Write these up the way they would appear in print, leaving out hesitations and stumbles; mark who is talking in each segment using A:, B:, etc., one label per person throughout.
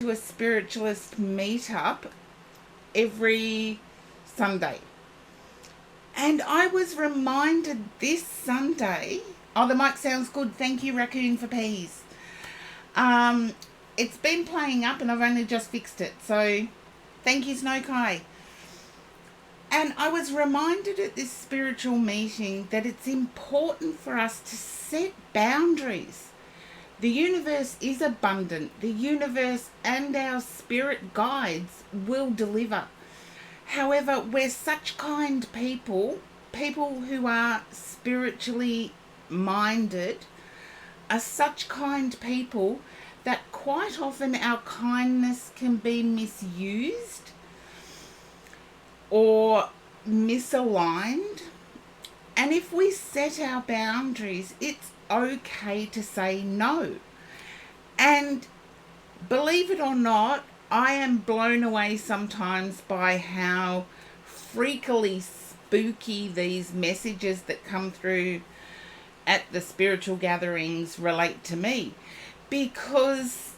A: to a spiritualist meetup every Sunday. And I was reminded this Sunday, oh, the mic sounds good. Thank you, Raccoon for Peas. It's been playing up and I've only just fixed it. So thank you, Snow Kai. And I was reminded at this spiritual meeting that it's important for us to set boundaries. The universe is abundant. The universe and our spirit guides will deliver. However, we're such kind people who are spiritually minded, are such kind people that quite often our kindness can be misused or misaligned. And if we set our boundaries, it's okay to say no. And believe it or not, I am blown away sometimes by how freakily spooky these messages that come through at the spiritual gatherings relate to me, because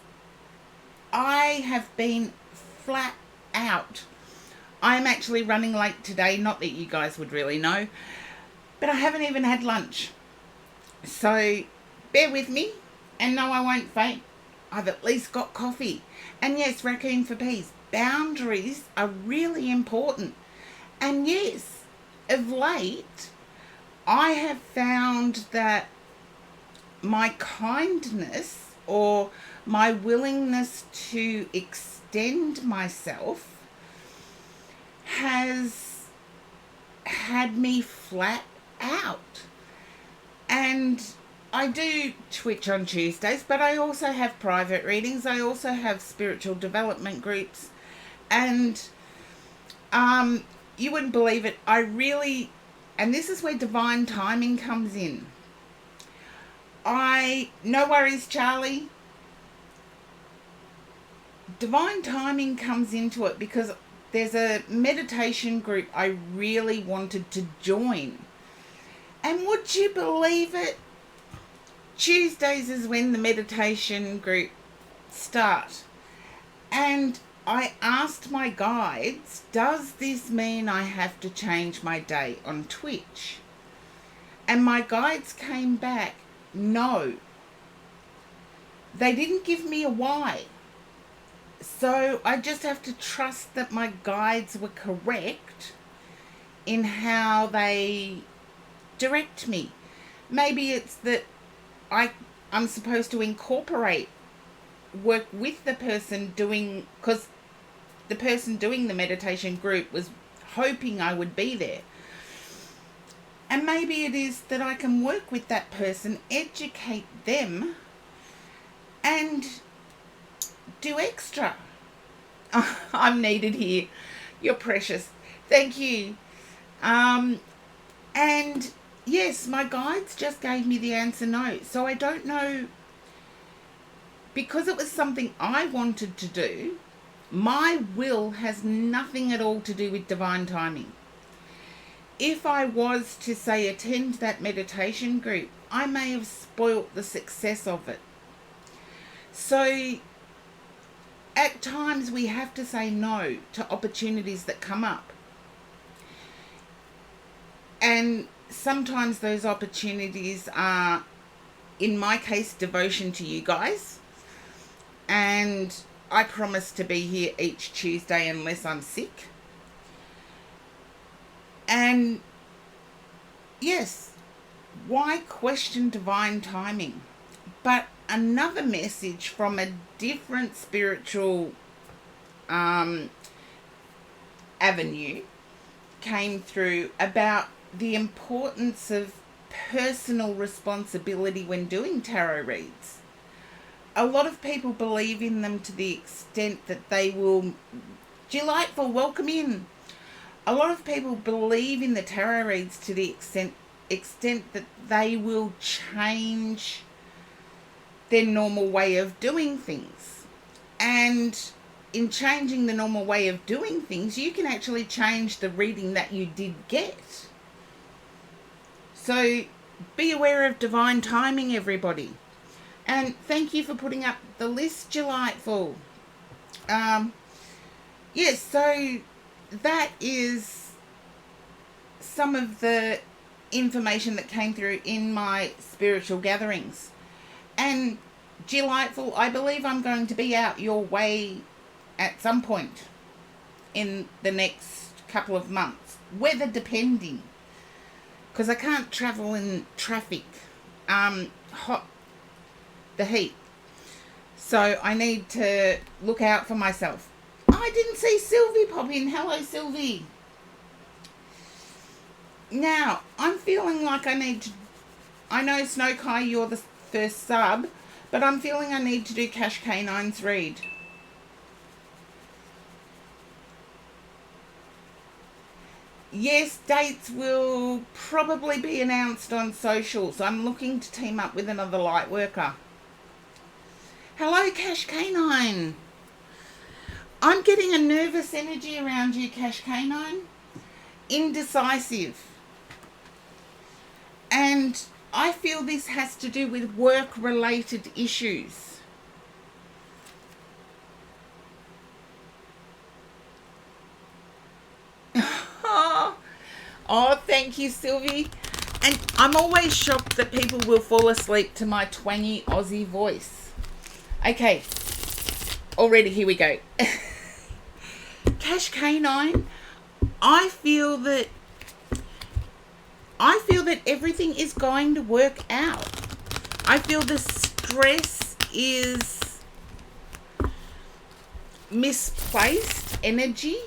A: I have been flat out. I'm actually running late today, not that you guys would really know, but I haven't even had lunch. So bear with me, and no, I won't faint. I've at least got coffee. And yes, Raccoon for Peas, boundaries are really important. And yes, of late, I have found that my kindness or my willingness to extend myself has had me flat out. And I do Twitch on Tuesdays, but I also have private readings. I also have spiritual development groups. And you wouldn't believe it, and this is where divine timing comes in. No worries, Charlie. Divine timing comes into it because there's a meditation group I really wanted to join. And would you believe it? Tuesdays is when the meditation group start. And I asked my guides, does this mean I have to change my day on Twitch? And my guides came back, no. They didn't give me a why. So I just have to trust that my guides were correct in how they direct me. Maybe it's that I'm supposed to work with the person doing, because the person doing the meditation group was hoping I would be there. And maybe it is that I can work with that person, educate them, and do extra. I'm needed here. You're precious. Thank you. And yes, my guides just gave me the answer no. So I don't know, because it was something I wanted to do. My will has nothing at all to do with divine timing. If I was to, say, attend that meditation group, I may have spoilt the success of it. So at times we have to say no to opportunities that come up. And sometimes those opportunities are, in my case, devotion to you guys. And I promise to be here each Tuesday unless I'm sick. And yes, why question divine timing? But another message from a different spiritual avenue came through about the importance of personal responsibility when doing tarot reads. A lot of people believe in them to the extent that they will... Delightful, welcome in. A lot of people believe in the tarot reads to the extent that they will change their normal way of doing things. And in changing the normal way of doing things, you can actually change the reading that you did get. So be aware of divine timing, everybody. And thank you for putting up the list, Delightful. Yes, so that is some of the information that came through in my spiritual gatherings. And Delightful, I believe I'm going to be out your way at some point in the next couple of months, weather depending, because I can't travel in traffic, the heat. So I need to look out for myself. I didn't see Sylvie pop in. Hello, Sylvie. Now, I'm feeling like I need to... I know, Snow Kai, you're the first sub, but I'm feeling I need to do Cash Canine's read. Yes, dates will probably be announced on socials. I'm looking to team up with another light worker. Hello, Cash Canine. I'm getting a nervous energy around you, Cash Canine. Indecisive. And I feel this has to do with work-related issues. Oh, thank you, Sylvie. And I'm always shocked that people will fall asleep to my twangy Aussie voice. Okay, already here we go. Cash Canine, I feel that everything is going to work out. I feel the stress is misplaced energy,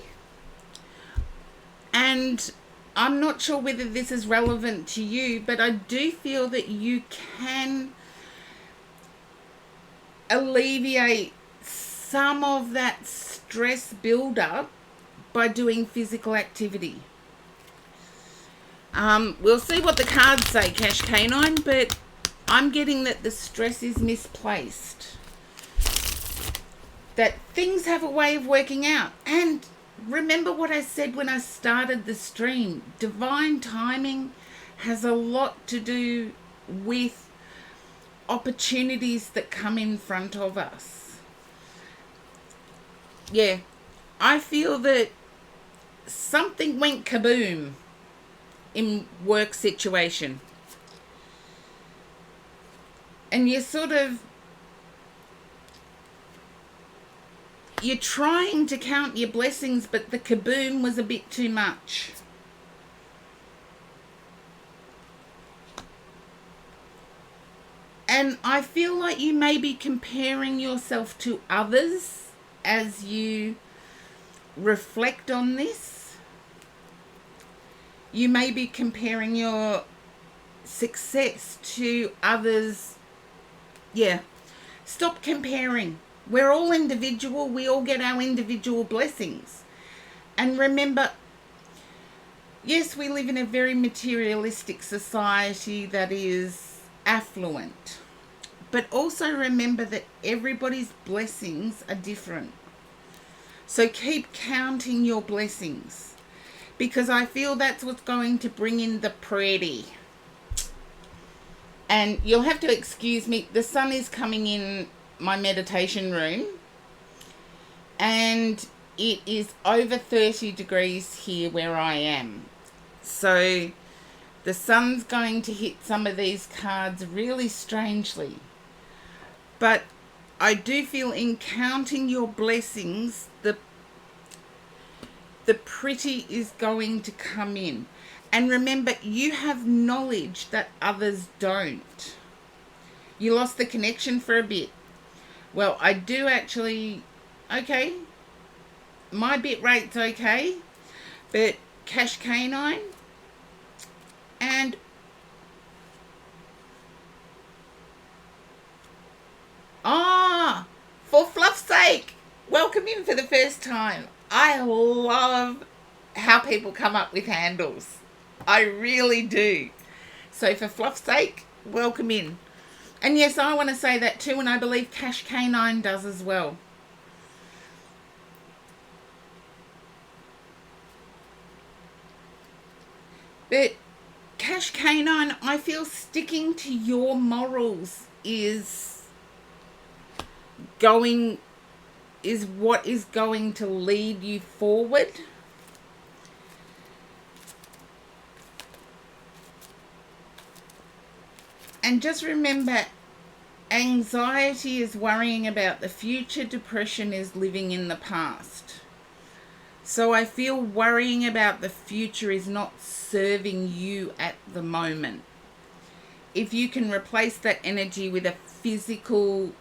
A: and I'm not sure whether this is relevant to you, but I do feel that you can alleviate some of that stress buildup by doing physical activity. We'll see what the cards say, Cash Canine, but I'm getting that the stress is misplaced. That things have a way of working out. And remember what I said when I started the stream. Divine timing has a lot to do with opportunities that come in front of us. Yeah, I feel that something went kaboom in work situation. And you're trying to count your blessings, but the kaboom was a bit too much. And I feel like you may be comparing yourself to others as you reflect on this. You may be comparing your success to others. Yeah. Stop comparing. We're all individual. We all get our individual blessings. And remember, yes, we live in a very materialistic society that is affluent. But also remember that everybody's blessings are different. So keep counting your blessings, because I feel that's what's going to bring in the pretty. And you'll have to excuse me, the sun is coming in my meditation room, and it is over 30 degrees here where I am. So the sun's going to hit some of these cards really strangely. But I do feel in counting your blessings, the pretty is going to come in. And remember, you have knowledge that others don't. You lost the connection for a bit. Well, I do actually... Okay. My bit rate's okay. But Cash Canine... And... For fluff's sake! Welcome in for the first time. I love how people come up with handles. I really do. So for fluff's sake, welcome in. And yes, I want to say that too, and I believe Cash Canine does as well. But Cash Canine, I feel sticking to your morals is going is what is going to lead you forward. And just remember, anxiety is worrying about the future, depression is living in the past. So I feel worrying about the future is not serving you at the moment. If you can replace that energy with a physical,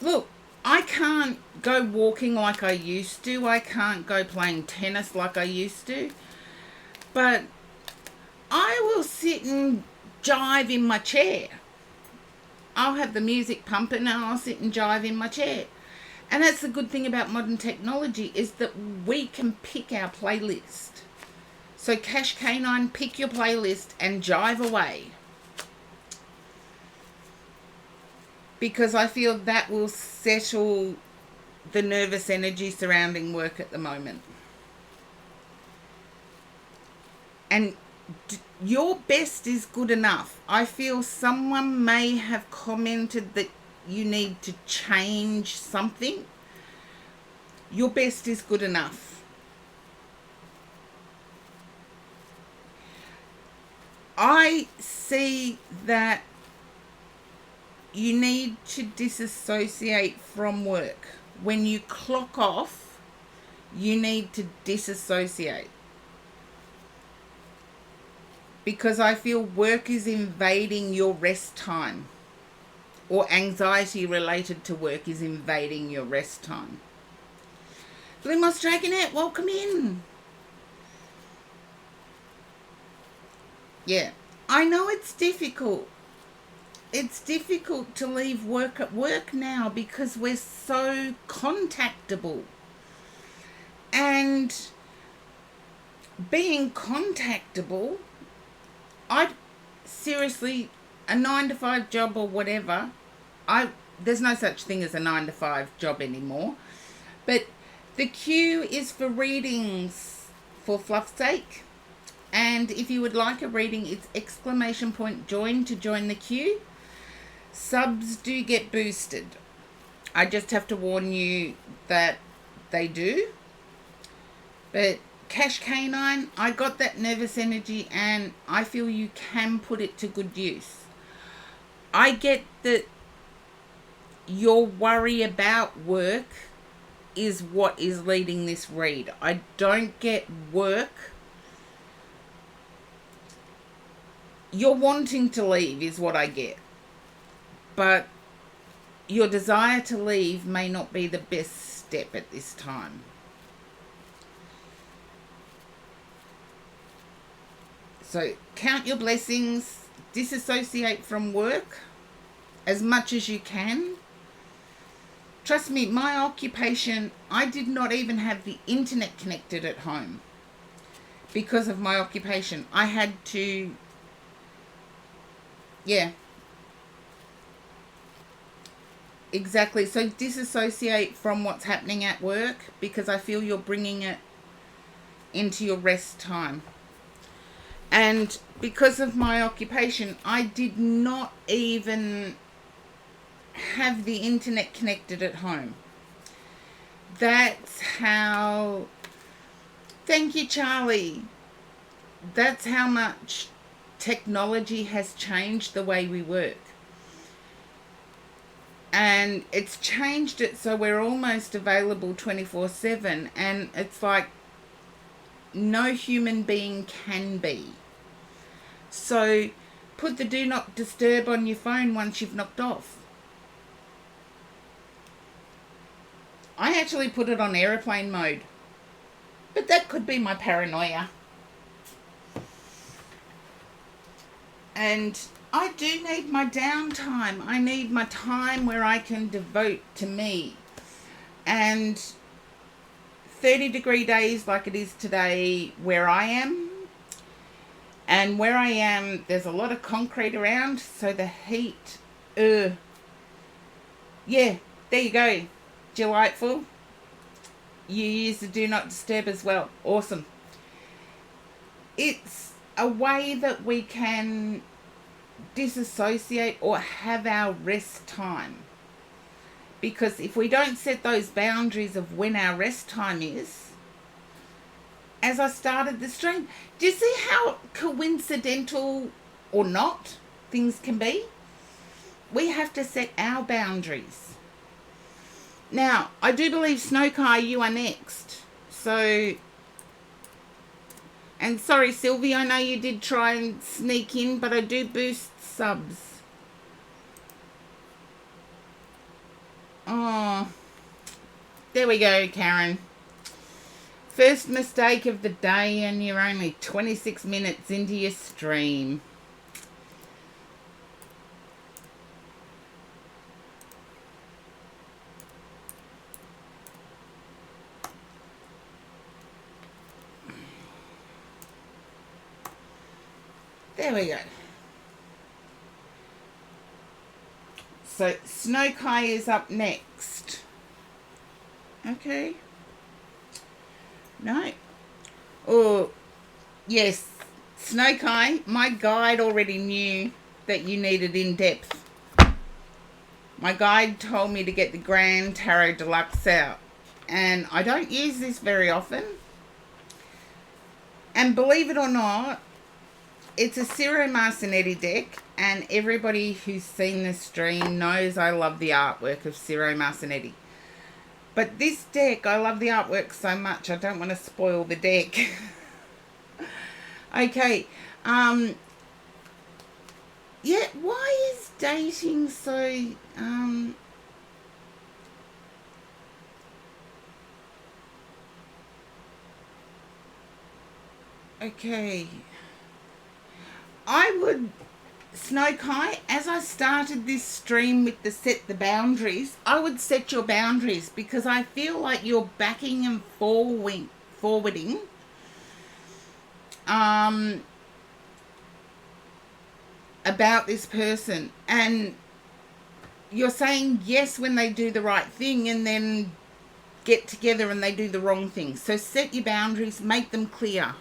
A: look, I can't go walking like I used to. I can't go playing tennis like I used to. But I will sit and jive in my chair. I'll have the music pumping and I'll sit and jive in my chair. And that's the good thing about modern technology, is that we can pick our playlist. So Cash Canine, pick your playlist and jive away. Because I feel that will settle the nervous energy surrounding work at the moment. And your best is good enough. I feel someone may have commented that you need to change something. Your best is good enough. I see that you need to disassociate from work. When you clock off, you need to disassociate. Because I feel work is invading your rest time. Or anxiety related to work is invading your rest time. Blue Moss Dragonette, welcome in. Yeah, I know it's difficult. It's difficult to leave work at work now because we're so contactable. And being contactable, seriously, a 9-to-5 job or whatever, there's no such thing as a 9-to-5 job anymore. But the queue is for readings for fluff's sake. And if you would like a reading, it's !join to join the queue. Subs do get boosted. I just have to warn you that they do. But Cash Canine, I got that nervous energy and I feel you can put it to good use. I get that your worry about work is what is leading this read. I don't get work. You're wanting to leave is what I get. But your desire to leave may not be the best step at this time. So count your blessings, disassociate from work as much as you can. Trust me, my occupation, I did not even have the internet connected at home because of my occupation. I had to, yeah. Exactly. So disassociate from what's happening at work because I feel you're bringing it into your rest time. And because of my occupation, I did not even have the internet connected at home. That's how... Thank you, Charlie. That's how much technology has changed the way we work. And it's changed it so we're almost available 24/7. And it's like no human being can be. So put the do not disturb on your phone once you've knocked off. I actually put it on airplane mode. But that could be my paranoia. And I do need my downtime. I need my time where I can devote to me. And 30-degree days like it is today where I am. And where I am, there's a lot of concrete around. So the heat, yeah, there you go. Delightful. You use the do not disturb as well. Awesome. It's a way that we can disassociate or have our rest time. Because if we don't set those boundaries of when our rest time is, as I started the stream, do you see how coincidental or not things can be? We have to set our boundaries. Now, I do believe Snowkai, you are next. So, and sorry Sylvie, I know you did try and sneak in, but I do boost subs. Oh, there we go, Karen. First mistake of the day and you're only 26 minutes into your stream. There we go. So Snowkai is up next. Okay. No. Oh, yes. Snowkai, my guide already knew that you needed in-depth. My guide told me to get the Grand Tarot Deluxe out. And I don't use this very often. And believe it or not, it's a Ciro Marcinetti deck. And everybody who's seen the stream knows I love the artwork of Ciro Marcinetti. But this deck, I love the artwork so much, I don't want to spoil the deck. Okay. Yeah, why is dating so... Okay. I would... Snowkai, as I started this stream with the set the boundaries, I would set your boundaries because I feel like you're backing and forwarding about this person, and you're saying yes when they do the right thing and then get together and they do the wrong thing. So set your boundaries, make them clear.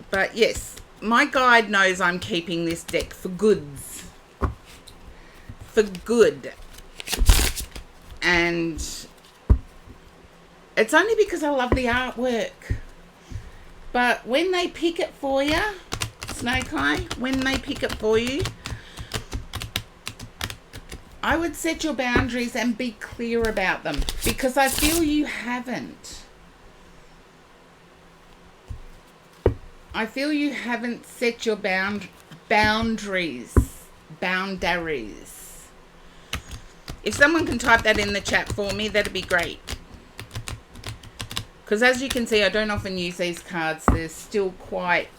A: But yes, my guide knows I'm keeping this deck for goods. For good. And it's only because I love the artwork. But when they pick it for you, Snowkai, when they pick it for you, I would set your boundaries and be clear about them. Because I feel you haven't. I feel you haven't set your boundaries. Boundaries. If someone can type that in the chat for me, that'd be great. Because as you can see, I don't often use these cards. They're still quite...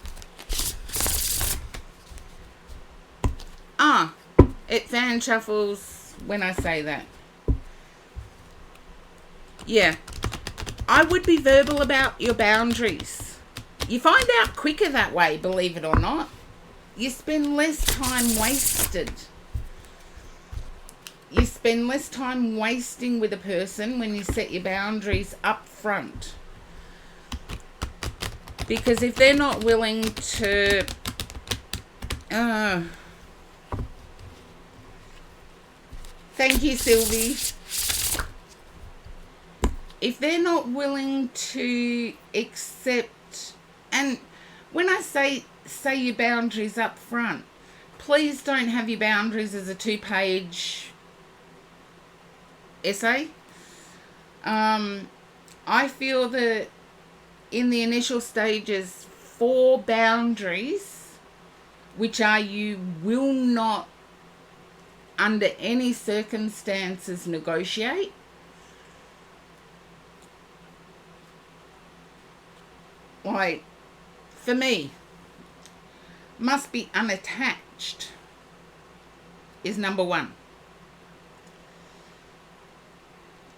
A: it fan shuffles when I say that. Yeah. I would be verbal about your boundaries. You find out quicker that way, believe it or not. You spend less time wasted. You spend less time wasting with a person when you set your boundaries up front. Because if they're not willing to... thank you, Sylvie. If they're not willing to accept... And when I say your boundaries up front, please don't have your boundaries as a 2-page essay. I feel that in the initial stages, 4 boundaries, which are you will not under any circumstances negotiate. Like, for me, must be unattached is number 1.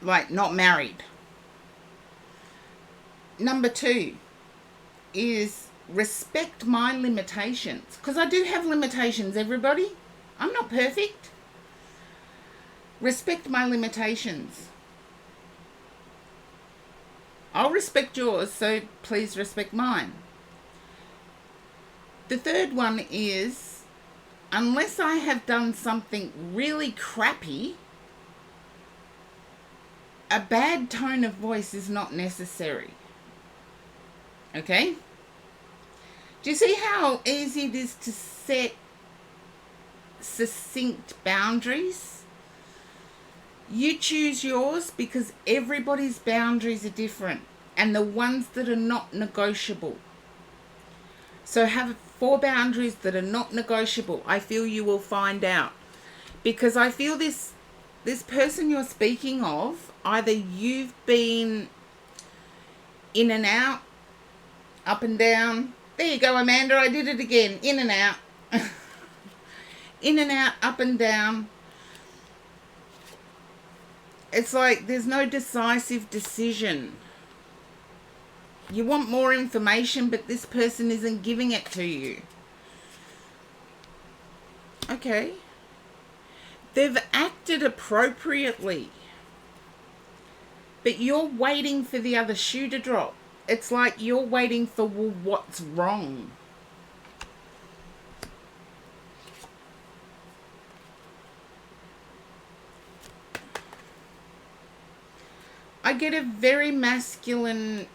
A: Like, not married. Number 2 is respect my limitations. Because I do have limitations, everybody. I'm not perfect. Respect my limitations. I'll respect yours, so please respect mine. The third one is, unless I have done something really crappy, a bad tone of voice is not necessary. Okay? Do you see how easy it is to set succinct boundaries? You choose yours because everybody's boundaries are different, and the ones that are not negotiable. So have 4 boundaries that are not negotiable. I feel you will find out. Because I feel this person you're speaking of, either you've been in and out, up and down. There you go, Amanda, I did it again. In and out. In and out, up and down. It's like there's no decisive decision. You want more information, but this person isn't giving it to you. Okay. They've acted appropriately, but you're waiting for the other shoe to drop. It's like you're waiting for, well, what's wrong? I get a very masculine,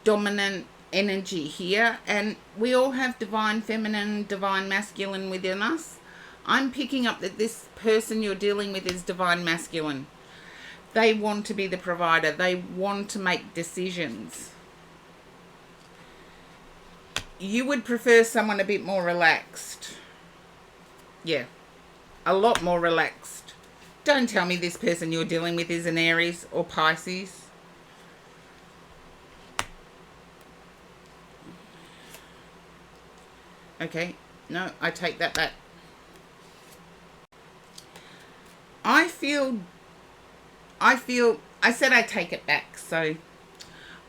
A: dominant energy here, and we all have divine feminine, divine masculine within us. I'm picking up that this person you're dealing with is divine masculine. They want to be the provider. They want to make decisions. You would prefer someone a bit more relaxed. Yeah, a lot more relaxed. Don't tell me this person you're dealing with is an Aries or Pisces. Okay, no, I take that back. I said I take it back, so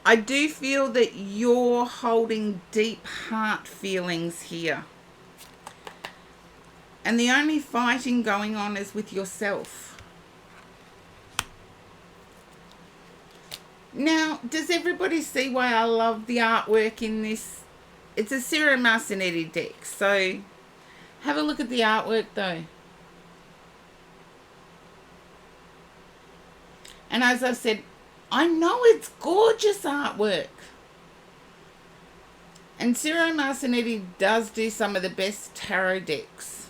A: I do feel that you're holding deep heart feelings here. And the only fighting going on is with yourself. Now, does everybody see why I love the artwork in this? It's a Ciro Marcinetti deck, so have a look at the artwork though. And as I've said, I know it's gorgeous artwork. And Ciro Marcinetti does do some of the best tarot decks.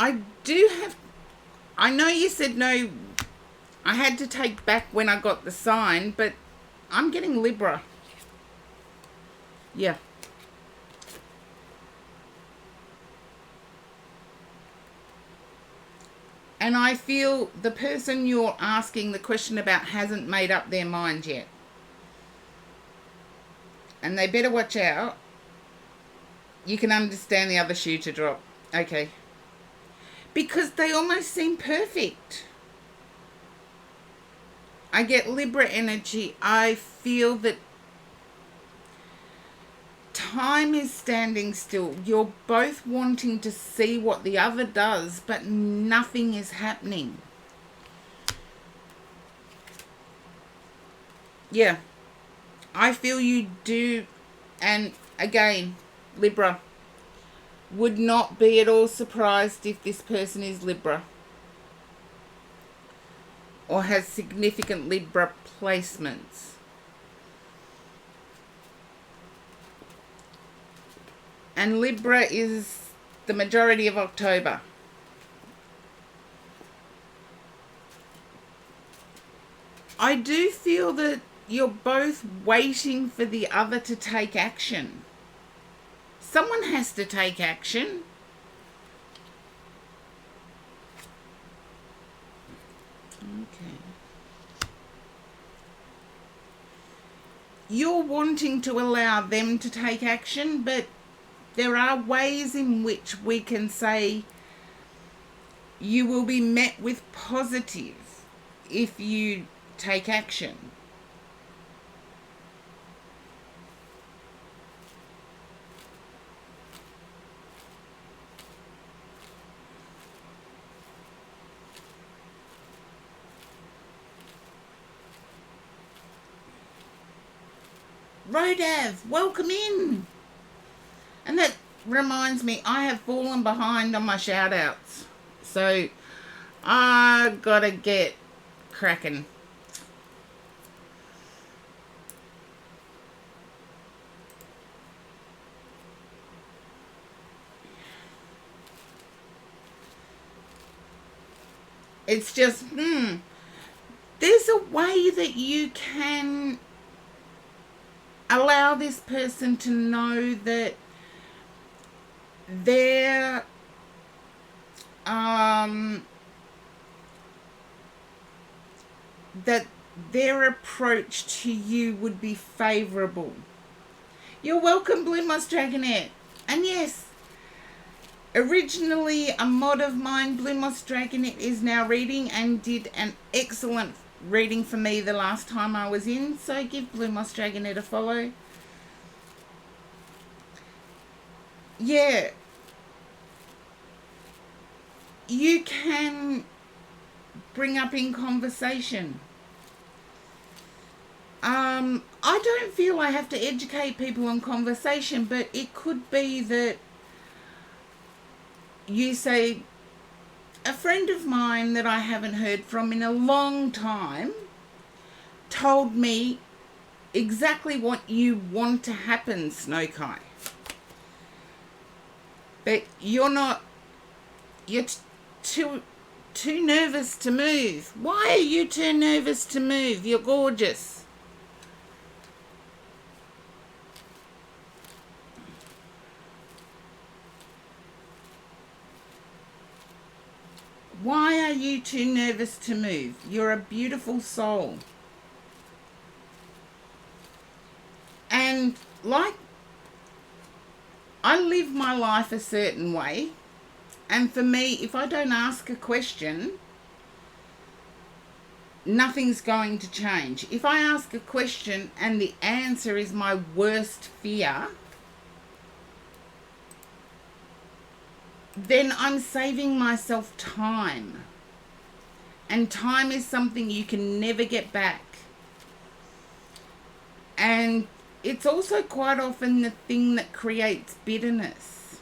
A: I know you said no, I had to take back when I got the sign, but I'm getting Libra. Yeah. And I feel the person you're asking the question about hasn't made up their mind yet. And they better watch out. You can understand the other shoe to drop. Okay. Because they almost seem perfect. I get Libra energy. I feel that time is standing still. You're both wanting to see what the other does, but nothing is happening. Yeah. I feel you do. And again, Libra, would not be at all surprised if this person is Libra or has significant Libra placements. And Libra is the majority of October. I do feel that you're both waiting for the other to take action. Someone has to take action. Okay. You're wanting to allow them to take action, but there are ways in which we can say you will be met with positive if you take action. Rodav, welcome in. And that reminds me, I have fallen behind on my shout outs. So I gotta get cracking. It's just, there's a way that you can allow this person to know that their that their approach to you would be favourable. You're welcome, Blue Moss Dragonette. And yes, originally a mod of mine, Blue Moss Dragonette, is now reading and did an excellent reading for me the last time I was in, so give Blue Moss Dragonette a follow. Yeah, you can bring up in conversation. I don't feel I have to educate people on conversation, but it could be that you say, a friend of mine that I haven't heard from in a long time told me exactly what you want to happen, Snowkai. But you're too nervous to move. Why are you too nervous to move? You're gorgeous. Why are you too nervous to move? You're a beautiful soul. And like, I live my life a certain way. And for me, if I don't ask a question, nothing's going to change. If I ask a question and the answer is my worst fear, then I'm saving myself time. And time is something you can never get back. And it's also quite often the thing that creates bitterness.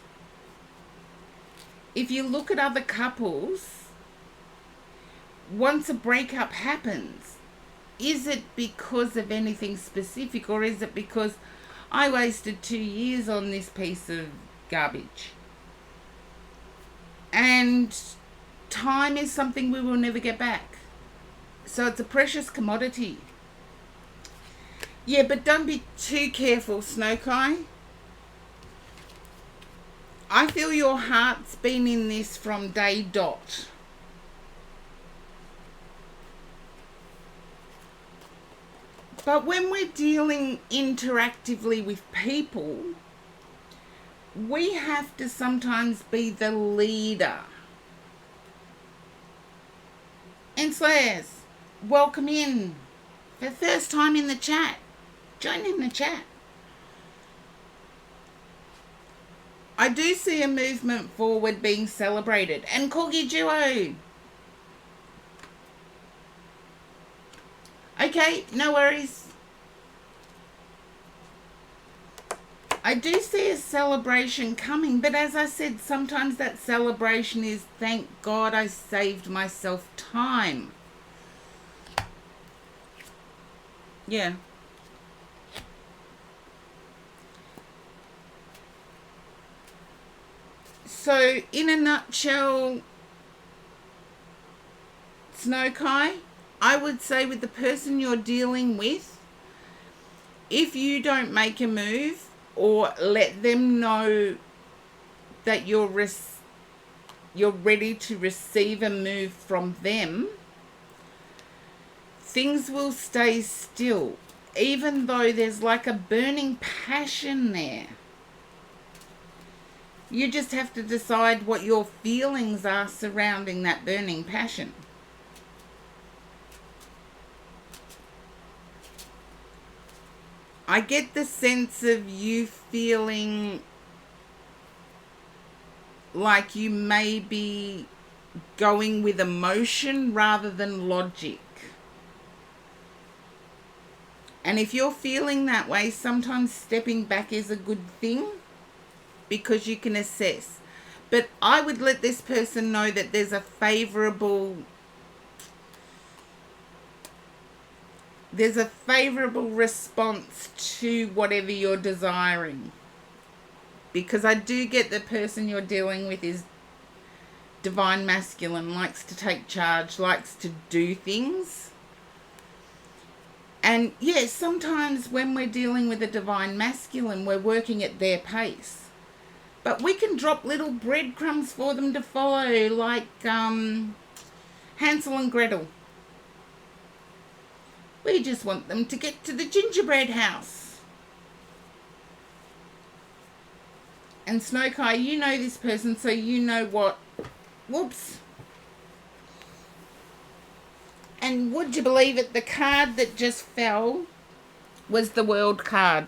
A: If you look at other couples, once a breakup happens, is it because of anything specific, or is it because I wasted 2 years on this piece of garbage? And time is something we will never get back. So it's a precious commodity. Yeah, but don't be too careful, Snowkai. I feel your heart's been in this from day dot. But when we're dealing interactively with people, we have to sometimes be the leader. And Slayers, welcome in. For the first time in the chat. Join in the chat. I do see a movement forward being celebrated. And Corgi Duo. Okay, no worries. I do see a celebration coming, but as I said, sometimes that celebration is, thank God I saved myself time. Yeah. So, in a nutshell, Snowkai, I would say with the person you're dealing with, if you don't make a move or let them know that you're ready to receive a move from them, things will stay still, even though there's like a burning passion there. You just have to decide what your feelings are surrounding that burning passion. I get the sense of you feeling like you may be going with emotion rather than logic. And if you're feeling that way, sometimes stepping back is a good thing because you can assess. But I would let this person know that there's a favourable response to whatever you're desiring. Because I do get the person you're dealing with is divine masculine, likes to take charge, likes to do things. And yes, sometimes when we're dealing with a divine masculine, we're working at their pace. But we can drop little breadcrumbs for them to follow, like Hansel and Gretel. We just want them to get to the gingerbread house. And Snowkai, you know this person, so you know what... Whoops. And would you believe it, the card that just fell was the World card.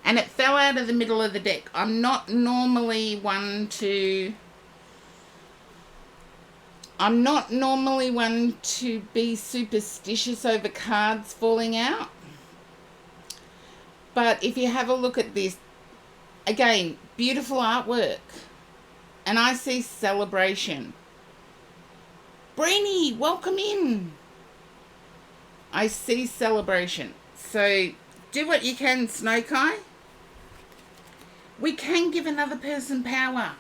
A: And it fell out of the middle of the deck. I'm not normally one to be superstitious over cards falling out. But if you have a look at this, again, beautiful artwork. And I see celebration. Brainy, welcome in. I see celebration. So do what you can, Snowkai. We can give another person power.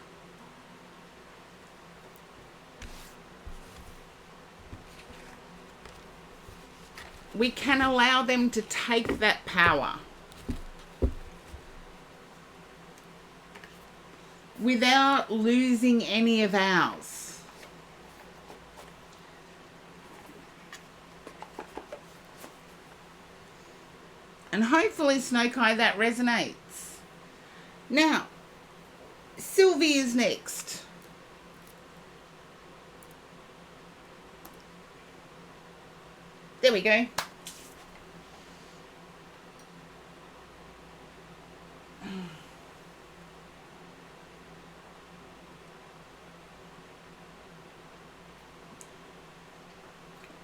A: We can allow them to take that power without losing any of ours. And hopefully, Snowkai, that resonates. Now, Sylvie is next. There we go.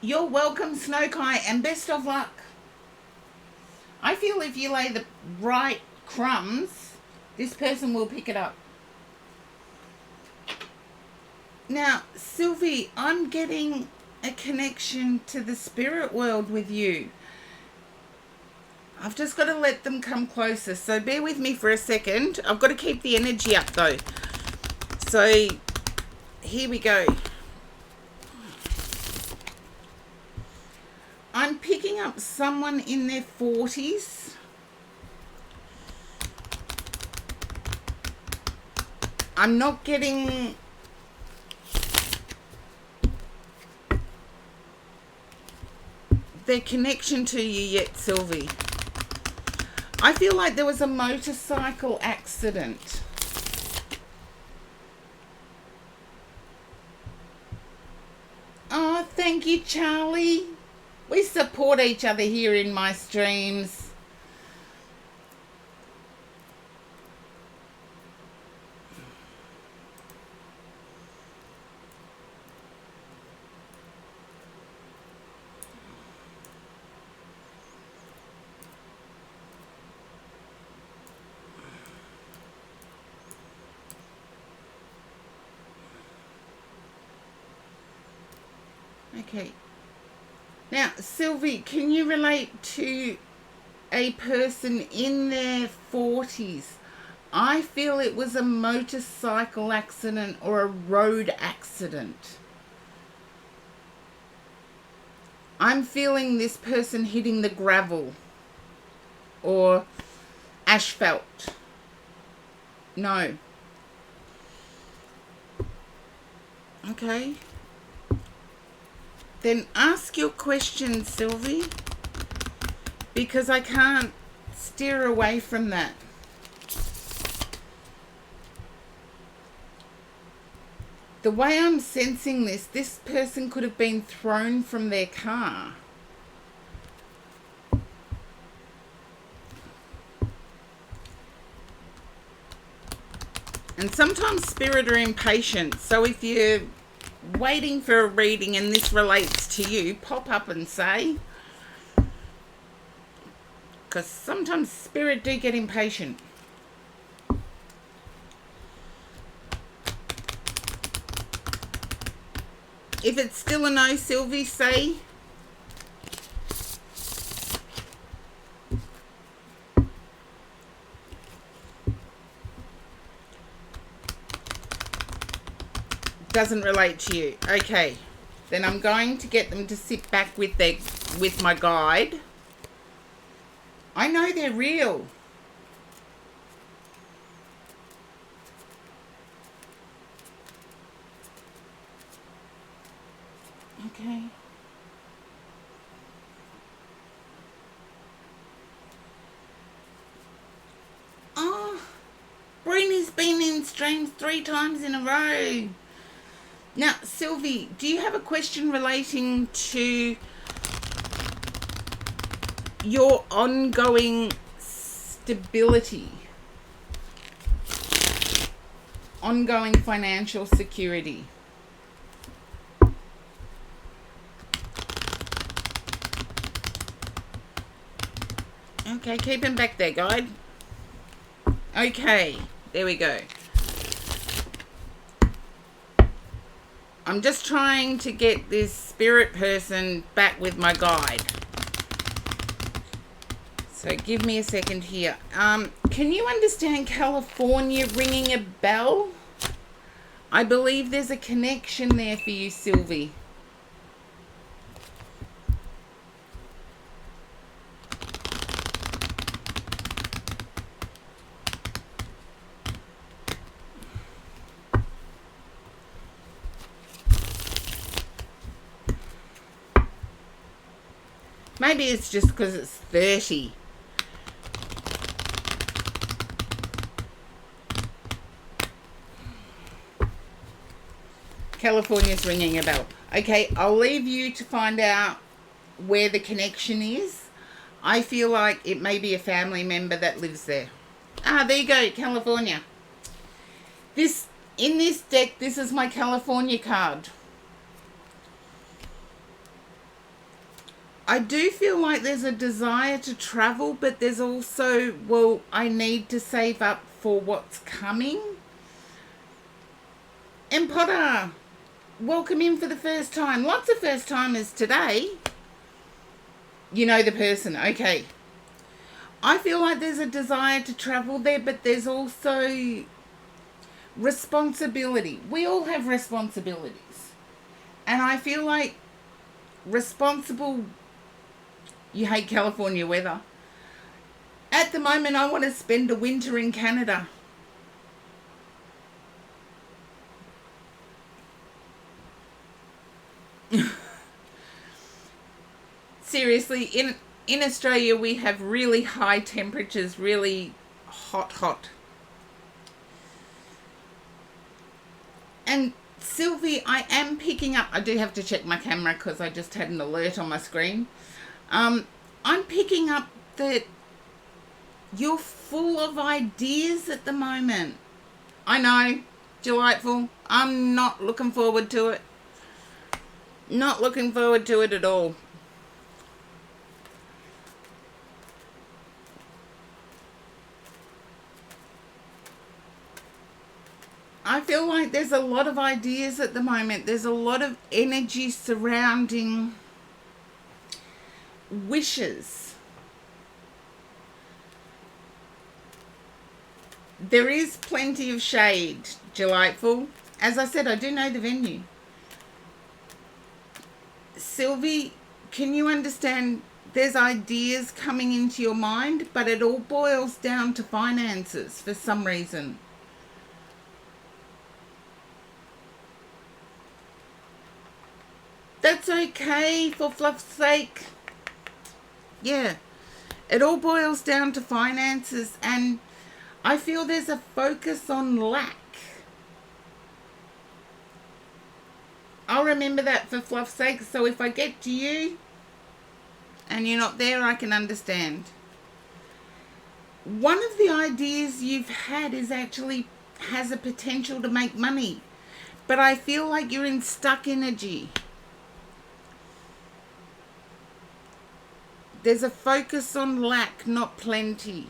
A: You're welcome, Snowkai, and best of luck. I feel if you lay the right crumbs, this person will pick it up. Now, Sylvie, I'm getting a connection to the spirit world with you. I've just got to let them come closer. So bear with me for a second. I've got to keep the energy up though. So here we go. I'm picking up someone in their 40s. I'm not getting their connection to you yet, Sylvie. I feel like there was a motorcycle accident. Oh, thank you, Charlie. We support each other here in my streams. Okay. Now, Sylvie, can you relate to a person in their 40s? I feel it was a motorcycle accident or a road accident. I'm feeling this person hitting the gravel or asphalt. No. Okay. Then ask your question, Sylvie, because I can't steer away from that. The way I'm sensing this person could have been thrown from their car. And sometimes spirit are impatient, so if you're waiting for a reading and this relates to you, pop up and say, because sometimes spirit do get impatient. If it's still a no, Sylvie, say. Doesn't relate to you. Okay. Then I'm going to get them to sit back with my guide. I know they're real. Okay. Oh, Breeny's been in streams 3 times in a row. Now, Sylvie, do you have a question relating to your ongoing stability? Ongoing financial security? Okay, keep him back there, guide. Okay, there we go. I'm just trying to get this spirit person back with my guide. So give me a second here. Can you understand California ringing a bell? I believe there's a connection there for you, Sylvie. Maybe it's just because it's 30. California's ringing a bell. Okay, I'll leave you to find out where the connection is. I feel like it may be a family member that lives there. Ah, there you go, California. In this deck, this is my California card. I do feel like there's a desire to travel, but there's also, well, I need to save up for what's coming. And Potter, welcome in for the first time. Lots of first timers today. You know the person, okay. I feel like there's a desire to travel there, but there's also responsibility. We all have responsibilities. And I feel like you hate California weather. At the moment, I want to spend a winter in Canada. Seriously, in Australia, we have really high temperatures, really hot. And Sylvie, I am picking up, I do have to check my camera because I just had an alert on my screen. I'm picking up that you're full of ideas at the moment. I know, delightful. I'm not looking forward to it. Not looking forward to it at all. I feel like there's a lot of ideas at the moment. There's a lot of energy surrounding wishes. There is plenty of shade, delightful. As I said, I do know the venue. Sylvie, can you understand there's ideas coming into your mind, but it all boils down to finances for some reason. That's okay, for fluff's sake. Yeah, it all boils down to finances, and I feel there's a focus on lack. I'll remember that for fluff's sake, so if I get to you and you're not there, I can understand. One of the ideas you've had has a potential to make money, but I feel like you're in stuck energy. There's a focus on lack, not plenty.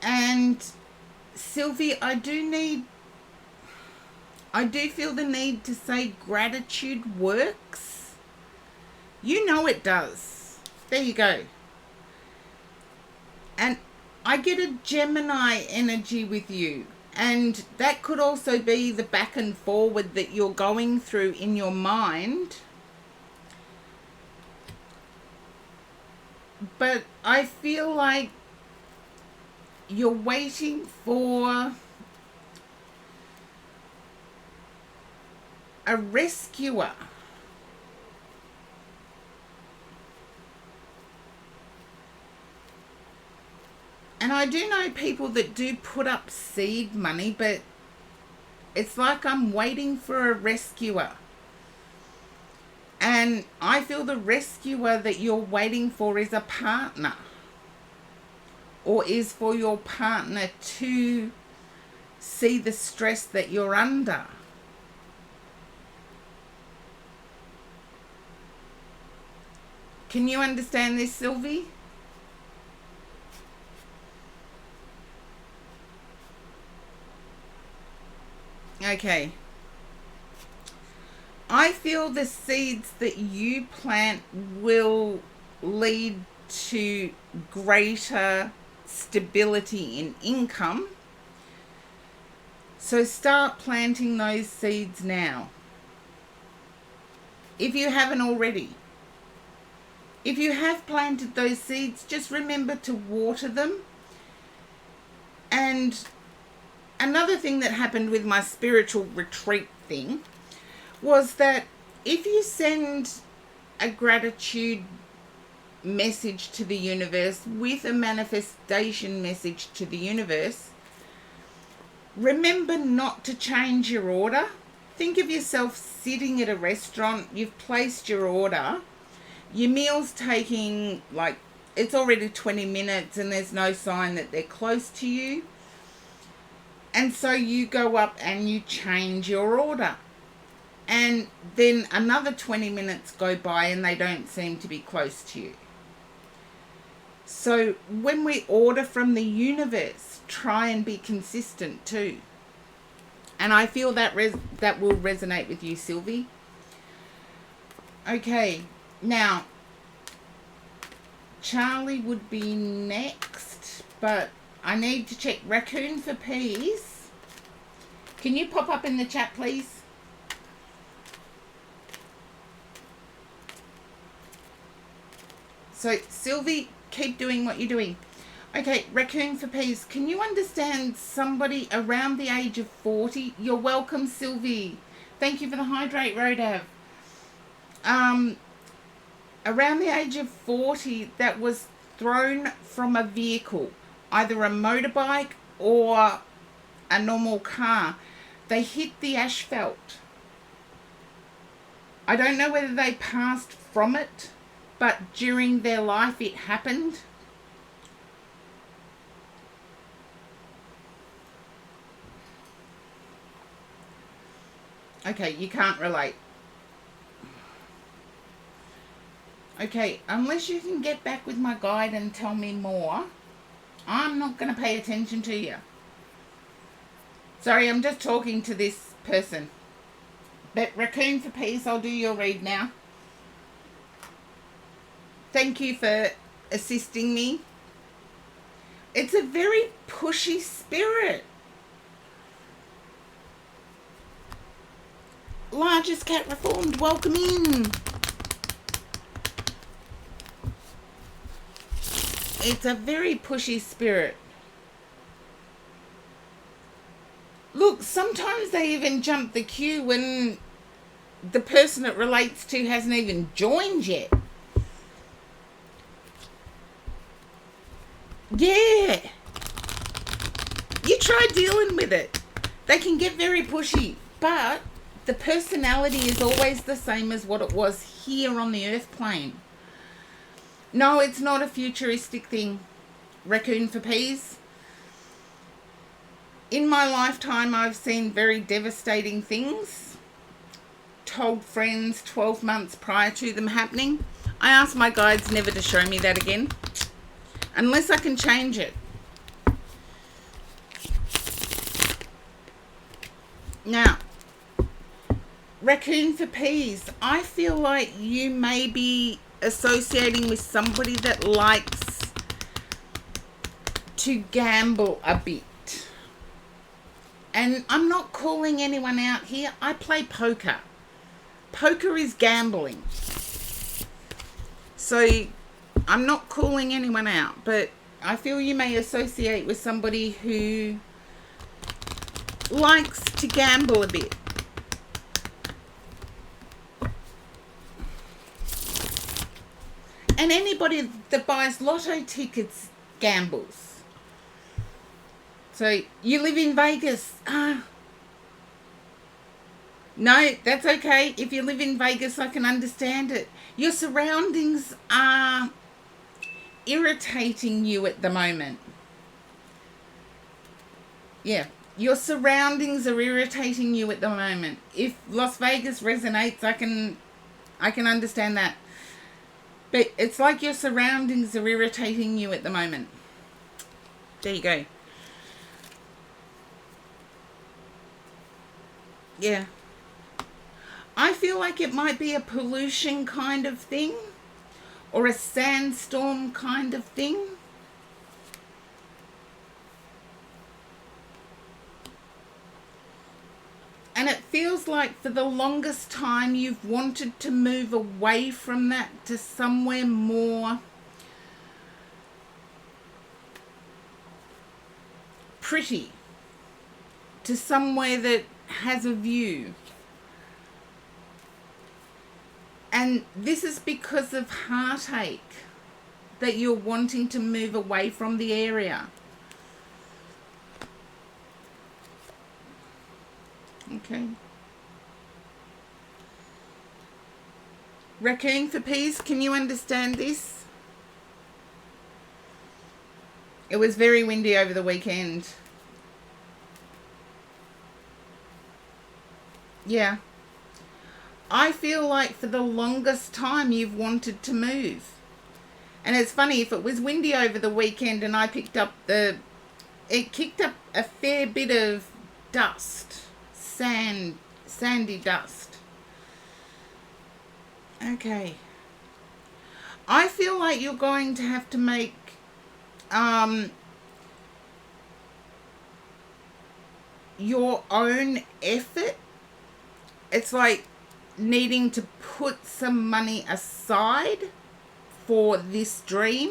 A: And Sylvie, I do feel the need to say gratitude works. You know it does. There you go. And I get a Gemini energy with you. And that could also be the back and forward that you're going through in your mind. But I feel like you're waiting for a rescuer. And I do know people that do put up seed money, but it's like I'm waiting for a rescuer. And I feel the rescuer that you're waiting for is a partner. Or is for your partner to see the stress that you're under. Can you understand this, Sylvie? Okay. I feel the seeds that you plant will lead to greater stability in income. So start planting those seeds now. If you haven't already. If you have planted those seeds, just remember to water them. And another thing that happened with my spiritual retreat thing was that if you send a gratitude message to the universe with a manifestation message to the universe, remember not to change your order. Think of yourself sitting at a restaurant, you've placed your order, your meal's taking, like, it's already 20 minutes and there's no sign that they're close to you. And so you go up and you change your order. And then another 20 minutes go by and they don't seem to be close to you. So when we order from the universe, try and be consistent too. And I feel that that will resonate with you, Sylvie. Okay, now Charlie would be next, but I need to check Raccoon for Peas. Can you pop up in the chat, please? So, Sylvie, keep doing what you're doing. Okay, Raccoon for Peas. Can you understand somebody around the age of 40? You're welcome, Sylvie. Thank you for the hydrate, Rodav. Around the age of 40 that was thrown from a vehicle, either a motorbike or a normal car. They hit the asphalt. I don't know whether they passed from it, but during their life it happened. Okay, you can't relate. Okay, unless you can get back with my guide and tell me more, I'm not going to pay attention to you. Sorry, I'm just talking to this person. But Raccoon for Peace, I'll do your read now. Thank you for assisting me. It's a very pushy spirit. Largest Cat Reformed, welcome in. It's a very pushy spirit. Look, sometimes they even jump the queue when the person it relates to hasn't even joined yet. Yeah. You try dealing with it. They can get very pushy, but the personality is always the same as what it was here on the earth plane. No, it's not a futuristic thing. Raccoon for Peas. In my lifetime, I've seen very devastating things. Told friends 12 months prior to them happening. I ask my guides never to show me that again, unless I can change it. Now, raccoon for peas. I feel like you may be associating with somebody that likes to gamble a bit. And I'm not calling anyone out here. I play poker. Poker is gambling. So I'm not calling anyone out, but I feel you may associate with somebody who likes to gamble a bit. And anybody that buys lotto tickets gambles. So you live in Vegas. No, that's okay. If you live in Vegas, I can understand it. Your surroundings are irritating you at the moment. Yeah, your surroundings are irritating you at the moment. If Las Vegas resonates, I can understand that. But it's like your surroundings are irritating you at the moment. There you go. Yeah. I feel like it might be a pollution kind of thing, or a sandstorm kind of thing. And it feels like for the longest time you've wanted to move away from that to somewhere more pretty, to somewhere that has a view. And this is because of heartache that you're wanting to move away from the area. Okay. Raccoon for peas, can you understand this? It was very windy over the weekend. Yeah. I feel like for the longest time you've wanted to move. And it's funny, if it was windy over the weekend and I picked up it kicked up a fair bit of dust, sandy dust. Okay. I feel like you're going to have to make your own effort. It's like needing to put some money aside for this dream.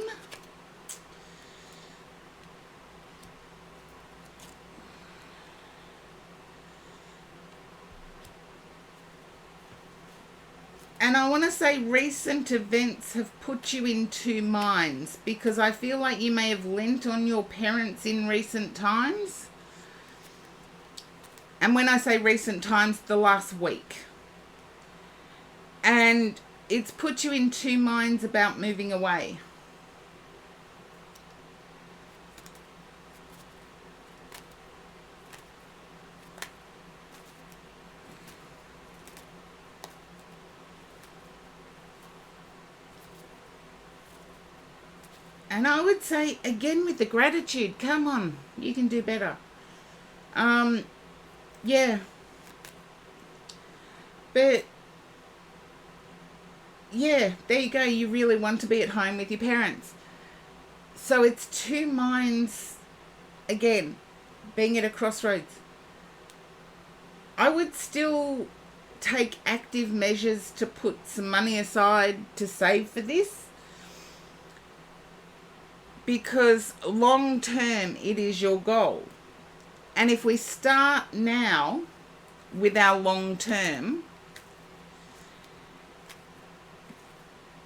A: And I want to say recent events have put you in two minds, because I feel like you may have lent on your parents in recent times. And when I say recent times, the last week. And it's put you in two minds about moving away. And I would say, again, with the gratitude, come on, you can do better. Yeah. But yeah, there you go. You really want to be at home with your parents. So it's two minds, again, being at a crossroads. I would still take active measures to put some money aside to save for this, because long term it is your goal. And if we start now with our long term,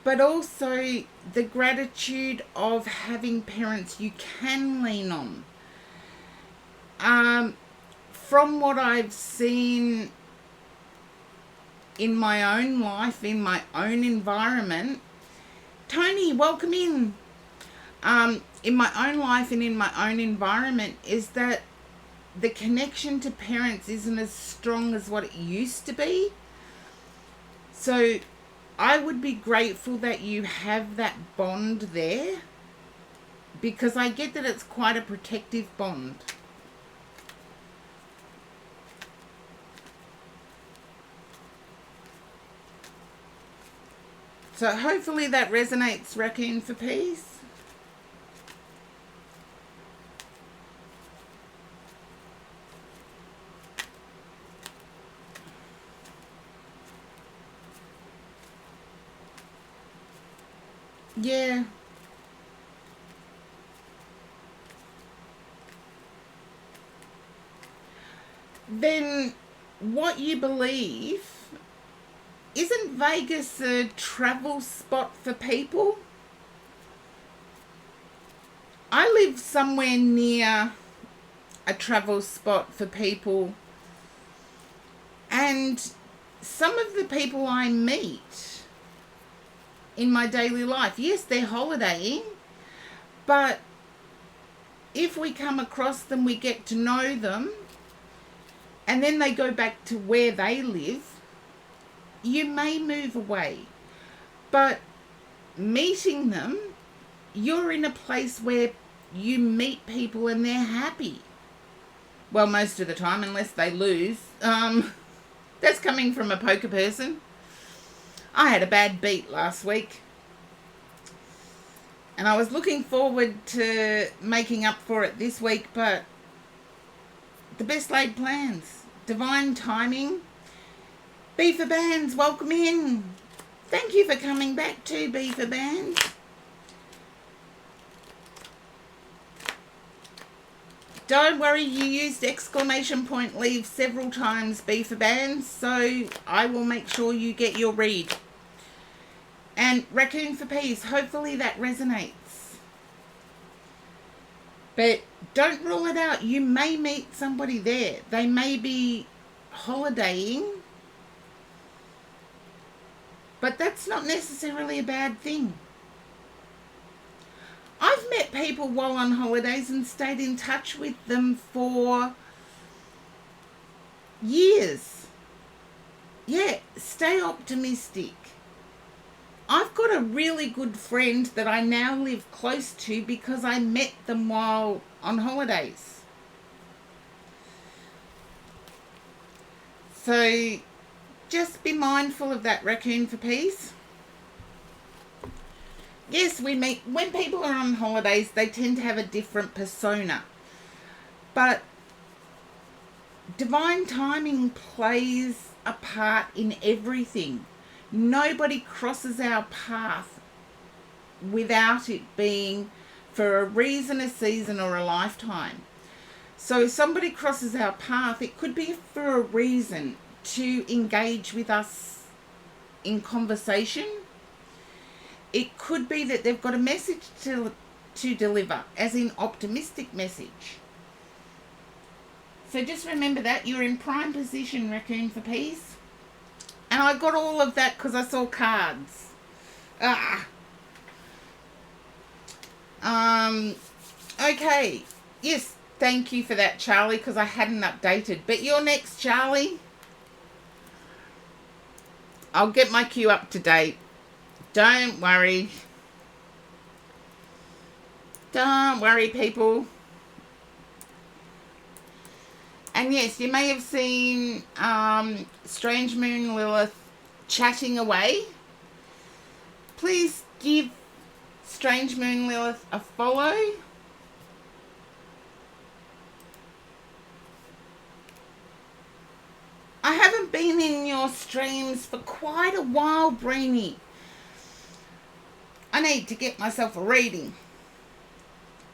A: but also the gratitude of having parents you can lean on. From what I've seen in my own life, in my own environment, Tony, welcome in. In my own life and in my own environment, is that the connection to parents isn't as strong as what it used to be. So I would be grateful that you have that bond there, because I get that it's quite a protective bond. So hopefully that resonates, Raccoon for Peace. Yeah. Then what you believe, isn't Vegas a travel spot for people? I live somewhere near a travel spot for people, and some of the people I meet in my daily life, yes, they're holidaying, but if we come across them, we get to know them, and then they go back to where they live, you may move away. But meeting them, you're in a place where you meet people and they're happy. Well, most of the time, unless they lose. That's coming from a poker person. I had a bad beat last week, and I was looking forward to making up for it this week, but the best laid plans, divine timing. B for Bands, welcome in. Thank you for coming back to B for Bands. Don't worry, you used exclamation point leave several times, B for Bands, so I will make sure you get your read. And Raccoon for Peace, hopefully that resonates. But don't rule it out. You may meet somebody there. They may be holidaying, but that's not necessarily a bad thing. I've met people while on holidays and stayed in touch with them for years. Yeah, stay optimistic. I've got a really good friend that I now live close to because I met them while on holidays. So just be mindful of that, Raccoon for Peace. Yes, we meet, when people are on holidays, they tend to have a different persona. But divine timing plays a part in everything. Nobody crosses our path without it being for a reason, a season, or a lifetime. So if somebody crosses our path, it could be for a reason, to engage with us in conversation. It could be that they've got a message to deliver, as in optimistic message. So just remember that. You're in prime position, Raccoon for Peace. And I got all of that because I saw cards. Okay. Yes, thank you for that, Charlie, because I hadn't updated. But you're next, Charlie. I'll get my queue up to date. Don't worry. Don't worry, people. And yes, you may have seen Strange Moon Lilith chatting away. Please give Strange Moon Lilith a follow. I haven't been in your streams for quite a while, Brainy. I need to get myself a reading,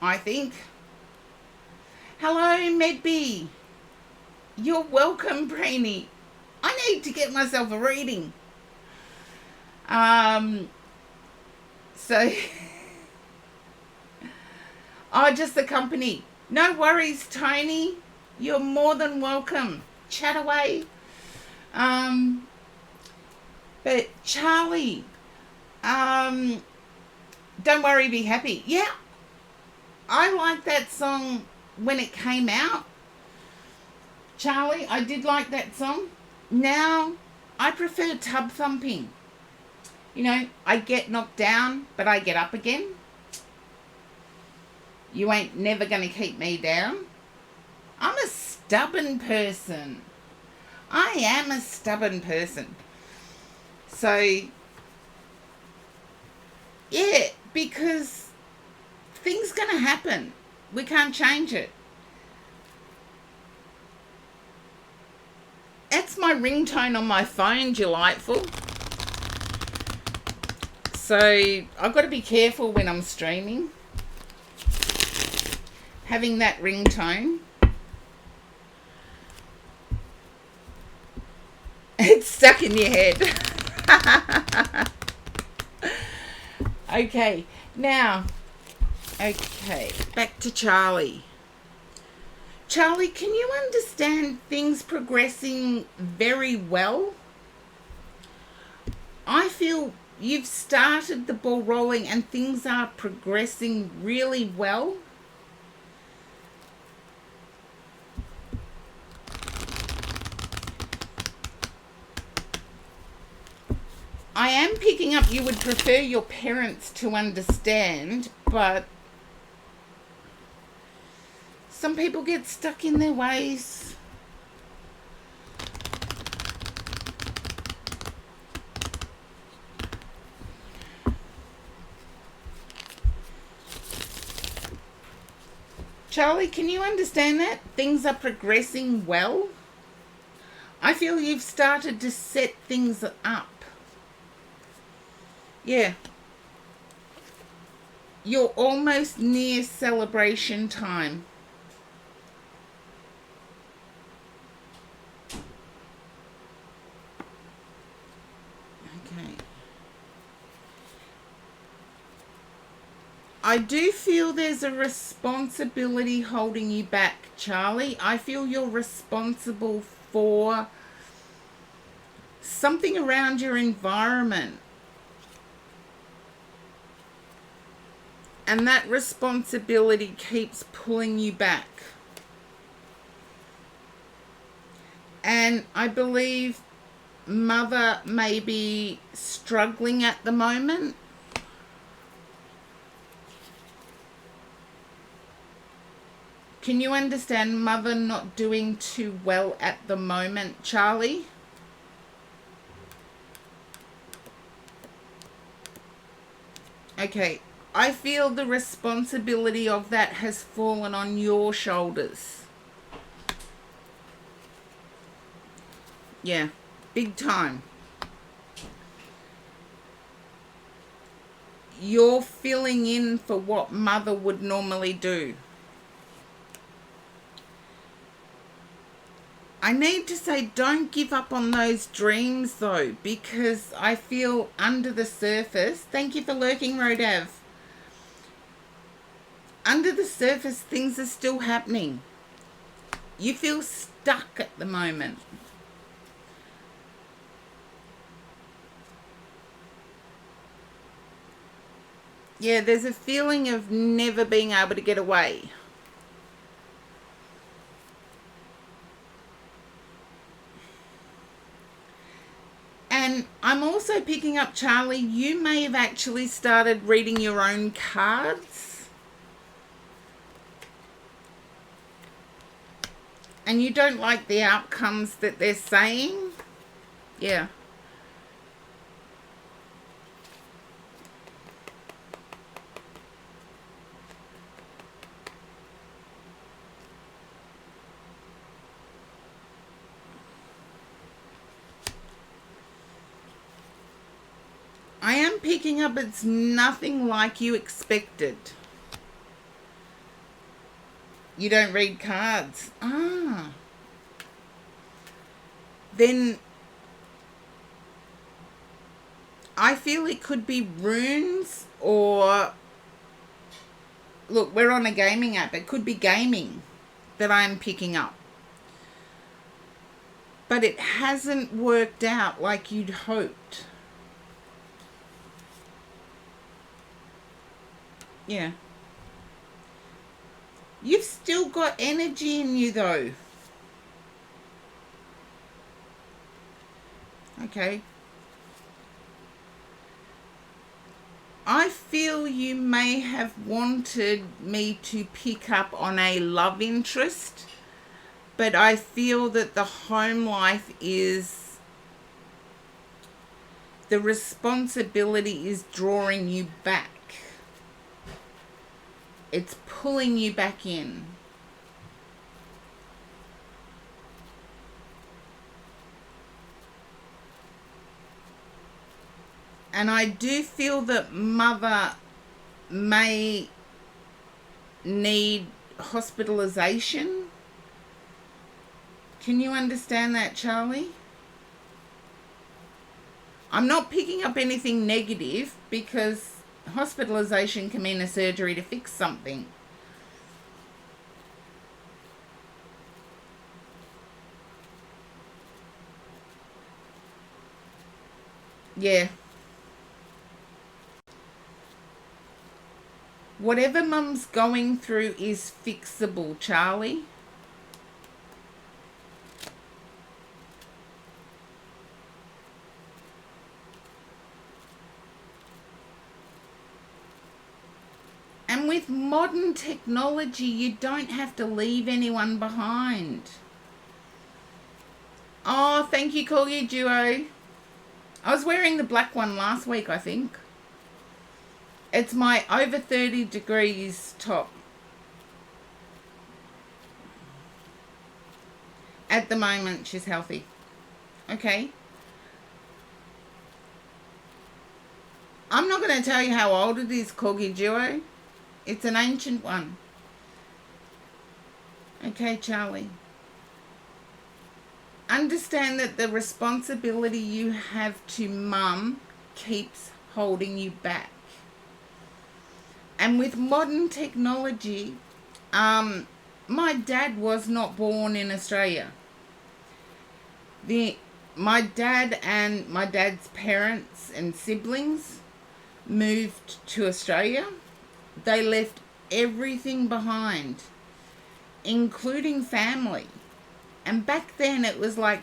A: I think. Hello, Medbee. You're welcome, Brainy. I need to get myself a reading. So, oh, just the company. No worries, Tony. You're more than welcome. Chat away. But Charlie, don't worry, be happy. Yeah, I liked that song when it came out. Charlie, I did like that song. Now, I prefer Tub Thumping. You know, I get knocked down, but I get up again. You ain't never going to keep me down. I'm a stubborn person. I am a stubborn person. So, yeah, because things going to happen. We can't change it. That's my ringtone on my phone, delightful. So I've got to be careful when I'm streaming. Having that ringtone. It's stuck in your head. Okay, now, back to Charlie. Charlie, can you understand things progressing very well? I feel you've started the ball rolling and things are progressing really well. I am picking up you would prefer your parents to understand, but some people get stuck in their ways. Charlie, can you understand that? Things are progressing well. I feel you've started to set things up. Yeah. You're almost near celebration time. Okay. I do feel there's a responsibility holding you back, Charlie. I feel you're responsible for something around your environment. And that responsibility keeps pulling you back. And I believe Mother may be struggling at the moment. Can you understand Mother not doing too well at the moment, Charlie? Okay. I feel the responsibility of that has fallen on your shoulders. Yeah, big time. You're filling in for what Mother would normally do. I need to say don't give up on those dreams though, because I feel under the surface, thank you for lurking, Rodav. Under the surface, things are still happening. You feel stuck at the moment. Yeah, there's a feeling of never being able to get away. And I'm also picking up, Charlie, you may have actually started reading your own cards. And you don't like the outcomes that they're saying? Yeah. I am picking up it's nothing like you expected. You don't read cards. Ah. Then I feel it could be runes or... Look, we're on a gaming app. It could be gaming that I'm picking up. But it hasn't worked out like you'd hoped. Yeah. You've still got energy in you though. Okay. I feel you may have wanted me to pick up on a love interest, but I feel that the home life is, the responsibility is drawing you back. It's pulling you back in. And I do feel that mother may need hospitalization. Can you understand that, Charlie? I'm not picking up anything negative because hospitalization can mean a surgery to fix something. Yeah. Whatever mum's going through is fixable, Charlie. And with modern technology, you don't have to leave anyone behind. Oh, thank you, Corgi Duo. I was wearing the black one last week, I think. It's my over 30 degrees top. At the moment, she's healthy. Okay. I'm not going to tell you how old it is, Corgi Duo. It's an ancient one. Okay, Charlie. Understand that the responsibility you have to mum keeps holding you back. And with modern technology, my dad was not born in Australia. My dad and my dad's parents and siblings moved to Australia. They left everything behind, including family. And back then it was like,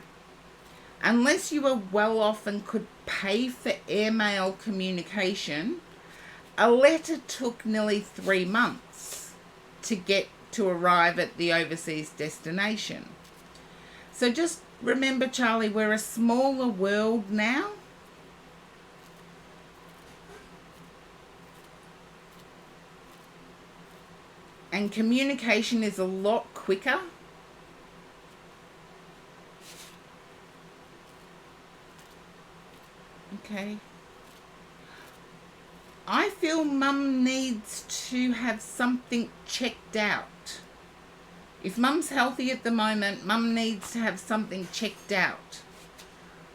A: unless you were well off and could pay for airmail communication, a letter took nearly 3 months to arrive at the overseas destination. So just remember, Charlie, we're a smaller world now. And communication is a lot quicker. Okay. I feel mum needs to have something checked out. If mum's healthy at the moment, mum needs to have something checked out.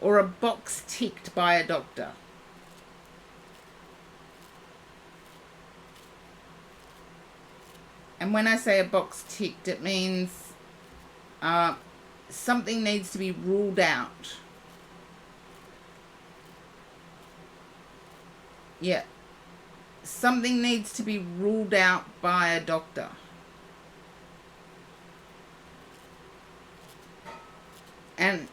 A: Or a box ticked by a doctor. And when I say a box ticked, it means something needs to be ruled out. Yeah. Something needs to be ruled out by a doctor. And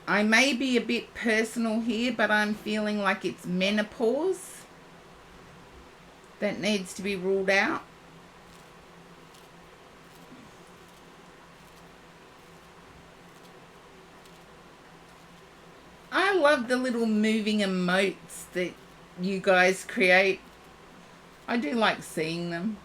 A: I may be a bit personal here, but I'm feeling like it's menopause that needs to be ruled out. I love the little moving emotes that you guys create. I do like seeing them.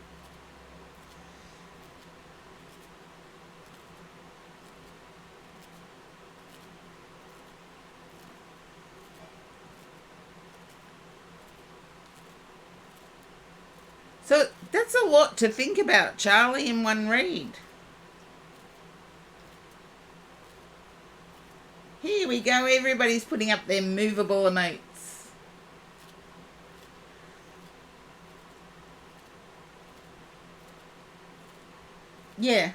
A: So that's a lot to think about, Charlie, in one read. Here we go. Everybody's putting up their movable emotes. Yeah.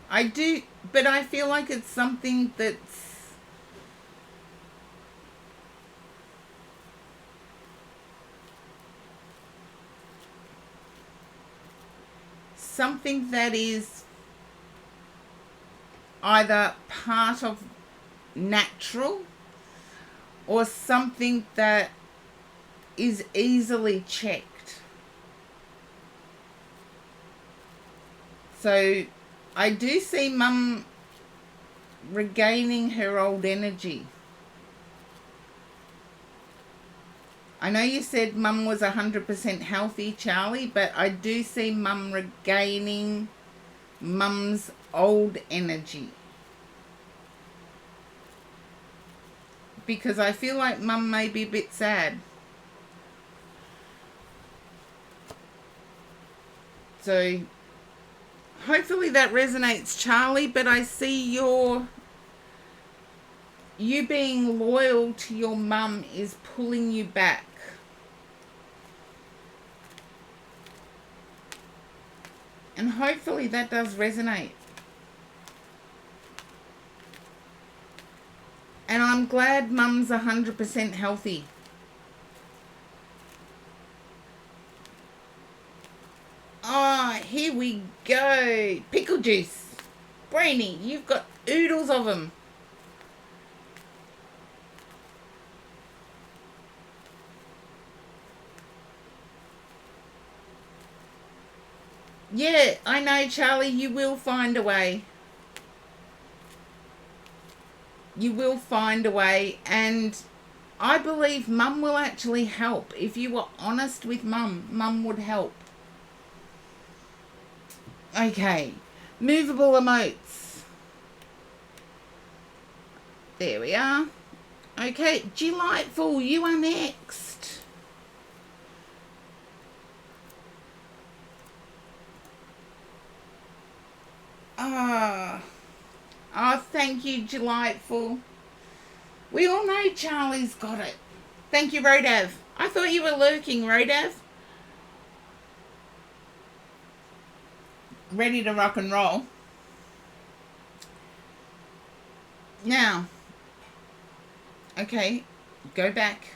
A: I do, but I feel like it's something that's something that is either part of natural or something that is easily checked. So I do see Mum regaining her old energy. I know you said Mum was 100% healthy, Charlie, but I do see Mum regaining Mum's old energy. Because I feel like Mum may be a bit sad. So hopefully that resonates, Charlie, but I see you being loyal to your mum is pulling you back. And hopefully that does resonate. And I'm glad Mum's 100% healthy. Oh, here we go. Pickle juice. Brainy, you've got oodles of them. Yeah, I know, Charlie, you will find a way. You will find a way, and I believe Mum will actually help. If you were honest with Mum, Mum would help. Okay, movable emotes. There we are. Okay, Delightful, you are next. Thank you, Delightful. We all know Charlie's got it. Thank you, Rodav. I thought you were lurking, Rodav. Ready to rock and roll. Now, okay, go back.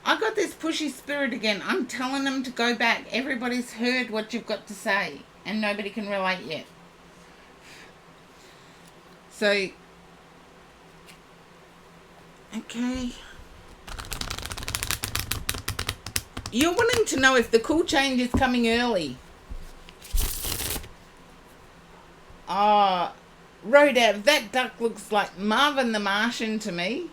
A: I got this pushy spirit again. I'm telling them to go back. Everybody's heard what you've got to say, and nobody can relate yet. So, okay. You're wanting to know if the cool change is coming early. Rodav, that duck looks like Marvin the Martian to me.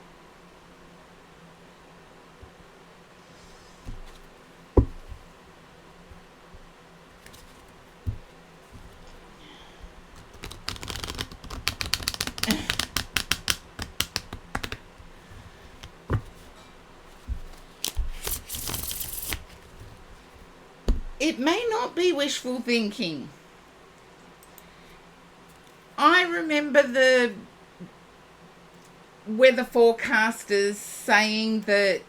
A: It may not be wishful thinking. I remember the weather forecasters saying that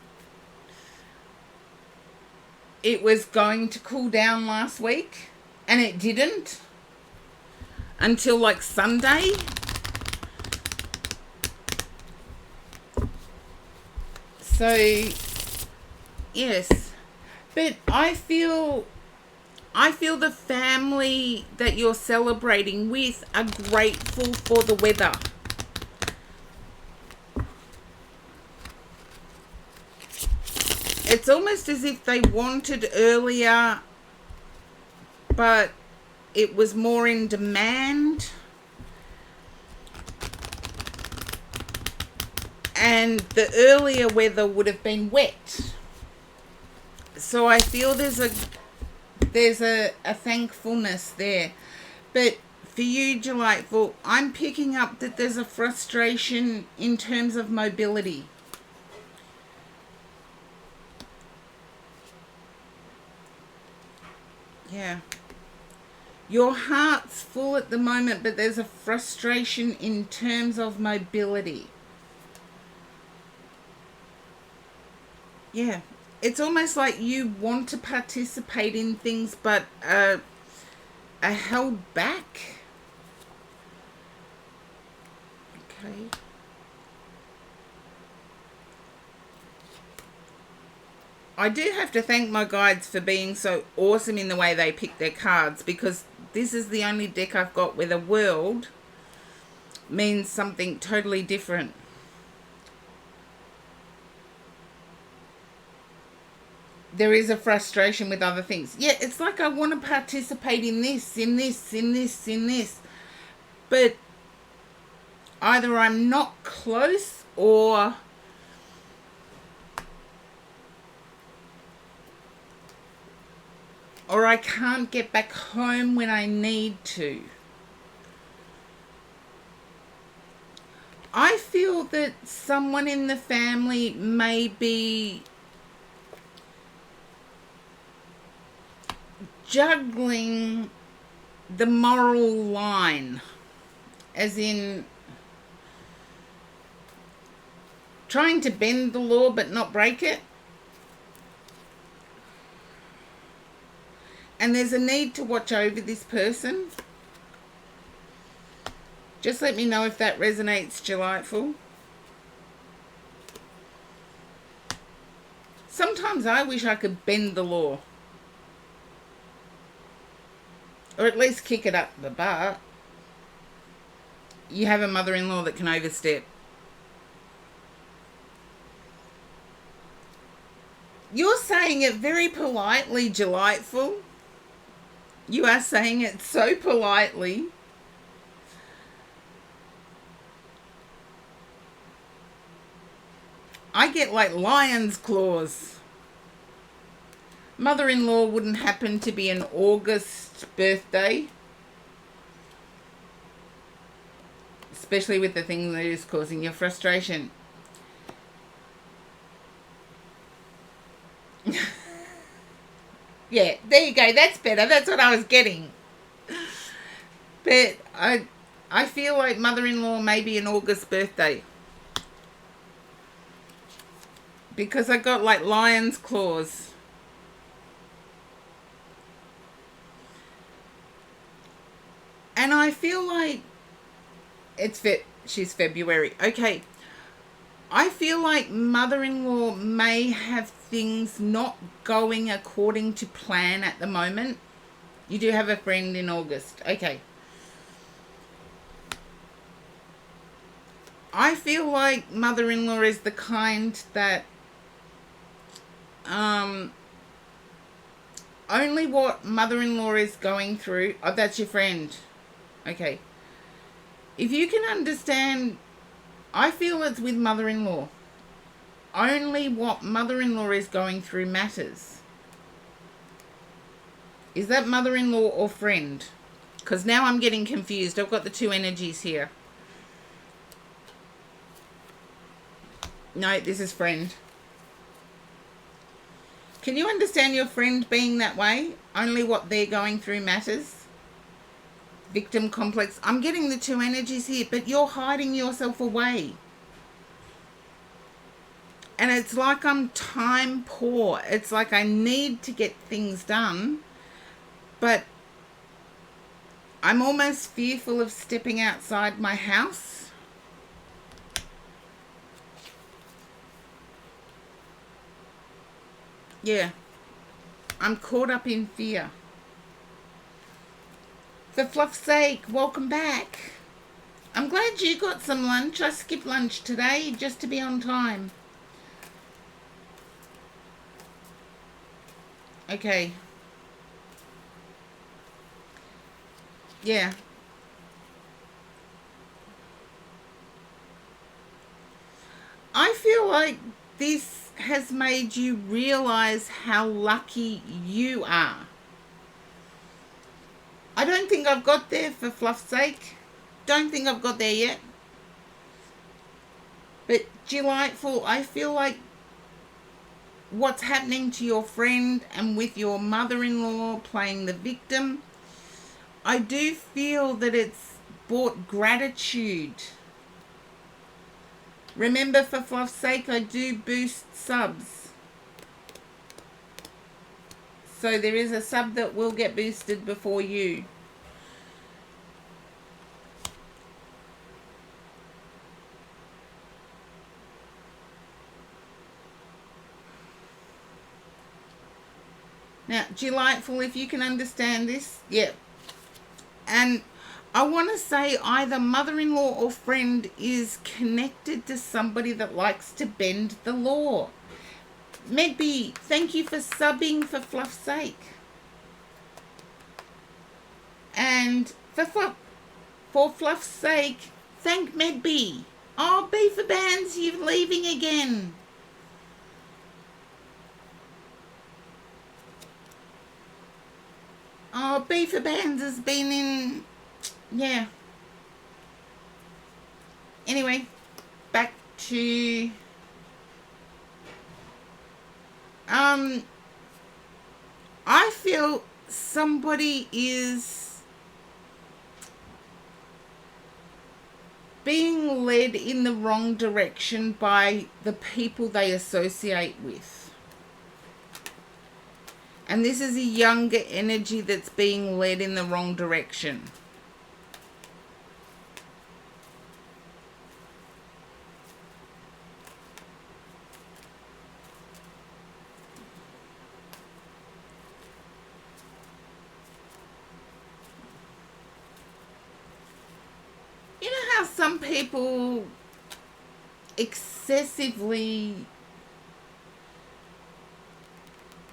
A: it was going to cool down last week, and it didn't until like Sunday. So, yes. But I feel the family that you're celebrating with are grateful for the weather. It's almost as if they wanted earlier, but it was more in demand. And the earlier weather would have been wet. So I feel there's a thankfulness there. But for you, Delightful, I'm picking up that there's a frustration in terms of mobility. Yeah. Your heart's full at the moment, but there's a frustration in terms of mobility. Yeah. It's almost like you want to participate in things, but are held back. Okay. I do have to thank my guides for being so awesome in the way they pick their cards, because this is the only deck I've got where the world means something totally different. there is a frustration with other things. Yeah, it's like I want to participate in this. But either I'm not close or I can't get back home when I need to. I feel that someone in the family may be juggling the moral line, as in trying to bend the law but not break it. And there's a need to watch over this person. Just let me know if that resonates, Delightful. Sometimes I wish I could bend the law. Or at least kick it up the butt. You have a mother-in-law that can overstep. You're saying it very politely, Delightful. You are saying it so politely. I get like lion's claws. Mother-in-law wouldn't happen to be an August birthday. Especially with the thing that is causing your frustration. Yeah, there you go. That's better. That's what I was getting. But I feel like mother-in-law may be an August birthday. Because I got like lion's claws. And I feel like she's February. Okay. I feel like mother-in-law may have things not going according to plan at the moment. You do have a friend in August. Okay. I feel like mother-in-law is the kind that only what mother-in-law is going through. Oh, that's your friend. Okay. If you can understand, I feel it's with mother-in-law. Only what mother-in-law is going through matters. Is that mother-in-law or friend? Because now I'm getting confused. I've got the two energies here. No, this is friend. Can you understand your friend being that way? Only what they're going through matters? Victim complex. I'm getting the two energies here, but you're hiding yourself away. And it's like I'm time poor. It's like I need to get things done, but I'm almost fearful of stepping outside my house. Yeah, I'm caught up in fear. For fluff's sake, welcome back. I'm glad you got some lunch. I skipped lunch today just to be on time. Okay. Yeah. I feel like this has made you realize how lucky you are. I don't think I've got there for fluff's sake. Don't think I've got there yet. But Delightful, I feel like what's happening to your friend and with your mother-in-law playing the victim, I do feel that it's brought gratitude. Remember, for fluff's sake, I do boost subs. So there is a sub that will get boosted before you. Now, Delightful, if you can understand this, yeah. And I want to say either mother-in-law or friend is connected to somebody that likes to bend the law. Medby, thank you for subbing for Fluff's sake. And for Fluff's sake, thank Medby. Oh, B for Bands, you're leaving again. Oh, B for Bands has been in... Yeah. Anyway, back to... I feel somebody is being led in the wrong direction by the people they associate with. And this is a younger energy that's being led in the wrong direction. You know how some people excessively...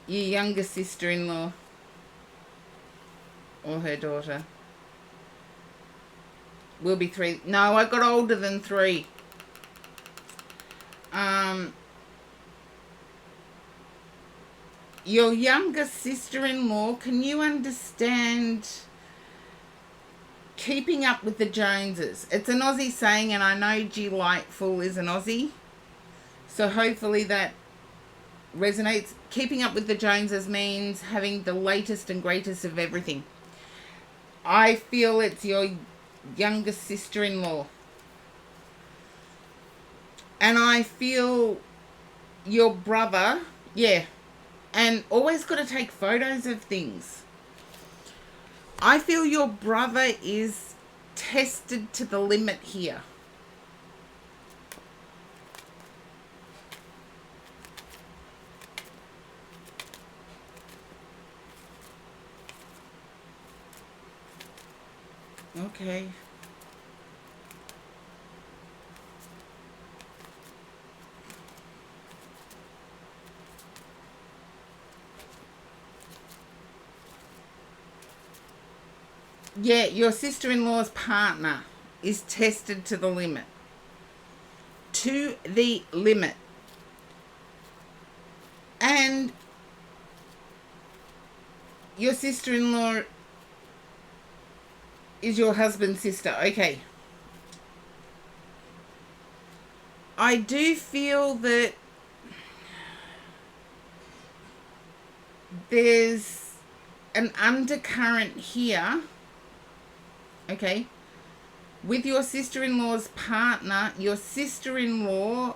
A: Your younger sister-in-law or her daughter will be 3. No, I got older than 3. Your younger sister-in-law, can you understand keeping up with the Joneses? It's an Aussie saying, and I know Delightful is an Aussie, so hopefully that resonates. Keeping up with the Joneses means having the latest and greatest of everything. I feel it's your younger sister-in-law. And I feel your brother, yeah, and always got to take photos of things. I feel your brother is tested to the limit here. Okay. Yeah, your sister-in-law's partner is tested to the limit. To the limit. And your sister-in-law is your husband's sister. Okay. I do feel that there's an undercurrent here. Okay. With your sister-in-law's partner, your sister-in-law,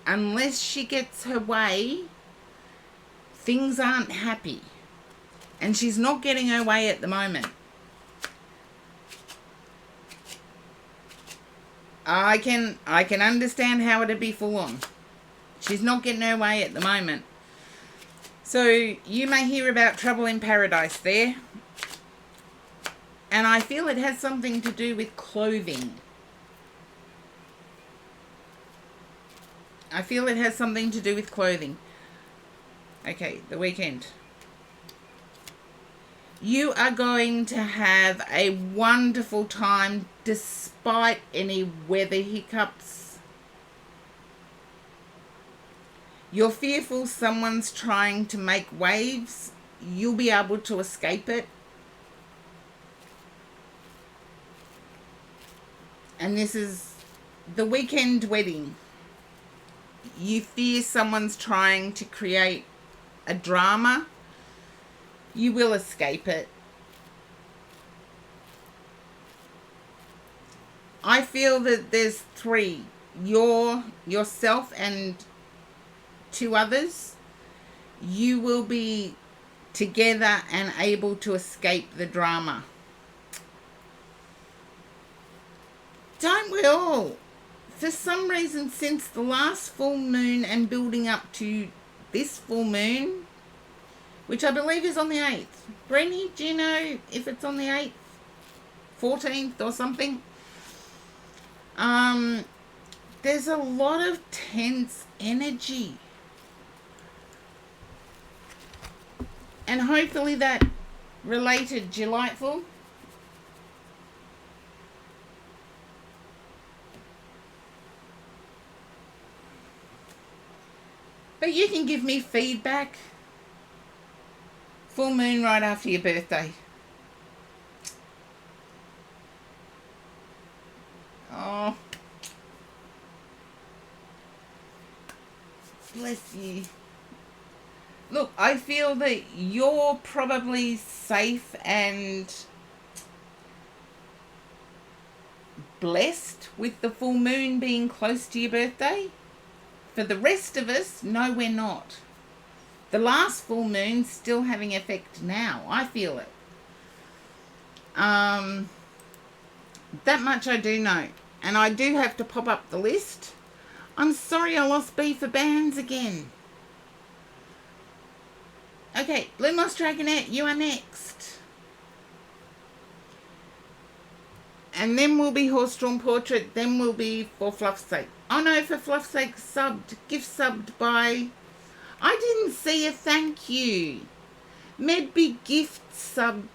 A: unless she gets her way, things aren't happy. And she's not getting her way at the moment. I can understand how it'd be full on. She's not getting her way at the moment. So you may hear about trouble in paradise there. And I feel it has something to do with clothing. I feel it has something to do with clothing. Okay, the weekend. You are going to have a wonderful time despite any weather hiccups. You're fearful someone's trying to make waves. You'll be able to escape it. And this is the weekend wedding. You fear someone's trying to create a drama. You will escape it. I feel that there's 3. Yourself and 2 others. You will be together and able to escape the drama. Don't we all? For some reason, since the last full moon and building up to this full moon, which I believe is on the 8th. Brenny, do you know if it's on the 8th? 14th or something? There's a lot of tense energy. And hopefully that related delightful. But you can give me feedback. Full moon right after your birthday. Oh. Bless you. Look, I feel that you're probably safe and blessed with the full moon being close to your birthday. For the rest of us, no, we're not. The last full moon's still having effect now. I feel it. That much I do know. And I do have to pop up the list. I'm sorry I lost B for bands again. Okay, Blue Moss Dragonette, you are next. And then will be Horse Drawn Portrait. Then will be For Fluff's Sake. Oh no, For Fluff's Sake subbed. Gift subbed by... I didn't see a thank you. Medby gift subbed.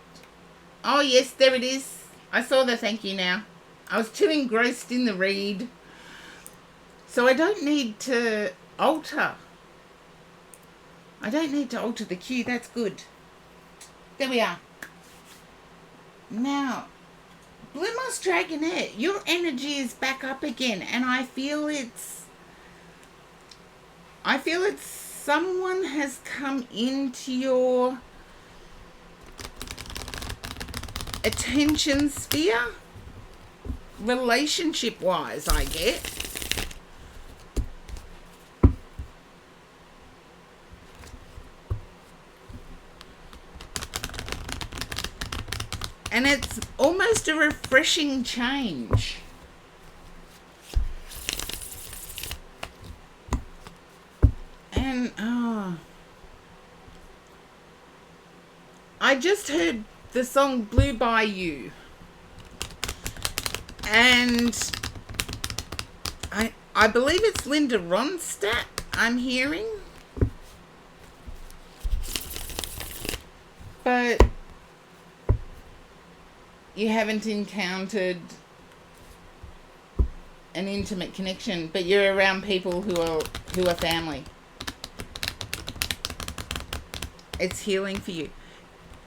A: Oh yes, there it is. I saw the thank you now. I was too engrossed in the read. So I don't need to alter. I don't need to alter the queue. That's good. There we are. Now, Blue Moss Dragonette, your energy is back up again, and I feel it's someone has come into your attention sphere, relationship wise, I get. And it's almost a refreshing change. And I just heard the song Blue Bayou. And I believe it's Linda Ronstadt I'm hearing. But you haven't encountered an intimate connection, but you're around people who are family. It's healing for you.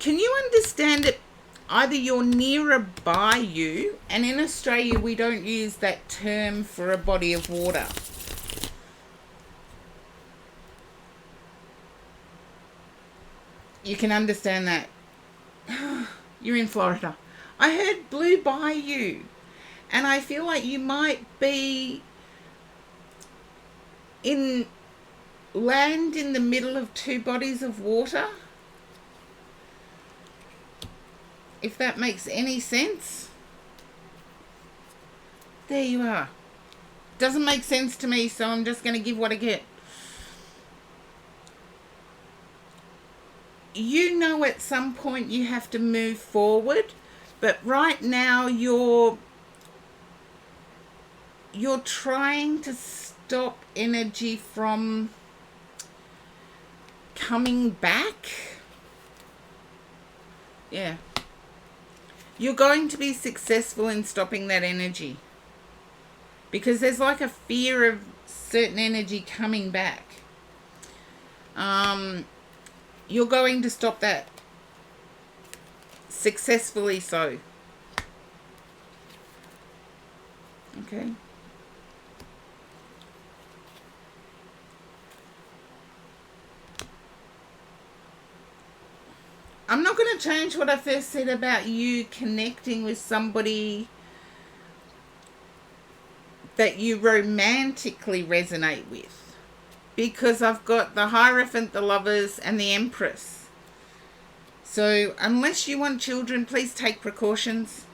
A: Can you understand it? Either you're near a bayou, and in Australia we don't use that term for a body of water. You can understand that. You're in Florida. I heard Blue Bayou, and I feel like you might be in land in the middle of two bodies of water. If that makes any sense. There you are. Doesn't make sense to me, so I'm just going to give what I get. You know at some point you have to move forward, but right now you're trying to stop energy from coming back. Yeah. You're going to be successful in stopping that energy, because there's like a fear of certain energy coming back. You're going to stop that successfully, so. Okay. I'm not going to change what I first said about you connecting with somebody that you romantically resonate with, because I've got the Hierophant, the Lovers, and the Empress. So unless you want children, please take precautions.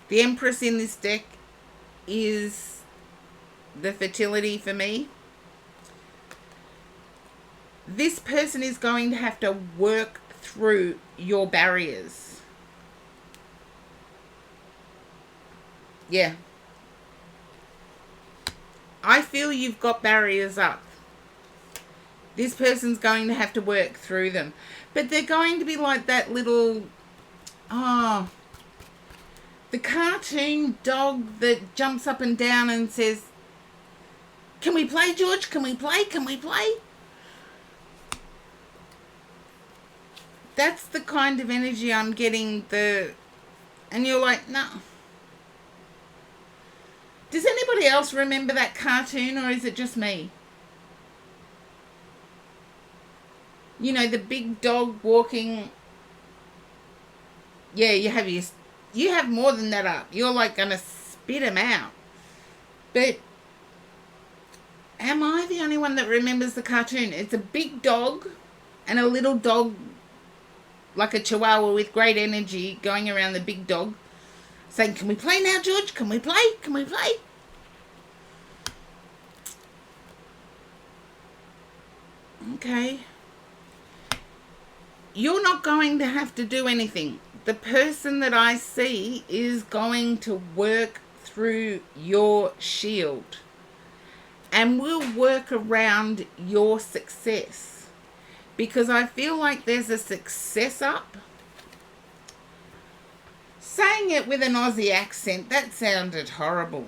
A: The Empress in this deck is the fertility for me. This person is going to have to work through your barriers. Yeah. I feel you've got barriers up. This person's going to have to work through them. But they're going to be like that little, the cartoon dog that jumps up and down and says, "Can we play, George? Can we play? Can we play?" That's the kind of energy I'm getting. And you're like, no. Does anybody else remember that cartoon, or is it just me? You know, the big dog walking. Yeah, you have more than that up. You're like going to spit him out. But am I the only one that remembers the cartoon? It's a big dog and a little dog, like a chihuahua with great energy, going around the big dog saying, "Can we play now, George? Can we play? Can we play?" Okay. You're not going to have to do anything. The person that I see is going to work through your shield and will work around your success, because I feel like there's a success up. Saying it with an Aussie accent, that sounded horrible.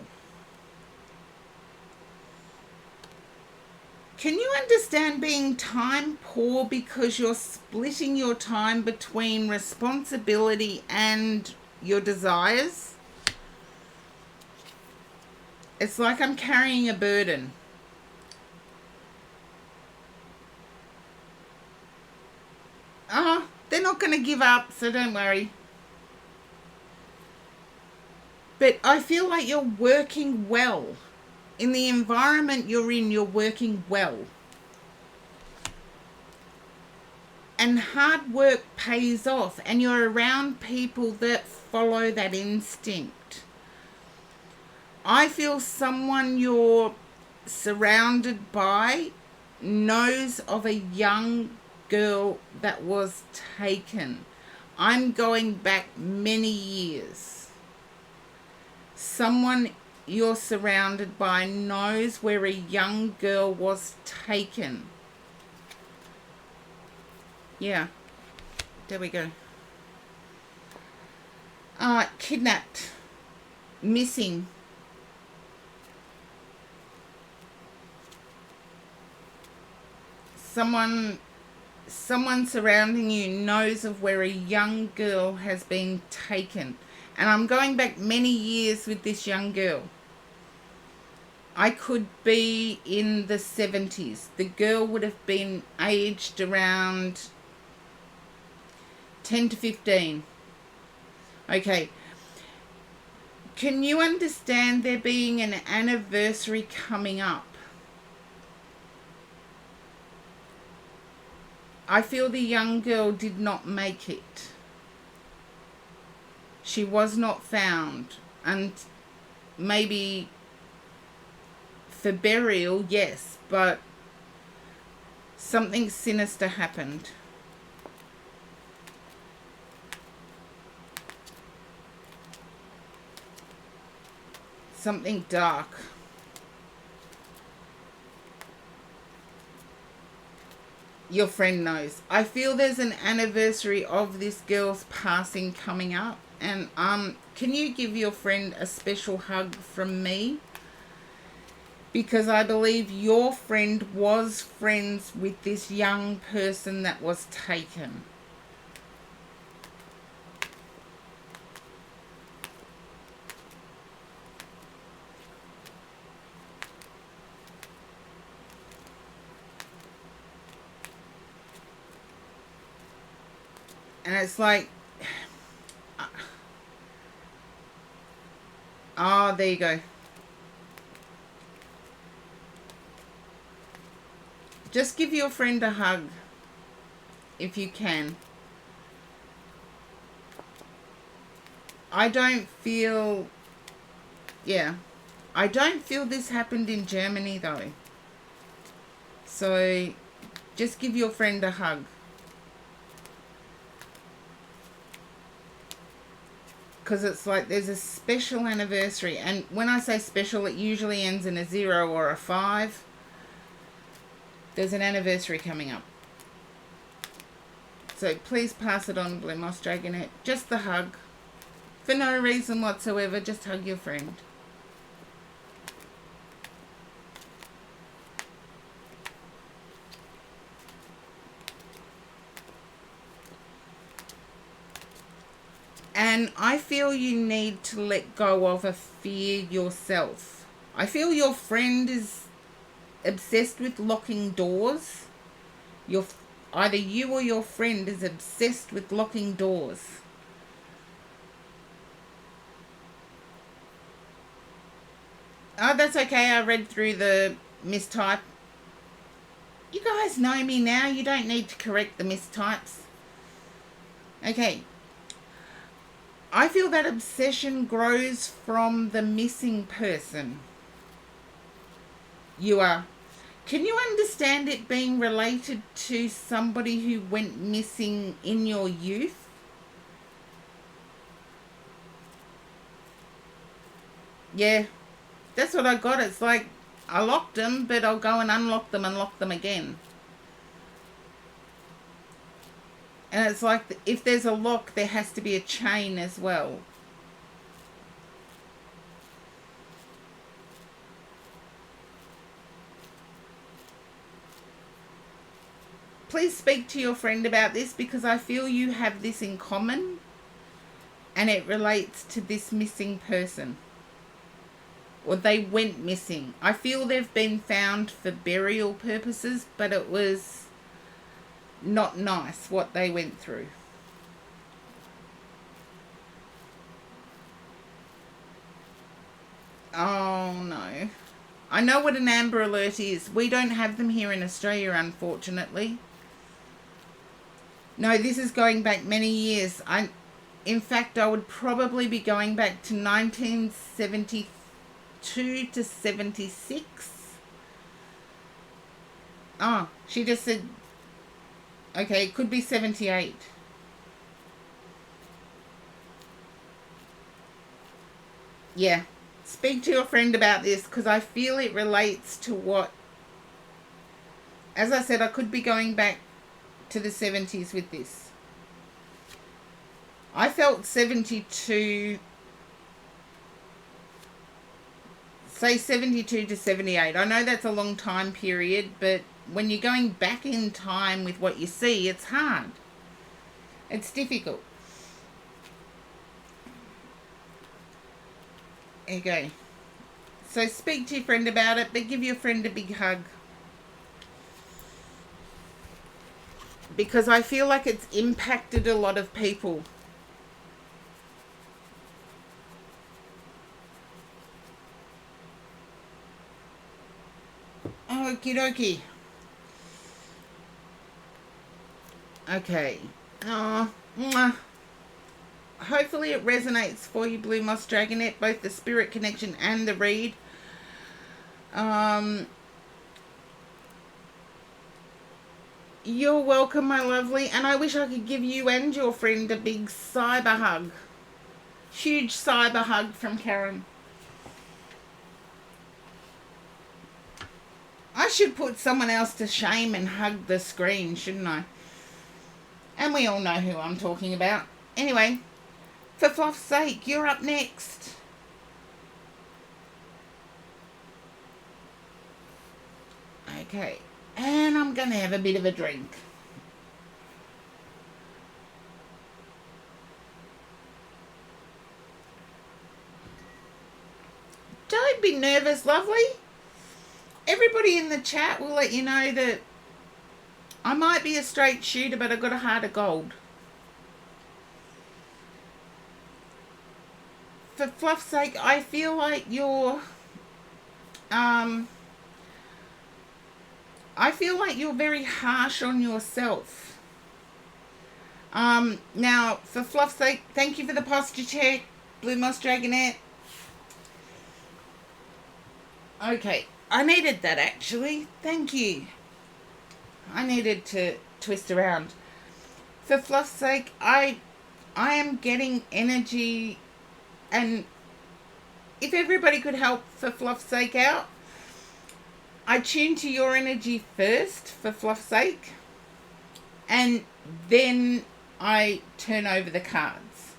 A: Can you understand being time poor because you're splitting your time between responsibility and your desires? It's like I'm carrying a burden. They're not going to give up, so don't worry. But I feel like you're working well. In the environment you're in, you're working well. And hard work pays off, and you're around people that follow that instinct. I feel someone you're surrounded by knows of a young girl that was taken. I'm going back many years. Someone you're surrounded by knows where a young girl was taken. Yeah, there we go. Kidnapped, missing. Someone surrounding you knows of where a young girl has been taken. And I'm going back many years with this young girl. I could be in the 70s. The girl would have been aged around 10 to 15. Okay. Can you understand there being an anniversary coming up? I feel the young girl did not make it. She was not found, and maybe for burial, yes, but something sinister happened. Something dark. Your friend knows. I feel there's an anniversary of this girl's passing coming up. And can you give your friend a special hug from me? Because I believe your friend was friends with this young person that was taken. And it's like, oh, there you go. Just give your friend a hug if you can. I don't feel this happened in Germany though. So just give your friend a hug. Because it's like there's a special anniversary. And when I say special, it usually ends in a 0 or a 5. There's an anniversary coming up. So please pass it on, Blue Moss Dragonette. Just the hug. For no reason whatsoever, just hug your friend. And I feel you need to let go of a fear yourself. I feel your friend is obsessed with locking doors. Either you or your friend is obsessed with locking doors. Oh, that's okay. I read through the mistype. You guys know me now. You don't need to correct the mistypes. Okay. I feel that obsession grows from the missing person. You are. Can you understand it being related to somebody who went missing in your youth? Yeah, that's what I got. It's like I locked them, but I'll go and unlock them and lock them again. And it's like if there's a lock, there has to be a chain as well. Please speak to your friend about this because I feel you have this in common and it relates to this missing person. Or they went missing. I feel they've been found for burial purposes, but it was not nice what they went through. Oh no. I know what an Amber Alert is. We don't have them here in Australia, unfortunately. No, this is going back many years. In fact, I would probably be going back to 1972 to 76. Oh, she just said, okay, it could be 78. Yeah. Speak to your friend about this because I feel it relates to what, as I said, I could be going back to the 70s with this. I felt 72, say 72 to 78. I know that's a long time period, but when you're going back in time with what you see, it's hard. It's difficult. There you go. So speak to your friend about it, but give your friend a big hug. Because I feel like it's impacted a lot of people. Okie dokie. Okay. Hopefully it resonates for you, Blue Moss Dragonette, both the spirit connection and the read. You're welcome, my lovely, and I wish I could give you and your friend a big cyber hug. Huge cyber hug from Karen. I should put someone else to shame and hug the screen, shouldn't I? And we all know who I'm talking about. Anyway, for fluff's sake, you're up next. Okay, and I'm going to have a bit of a drink. Don't be nervous, lovely. Everybody in the chat will let you know that I might be a straight shooter, but I've got a heart of gold. For fluff's sake, I feel like you're very harsh on yourself. Now, for fluff's sake, thank you for the posture check, Blue Moss Dragonette. Okay, I needed that actually. Thank you. I needed to twist around. For fluff's sake, I am getting energy, and if everybody could help for fluff's sake out, I tune to your energy first for fluff's sake, and then I turn over the cards.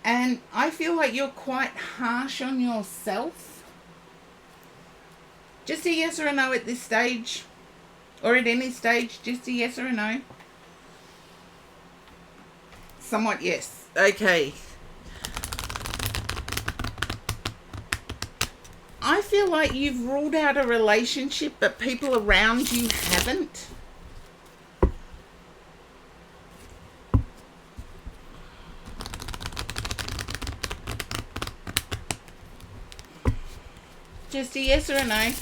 A: And I feel like you're quite harsh on yourself. Just a yes or a no at this stage, or at any stage, just a yes or a no. Somewhat yes. Okay. I feel like you've ruled out a relationship, but people around you haven't. Just a yes or a no.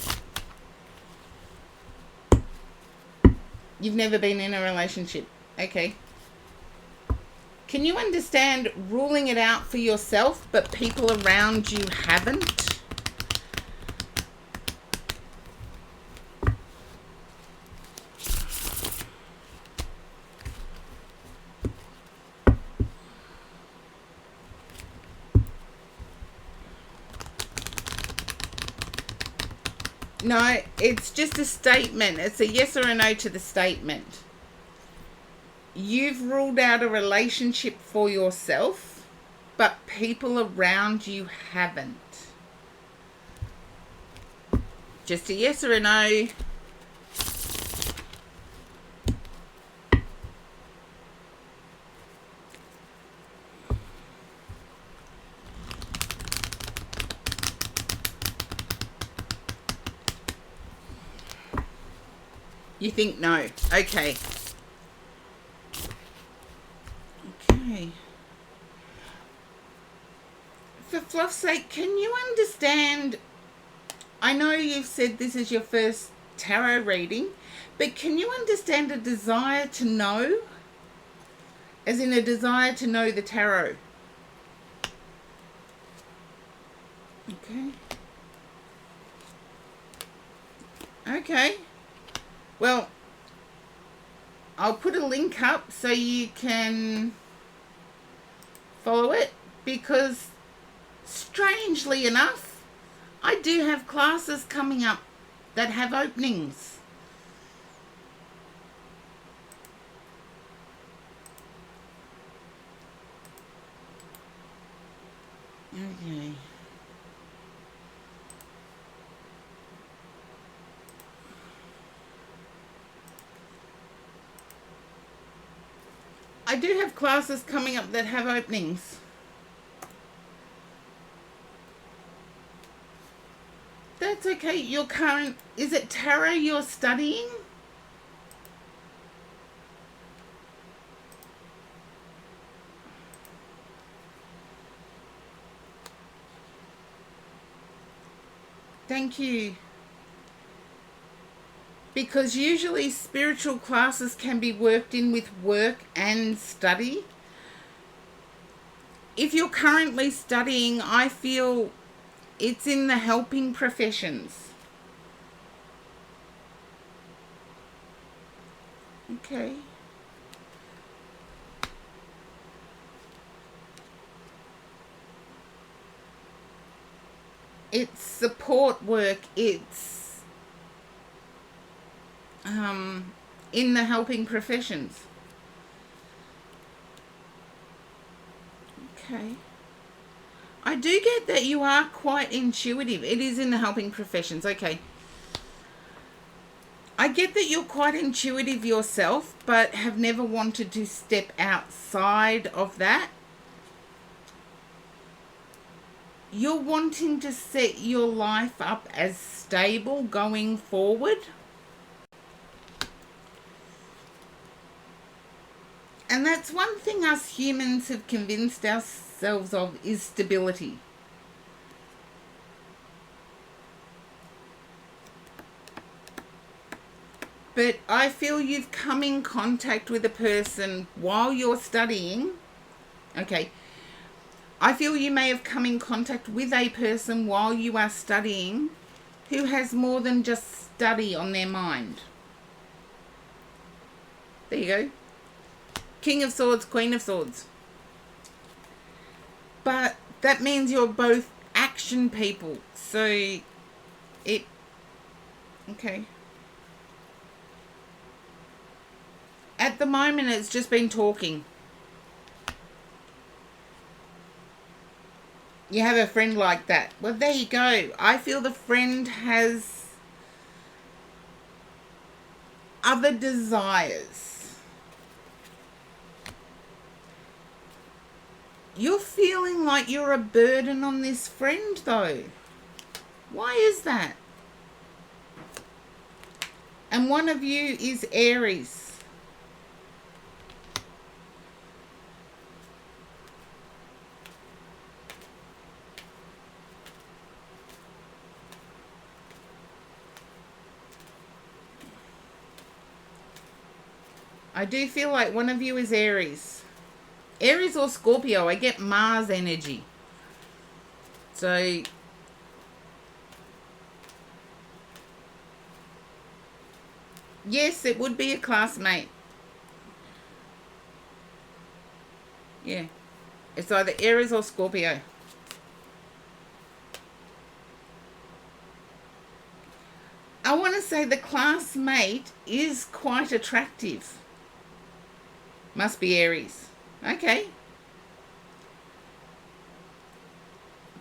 A: You've never been in a relationship. Okay. Can you understand ruling it out for yourself, but people around you haven't? No, it's just a statement. It's a yes or a no to the statement. You've ruled out a relationship for yourself, but people around you haven't. Just a yes or a no. You think no. Okay. Okay. For fluff's sake, can you understand? I know you've said this is your first tarot reading, but can you understand a desire to know? As in a desire to know the tarot. Okay. Okay. Well, I'll put a link up so you can follow it, because strangely enough, I do have classes coming up that have openings. Okay. I do have classes coming up that have openings. That's okay. Your current... Is it tarot you're studying? Thank you. Because usually spiritual classes can be worked in with work and study. If you're currently studying, I feel it's in the helping professions. Okay. It's support work. It's in the helping professions. Okay. I do get that you are quite intuitive. It is in the helping professions. Okay. I get that you're quite intuitive yourself, but have never wanted to step outside of that. You're wanting to set your life up as stable going forward. And that's one thing us humans have convinced ourselves of, is stability. But I feel you've come in contact with a person while you're studying. Okay. I feel you may have come in contact with a person while you are studying who has more than just study on their mind. There you go. King of Swords, Queen of Swords. But that means you're both action people. So it Okay. At the moment, it's just been talking. You have a friend like that. Well, there you go. I feel the friend has other desires. You're feeling like you're a burden on this friend, though. Why is that? And one of you is Aries. I do feel like one of you is Aries. Aries or Scorpio. I get Mars energy. So yes, it would be a classmate. Yeah. It's either Aries or Scorpio. I want to say the classmate is quite attractive. Must be Aries. Okay.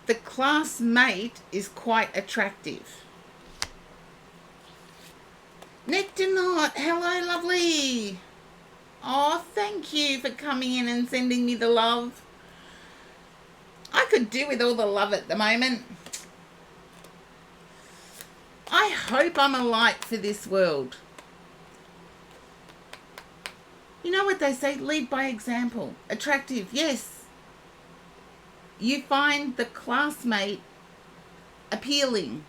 A: The classmate is quite attractive. Nectarnaut, hello, lovely. Oh, thank you for coming in and sending me the love. I could do with all the love at the moment. I hope I'm a light for this world. You know what they say? Lead by example. Attractive, yes. You find the classmate appealing.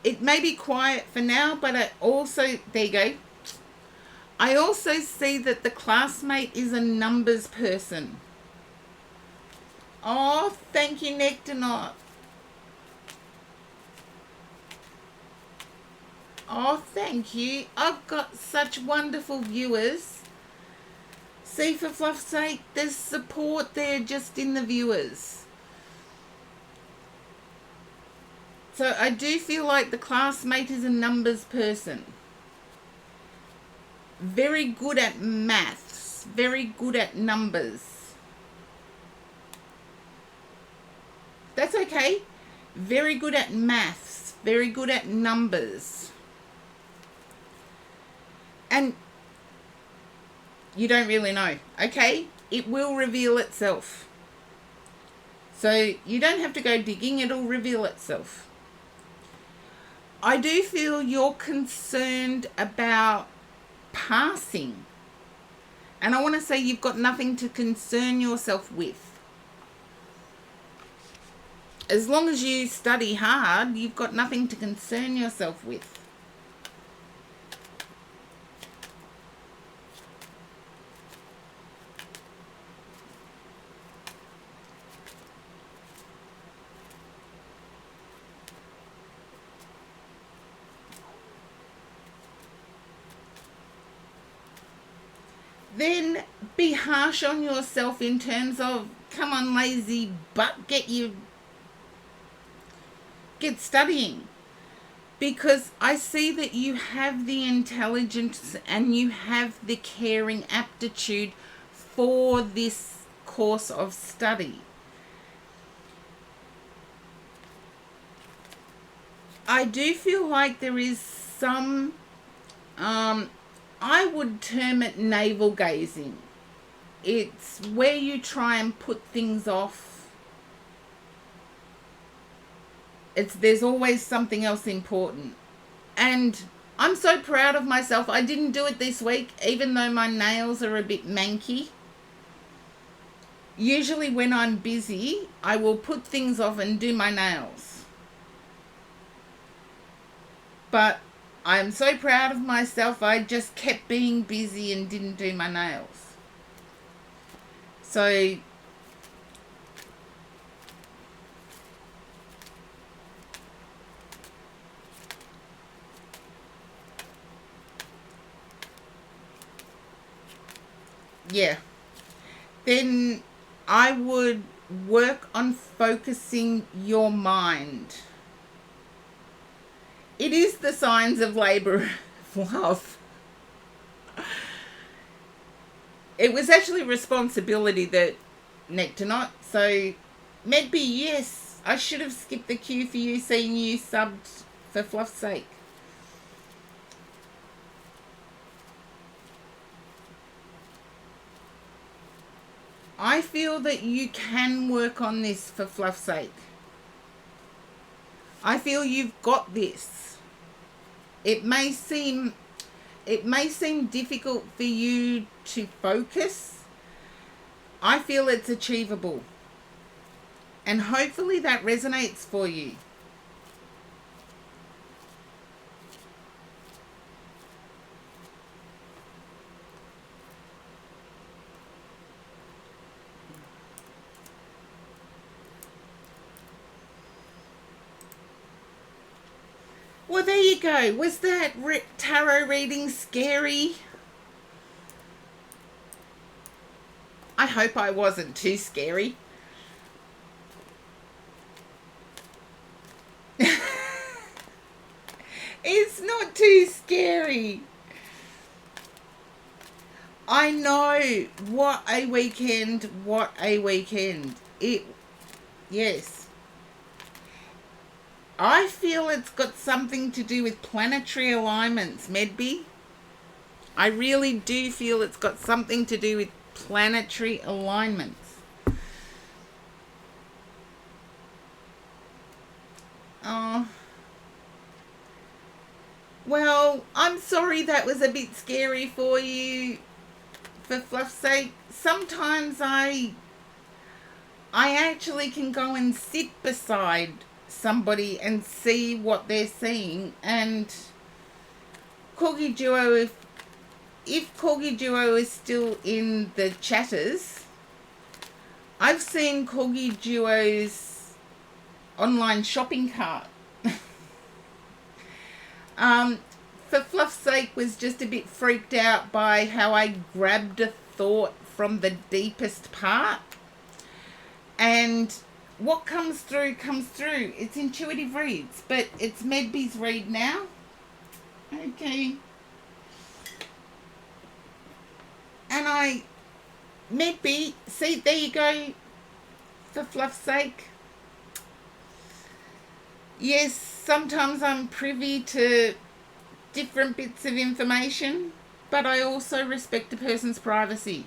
A: It may be quiet for now, but I also, there you go. I also see that the classmate is a numbers person. Oh, thank you, Nectarnaut. Oh, thank you. I've got such wonderful viewers. See, for fluff's sake, there's support there just in the viewers. So I do feel like the classmate is a numbers person. Very good at maths. Very good at numbers. That's okay. Very good at maths. Very good at numbers. And you don't really know. Okay? It will reveal itself. So you don't have to go digging. It'll reveal itself. I do feel you're concerned about passing. And I want to say you've got nothing to concern yourself with. As long as you study hard, you've got nothing to concern yourself with. Then be harsh on yourself in terms of, come on, lazy butt, get studying. Because I see that you have the intelligence and you have the caring aptitude for this course of study. I do feel like there is some, I would term it navel gazing. It's where you try and put things off. There's always something else important. And I'm so proud of myself. I didn't do it this week, even though my nails are a bit manky. Usually when I'm busy, I will put things off and do my nails. But I'm so proud of myself, I just kept being busy and didn't do my nails. So yeah, then I would work on focusing your mind. It is the signs of labour of love. It was actually responsibility that necked a knot. So, Medby, yes, I should have skipped the queue for you, seeing you subbed for fluff's sake. I feel that you can work on this for fluff's sake. I feel you've got this. It may seem difficult for you to focus. I feel it's achievable. And hopefully that resonates for you. Well, there you go. Was that tarot reading scary? I hope I wasn't too scary. It's not too scary. I know. What a weekend. What a weekend. Yes. I feel it's got something to do with planetary alignments, Medby. I really do feel it's got something to do with planetary alignments. Oh. Well, I'm sorry that was a bit scary for you, for fluff's sake. Sometimes I actually can go and sit beside somebody and see what they're seeing. And Corgi Duo, if Corgi Duo is still in the chatters, I've seen Corgi Duo's online shopping cart. For fluff's sake, was just a bit freaked out by how I grabbed a thought from the deepest part, and what comes through comes through. It's intuitive reads, but it's Medby's read now. Okay. And Medby, see, there you go, for fluff's sake. Yes, sometimes I'm privy to different bits of information, but I also respect a person's privacy.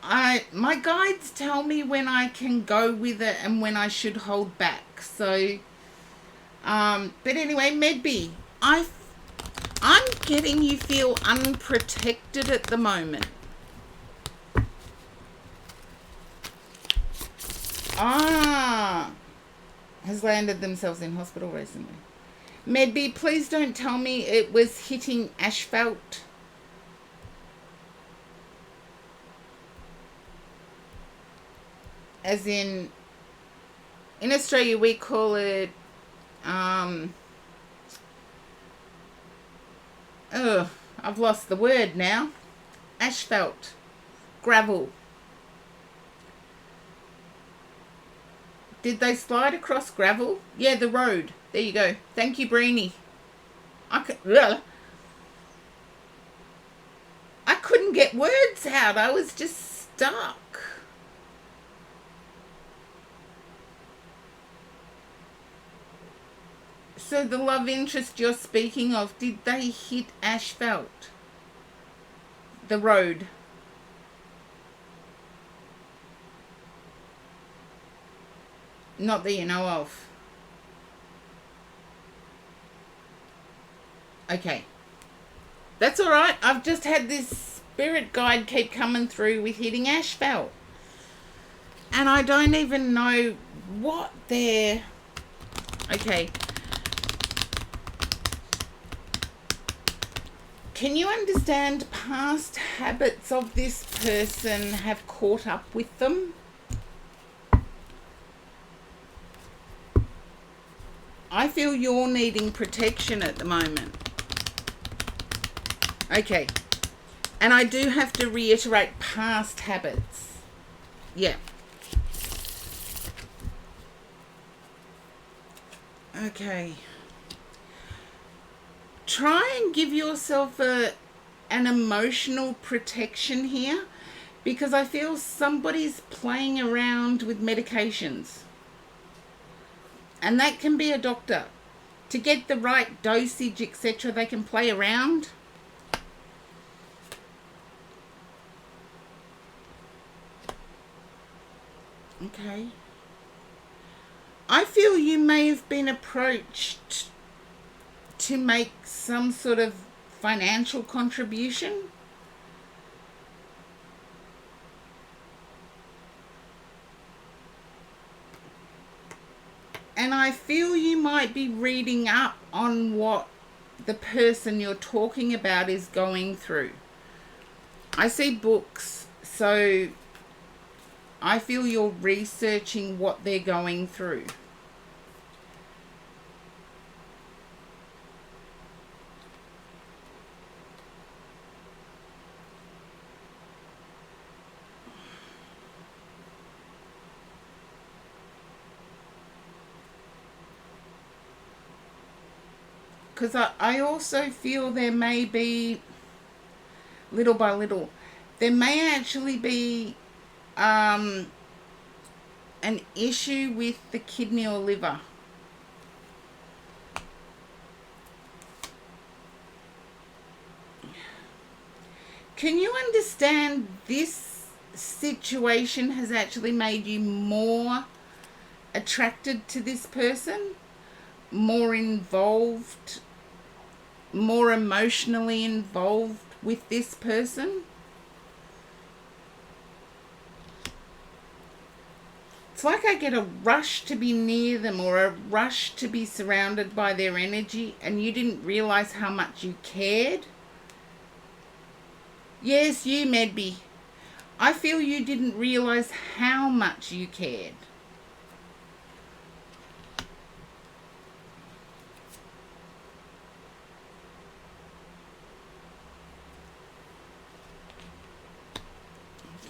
A: My guides tell me when I can go with it and when I should hold back. So, but anyway, Medby, I'm getting you feel unprotected at the moment. Has landed themselves in hospital recently. Medby, please don't tell me it was hitting asphalt. As in Australia we call it, I've lost the word now. Asphalt. Gravel. Did they slide across gravel? Yeah, the road. There you go. Thank you, Breenie. I couldn't get words out. I was just stuck. So the love interest you're speaking of, did they hit asphalt? The road. Not that you know of. Okay. That's all right. I've just had this spirit guide keep coming through with hitting asphalt. And I don't even know what they're... Okay. Can you understand past habits of this person have caught up with them? I feel you're needing protection at the moment. Okay. And I do have to reiterate past habits. Yeah. Okay. Try and give yourself an emotional protection here, because I feel somebody's playing around with medications. And that can be a doctor. To get the right dosage, etc., they can play around. Okay. I feel you may have been approached to make some sort of financial contribution. And I feel you might be reading up on what the person you're talking about is going through. I see books, so I feel you're researching what they're going through. Because I also feel there may be, little by little, there may actually be an issue with the kidney or liver. Can you understand this situation has actually made you more attracted to this person, more involved, more emotionally involved with this person? It's like I get a rush to be near them, or a rush to be surrounded by their energy, and you didn't realize how much you cared. Yes, you, Medby. I feel you didn't realize how much you cared.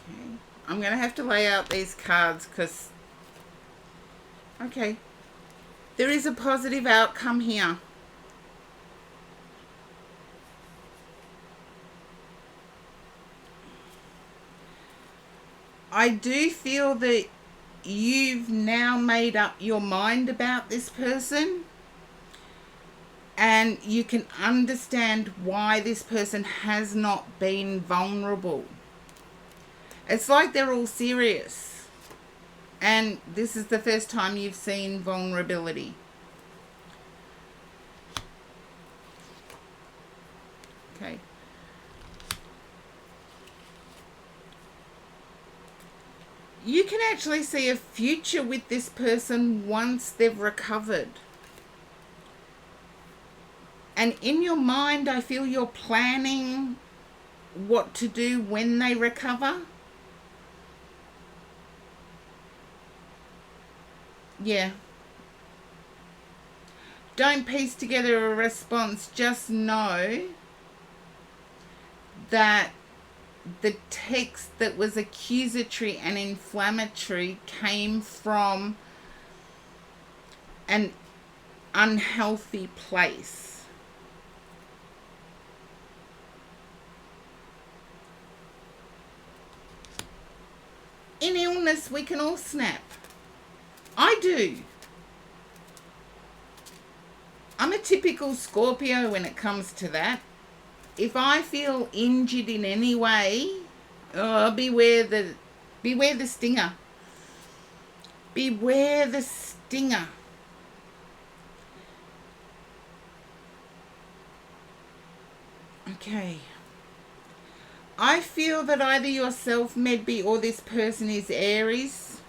A: Okay. I'm going to have to lay out these cards because... Okay. There is a positive outcome here. I do feel that you've now made up your mind about this person, and you can understand why this person has not been vulnerable. It's like they're all serious, and this is the first time you've seen vulnerability. Okay. You can actually see a future with this person once they've recovered. And in your mind, I feel you're planning what to do when they recover. Yeah. Don't piece together a response. Just know that the text that was accusatory and inflammatory came from an unhealthy place. In illness, we can all snap. I do. I'm a typical Scorpio when it comes to that. If I feel injured in any way, beware the stinger. Beware the stinger. Okay. I feel that either yourself, Medby, or this person is Aries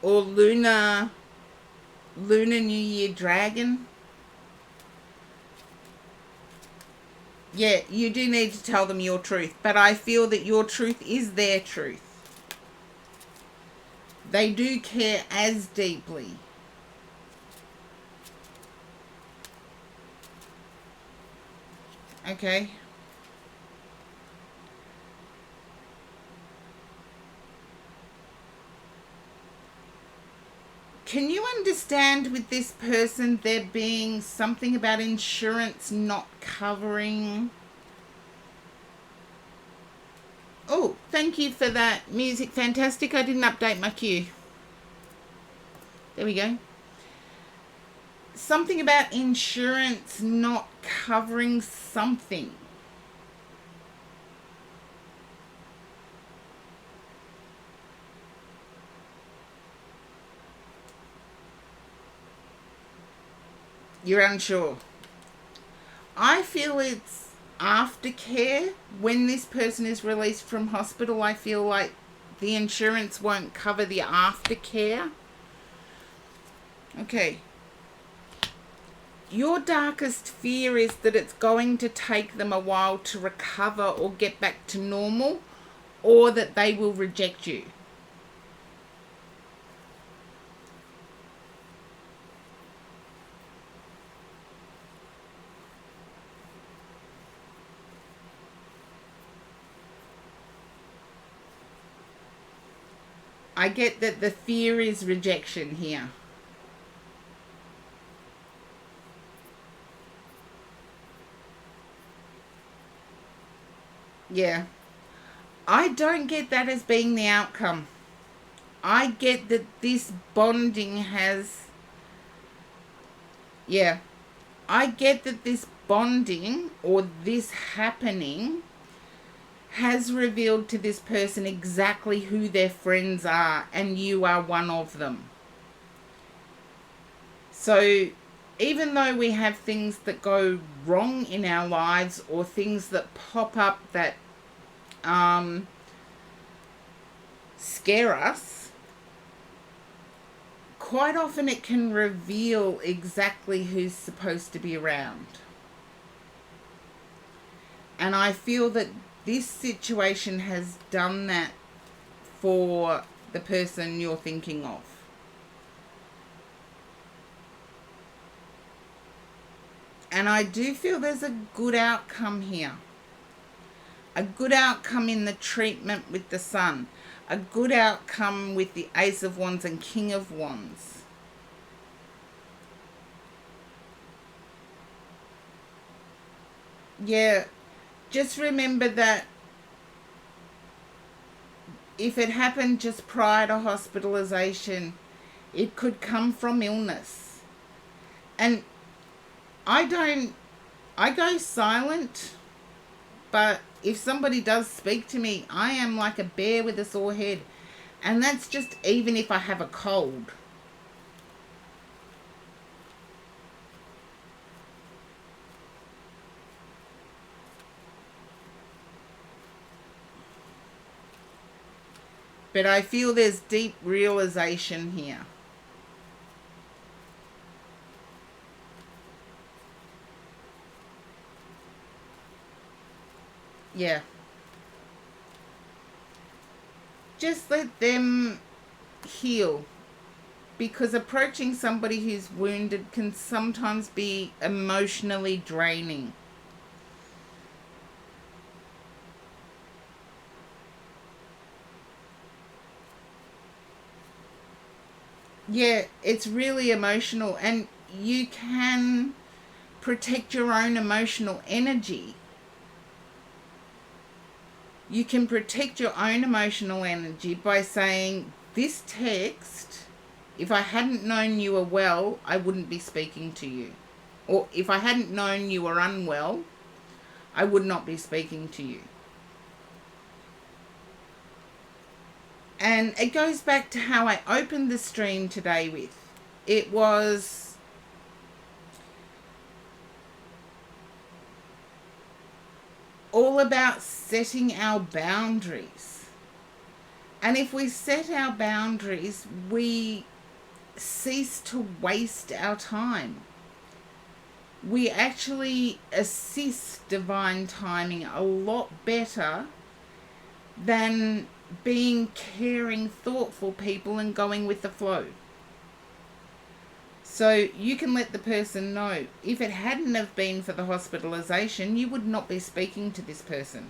A: or Lunar New Year Dragon. Yeah, you do need to tell them your truth, but I feel that your truth is their truth. They do care as deeply. Okay. Can you understand with this person there being something about insurance not covering? Oh, thank you for that music. Fantastic. I didn't update my queue. There we go. Something about insurance not covering something. You're unsure. I feel it's aftercare. When this person is released from hospital, I feel like the insurance won't cover the aftercare. Okay. Your darkest fear is that it's going to take them a while to recover or get back to normal, or that they will reject you. I get that the fear is rejection here. Yeah. I don't get that as being the outcome. I get that this bonding has... Yeah. I get that this bonding or this happening has revealed to this person exactly who their friends are, and you are one of them. So even though we have things that go wrong in our lives or things that pop up that scare us, quite often it can reveal exactly who's supposed to be around. And I feel that this situation has done that for the person you're thinking of. And I do feel there's a good outcome here. A good outcome in the treatment with the Sun. A good outcome with the Ace of Wands and King of Wands. Yeah, just remember that if it happened just prior to hospitalization, it could come from illness. And I go silent, but if somebody does speak to me, I am like a bear with a sore head. And that's just even if I have a cold. But I feel there's deep realization here. Yeah. Just let them heal. Because approaching somebody who's wounded can sometimes be emotionally draining. Yeah, it's really emotional, and you can protect your own emotional energy. You can protect your own emotional energy by saying, this text, if I hadn't known you were well, I wouldn't be speaking to you. Or if I hadn't known you were unwell, I would not be speaking to you. And it goes back to how I opened the stream today with. It was all about setting our boundaries. And if we set our boundaries, we cease to waste our time. We actually assist divine timing a lot better than being caring, thoughtful people and going with the flow. So you can let the person know, if it hadn't have been for the hospitalization, you would not be speaking to this person.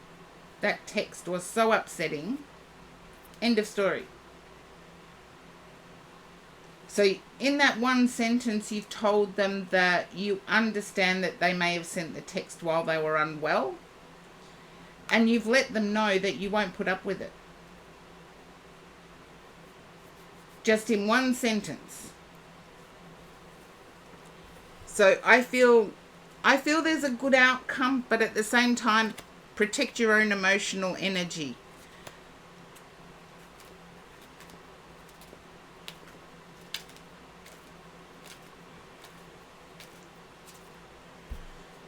A: That text was so upsetting. End of story. So in that one sentence, you've told them that you understand that they may have sent the text while they were unwell, and you've let them know that you won't put up with it. Just in one sentence. So I feel there's a good outcome, but at the same time, protect your own emotional energy.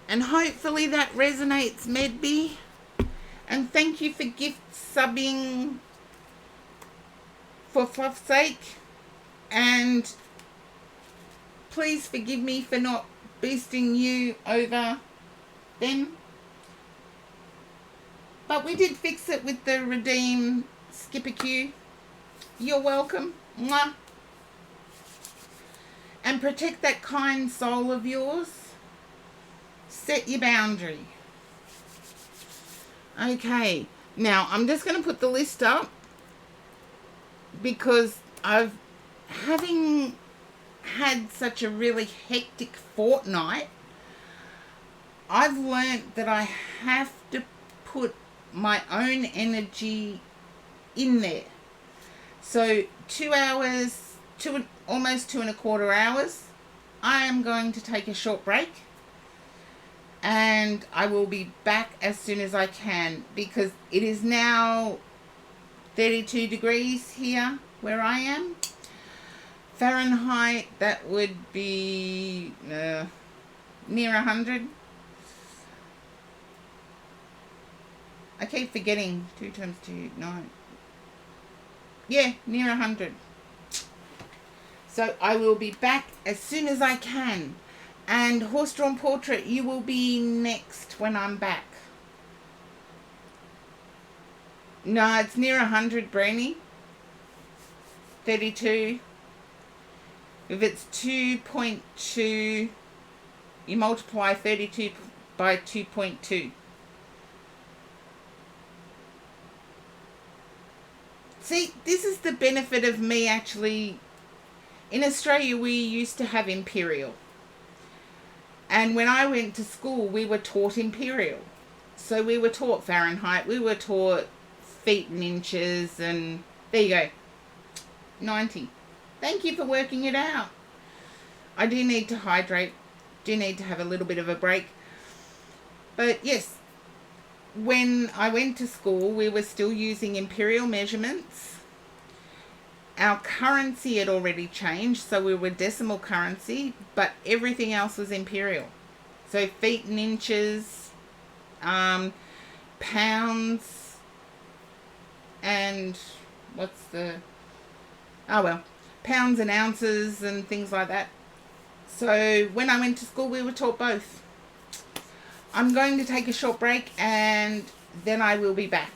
A: And hopefully that resonates, Medby. And thank you for gift subbing for fluff's sake. And please forgive me for not boosting you over them. But we did fix it with the redeem Skipper Q. You're welcome. Mwah. And protect that kind soul of yours. Set your boundary. Okay, now I'm just going to put the list up because having had such a really hectic fortnight, I've learned that I have to put my own energy in there. So 2 hours, almost 2.25 hours, I am going to take a short break. And I will be back as soon as I can, because it is now 32 degrees here where I am. Fahrenheit, that would be near 100. I keep forgetting 2 times 2, 9. Yeah, near 100. So I will be back as soon as I can. And Horse-Drawn Portrait, you will be next when I'm back. No, it's near 100, Brainy. 32. If it's 2.2, you multiply 32 by 2.2. See, this is the benefit of me actually. In Australia, we used to have imperial. And when I went to school, we were taught imperial. So we were taught Fahrenheit, we were taught feet and inches, and there you go, 90. Thank you for working it out. I do need to hydrate, do need to have a little bit of a break. But yes, when I went to school, we were still using imperial measurements. Our currency had already changed, so we were decimal currency, but everything else was imperial. So feet and inches, pounds, and pounds and ounces and things like that. So when I went to school, we were taught both. I'm going to take a short break and then I will be back.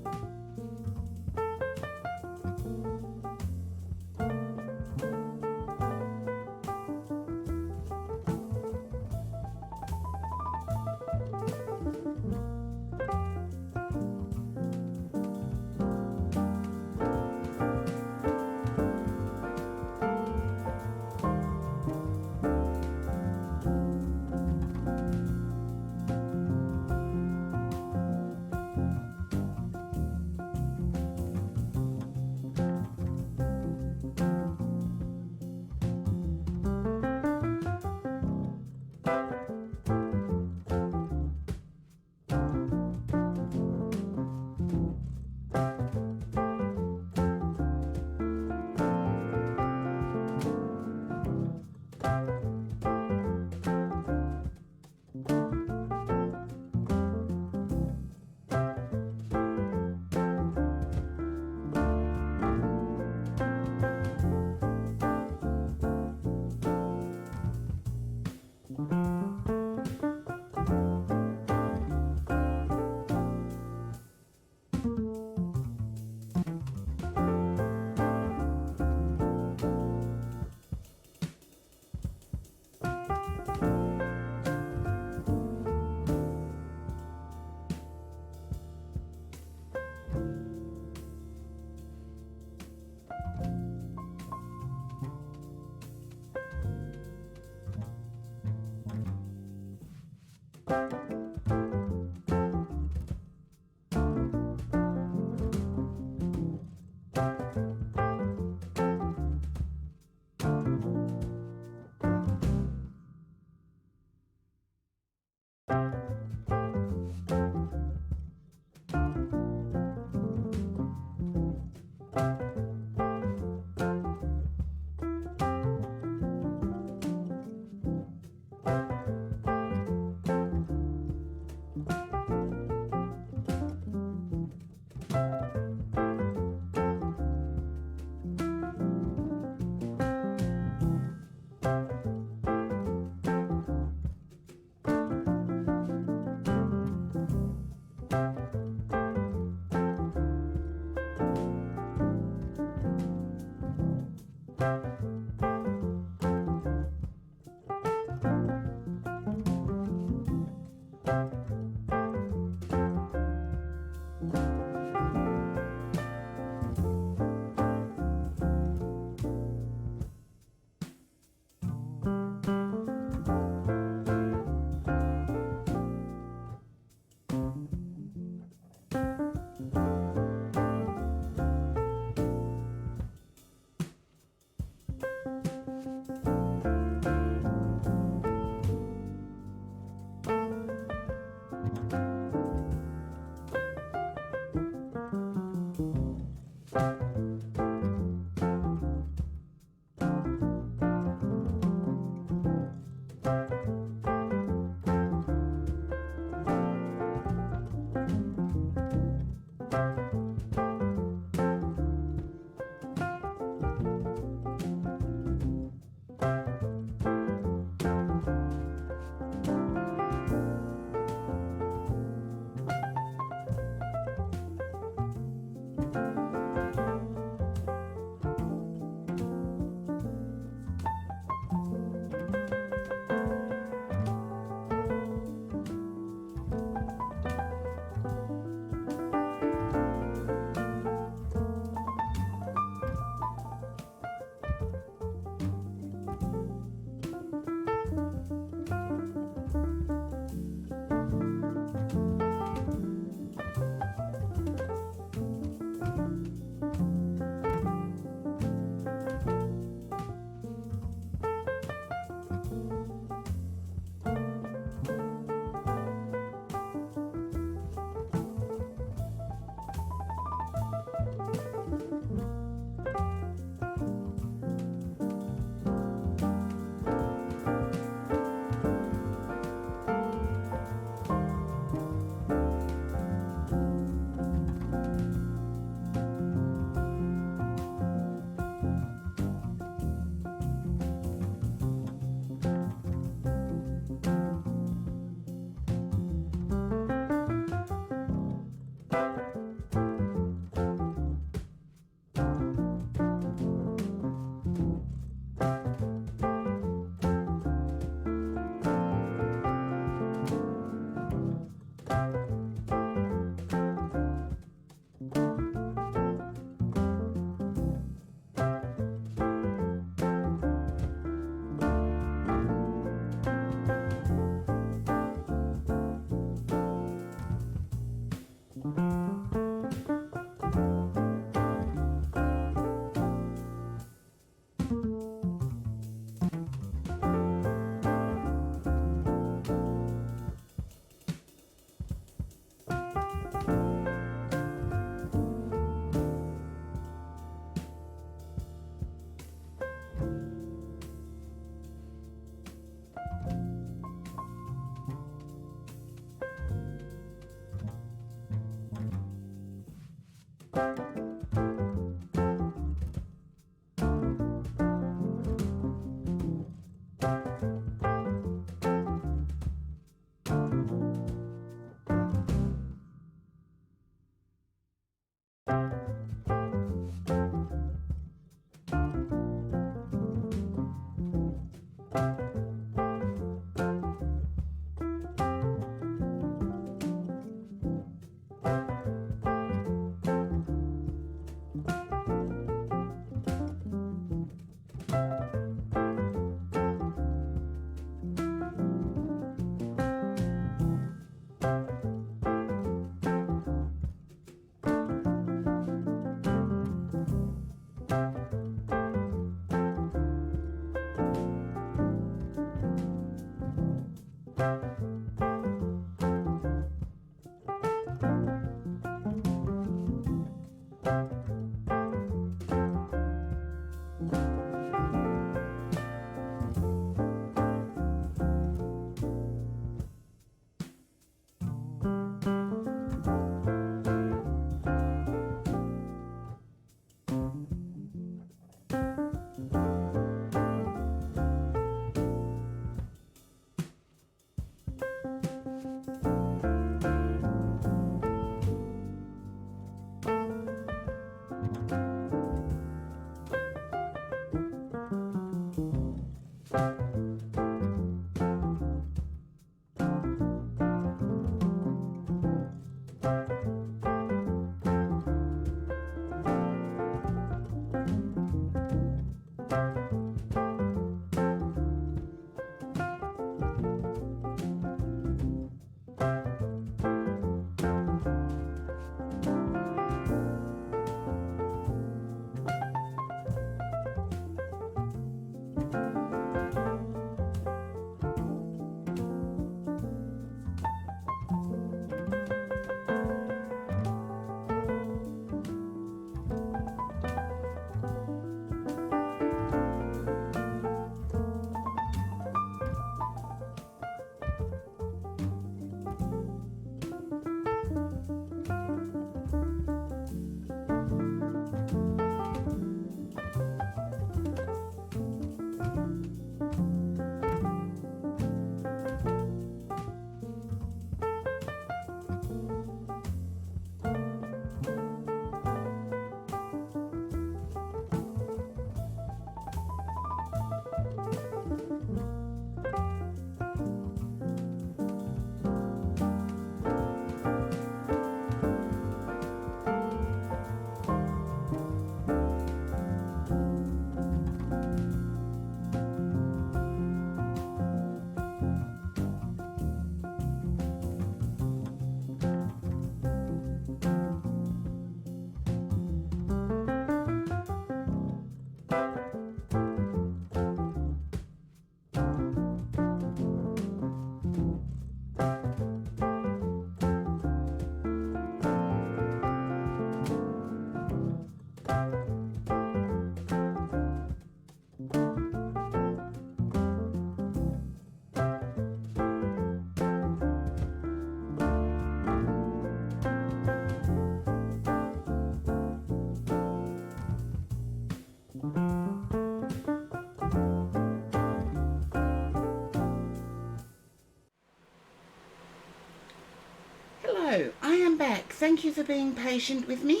A: thank you for being patient with me.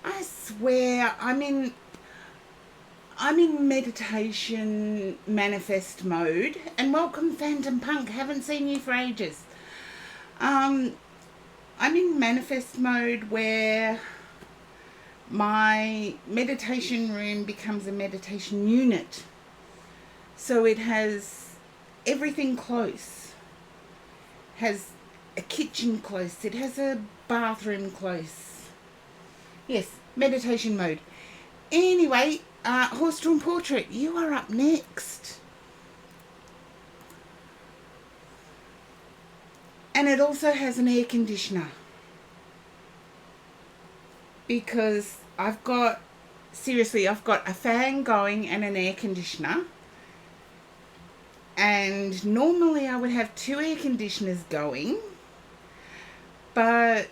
A: I swear, I'm in meditation manifest mode. And welcome, Phantom Punk. Haven't seen you for ages. I'm in manifest mode where my meditation room becomes a meditation unit. So it has everything close. Has a kitchen close. It has a bathroom close. Yes, meditation mode. Anyway, Horse-Drawn Portrait, you are up next. And it also has an air conditioner. Because I've got a fan going and an air conditioner. And normally I would have 2 air conditioners going. But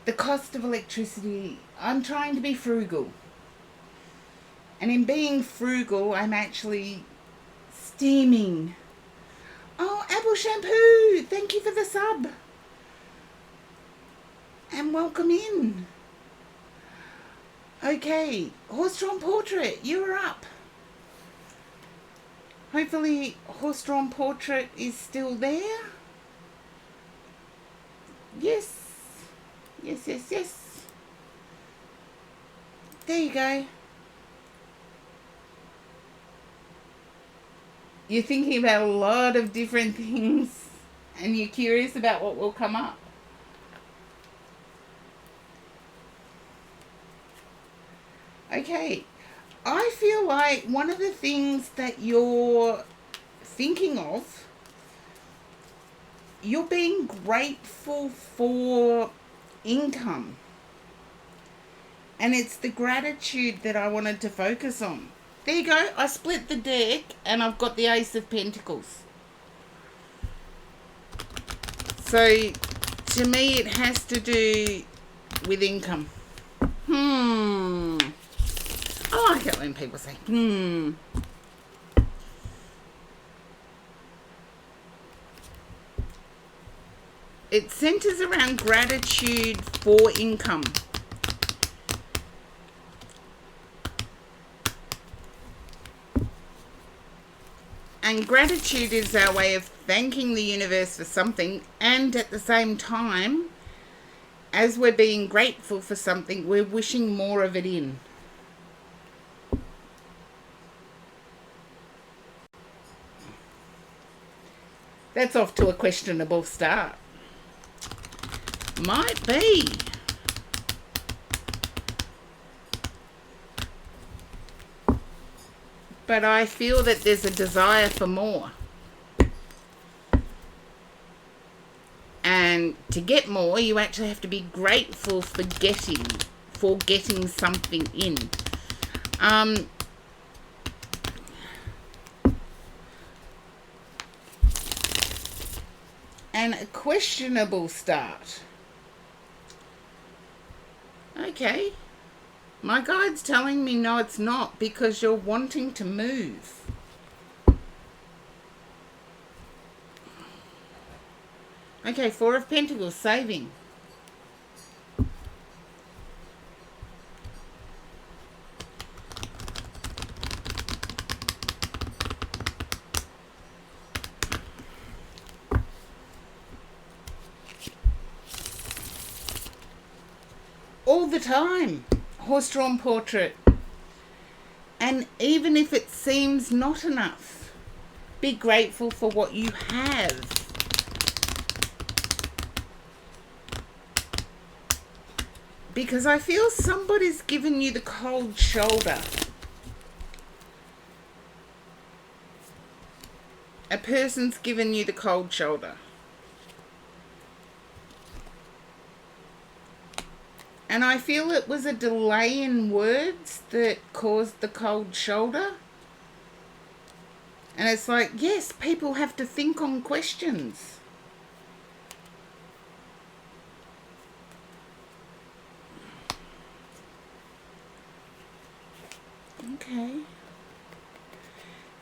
A: the cost of electricity, I'm trying to be frugal. And in being frugal, I'm actually steaming. Oh, Apple Shampoo, thank you for the sub. And welcome in. Okay, Horse-Drawn Portrait, you're up. Hopefully Horse-Drawn Portrait is still there. Yes. Yes. There you go. You're thinking about a lot of different things and you're curious about what will come up. Okay. I feel like one of the things that you're thinking of, you're being grateful for income. And it's the gratitude that I wanted to focus on. There you go. I split the deck and I've got the Ace of Pentacles. So to me it has to do with income. I like it when people say, It centers around gratitude for income. And gratitude is our way of thanking the universe for something, and at the same time, as we're being grateful for something, we're wishing more of it in. That's off to a questionable start. Might be. But I feel that there's a desire for more. And to get more, you actually have to be grateful for getting something in. And a questionable start. Okay. My guide's telling me no, it's not, because you're wanting to move. Okay, 4 of Pentacles, saving. All the time. Horse-Drawn Portrait. And even if it seems not enough, be grateful for what you have. Because I feel somebody's given you the cold shoulder. A person's given you the cold shoulder. And I feel it was a delay in words that caused the cold shoulder. And it's like, yes, people have to think on questions. Okay.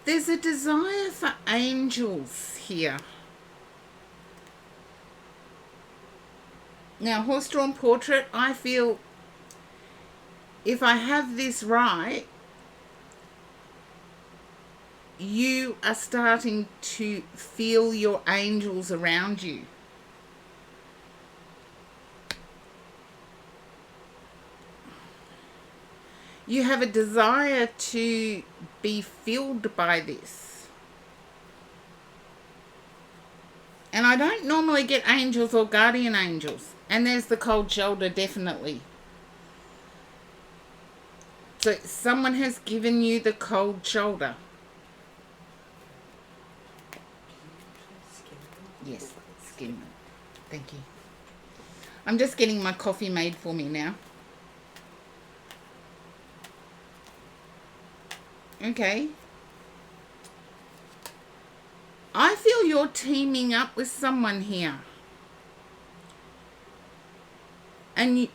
A: There's a desire for angels here. Now, horse-drawn portrait, I feel if I have this right, you are starting to feel your angels around you. You have a desire to be filled by this. And I don't normally get angels or guardian angels. And there's the cold shoulder, definitely. So someone has given you the cold shoulder. Yes, skin. Thank you. I'm just getting my coffee made for me now. Okay. I feel you're teaming up with someone here. And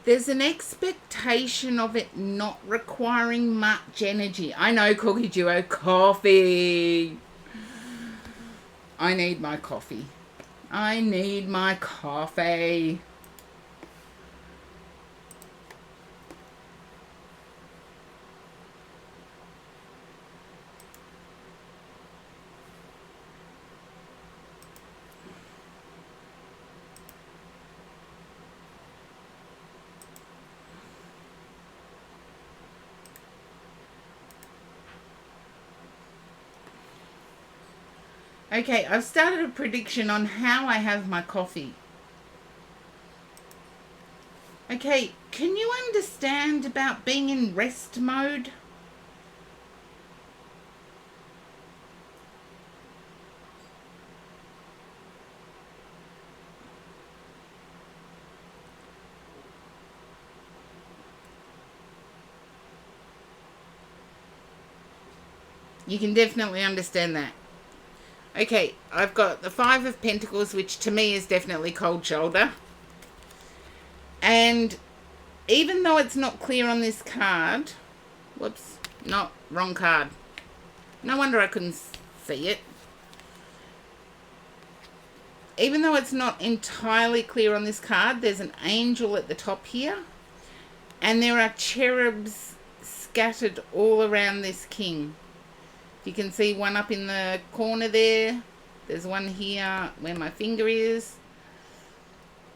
A: there's an expectation of it not requiring much energy. I know, Cookie Duo, coffee. I need my coffee. I need my coffee. Okay, I've started a prediction on how I have my coffee. Okay, can you understand about being in rest mode? You can definitely understand that. Okay, I've got the Five of Pentacles, which to me is definitely cold shoulder. And even though it's not clear on this card, whoops, not wrong card. No wonder I couldn't see it. Even though it's not entirely clear on this card, there's an angel at the top here. And there are cherubs scattered all around this king. You can see one up in the corner there. There's one here where my finger is.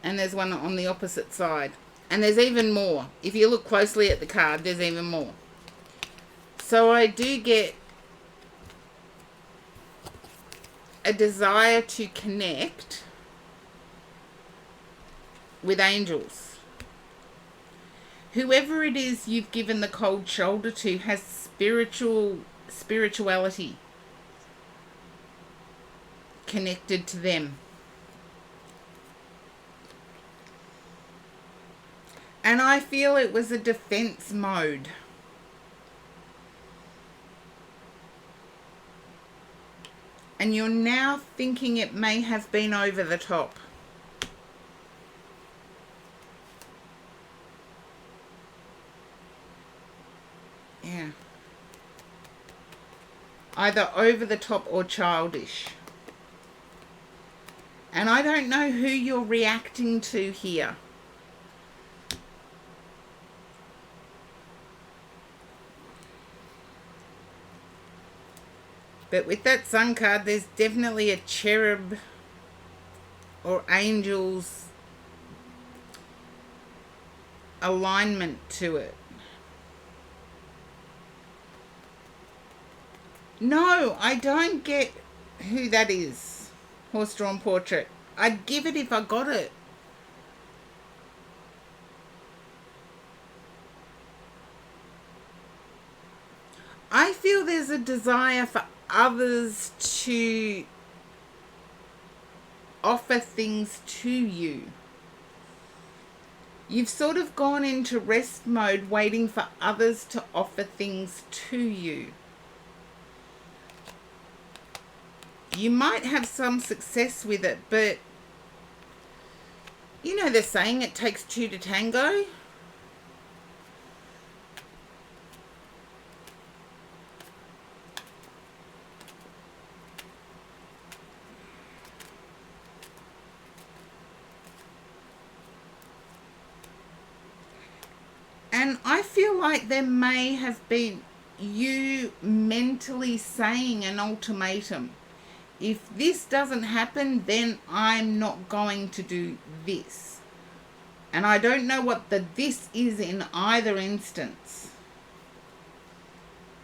A: And there's one on the opposite side. And there's even more. If you look closely at the card, there's even more. So I do get a desire to connect with angels. Whoever it is you've given the cold shoulder to has spirituality connected to them. And I feel it was a defense mode. And you're now thinking it may have been over the top. Yeah. Either over the top or childish. And I don't know who you're reacting to here. But with that Sun card, there's definitely a cherub or angel's alignment to it. No, I don't get who that is. Horse-drawn portrait. I'd give it if I got it. I feel there's a desire for others to offer things to you. You've sort of gone into rest mode waiting for others to offer things to you. You might have some success with it, but you know they're saying it takes two to tango. And I feel like there may have been you mentally saying an ultimatum. If this doesn't happen, then I'm not going to do this. And I don't know what the this is in either instance.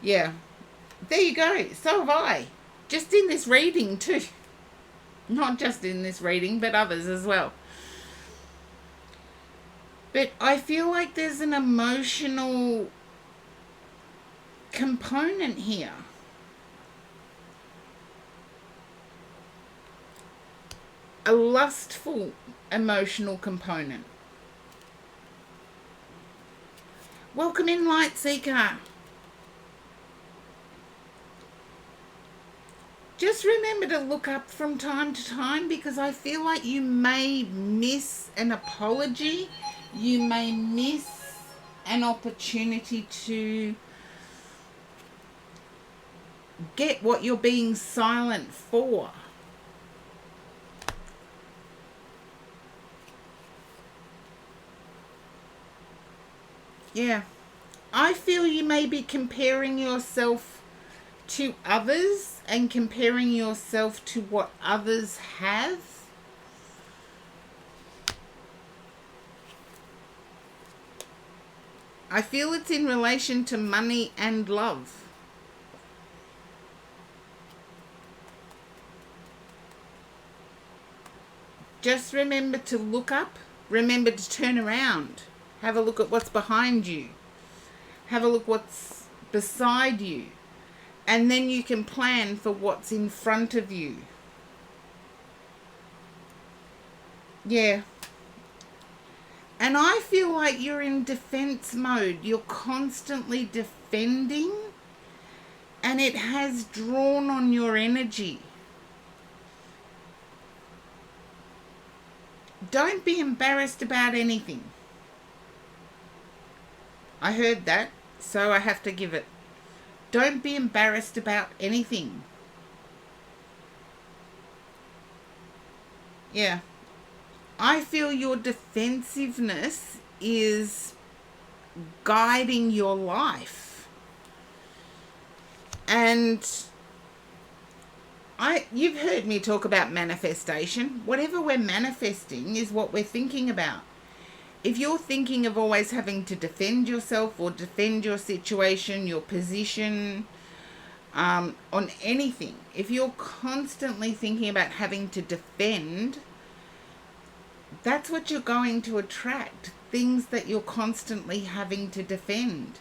A: Yeah. There you go. So have I. Just in this reading too. Not just in this reading, but others as well. But I feel like there's an emotional component here. A lustful emotional component. Welcome in, Light Seeker. Just remember to look up from time to time, because I feel like you may miss an apology. You may miss an opportunity to get what you're being silent for. Yeah. I feel you may be comparing yourself to others and comparing yourself to what others have. I feel it's in relation to money and love. Just remember to look up. Remember to turn around. Have a look at what's behind you. Have a look what's beside you. And then you can plan for what's in front of you. Yeah. And I feel like you're in defense mode. You're constantly defending, and it has drawn on your energy. Don't be embarrassed about anything. I heard that, so I have to give it. Don't be embarrassed about anything. Yeah. I feel your defensiveness is guiding your life. And you've heard me talk about manifestation. Whatever we're manifesting is what we're thinking about. If you're thinking of always having to defend yourself or defend your situation, your position, on anything, if you're constantly thinking about having to defend, that's what you're going to attract. Things that you're constantly having to defend.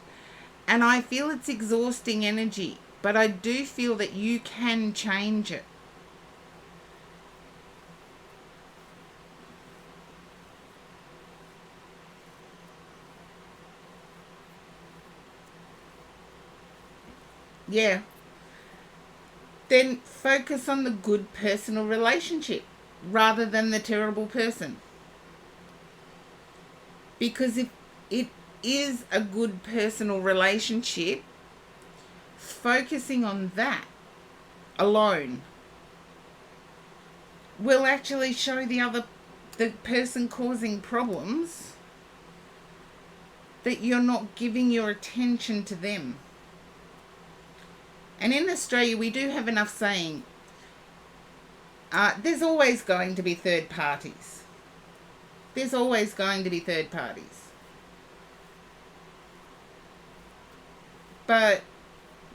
A: And I feel it's exhausting energy, but I do feel that you can change it. Yeah. Then focus on the good personal relationship rather than the terrible person. Because if it is a good personal relationship, focusing on that alone will actually show the person causing problems that you're not giving your attention to them. And in Australia, we do have enough saying, there's always going to be third parties. There's always going to be third parties. But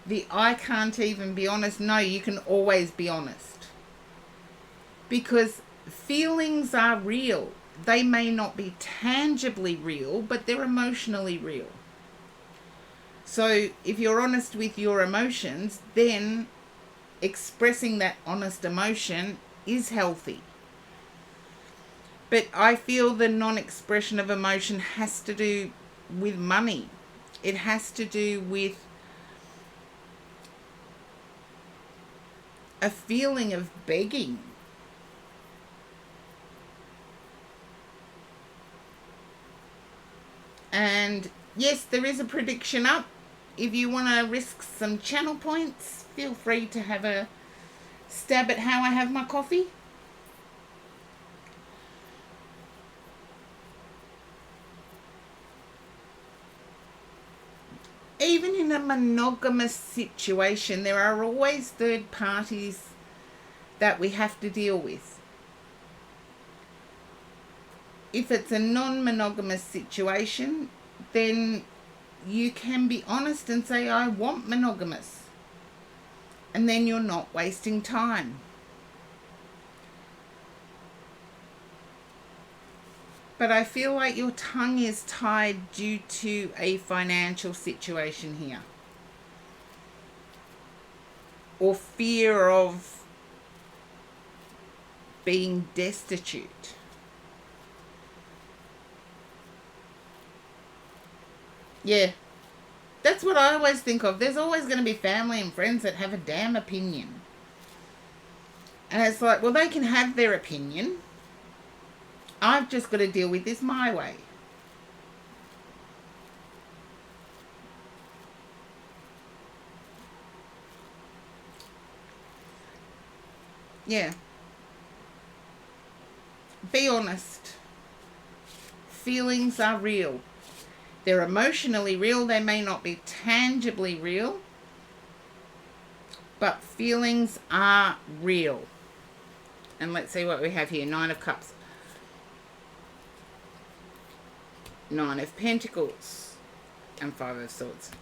A: the I can't even be honest, no, you can always be honest. Because feelings are real. They may not be tangibly real, but they're emotionally real. So if you're honest with your emotions, then expressing that honest emotion is healthy. But I feel the non-expression of emotion has to do with money. It has to do with a feeling of begging. And yes, there is a prediction up. If you want to risk some channel points, feel free to have a stab at how I have my coffee. even in a monogamous situation, there are always third parties that we have to deal with. If it's a non-monogamous situation, then you can be honest and say, I want monogamous. And then you're not wasting time. But I feel like your tongue is tied due to a financial situation here. Or fear of being destitute. Yeah, that's what I always think of. There's always going to be family and friends that have a damn opinion. And it's like, well, they can have their opinion. I've just got to deal with this my way. Yeah. Be honest. Feelings are real. They're emotionally real. They may not be tangibly real. But feelings are real. And let's see what we have here. 9 of Cups. 9 of Pentacles. And 5 of Swords.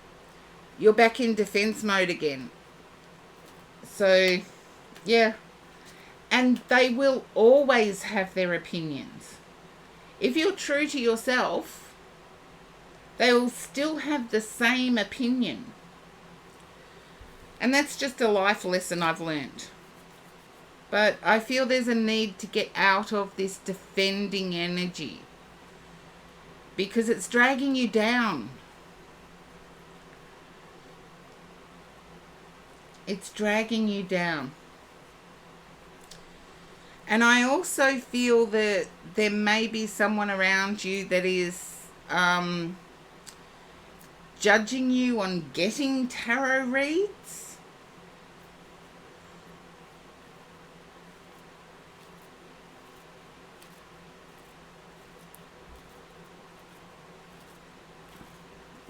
A: You're back in defense mode again. So, yeah. And they will always have their opinions. If you're true to yourself, they will still have the same opinion. And that's just a life lesson I've learnt. But I feel there's a need to get out of this defending energy. Because it's dragging you down. It's dragging you down. And I also feel that there may be someone around you that is judging you on getting tarot reads.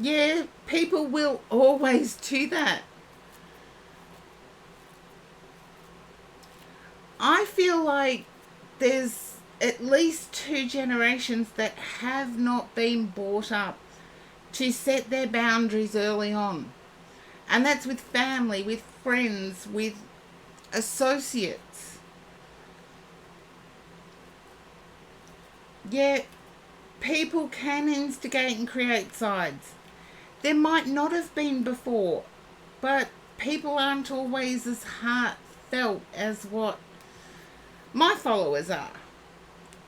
A: Yeah, people will always do that. I feel like there's at least 2 generations that have not been brought up to set their boundaries early on. And that's with family, with friends, with associates. Yeah, people can instigate and create sides. There might not have been before, but people aren't always as heartfelt as what my followers are.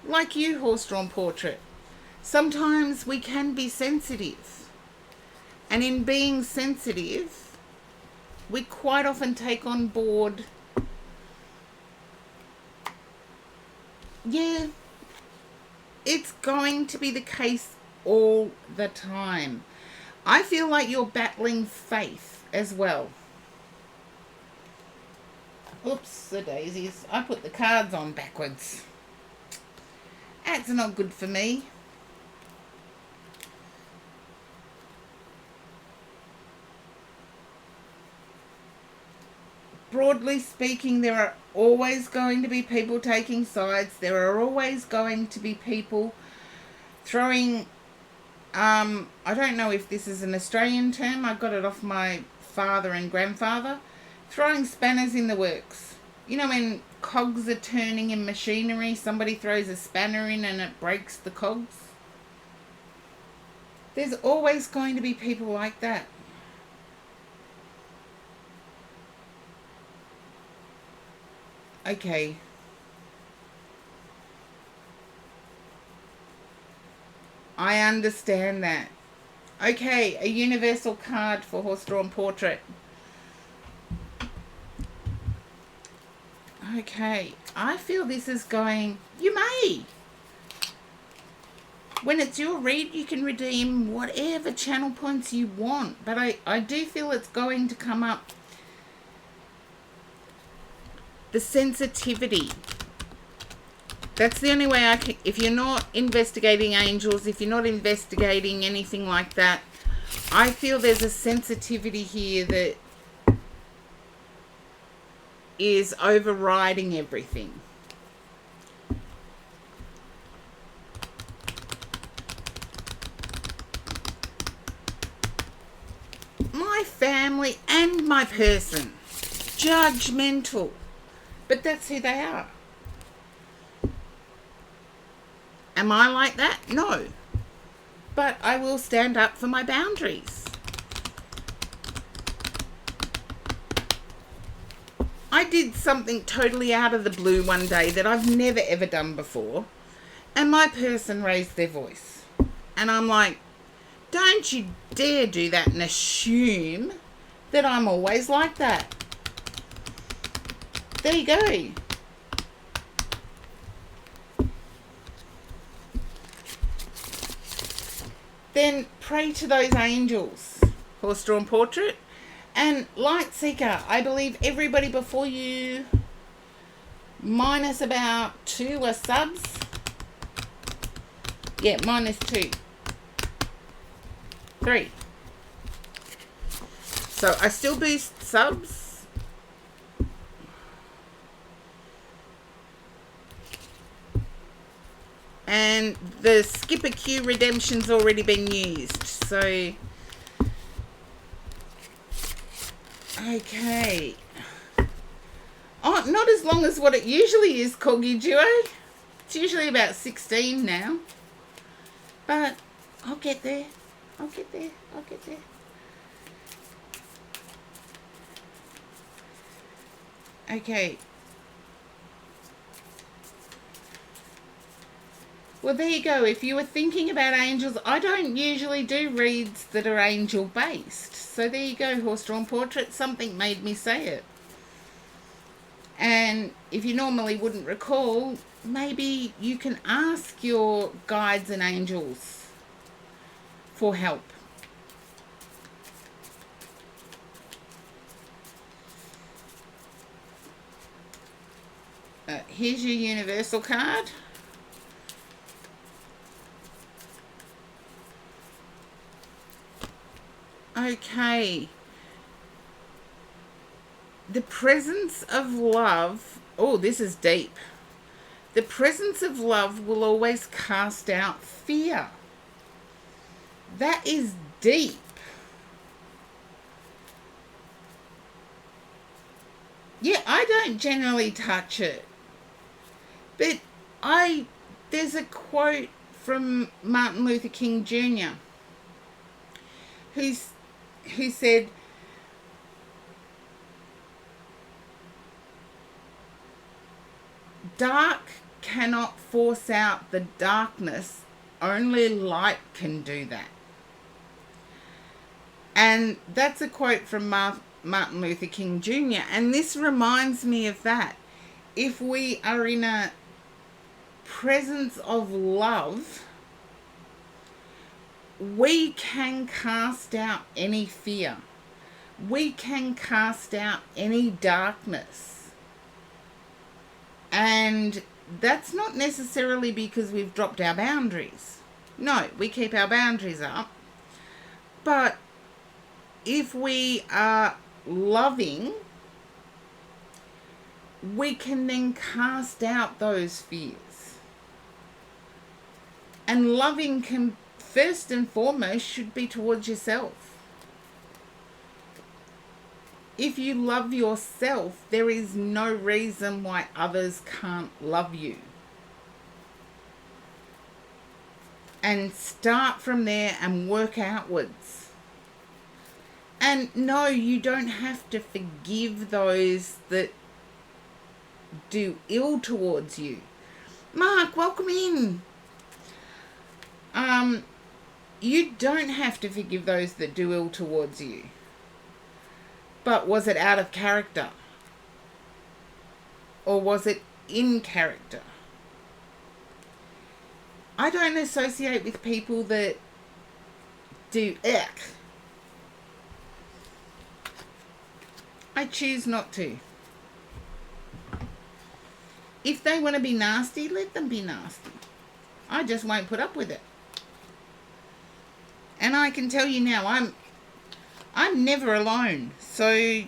A: Like you, Horse-Drawn Portrait. Sometimes we can be sensitive. And in being sensitive, we quite often take on board, yeah, it's going to be the case all the time. I feel like you're battling faith as well. Oops, the daisies. I put the cards on backwards. That's not good for me. Broadly speaking, there are always going to be people taking sides. There are always going to be people throwing, I don't know if this is an Australian term. I got it off my father and grandfather. Throwing spanners in the works. You know when cogs are turning in machinery, somebody throws a spanner in and it breaks the cogs? There's always going to be people like that. Okay. I understand that. Okay, a universal card for Horse-Drawn Portrait. Okay, I feel this is going, you may. When it's your read, you can redeem whatever channel points you want. But I do feel it's going to come up. The sensitivity. That's the only way if you're not investigating angels, if you're not investigating anything like that, I feel there's a sensitivity here that is overriding everything. My family and my person. Judgmental. But that's who they are. Am I like that? No. But I will stand up for my boundaries. I did something totally out of the blue one day that I've never ever done before, and my person raised their voice. And I'm like, don't you dare do that and assume that I'm always like that. There you go. Then pray to those angels. Horse-drawn portrait. And Light Seeker, I believe everybody before you, minus about 2 are subs. Yeah, minus 2. 3. So I still boost subs. And the Skipper Q redemption's already been used. So okay. Oh, not as long as what it usually is, Corgi Duo. It's usually about 16 now. But I'll get there. I'll get there. I'll get there. Okay. Well, there you go. If you were thinking about angels, I don't usually do reads that are angel-based. So there you go, horse-drawn portrait. Something made me say it. And if you normally wouldn't recall, maybe you can ask your guides and angels for help. Here's your universal card. Okay. The presence of love. Oh, this is deep. The presence of love will always cast out fear. That is deep. Yeah, I don't generally touch it. But there's a quote from Martin Luther King Jr. who said, dark cannot force out the darkness, only light can do that. And that's a quote from Martin Luther King Jr. And this reminds me of that. If we are in a presence of love, we can cast out any fear. We can cast out any darkness. And that's not necessarily because we've dropped our boundaries. No, we keep our boundaries up. But if we are loving, we can then cast out those fears. And loving can, first and foremost, should be towards yourself. If you love yourself, there is no reason why others can't love you. And start from there and work outwards. And no, you don't have to forgive those that do ill towards you. Mark, welcome in. You don't have to forgive those that do ill towards you. But was it out of character? Or was it in character? I don't associate with people that do ick. I choose not to. If they want to be nasty, let them be nasty. I just won't put up with it. And I I can tell you now, I'm never alone. So,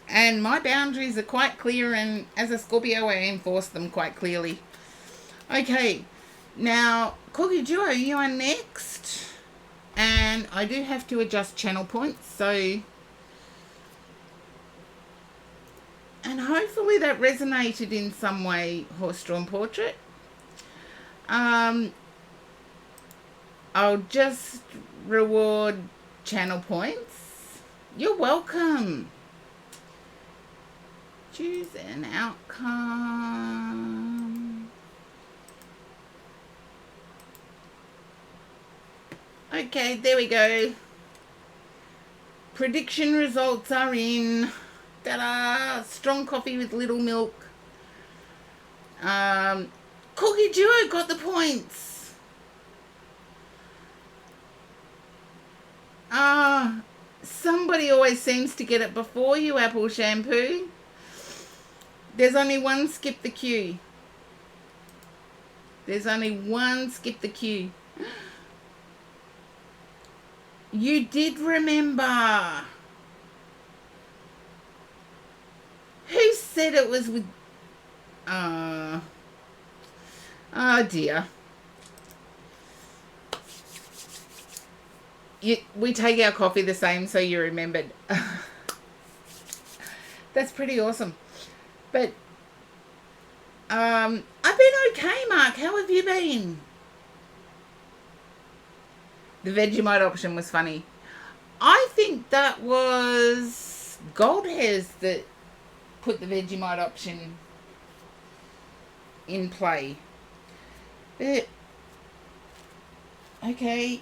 A: and my boundaries are quite clear, and as a Scorpio, I enforce them quite clearly. Okay, now, Cookie Duo, you are next. And I do have to adjust channel points, so... And hopefully that resonated in some way, Horse-Drawn Portrait. I'll just reward channel points. You're welcome. Choose an outcome. Okay, there we go. Prediction results are in. Ta-da! Strong coffee with little milk. Cookie Duo got the points. Somebody always seems to get it before you, Apple Shampoo. There's only one skip the queue. There's only one skip the queue. You did remember. Who said it was with... Oh dear. We take our coffee the same, so you remembered. That's pretty awesome. But I've been okay, Mark. How have you been? The Vegemite option was funny. I think that was Gold Hairs that put the Vegemite option in play. But, okay.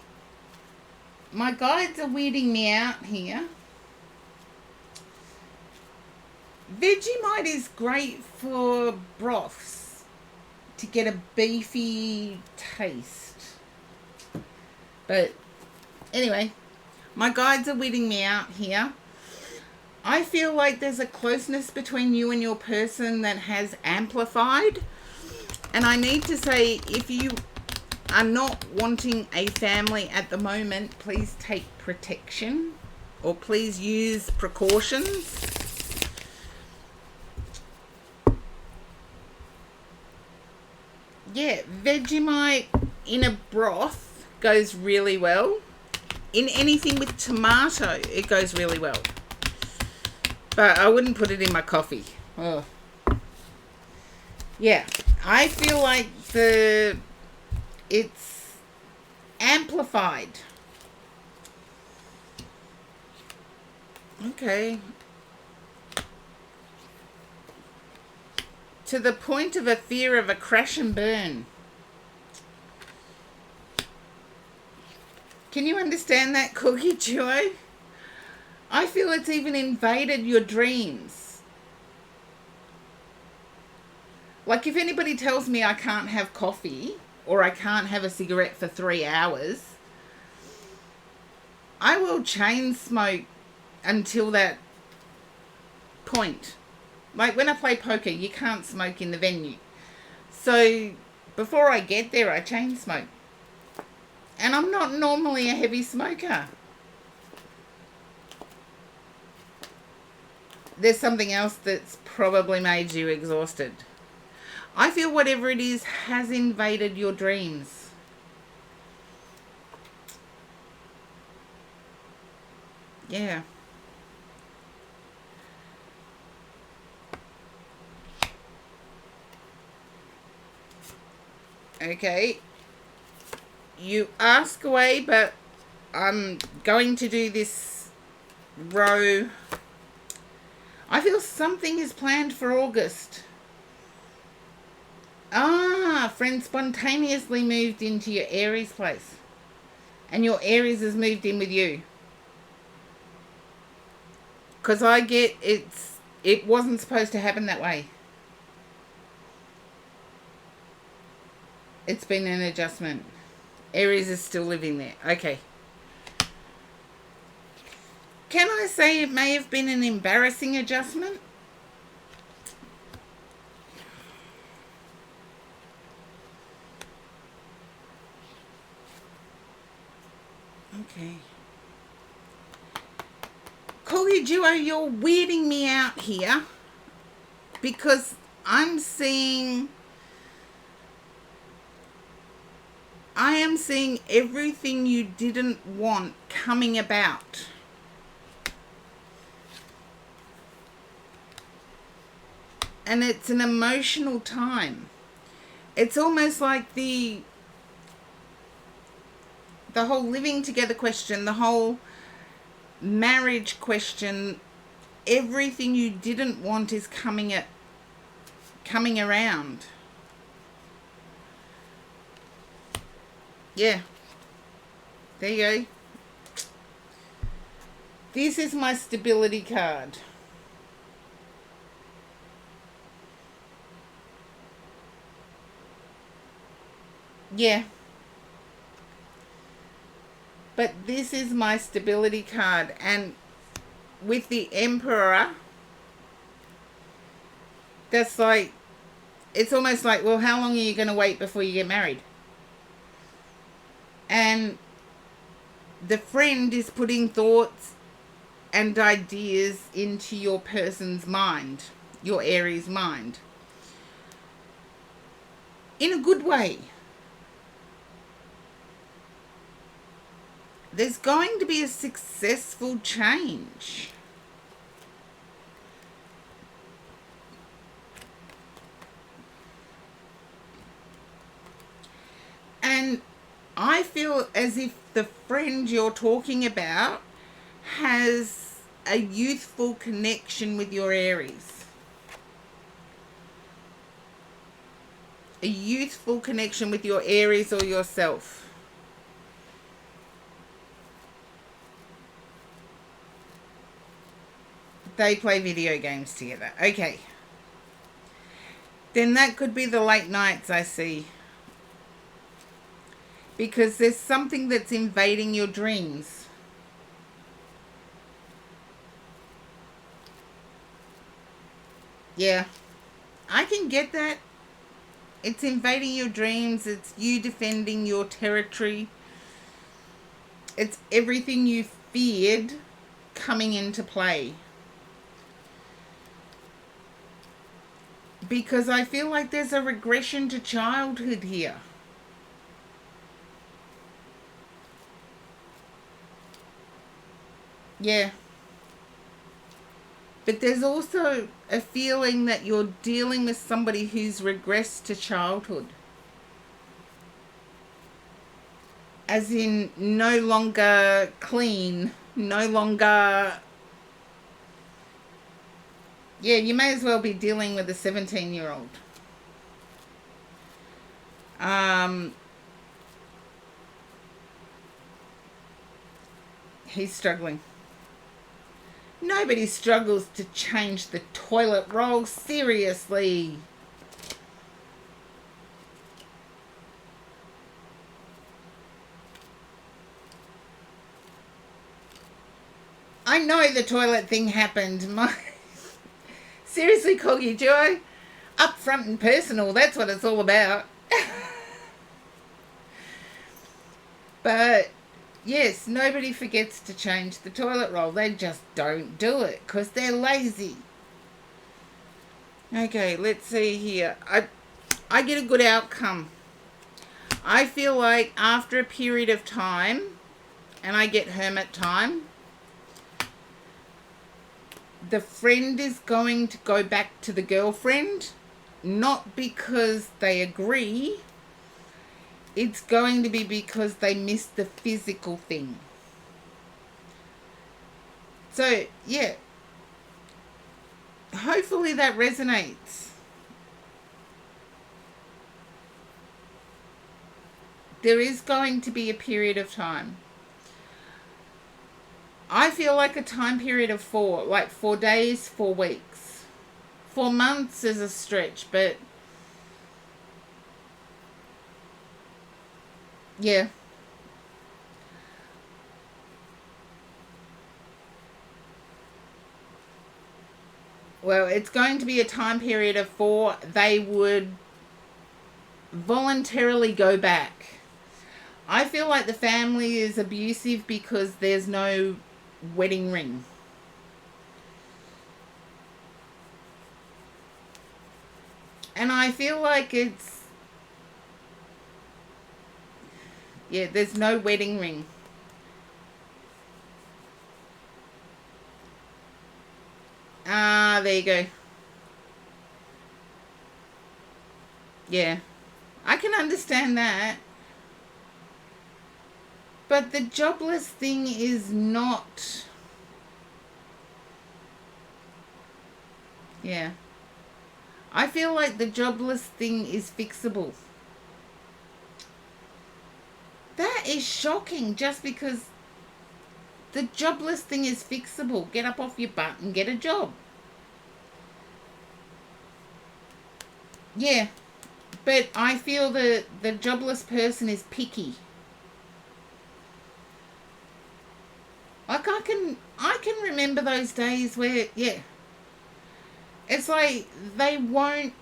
A: My guides are weirding me out here. Vegemite is great for broths to get a beefy taste. But anyway, my guides are weirding me out here. I feel like there's a closeness between you and your person that has amplified. And I need to say, if you are not wanting a family at the moment, please take protection or please use precautions. Yeah, Vegemite in a broth goes really well. In anything with tomato, it goes really well. But I wouldn't put it in my coffee. Oh. Yeah, I feel like it's amplified. Okay. To the point of a fear of a crash and burn. Can you understand that, Cookie Duo? I feel it's even invaded your dreams. Like if anybody tells me I can't have coffee or I can't have a cigarette for 3 hours, I will chain smoke until that point. Like when I play poker, you can't smoke in the venue. So before I get there, I chain smoke. And I'm not normally a heavy smoker. There's something else that's probably made you exhausted. I feel whatever it is has invaded your dreams. Yeah. Okay. You ask away, but I'm going to do this row. I feel something is planned for August. Friend spontaneously moved into your Aries place. And your Aries has moved in with you. Because I get it wasn't supposed to happen that way. It's been an adjustment. Aries is still living there. Okay. Can I say it may have been an embarrassing adjustment? Okay. Corgi Duo, you're weirding me out here because I am seeing everything you didn't want coming about. And it's an emotional time. It's almost like the whole living together question, the whole marriage question, everything you didn't want is coming around. Yeah. There you go. This is my stability card. Yeah. But this is my stability card. And with the Emperor, that's like, it's almost like, well, how long are you going to wait before you get married? And the friend is putting thoughts and ideas into your person's mind, your Aries mind, in a good way. There's going to be a successful change. And I feel as if the friend you're talking about has a youthful connection with your Aries. A youthful connection with your Aries or yourself. They play video games together. Okay. Then that could be the late nights I see. Because there's something that's invading your dreams. Yeah. I can get that. It's invading your dreams. It's you defending your territory. It's everything you feared coming into play. Because I feel like there's a regression to childhood here. Yeah. But there's also a feeling that you're dealing with somebody who's regressed to childhood. As in, no longer clean, no longer... Yeah, you may as well be dealing with a 17-year-old. He's struggling. Nobody struggles to change the toilet roll, seriously. I know the toilet thing happened. Seriously, Corgi Duo, upfront and personal, that's what it's all about. But yes, nobody forgets to change the toilet roll. They just don't do it because they're lazy. Okay, let's see here. I get a good outcome. I feel like after a period of time, and I get hermit time, the friend is going to go back to the girlfriend, not because they agree. It's going to be because they miss the physical thing. So, yeah. Hopefully that resonates. There is going to be a period of time. I feel like a time period of 4, like 4 days, 4 weeks. 4 months is a stretch, but yeah. Well, it's going to be a time period of 4. They would voluntarily go back. I feel like the family is abusive because there's no wedding ring. And I feel like there's no wedding ring. Ah, there you go. Yeah, I can understand that. But the jobless thing is not. Yeah. I feel like the jobless thing is fixable. That is shocking just because the jobless thing is fixable. Get up off your butt and get a job. Yeah. But I feel that the jobless person is picky. Like I can remember those days where it's like they won't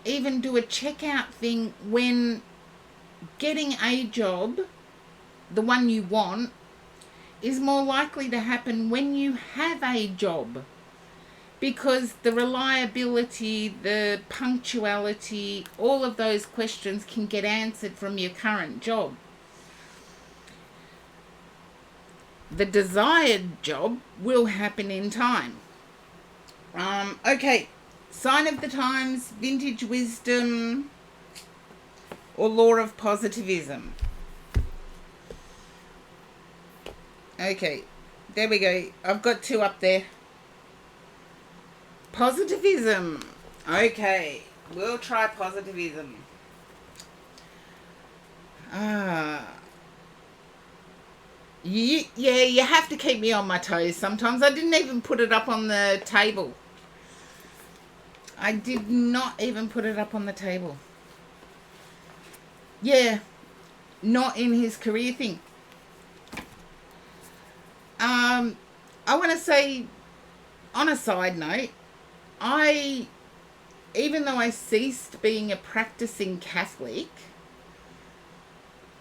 A: even do a checkout thing when getting a job, the one you want, is more likely to happen when you have a job. Because the reliability, the punctuality, all of those questions can get answered from your current job. The desired job will happen in time. Okay, sign of the times, vintage wisdom, or law of positivism. Okay, there we go. I've got two up there. Positivism. Okay, we'll try positivism. You have to keep me on my toes sometimes. I didn't even put it up on the table. I did not even put it up on the table. Yeah, not in his career thing. I want to say, on a side note, even though I ceased being a practicing Catholic,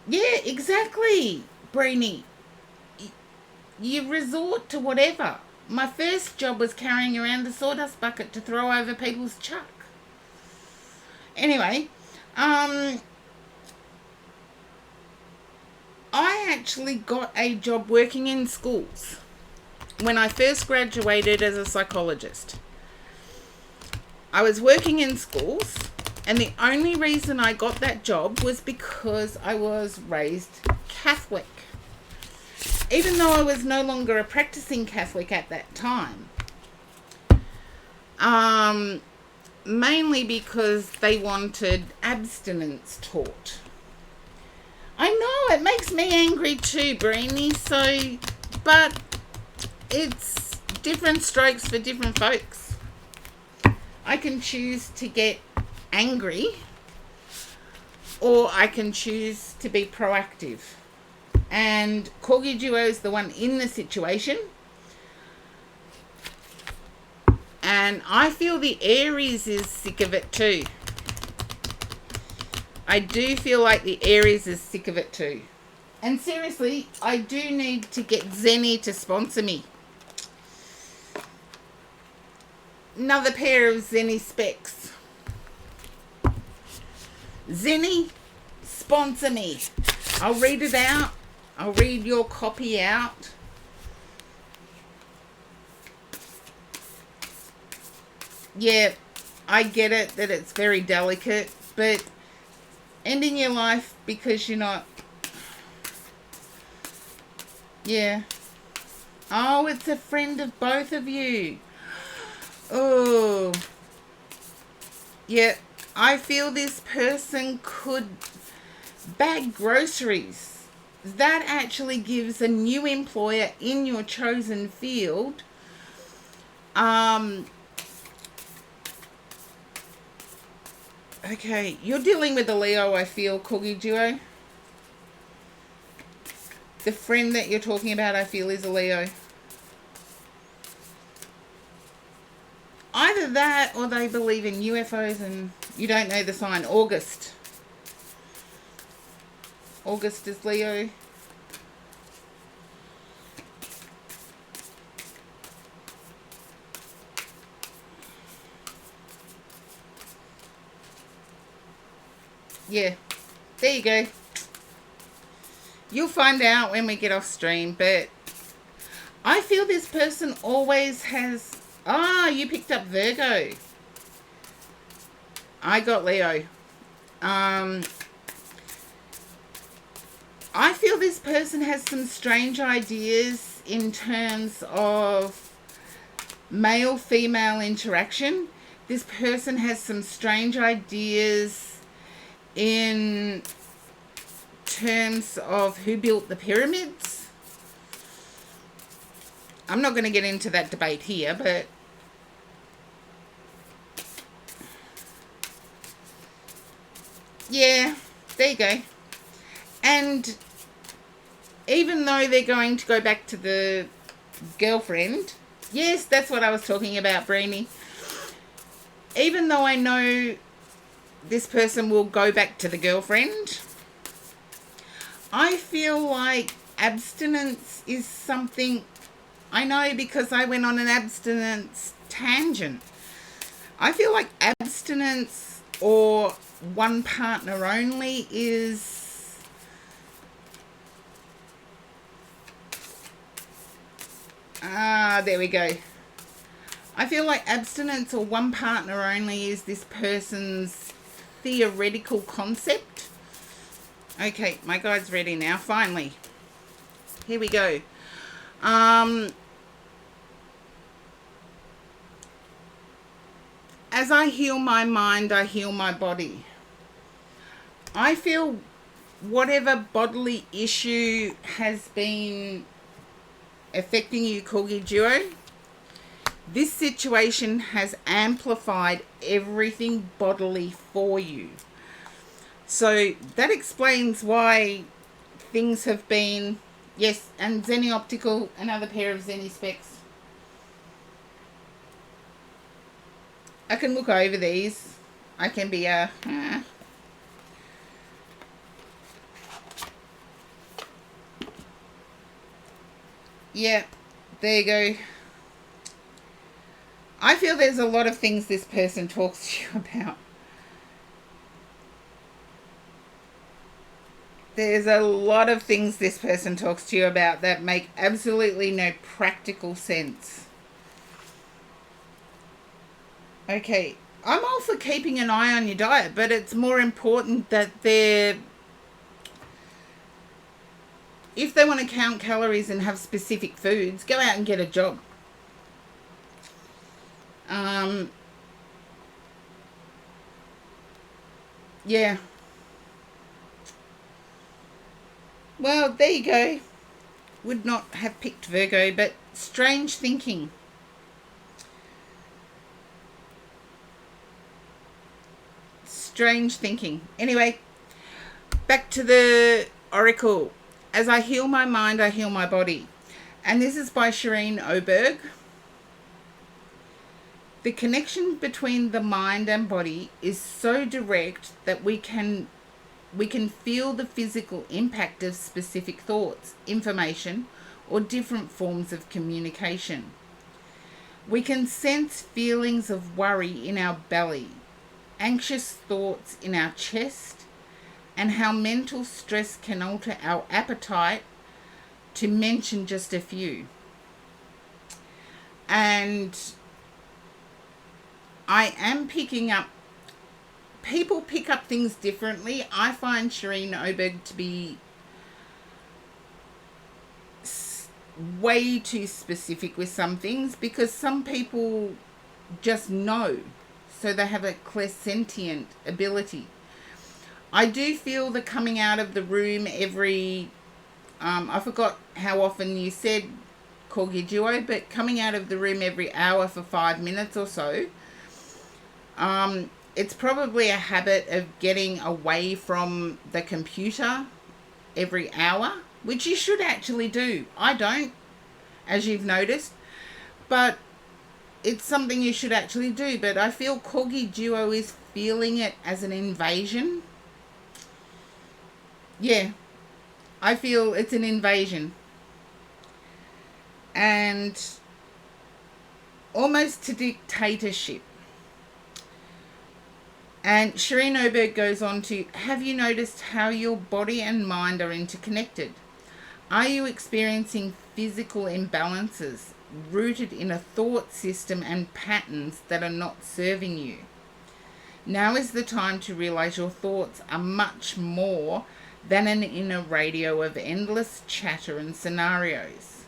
A: yeah, exactly, Brainy. You resort to whatever. My first job was carrying around a sawdust bucket to throw over people's chuck. Anyway, I actually got a job working in schools when I first graduated as a psychologist. I was working in schools, and the only reason I got that job was because I was raised Catholic. Even though I was no longer a practicing Catholic at that time. Mainly because they wanted abstinence taught. I know, it makes me angry too, Brainy, but it's different strokes for different folks. I can choose to get angry, or I can choose to be proactive. And Corgi Duo is the one in the situation. And I feel the Aries is sick of it too. I do feel like the Aries is sick of it too. And seriously, I do need to get Zenny to sponsor me. Another pair of Zenny specs. Zenny, sponsor me. I'll read it out. I'll read your copy out. Yeah, I get it that it's very delicate, but ending your life because you're not... Yeah. Oh, it's a friend of both of you. Oh. Yeah, I feel this person could bag groceries. That actually gives a new employer in your chosen field okay, you're dealing with a Leo, I feel, Corgi Duo. The friend that you're talking about, I feel, is a Leo. Either that or they believe in UFOs and you don't know the sign. August. August is Leo. Yeah, there you go. You'll find out when we get off stream, but I feel this person always has... Ah, you picked up Virgo. I got Leo. I feel this person has some strange ideas in terms of male-female interaction. This person has some strange ideas in terms of who built the pyramids. I'm not going to get into that debate here, but yeah, there you go. And even though they're going to go back to the girlfriend, yes, that's what I was talking about, Brainy. Even though I know this person will go back to the girlfriend, I feel like abstinence is something... I know because I went on an abstinence tangent. I feel like abstinence or one partner only is... there we go. I feel like abstinence or one partner only is this person's theoretical concept. Okay, my guide's ready now, finally. Here we go. As I heal my mind, I heal my body. I feel whatever bodily issue has been affecting you, Corgi Duo, this situation has amplified everything bodily for you. So that explains why things have been... Yes, and Zenny Optical, another pair of Zenny specs. I can look over these. I can be a... Yeah, there you go. I feel there's a lot of things this person talks to you about. There's a lot of things this person talks to you about that make absolutely no practical sense. Okay, I'm all for keeping an eye on your diet, but it's more important that they're... If they want to count calories and have specific foods, go out and get a job. Yeah. Well, there you go. Would not have picked Virgo, but strange thinking. Strange thinking. Anyway, back to the oracle. As I heal my mind, I heal my body. And this is by Shireen Oberg. The connection between the mind and body is so direct that we can feel the physical impact of specific thoughts, information, or different forms of communication. We can sense feelings of worry in our belly, anxious thoughts in our chest, and how mental stress can alter our appetite, to mention just a few. And I am picking up... People pick up things differently. I find Shireen Oberg to be way too specific with some things, because some people just know, so they have a clairsentient ability. I do feel the coming out of the room every... I forgot how often you said, Corgi Duo, but coming out of the room every hour for 5 minutes or so. It's probably a habit of getting away from the computer every hour, which you should actually do. I don't, as you've noticed, but it's something you should actually do. But I feel Corgi Duo is feeling it as an invasion. Yeah, I feel it's an invasion. And almost to dictatorship. And Shereen Oberg goes on to, have you noticed how your body and mind are interconnected? Are you experiencing physical imbalances rooted in a thought system and patterns that are not serving you? Now is the time to realize your thoughts are much more than an inner radio of endless chatter and scenarios.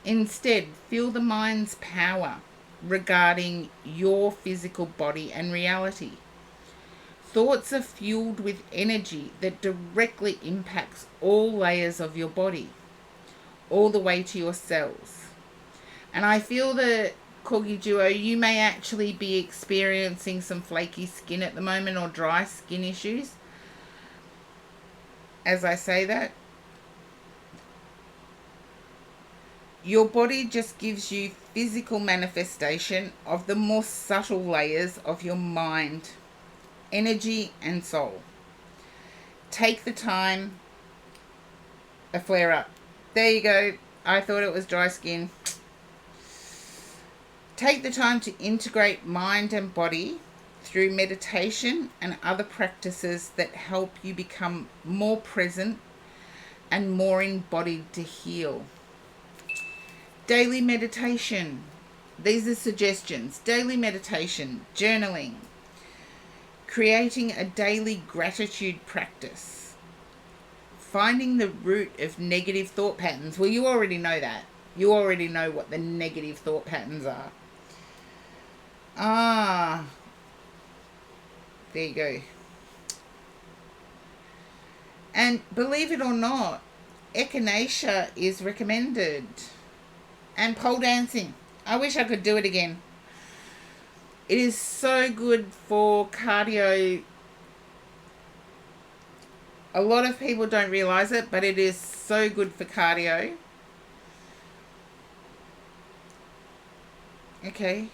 A: Instead, feel the mind's power regarding your physical body and reality. Thoughts are fueled with energy that directly impacts all layers of your body, all the way to your cells. And I feel that, Corgi Duo, you may actually be experiencing some flaky skin at the moment or dry skin issues. As I say that, your body just gives you physical manifestation of the more subtle layers of your mind, energy and soul. Take the time. A flare up. There you go. I thought it was dry skin. Take the time to integrate mind and body through meditation and other practices that help you become more present and more embodied to heal. Daily meditation. These are suggestions. Daily meditation, journaling, creating a daily gratitude practice, finding the root of negative thought patterns. Well, you already know that. You already know what the negative thought patterns are. There you go. And believe it or not, echinacea is recommended. And pole dancing. I wish I could do it again. It is so good for cardio. A lot of people don't realize it, but it is so good for cardio. Okay.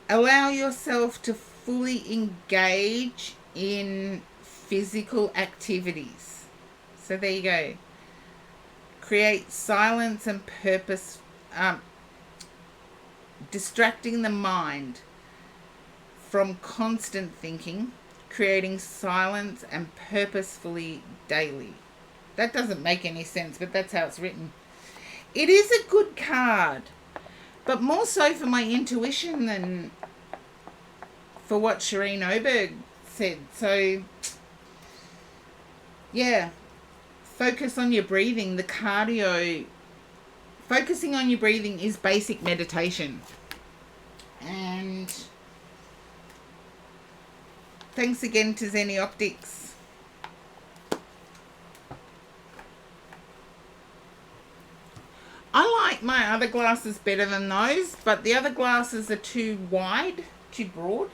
A: Allow yourself to fully engage in physical activities. So there you go. Create silence and purpose, distracting the mind from constant thinking, creating silence and purposefully daily. That doesn't make any sense, but that's how it's written. It is a good card, but more so for my intuition than for what Shereen Oberg said. So, yeah, focus on your breathing. The cardio, focusing on your breathing is basic meditation. And thanks again to Zenny Optics. I like my other glasses better than those, but the other glasses are too wide, too broad.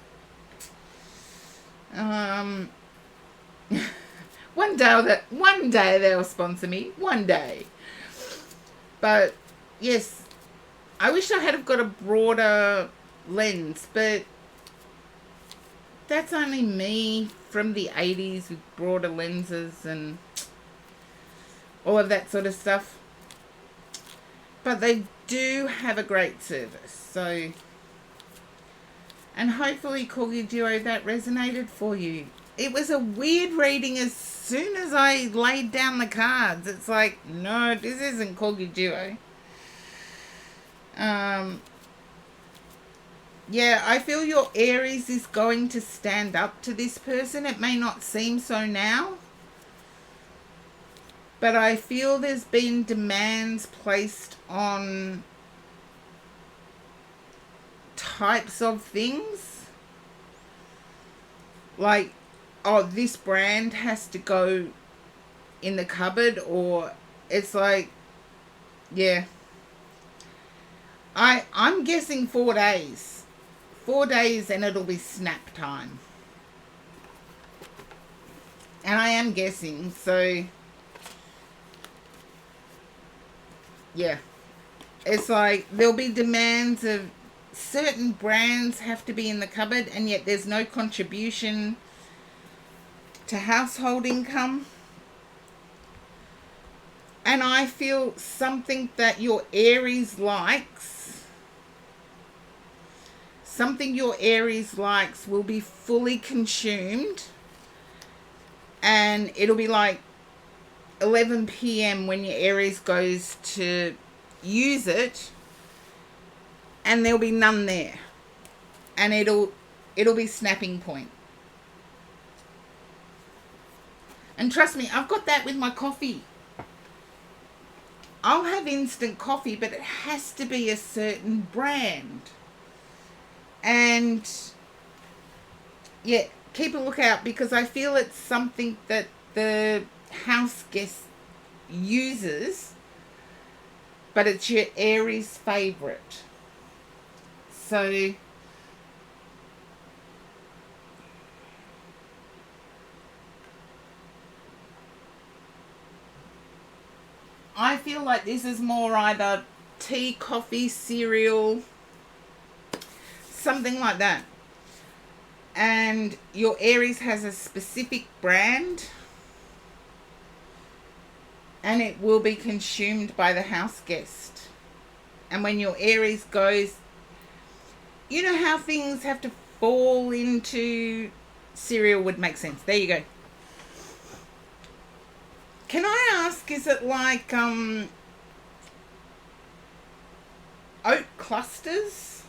A: One day they'll sponsor me. One day. But yes, I wish I had got a broader lens, but that's only me from the 80s with broader lenses and all of that sort of stuff. But they do have a great service. So, and hopefully, Corgi Duo, that resonated for you. It was a weird reading as soon as I laid down the cards. It's like, no, this isn't Corgi Duo. Yeah, I feel your Aries is going to stand up to this person. It may not seem so now, but I feel there's been demands placed on types of things. Like, oh, this brand has to go in the cupboard, or it's like, yeah. I'm guessing 4 days. 4 days and it'll be snap time. And I am guessing, so yeah. It's like there'll be demands of certain brands have to be in the cupboard, and yet there's no contribution to household income. And I feel something that your Aries likes, will be fully consumed, and it'll be like 11 p.m. when your Aries goes to use it, and there'll be none there, and it'll be snapping point. And trust me, I've got that with my coffee. I'll have instant coffee, but it has to be a certain brand. And yeah, keep a lookout, because I feel it's something that the house guest uses, but it's your Aries favorite. So I feel like this is more either tea, coffee, cereal, something like that. And your Aries has a specific brand, and it will be consumed by the house guest. And when your Aries goes, you know how things have to fall into cereal would make sense. There you go. Can I ask, is it like oat clusters?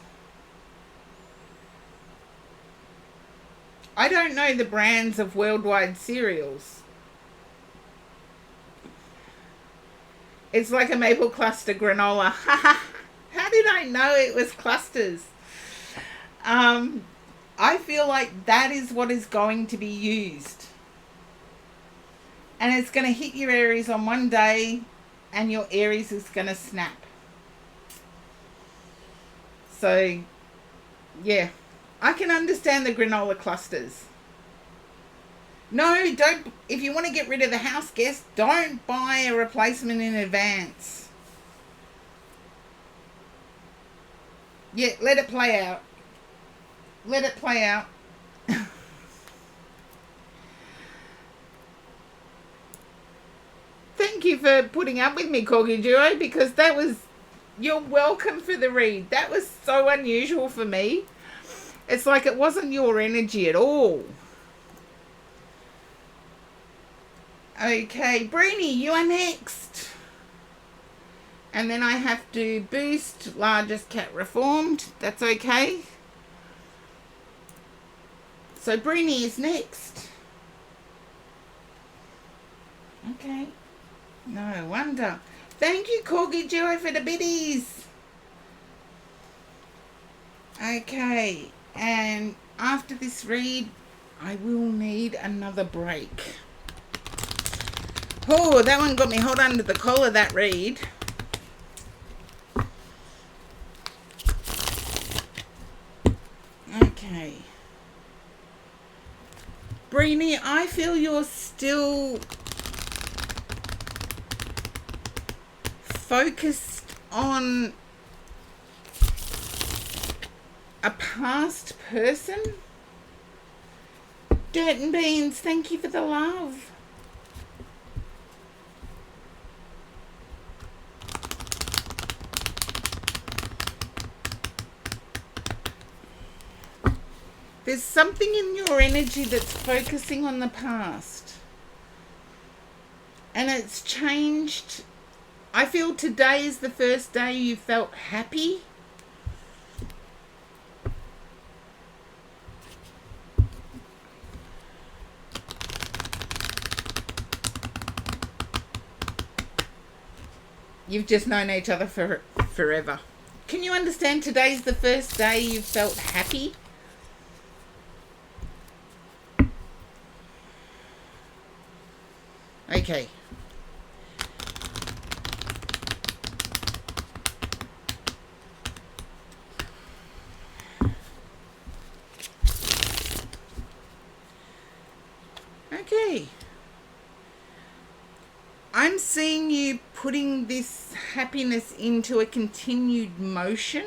A: I don't know the brands of worldwide cereals. It's like a maple cluster granola. How did I know it was clusters? I feel like that is what is going to be used. And it's going to hit your Aries on one day, and your Aries is going to snap. So, yeah. I can understand the granola clusters. No, don't. If you want to get rid of the house guest, don't buy a replacement in advance. Yeah, let it play out. Let it play out. Thank you for putting up with me, Corgi Duo, because that was... You're welcome for the read. That was so unusual for me. It's like it wasn't your energy at all. Okay, Breenie, you are next. And then I have to boost largest cat reformed. That's okay. So Breenie is next. Okay. No wonder. Thank you, Corgi Duo, for the biddies. Okay. And after this read, I will need another break. Oh, that one got me hot under the collar, that read. Okay. Breenie, I feel you're still focused on a past person. Dirt and Beans, thank you for the love. There's something in your energy that's focusing on the past. And it's changed. I feel today is the first day you felt happy. You've just known each other for forever. Can you understand today's the first day you've felt happy? Okay. Okay. I'm seeing you putting this happiness into a continued motion.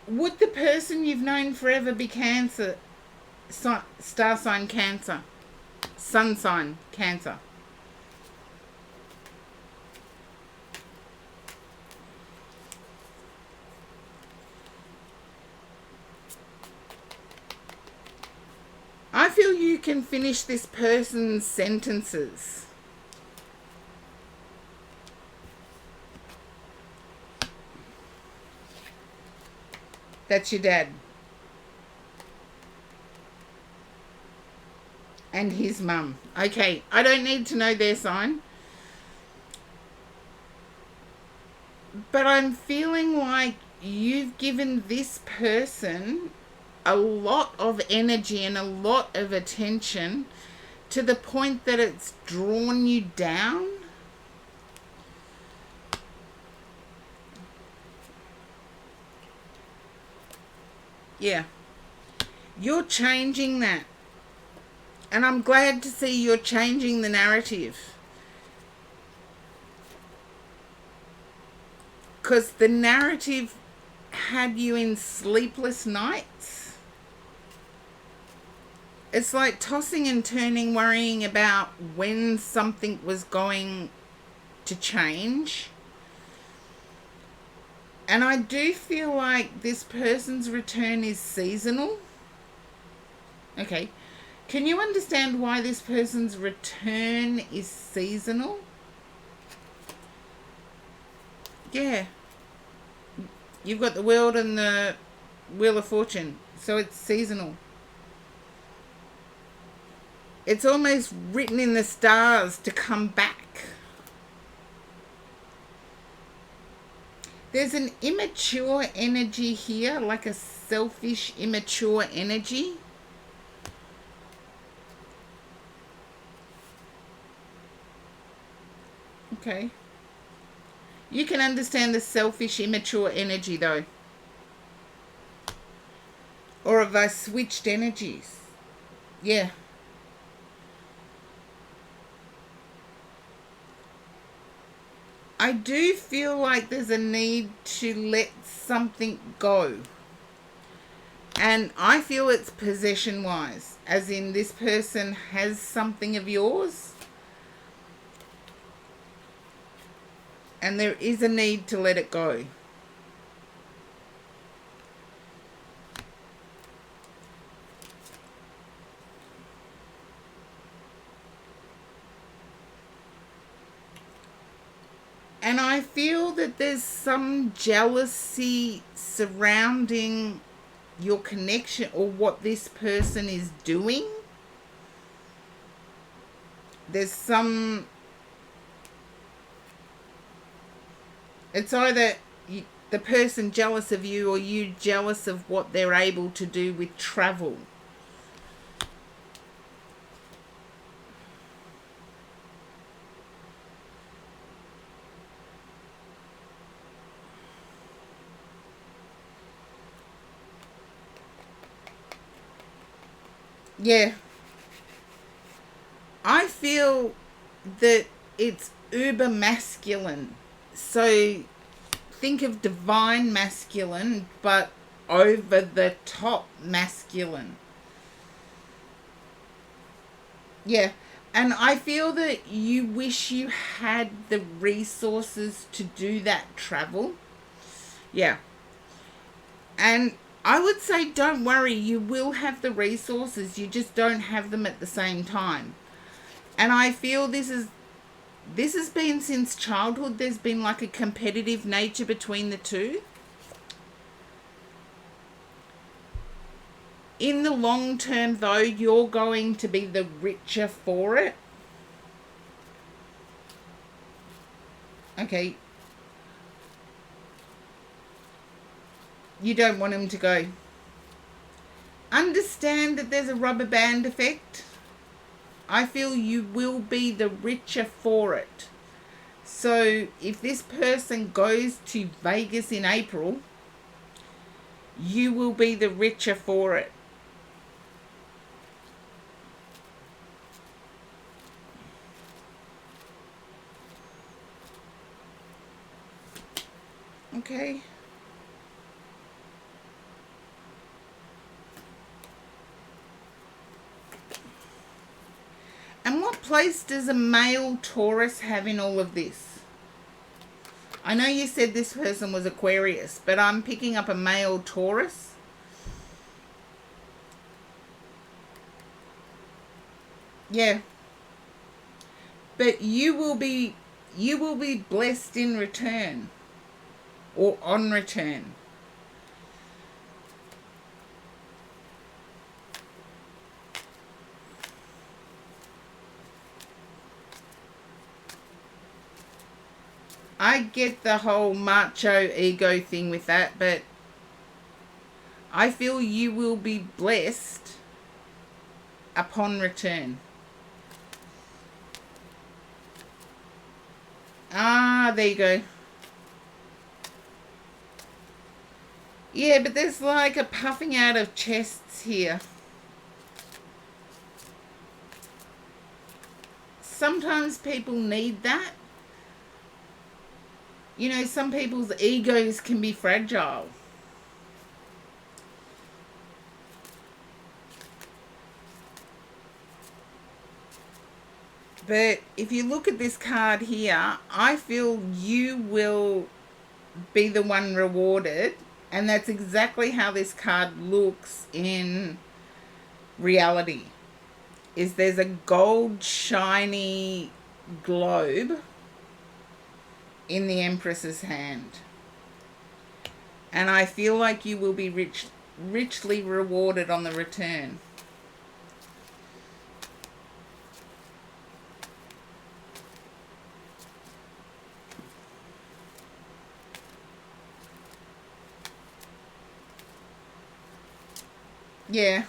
A: Would the person you've known forever be Cancer, star sign Cancer? Sun sign, Cancer. I feel you can finish this person's sentences. That's your dad. And his mum. Okay, I don't need to know their sign. But I'm feeling like you've given this person a lot of energy and a lot of attention to the point that it's drawn you down. Yeah. You're changing that. And I'm glad to see you're changing the narrative. Because the narrative had you in sleepless nights. It's like tossing and turning, worrying about when something was going to change. And I do feel like this person's return is seasonal. Okay. Can you understand why this person's return is seasonal? Yeah. You've got the World and the Wheel of Fortune. So it's seasonal. It's almost written in the stars to come back. There's an immature energy here, like a selfish, immature energy. Okay. You can understand the selfish, immature energy, though. Or have I switched energies? Yeah. I do feel like there's a need to let something go. And I feel it's possession-wise. As in, this person has something of yours. And there is a need to let it go. And I feel that there's some jealousy surrounding your connection or what this person is doing. There's some... It's either the person jealous of you or you jealous of what they're able to do with travel. Yeah. I feel that it's uber masculine. So think of divine masculine, but over the top masculine. Yeah. And I feel that you wish you had the resources to do that travel. Yeah. And I would say don't worry, you will have the resources, you just don't have them at the same time. And I feel this has been since childhood. There's been like a competitive nature between the two. In the long term, though, you're going to be the richer for it. Okay. You don't want him to go. Understand that there's a rubber band effect. I feel you will be the richer for it. So if this person goes to Vegas in April, you will be the richer for it. Okay. place does a male Taurus have in all of this? I know you said this person was Aquarius, but I'm picking up a male Taurus. Yeah. But you will be blessed in return or on return. I get the whole macho ego thing with that, but I feel you will be blessed upon return. Ah, there you go. Yeah, but there's like a puffing out of chests here. Sometimes people need that. You know, some people's egos can be fragile. But if you look at this card here, I feel you will be the one rewarded. And that's exactly how this card looks in reality. Is there's a gold shiny globe in the Empress's hand. And I feel like you will be richly rewarded on the return. Yeah.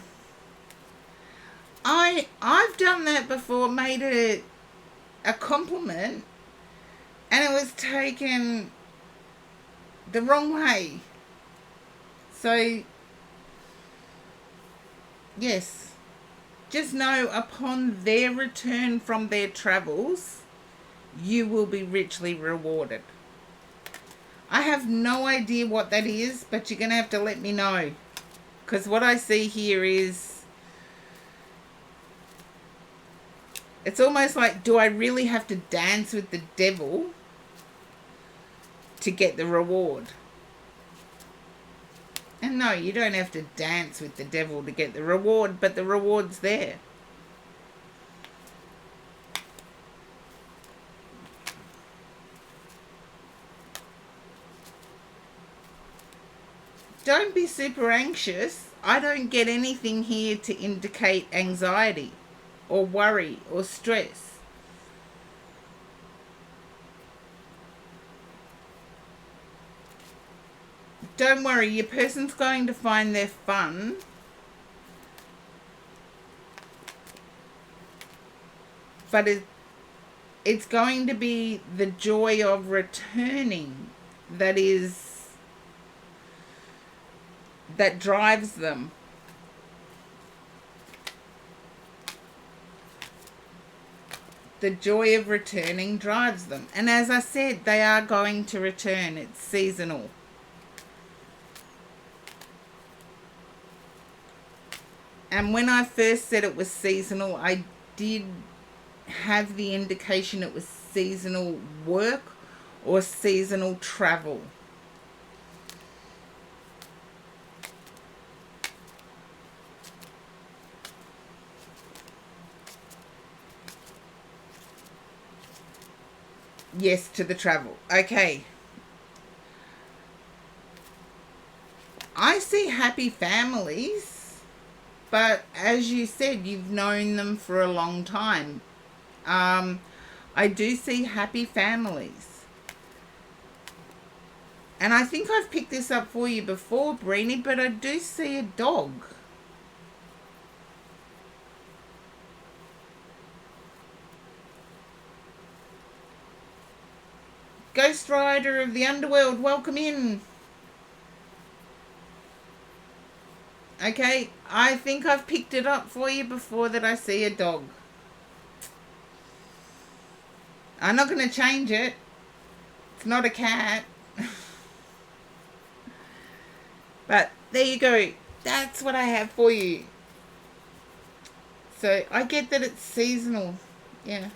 A: I've done that before, made it a compliment, and it was taken the wrong way. So, yes, just know upon their return from their travels, you will be richly rewarded. I have no idea what that is, but you're going to have to let me know. Because what I see here is, it's almost like, do I really have to dance with the devil to get the reward? And no, you don't have to dance with the devil to get the reward, but the reward's there. Don't be super anxious. I don't get anything here to indicate anxiety or worry or stress. Don't worry, your person's going to find their fun. But it's going to be the joy of returning that drives them. The joy of returning drives them. And as I said, they are going to return. It's seasonal. And when I first said it was seasonal, I did have the indication it was seasonal work or seasonal travel. Yes, to the travel. Okay. I see happy families, but as you said, you've known them for a long time. I do see happy families. And I think I've picked this up for you before, Brini, but I do see a dog. Ghost Rider of the Underworld, welcome in. Okay, I think I've picked it up for you before that I see a dog. I'm not going to change it. It's not a cat. But there you go. That's what I have for you. So I get that it's seasonal. Yeah.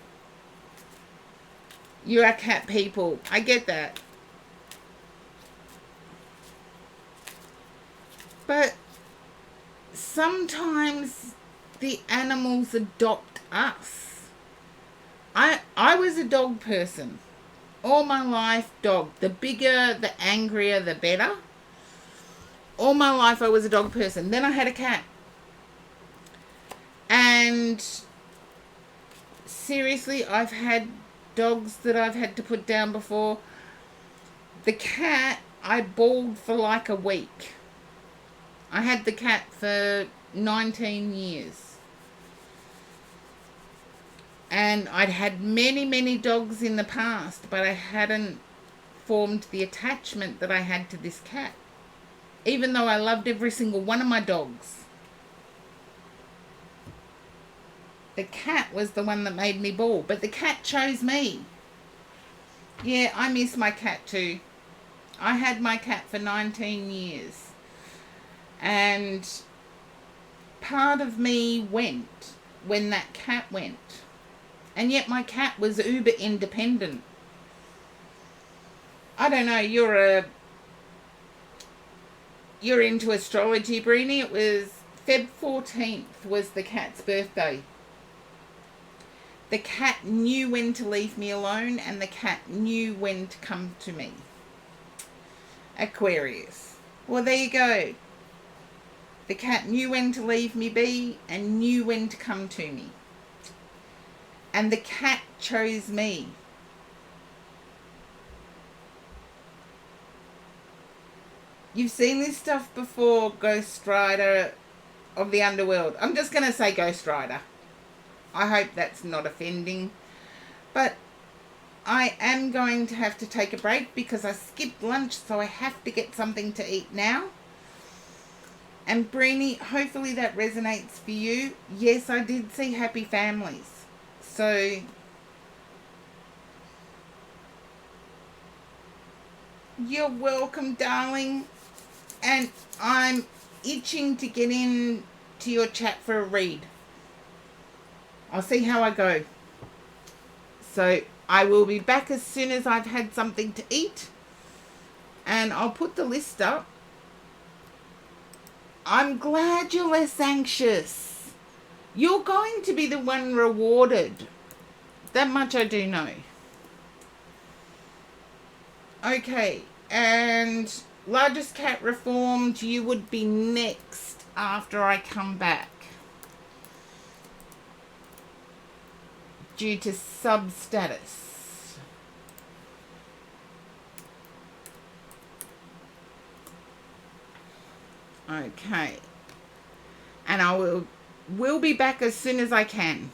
A: You are cat people. I get that. But sometimes the animals adopt us. I was a dog person. All my life, dog. The bigger, the angrier, the better. All my life I was a dog person. Then I had a cat. And seriously, I've had dogs that I've had to put down before. The cat, I bawled for like a week. I had the cat for 19 years. And I'd had many, many dogs in the past, but I hadn't formed the attachment that I had to this cat. Even though I loved every single one of my dogs. The cat was the one that made me bawl, but the cat chose me. Yeah, I miss my cat too. I had my cat for 19 years. And part of me went when that cat went. And yet my cat was uber independent. I don't know, you're into astrology, Breenie. It was Feb 14th was the cat's birthday. The cat knew when to leave me alone, and the cat knew when to come to me. Aquarius. Well, there you go. The cat knew when to leave me be and knew when to come to me. And the cat chose me. You've seen this stuff before, Ghost Rider of the Underworld. I'm just going to say Ghost Rider. I hope that's not offending. But I am going to have to take a break because I skipped lunch, so I have to get something to eat now. And Breenie, hopefully that resonates for you. Yes, I did see Happy Families. So you're welcome, darling. And I'm itching to get in to your chat for a read. I'll see how I go. So I will be back as soon as I've had something to eat. And I'll put the list up. I'm glad you're less anxious. You're going to be the one rewarded. That much I do know. Okay, and largest cat reformed, you would be next after I come back. Due to substatus. Okay. And I will be back as soon as I can.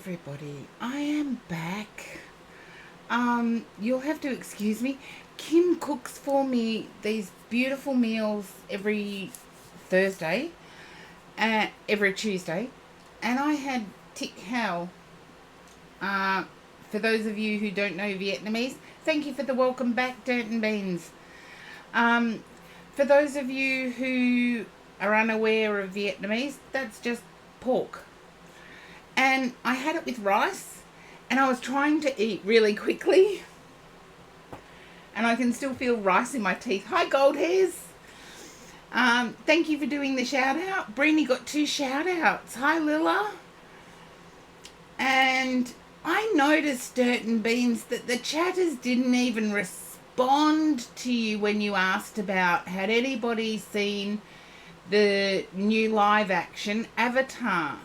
A: everybody. I am back. You'll have to excuse me. Kim cooks for me these beautiful meals every Thursday, every Tuesday, and I had Thich Hao. For those of you who don't know Vietnamese, thank you for the welcome back, Dirt and Beans. For those of you who are unaware of Vietnamese, that's just pork. And I had it with rice, and I was trying to eat really quickly. And I can still feel rice in my teeth. Hi, Gold Hairs. Thank you for doing the shout out. Brini got 2 shout outs. Hi, Lilla. And I noticed, Dirt and Beans, that the chatters didn't even respond to you when you asked about had anybody seen the new live action Avatar.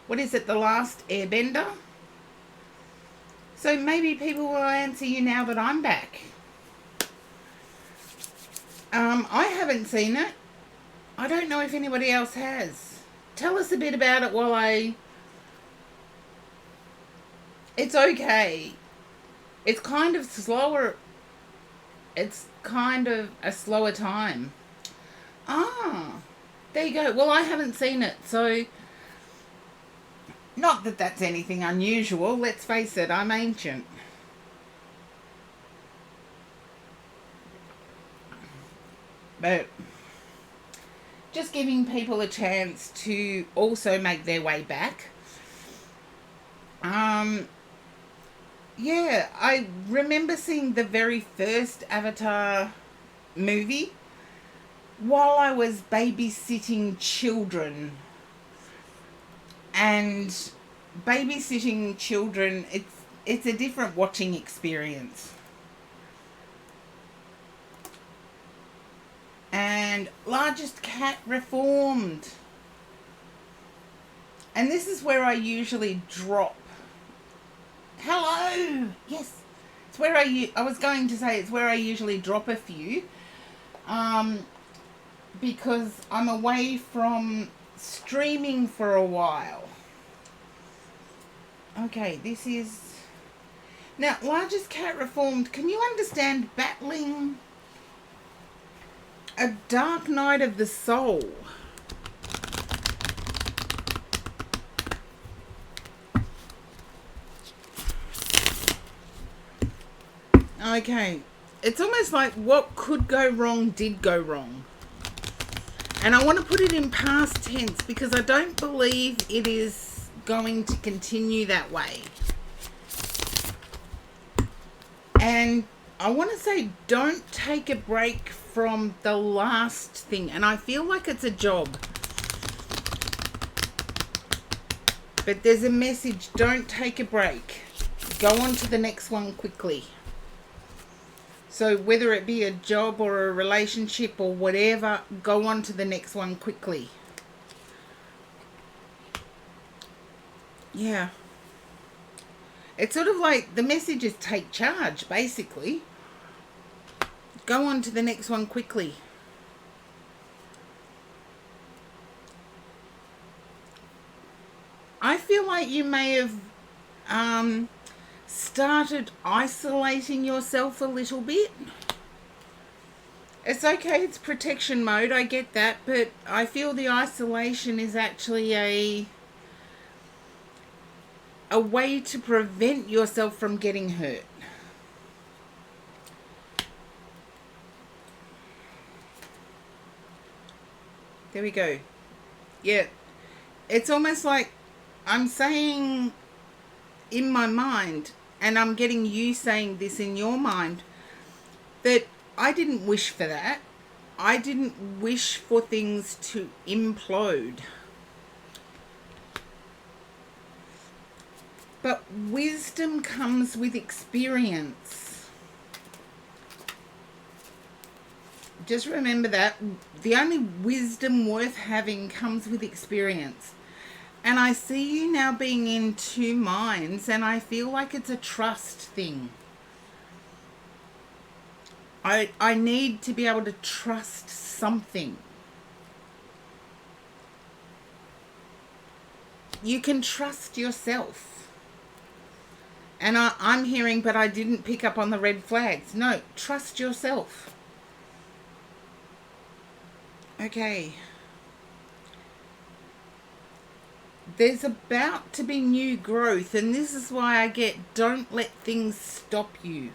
A: What is it, The Last Airbender? So maybe people will answer you now that I'm back. I haven't seen it. I don't know if anybody else has. Tell us a bit about it while It's okay. It's kind of slower. It's kind of a slower time. There you go. Well, I haven't seen it, so... Not that that's anything unusual. Let's face it, I'm ancient. But just giving people a chance to also make their way back. Yeah, I remember seeing the very first Avatar movie while I was babysitting children. And babysitting children, it's a different watching experience. And Largest Cat Reformed. And this is where I usually drop. Hello! Yes. It's where I was going to say it's where I usually drop a few. Because I'm away from streaming for a while. Okay, this is... Now, Largest Cat Reformed, can you understand battling a dark night of the soul? Okay, it's almost like what could go wrong did go wrong. And I want to put it in past tense because I don't believe it is going to continue that way. And I want to say don't take a break from the last thing. And I feel like it's a job. But there's a message, don't take a break. Go on to the next one quickly. So whether it be a job or a relationship or whatever, go on to the next one quickly. Yeah. It's sort of like the message is take charge, basically. Go on to the next one quickly. I feel like you may have started isolating yourself a little bit. It's okay, it's protection mode, I get that, but I feel the isolation is actually a way to prevent yourself from getting hurt. There we go. Yeah, it's almost like I'm saying in my mind, and I'm getting you saying this in your mind, that I didn't wish for that. I didn't wish for things to implode. But wisdom comes with experience. Just remember that. The only wisdom worth having comes with experience. And I see you now being in 2 minds, and I feel like it's a trust thing. I need to be able to trust something. you can trust yourself. And I'm hearing, but I didn't pick up on the red flags. No, trust yourself. Okay. There's about to be new growth, and this is why I get, don't let things stop you.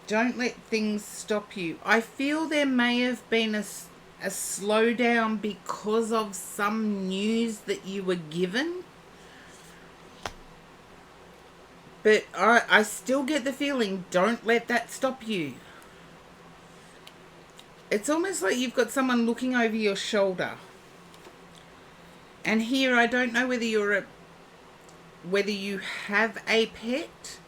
A: Don't let things stop you. I feel there may have been a slowdown because of some news that you were given. But I still get the feeling, don't let that stop you. It's almost like you've got someone looking over your shoulder. And here, I don't know whether whether you have a pet,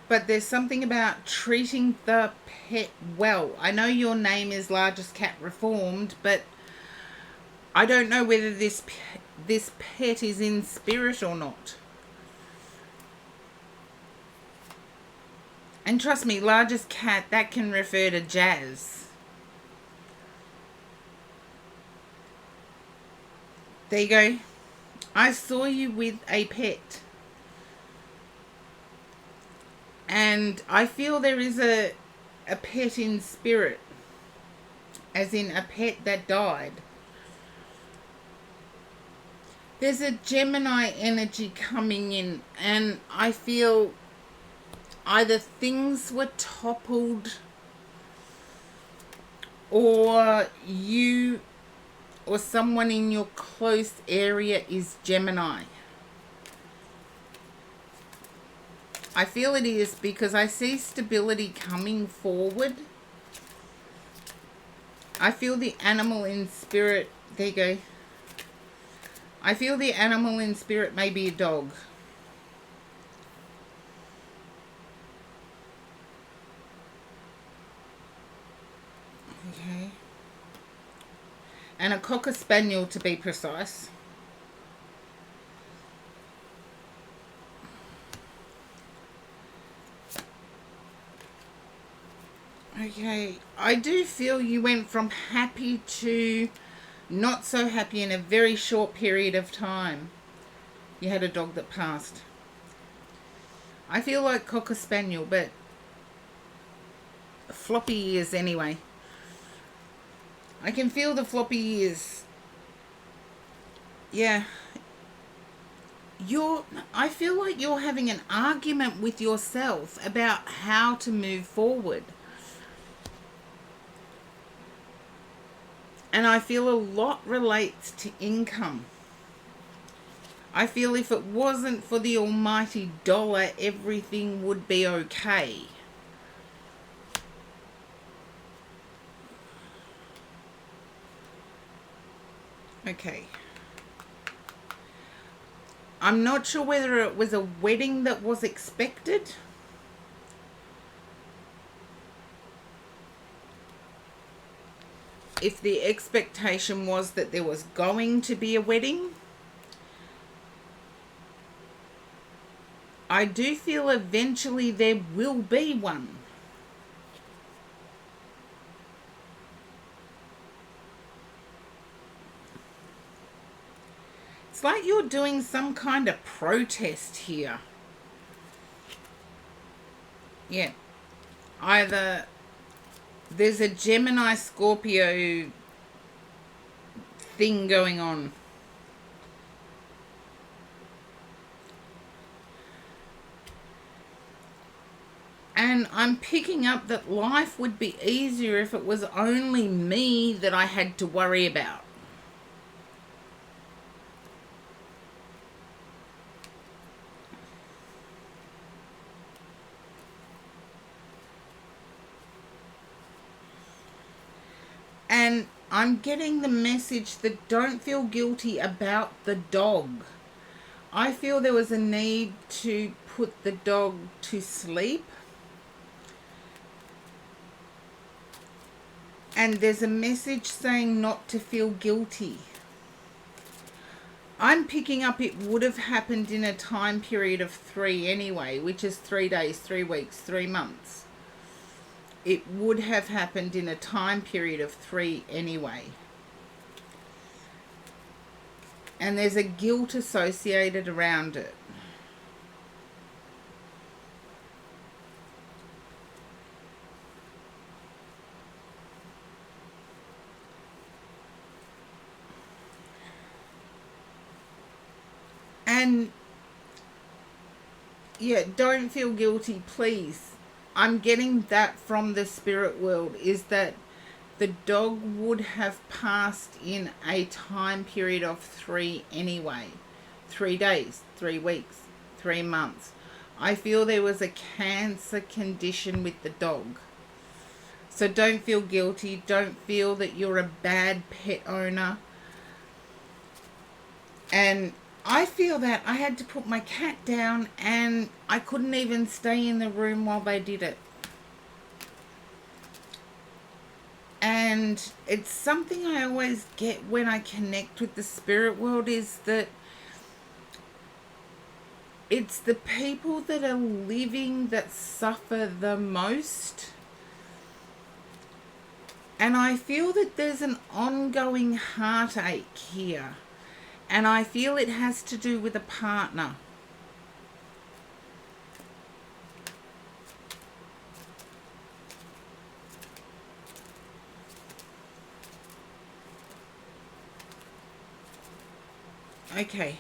A: but there's something about treating the pet well. I know your name is Largest Cat Reformed, but I don't know whether this pet is in spirit or not. And trust me, Largest Cat, that can refer to Jazz. There you go. I saw you with a pet. And I feel there is a pet in spirit. As in a pet that died. There's a Gemini energy coming in. And I feel either things were toppled, or you or someone in your close area is Gemini. I feel it is, because I see stability coming forward. I feel the animal in spirit. There you go. I feel the animal in spirit may be a dog. Okay. And a Cocker Spaniel, to be precise. Okay, I do feel you went from happy to not so happy in a very short period of time. You had a dog that passed. I feel like Cocker Spaniel, but floppy ears anyway. I can feel the floppy ears. Yeah. I feel like you're having an argument with yourself about how to move forward. And I feel a lot relates to income. I feel if it wasn't for the almighty dollar, everything would be okay. Okay. I'm not sure whether it was a wedding that was expected. If the expectation was that there was going to be a wedding. I do feel eventually there will be one. It's like you're doing some kind of protest here. Yeah. Either there's a Gemini Scorpio thing going on. And I'm picking up that life would be easier if it was only me that I had to worry about. And I'm getting the message that don't feel guilty about the dog. I feel there was a need to put the dog to sleep. And there's a message saying not to feel guilty. I'm picking up it would have happened in a time period of 3 anyway, which is 3 days, 3 weeks, 3 months. It would have happened in a time period of 3 anyway. And there's a guilt associated around it. And yeah, don't feel guilty, please. I'm getting that from the spirit world, is that the dog would have passed in a time period of 3 anyway. 3 days, 3 weeks, 3 months. I feel there was a cancer condition with the dog. So don't feel guilty. Don't feel that you're a bad pet owner. And I feel that I had to put my cat down and I couldn't even stay in the room while they did it. And it's something I always get when I connect with the spirit world, is that it's the people that are living that suffer the most. And I feel that there's an ongoing heartache here. And I feel it has to do with a partner. Okay.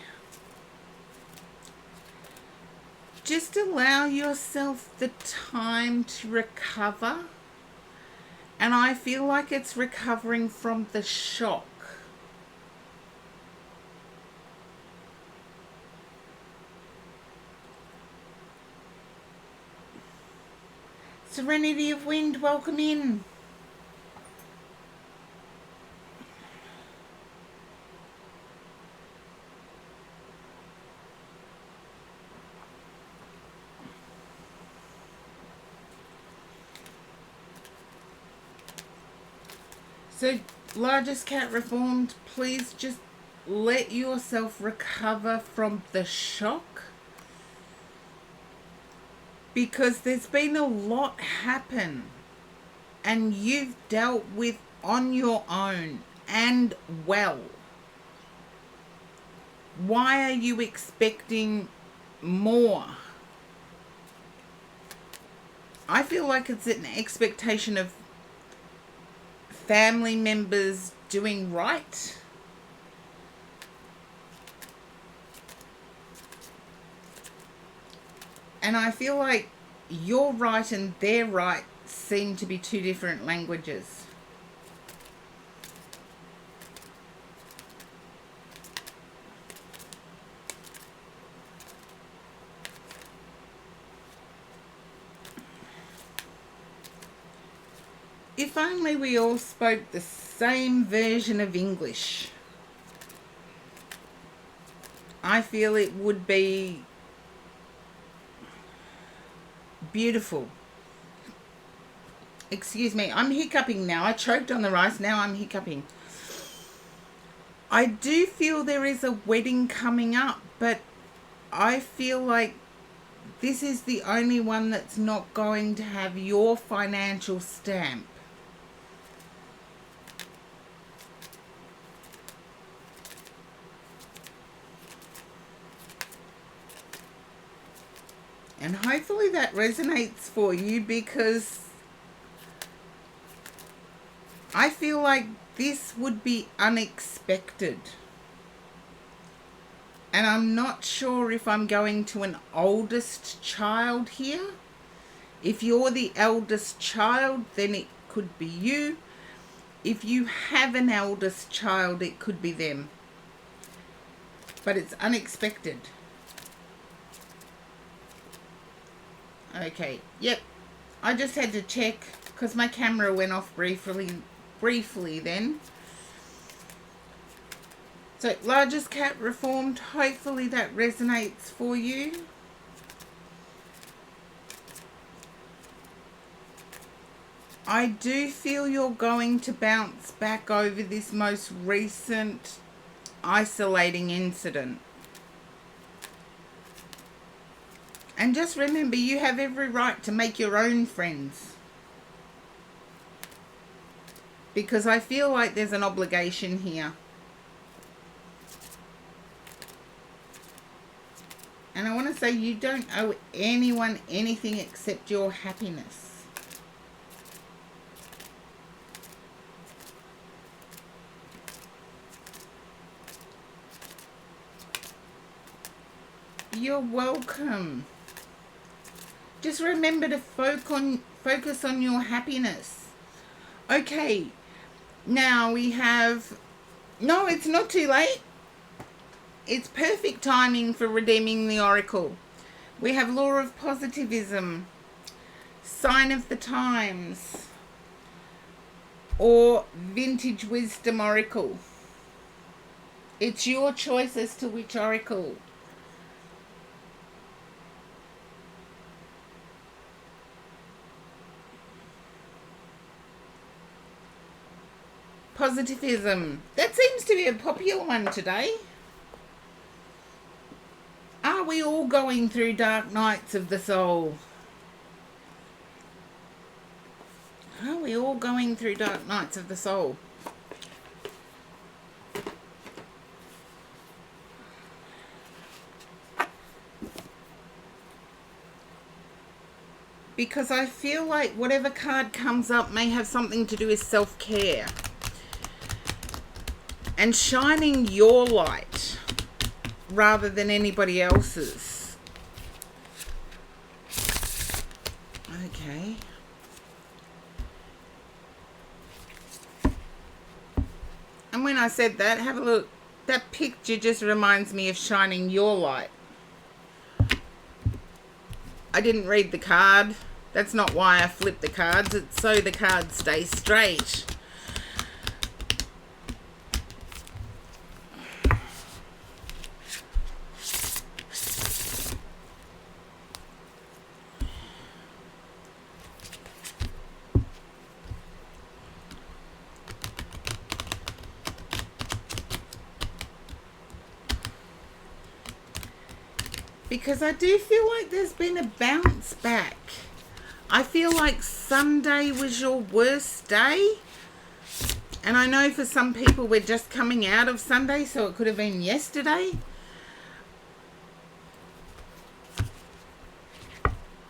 A: Just allow yourself the time to recover. And I feel like it's recovering from the shock. Serenity of Wind, welcome in. So, largest cat reformed, please just let yourself recover from the shock. Because there's been a lot happen and you've dealt with on your own and well. Why are you expecting more? I feel like it's an expectation of family members doing right. And I feel like your right and their right seem to be two different languages. If only we all spoke the same version of English. I feel it would be beautiful. Excuse me, I'm hiccuping now. I choked on the rice, now I'm hiccuping. I do feel there is a wedding coming up, but I feel like this is the only one that's not going to have your financial stamp. And hopefully that resonates for you, because I feel like this would be unexpected. And I'm not sure if I'm going to an oldest child here. If you're the eldest child, then it could be you. If you have an eldest child, it could be them. But it's unexpected. Okay, yep. I just had to check because my camera went off briefly then. So, largest cat reformed, hopefully that resonates for you. I do feel you're going to bounce back over this most recent isolating incident. And just remember, you have every right to make your own friends. Because I feel like there's an obligation here. And I want to say you don't owe anyone anything except your happiness. You're welcome. Just remember to focus on your happiness. Okay, now we have... No, it's not too late. It's perfect timing for redeeming the oracle. We have law of positivism, sign of the times, or vintage wisdom oracle. It's your choice as to which oracle. Positivism. That seems to be a popular one today. Are we all going through dark nights of the soul? Are we all going through dark nights of the soul? Because I feel like whatever card comes up may have something to do with self-care. And shining your light rather than anybody else's. Okay. And when I said that, have a look. That picture just reminds me of shining your light. I didn't read the card. That's not why I flipped the cards. It's so the cards stay straight. Because I do feel like there's been a bounce back. I feel like Sunday was your worst day. And I know for some people we're just coming out of Sunday, so it could have been yesterday.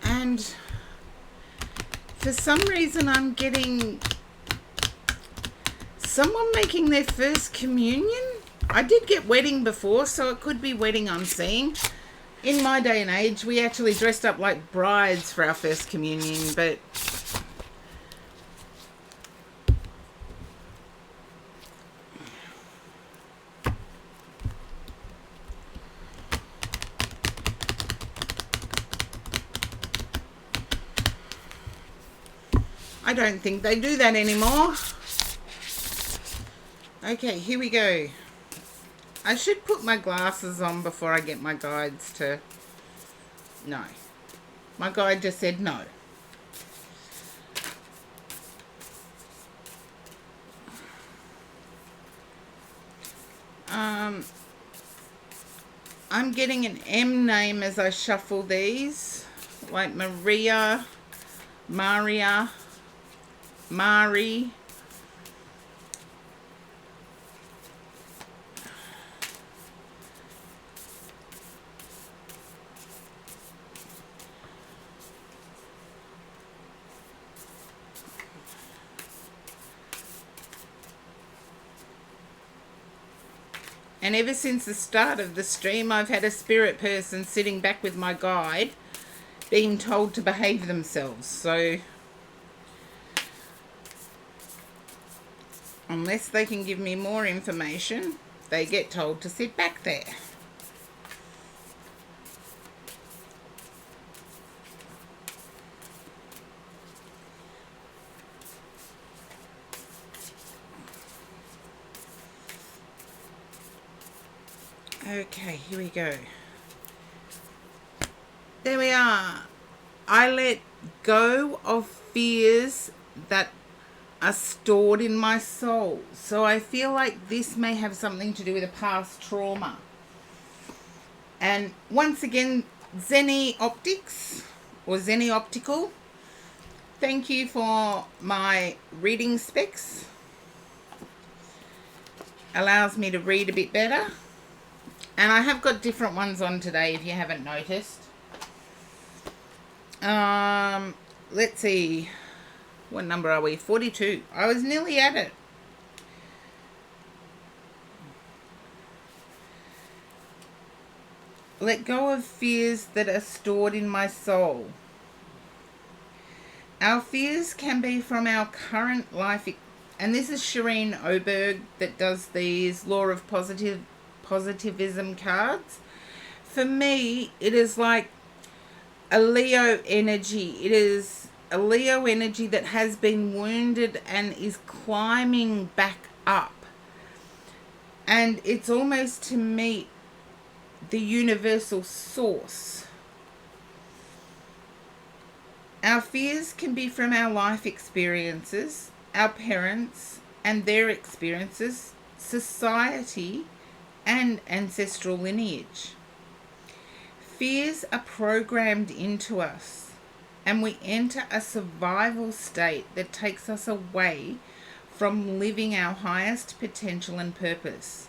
A: And for some reason I'm getting someone making their first communion. I did get wedding before, so it could be wedding I'm seeing. In my day and age, we actually dressed up like brides for our first communion, but I don't think they do that anymore. Okay, here we go. I should put my glasses on before I get my guides to... No. My guide just said no. I'm getting an M name as I shuffle these. Like Maria, Maria, Mari. And ever since the start of the stream, I've had a spirit person sitting back with my guide being told to behave themselves. So, unless they can give me more information, they get told to sit back there. Okay, here we go. There we are. I let go of fears that are stored in my soul. So I feel like this may have something to do with a past trauma. And once again, Zenny Optics or Zenny Optical, thank you for my reading specs. Allows me to read a bit better. And I have got different ones on today if you haven't noticed. Let's see. What number are we? 42. I was nearly at it. Let go of fears that are stored in my soul. Our fears can be from our current life. And this is Shireen Oberg that does these Law of Positivism cards. For me, it is like a Leo energy. It is a Leo energy that has been wounded and is climbing back up. And it's almost to meet the universal source. Our fears can be from our life experiences, our parents and their experiences, society, and ancestral lineage. Fears are programmed into us, and we enter a survival state that takes us away from living our highest potential and purpose.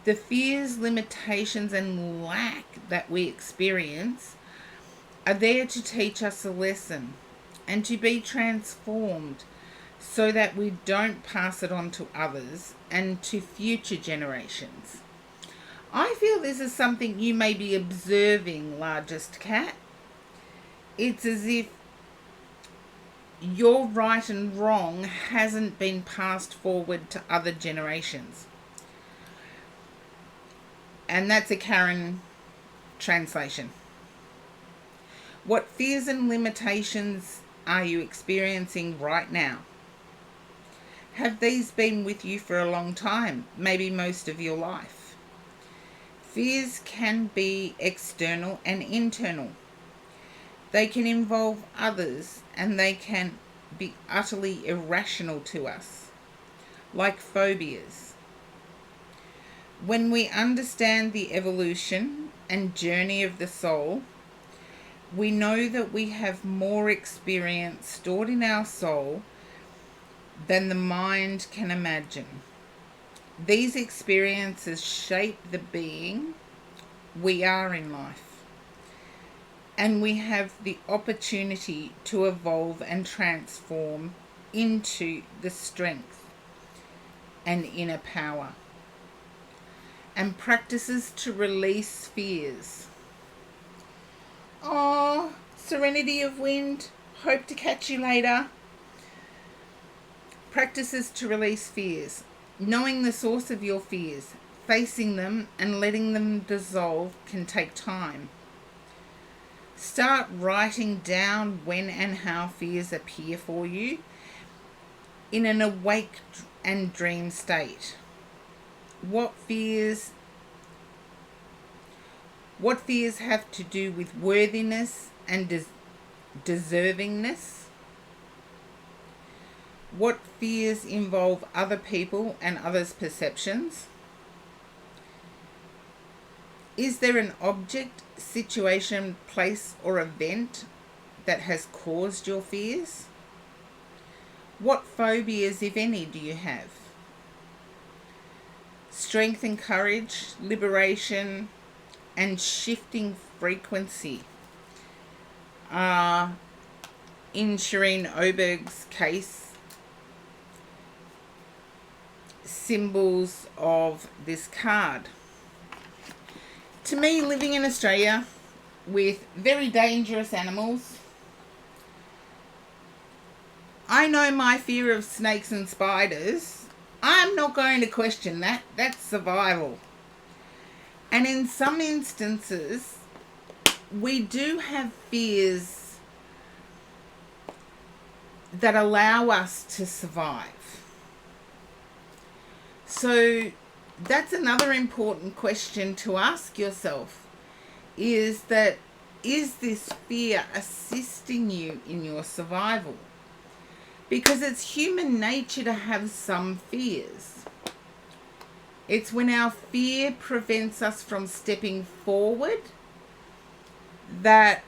A: The fears, limitations, and lack that we experience are there to teach us a lesson and to be transformed so that we don't pass it on to others and to future generations. I feel this is something you may be observing, largest cat. It's as if your right and wrong hasn't been passed forward to other generations. And that's a Karen translation. What fears and limitations are you experiencing right now? Have these been with you for a long time, maybe most of your life? Fears can be external and internal. They can involve others and they can be utterly irrational to us, like phobias. When we understand the evolution and journey of the soul, we know that we have more experience stored in our soul than the mind can imagine. These experiences shape the being we are in life, and we have the opportunity to evolve and transform into the strength and inner power. And practices to release fears. Oh, Serenity of Wind, hope to catch you later. Practices to release fears. Knowing the source of your fears, facing them and letting them dissolve can take time. Start writing down when and how fears appear for you in an awake and dream state. What fears have to do with worthiness and deservingness? What fears involve other people and others' perceptions? Is there an object, situation, place, or event that has caused your fears? What phobias, if any, do you have? Strength and courage, liberation, and shifting frequency are, in Shireen Oberg's case, symbols of this card. To me, living in Australia with very dangerous animals, I know my fear of snakes and spiders. I'm not going to question that. That's survival. And in some instances, we do have fears that allow us to survive. So that's another important question to ask yourself, is this fear assisting you in your survival? Because it's human nature to have some fears. It's when our fear prevents us from stepping forward that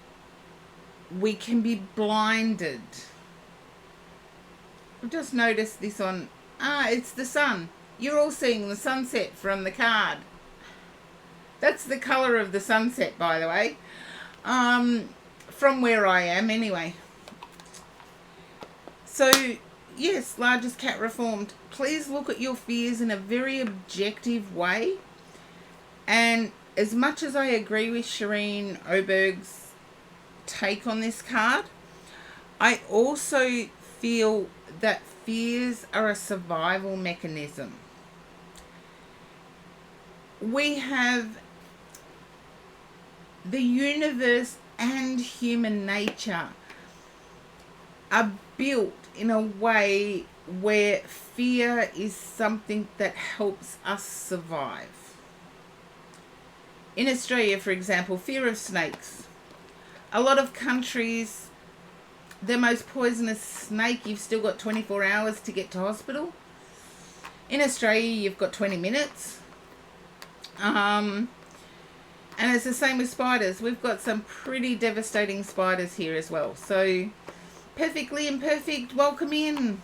A: we can be blinded. I've just noticed this on, it's the sun. You're all seeing the sunset from the card. That's the colour of the sunset, by the way. From where I am, anyway. So, yes, Largest Cat Reformed, please look at your fears in a very objective way. And as much as I agree with Shireen Oberg's take on this card, I also feel that fears are a survival mechanism. We have the universe and human nature are built in a way where fear is something that helps us survive. In Australia, for example, fear of snakes. A lot of countries, the most poisonous snake, you've still got 24 hours to get to hospital. In Australia, you've got 20 minutes. And it's the same with spiders. We've got some pretty devastating spiders here as well. So, perfectly imperfect, welcome in.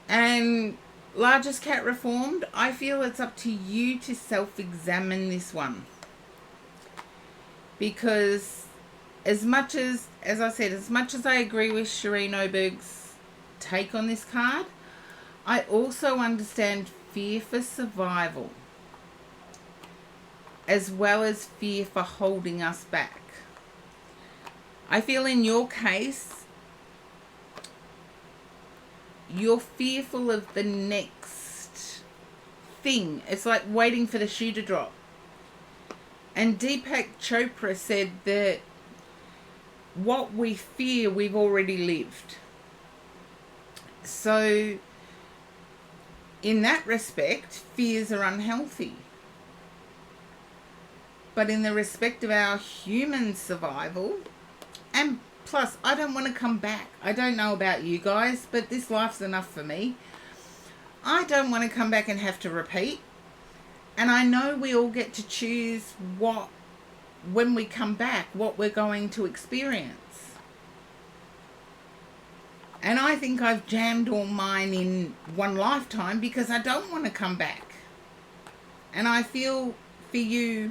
A: And Largest Cat Reformed, I feel it's up to you to self-examine this one. Because as much as I said, as much as I agree with Shireen Oberg's take on this card, I also understand fear for survival, as well as fear for holding us back. I feel in your case, you're fearful of the next thing. It's like waiting for the shoe to drop. And Deepak Chopra said that what we fear, we've already lived. So, in that respect, fears are unhealthy. But in the respect of our human survival, and plus, I don't want to come back. I don't know about you guys, but this life's enough for me. I don't want to come back and have to repeat. And I know we all get to choose when we come back, what we're going to experience. And I think I've jammed all mine in one lifetime because I don't want to come back. And I feel for you,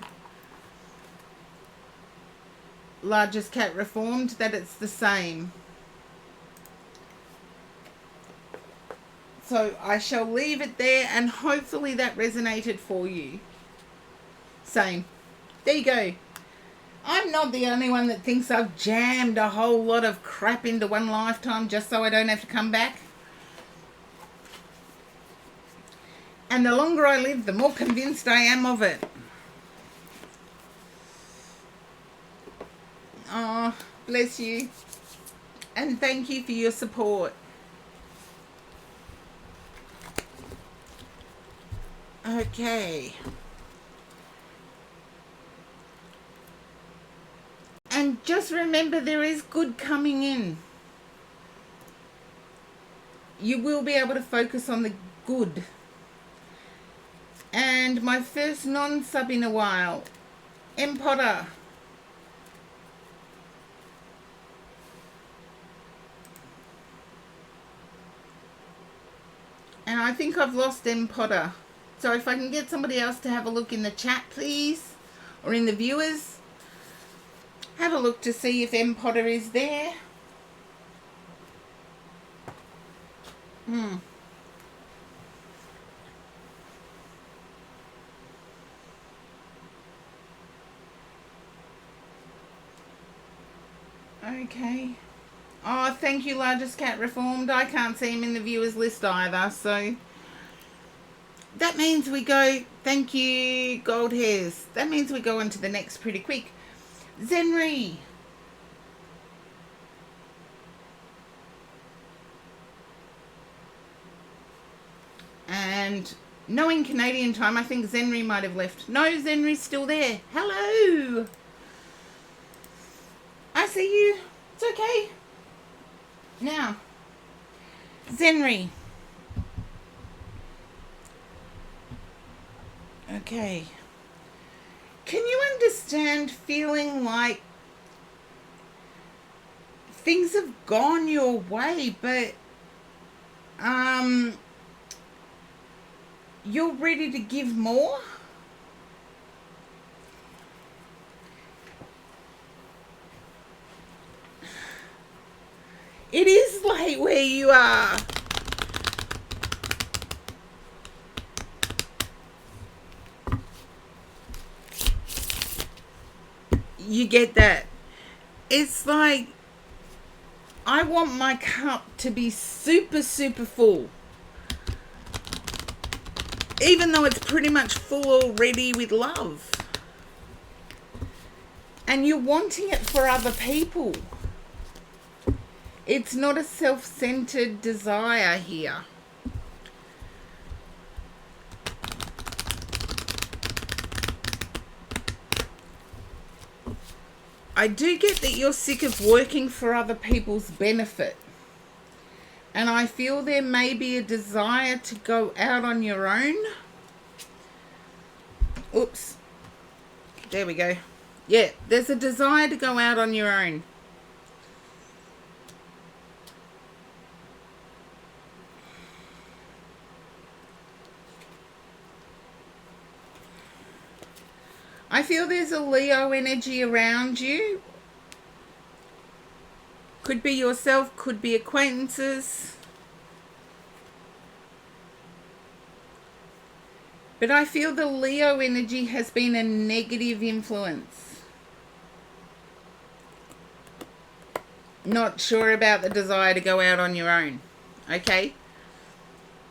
A: Largest Cat Reformed, that it's the same. So I shall leave it there, and hopefully that resonated for you. Same. There you go. I'm not the only one that thinks I've jammed a whole lot of crap into one lifetime just so I don't have to come back. And the longer I live, the more convinced I am of it. Oh, bless you. And thank you for your support. Okay. And just remember, there is good coming in. You will be able to focus on the good. And my first non-sub in a while, M. Potter. And I think I've lost M. Potter. So if I can get somebody else to have a look in the chat, please, or in the viewers, have a look to see if M. Potter is there. Okay. Oh, thank you, Largest Cat Reformed. I can't see him in the viewers list either, so that means we go, thank you, Gold Hairs. That means we go on to the next pretty quick. Zenri. And knowing Canadian time, I think Zenri might have left. No, Zenri's still there. Hello. I see you. It's okay. Now, Zenri. Okay. Can you understand feeling like things have gone your way, but you're ready to give more? It is late where you are. You get that? It's like I want my cup to be super, super full. Even though it's pretty much full already with love. And you're wanting it for other people. It's not a self-centered desire here. I do get that you're sick of working for other people's benefit. And I feel there may be a desire to go out on your own. Oops. There we go. Yeah, there's a desire to go out on your own. I feel there's a Leo energy around you. Could be yourself, could be acquaintances. But I feel the Leo energy has been a negative influence. Not sure about the desire to go out on your own. Okay?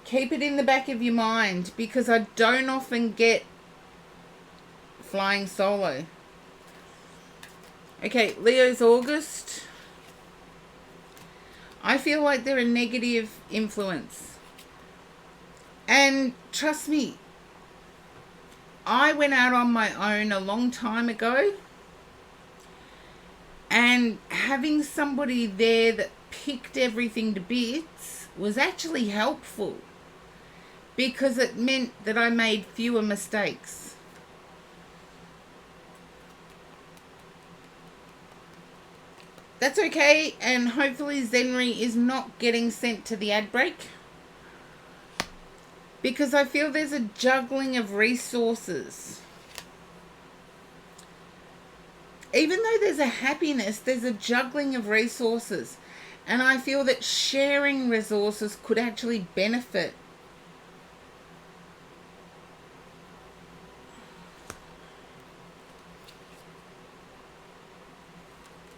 A: Keep it in the back of your mind, because I don't often get flying solo. Okay, Leo's August. I feel like they're a negative influence. And trust me, I went out on my own a long time ago. And having somebody there that picked everything to bits was actually helpful. Because it meant that I made fewer mistakes. That's okay, and hopefully Zenri is not getting sent to the ad break. Because I feel there's a juggling of resources. Even though there's a happiness, there's a juggling of resources. And I feel that sharing resources could actually benefit.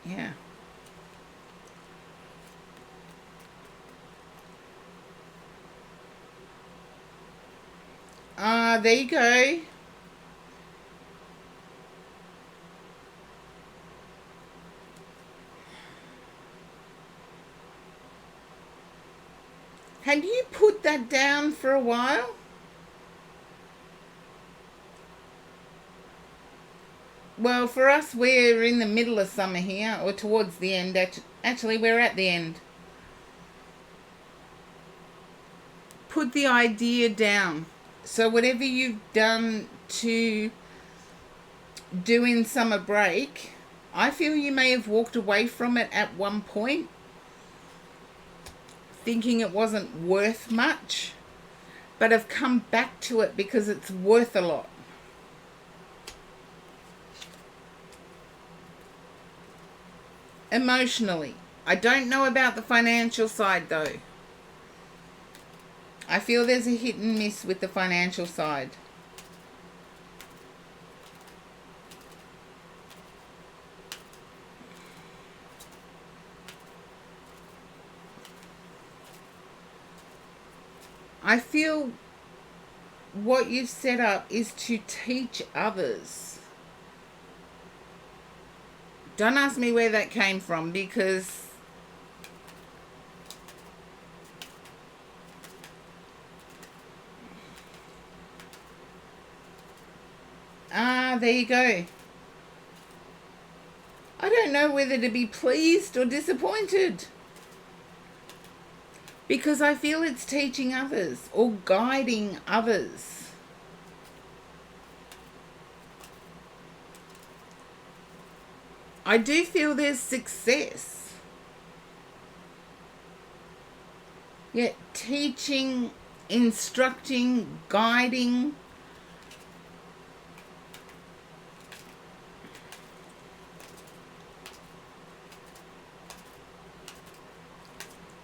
A: Yeah. There you go. Had you put that down for a while? Well, for us, we're in the middle of summer here, or towards the end. Actually, we're at the end. Put the idea down. So whatever you've done to do in summer break, I feel you may have walked away from it at one point, thinking it wasn't worth much, but have come back to it because it's worth a lot. Emotionally. I don't know about the financial side though. I feel there's a hit and miss with the financial side. I feel what you've set up is to teach others. Don't ask me where that came from, because there you go. I don't know whether to be pleased or disappointed. because I feel it's teaching others or guiding others. I do feel there's success. Yet teaching, instructing, guiding.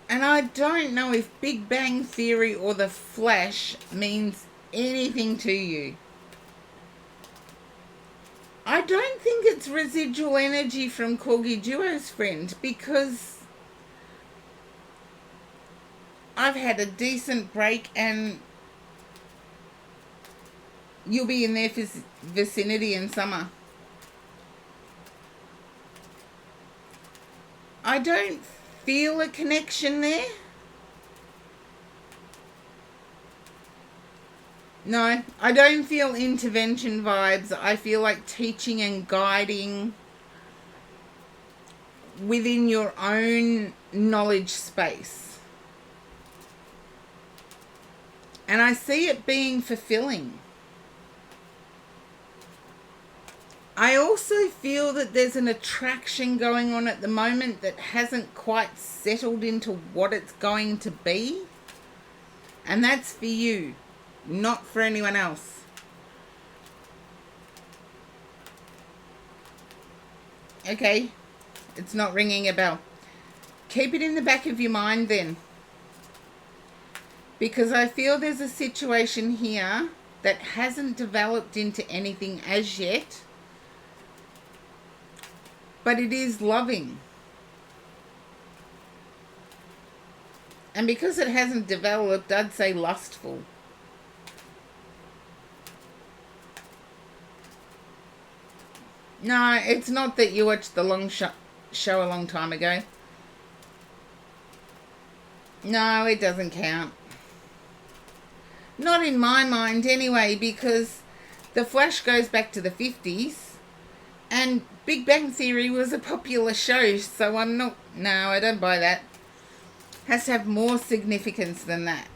A: And I don't know if Big Bang Theory or The Flash means anything to you. I don't think it's residual energy from Corgi Duo's friend, because I've had a decent break and you'll be in their vicinity in summer. I don't feel a connection there. No, I don't feel intervention vibes. I feel like teaching and guiding within your own knowledge space. And I see it being fulfilling. I also feel that there's an attraction going on at the moment that hasn't quite settled into what it's going to be. And that's for you, not for anyone else. Okay, it's not ringing a bell. Keep it in the back of your mind then. Because I feel there's a situation here that hasn't developed into anything as yet. But it is loving. And because it hasn't developed, I'd say lustful. No, it's not that you watched the long show a long time ago. No, it doesn't count. Not in my mind anyway, because The Flash goes back to the 50s. And Big Bang Theory was a popular show, so I'm not... No, I don't buy that. Has to have more significance than that.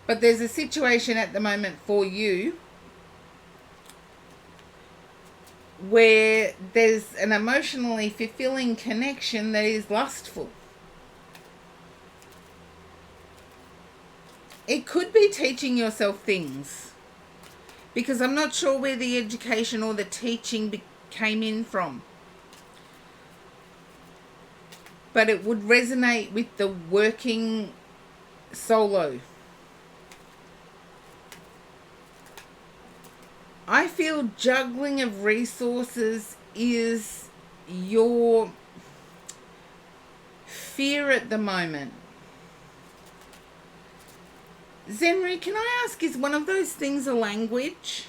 A: But there's a situation at the moment for you where there's an emotionally fulfilling connection that is lustful. It could be teaching yourself things, because I'm not sure where the education or the teaching came in from. But it would resonate with the working solo. I feel juggling of resources is your fear at the moment. Zenri, can I ask, is one of those things a language?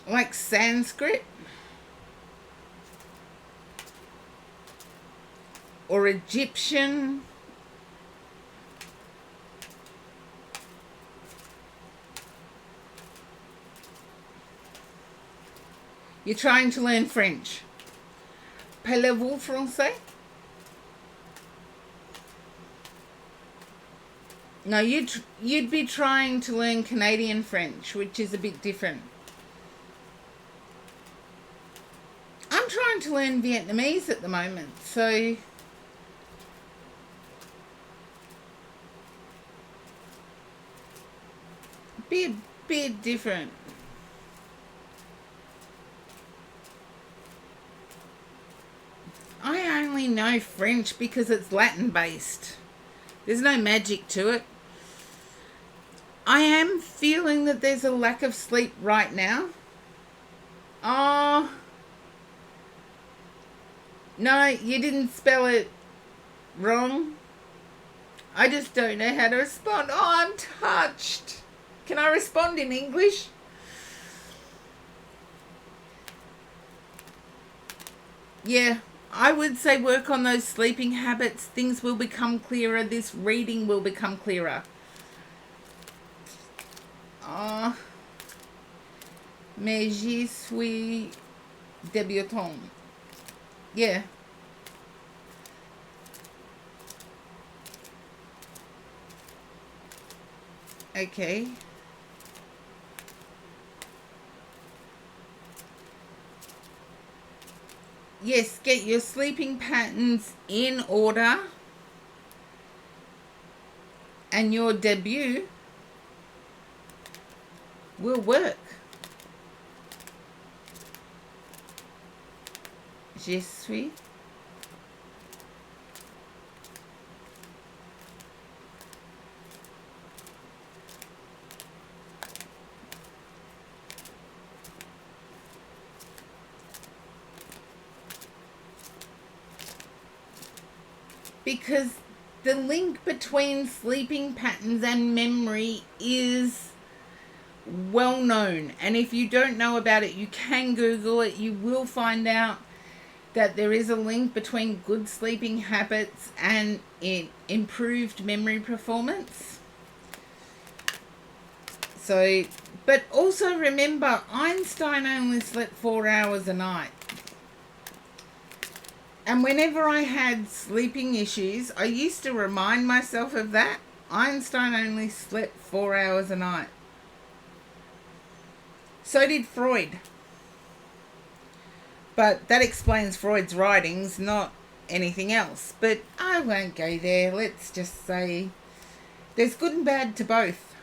A: Like Sanskrit? Or Egyptian? You're trying to learn French. Parlez-vous français? No, you'd be trying to learn Canadian French, which is a bit different. I'm trying to learn Vietnamese at the moment, so be a bit different. I only know French because it's Latin based. There's no magic to it. I am feeling that there's a lack of sleep right now. Oh, no, you didn't spell it wrong. I just don't know how to respond. Oh, I'm touched. Can I respond in English? Yeah, I would say work on those sleeping habits. Things will become clearer. This reading will become clearer. Mais j'y suis débutant. Yeah. Okay. Yes, get your sleeping patterns in order, and your debut will work. Je suis. Because the link between sleeping patterns and memory is well known, and if you don't know about it, you can Google it. You will find out that there is a link between good sleeping habits and improved memory performance. So, but also remember, Einstein only slept 4 hours a night. And whenever I had sleeping issues, I used to remind myself of that. Einstein only slept 4 hours a night. So did Freud. But that explains Freud's writings, not anything else. But I won't go there. Let's just say there's good and bad to both.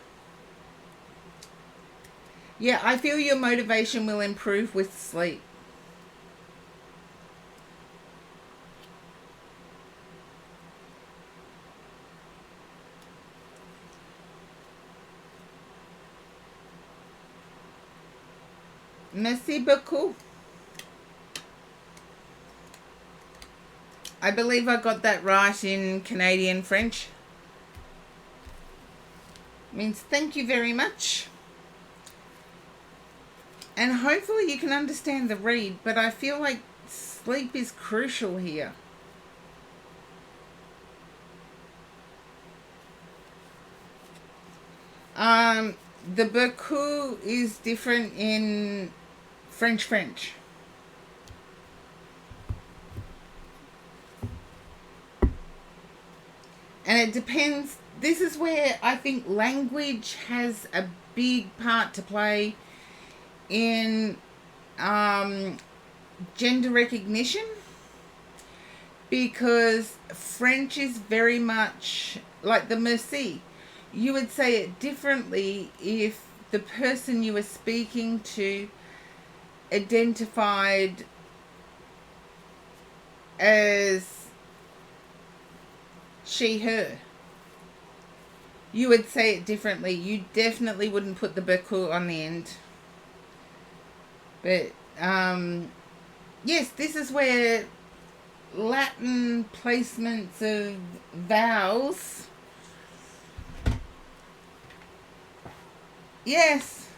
A: Yeah, I feel your motivation will improve with sleep. Merci beaucoup. I believe I got that right in Canadian French. It means thank you very much. And hopefully you can understand the read, but I feel like sleep is crucial here. The beaucoup is different in French. And it depends. This is where I think language has a big part to play in gender recognition, because French is very much like the merci. You would say it differently if the person you were speaking to identified as she, her. You would say it differently. You definitely wouldn't put the beaucoup on the end. But, yes, this is where Latin placements of vowels. Yes.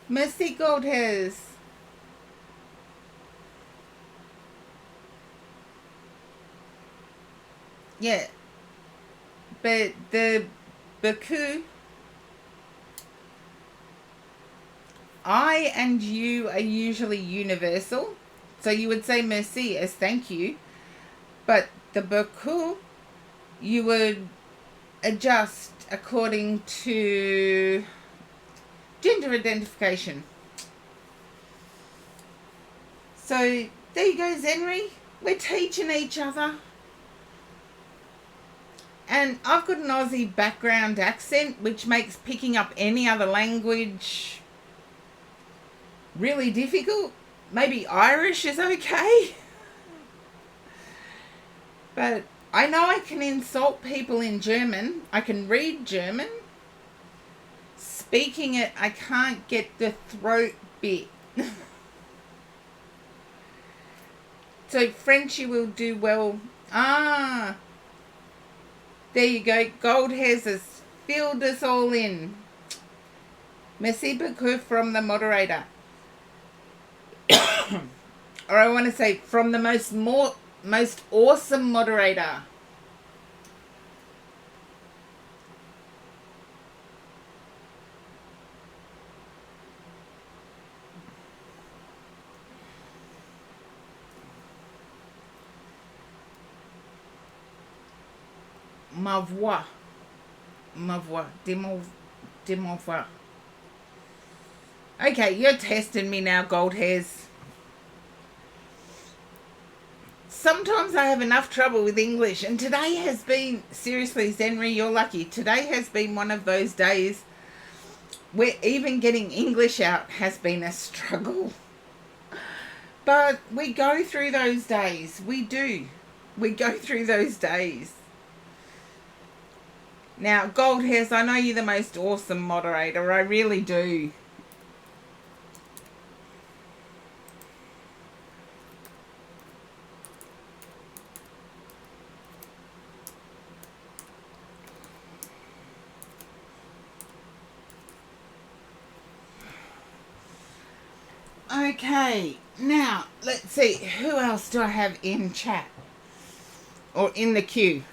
A: Merci Goldhairs. Yeah. But the beaucoup, I and you are usually universal. So you would say merci as thank you. But the beaucoup, you would adjust according to gender identification. So there you go, Zenri. We're teaching each other. And I've got an Aussie background accent, which makes picking up any other language really difficult. Maybe Irish is okay. But I know I can insult people in German. I can read German. Speaking it, I can't get the throat bit. So French you will do well. There you go. Goldhairs has filled us all in. Merci beaucoup from the moderator. Or I want to say from the most awesome moderator. Ma voix. Ma voix. De mon voix. Okay, you're testing me now, gold hairs. Sometimes I have enough trouble with English, and today has been, seriously, Zenri, you're lucky. Today has been one of those days where even getting English out has been a struggle. But we go through those days. We do. We go through those days. Now, gold hairs, I know you're the most awesome moderator. I really do. Okay, now let's see, who else do I have in chat or in the queue?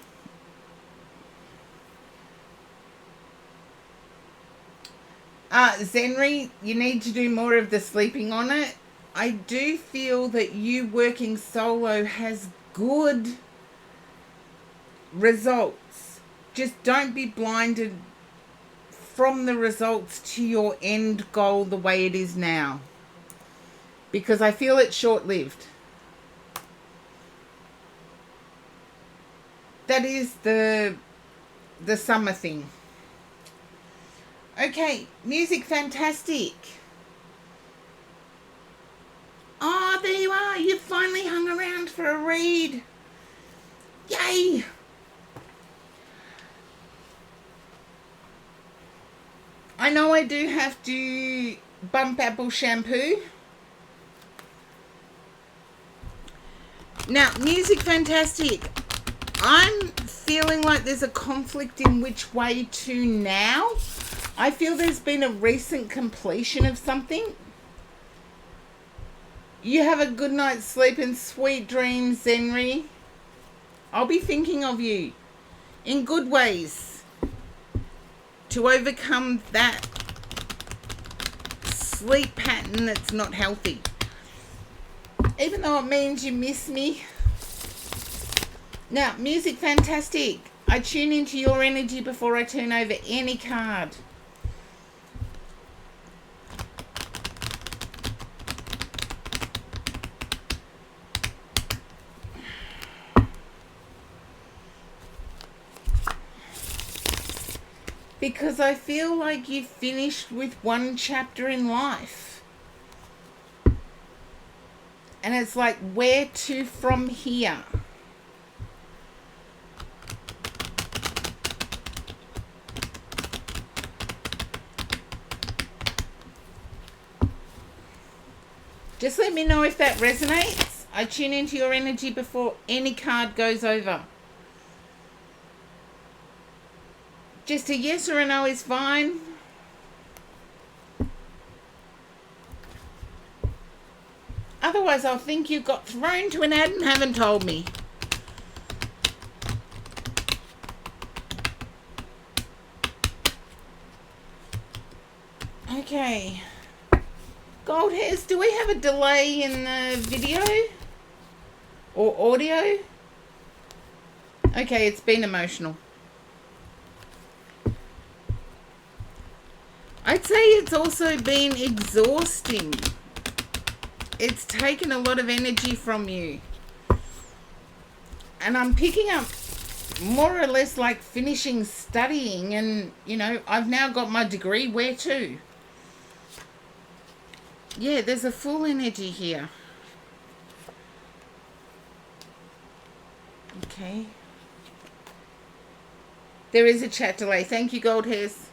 A: Zenri, you need to do more of the sleeping on it. I do feel that you working solo has good results. Just don't be blinded from the results to your end goal the way it is now, because I feel it's short-lived. That is the summer thing. Okay, music fantastic. Oh, there you are. You finally hung around for a read. Yay! I know I do have to bump apple shampoo. Now, music fantastic. I'm feeling like there's a conflict in which way to now. I feel there's been a recent completion of something. You have a good night's sleep and sweet dreams, Zenri. I'll be thinking of you in good ways to overcome that sleep pattern that's not healthy. Even though it means you miss me. Now, music fantastic. I tune into your energy before I turn over any card. Because I feel like you've finished with one chapter in life. And it's like, where to from here? Just let me know if that resonates. I tune into your energy before any card goes over. Just a yes or a no is fine. Otherwise, I'll think you got thrown to an ad and haven't told me. Okay. Gold hairs, do we have a delay in the video or audio? Okay, it's been emotional. I'd say it's also been exhausting. It's taken a lot of energy from you. And I'm picking up more or less like finishing studying, and, you know, I've now got my degree. Where to? Yeah, there's a full energy here. Okay. There is a chat delay. Thank you, gold hairs.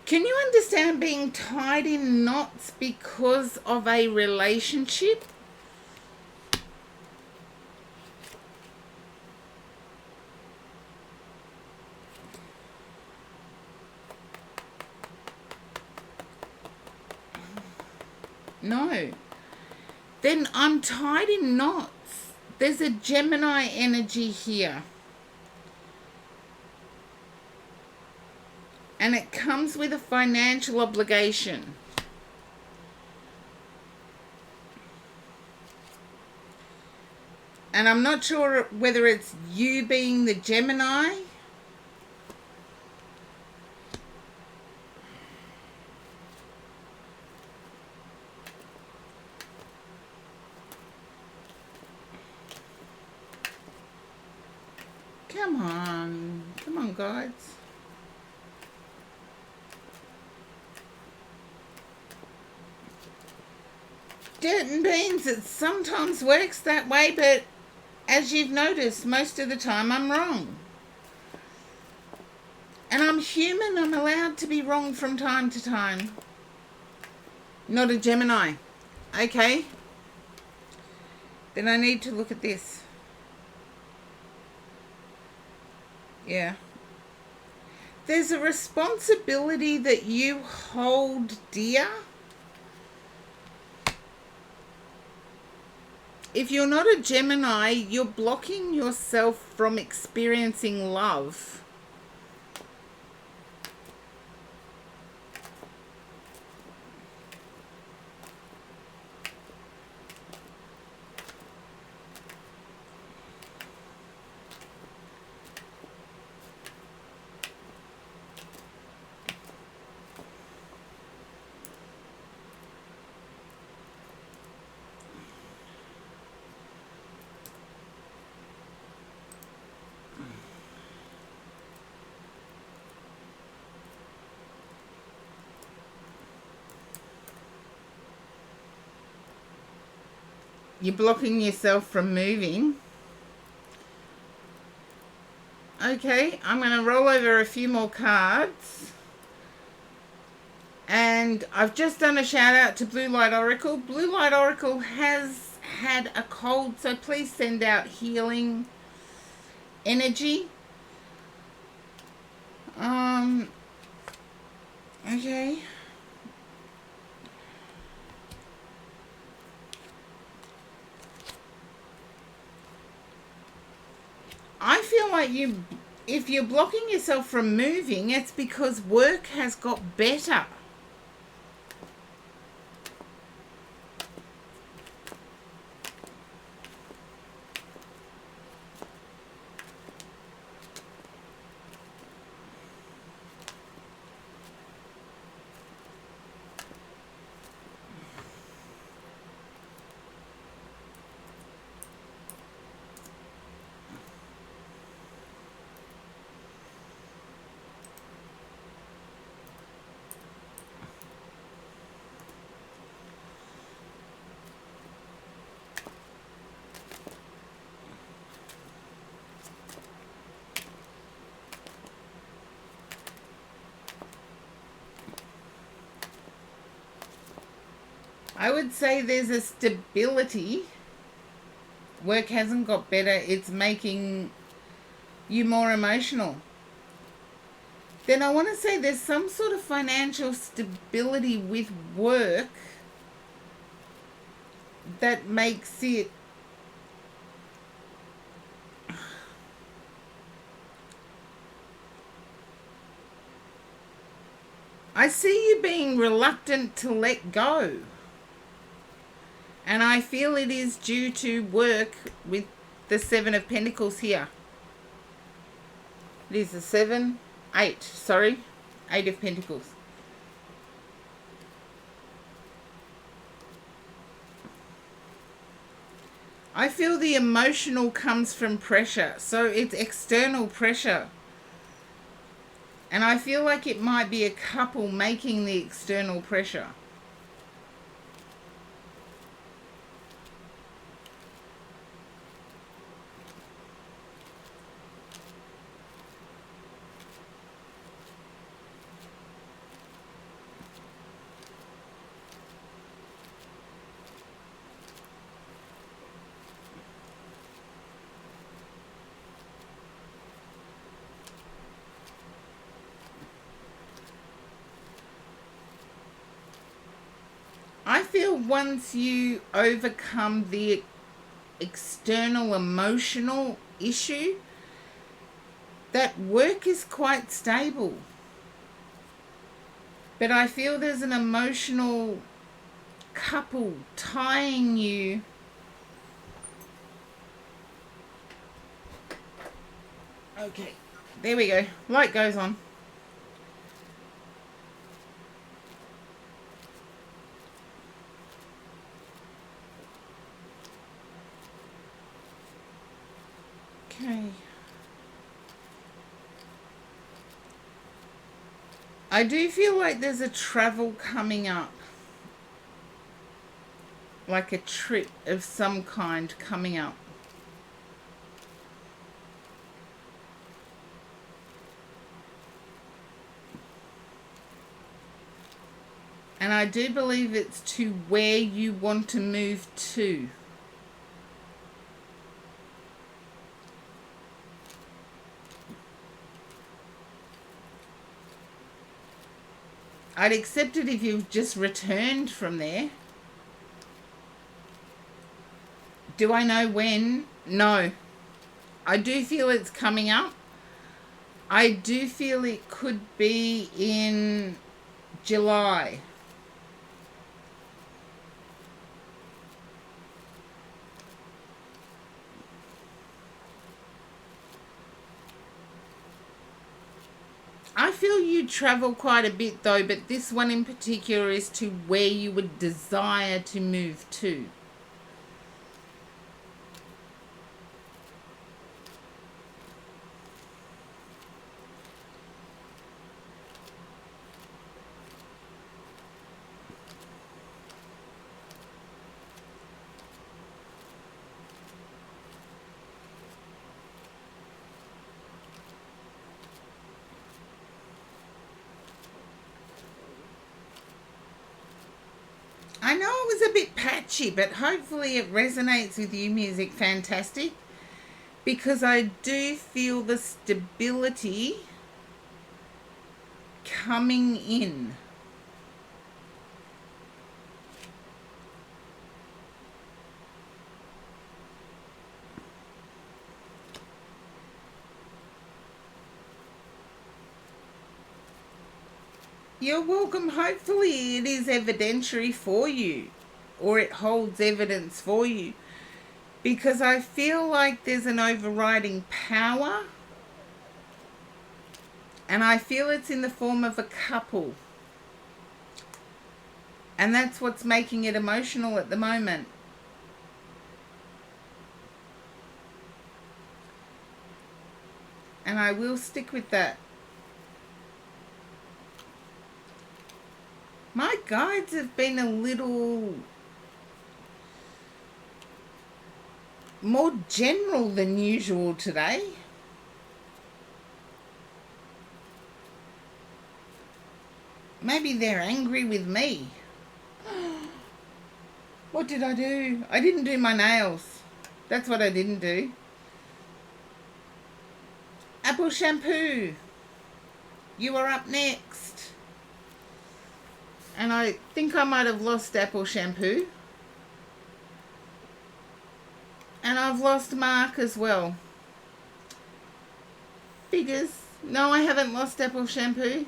A: Can you understand being tied in knots because of a relationship? No. Then I'm tied in knots. There's a Gemini energy here. And it comes with a financial obligation. And I'm not sure whether it's you being the Gemini. Come on. Come on, guys. Dirt and beans, it sometimes works that way, but as you've noticed, most of the time I'm wrong. And I'm human, I'm allowed to be wrong from time to time. Not a Gemini. Okay. Then I need to look at this. Yeah. There's a responsibility that you hold dear. If you're not a Gemini, you're blocking yourself from experiencing love. You're blocking yourself from moving. Okay, I'm going to roll over a few more cards. And I've just done a shout out to Blue Light Oracle. Blue Light Oracle has had a cold, so please send out healing energy. Okay. I feel like if you're blocking yourself from moving, it's because work has got better. I would say there's a stability. Work hasn't got better. It's making you more emotional. Then I want to say there's some sort of financial stability with work that makes it I see you being reluctant to let go. And I feel it is due to work with the Seven of Pentacles here. It is the 8 of Pentacles. I feel the emotional comes from pressure. So it's external pressure. And I feel like it might be a couple making the external pressure. I feel once you overcome the external emotional issue, that work is quite stable. But I feel there's an emotional couple tying you Okay, there we go. Light goes on. Okay. I do feel like there's a travel coming up. Like a trip of some kind coming up. And I do believe it's to where you want to move to. I'd accept it if you've just returned from there. Do I know when? No. I do feel it's coming up. I do feel it could be in July. I feel you travel quite a bit though, but this one in particular is to where you would desire to move to. I know it was a bit patchy, but hopefully it resonates with you, Music Fantastic, because I do feel the stability coming in. You're welcome. Hopefully it is evidentiary for you, or it holds evidence for you, because I feel like there's an overriding power, and I feel it's in the form of a couple, and that's what's making it emotional at the moment. And I will stick with that. My guides have been a little more general than usual today. Maybe they're angry with me. What did I do? I didn't do my nails. That's what I didn't do. Apple Shampoo, you are up next. And I think I might have lost Apple Shampoo. And I've lost Mark as well. Figures. No, I haven't lost Apple Shampoo.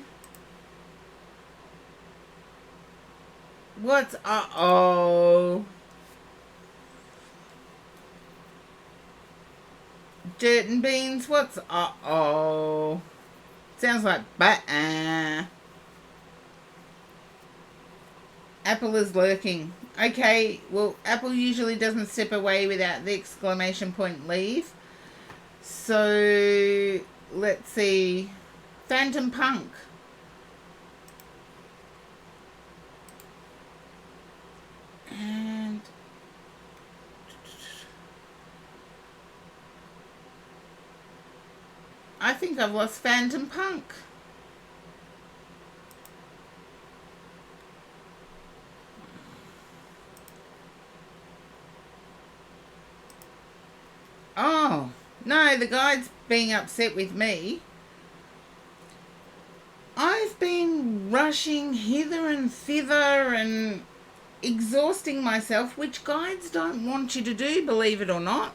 A: What's uh-oh? Dirt and Beans, what's uh-oh? Sounds like Apple is lurking. Okay, well, Apple usually doesn't step away without the exclamation point leave. So, let's see. Phantom Punk. And I think I've lost Phantom Punk. Oh, no, the guide's being upset with me. I've been rushing hither and thither and exhausting myself, which guides don't want you to do, believe it or not.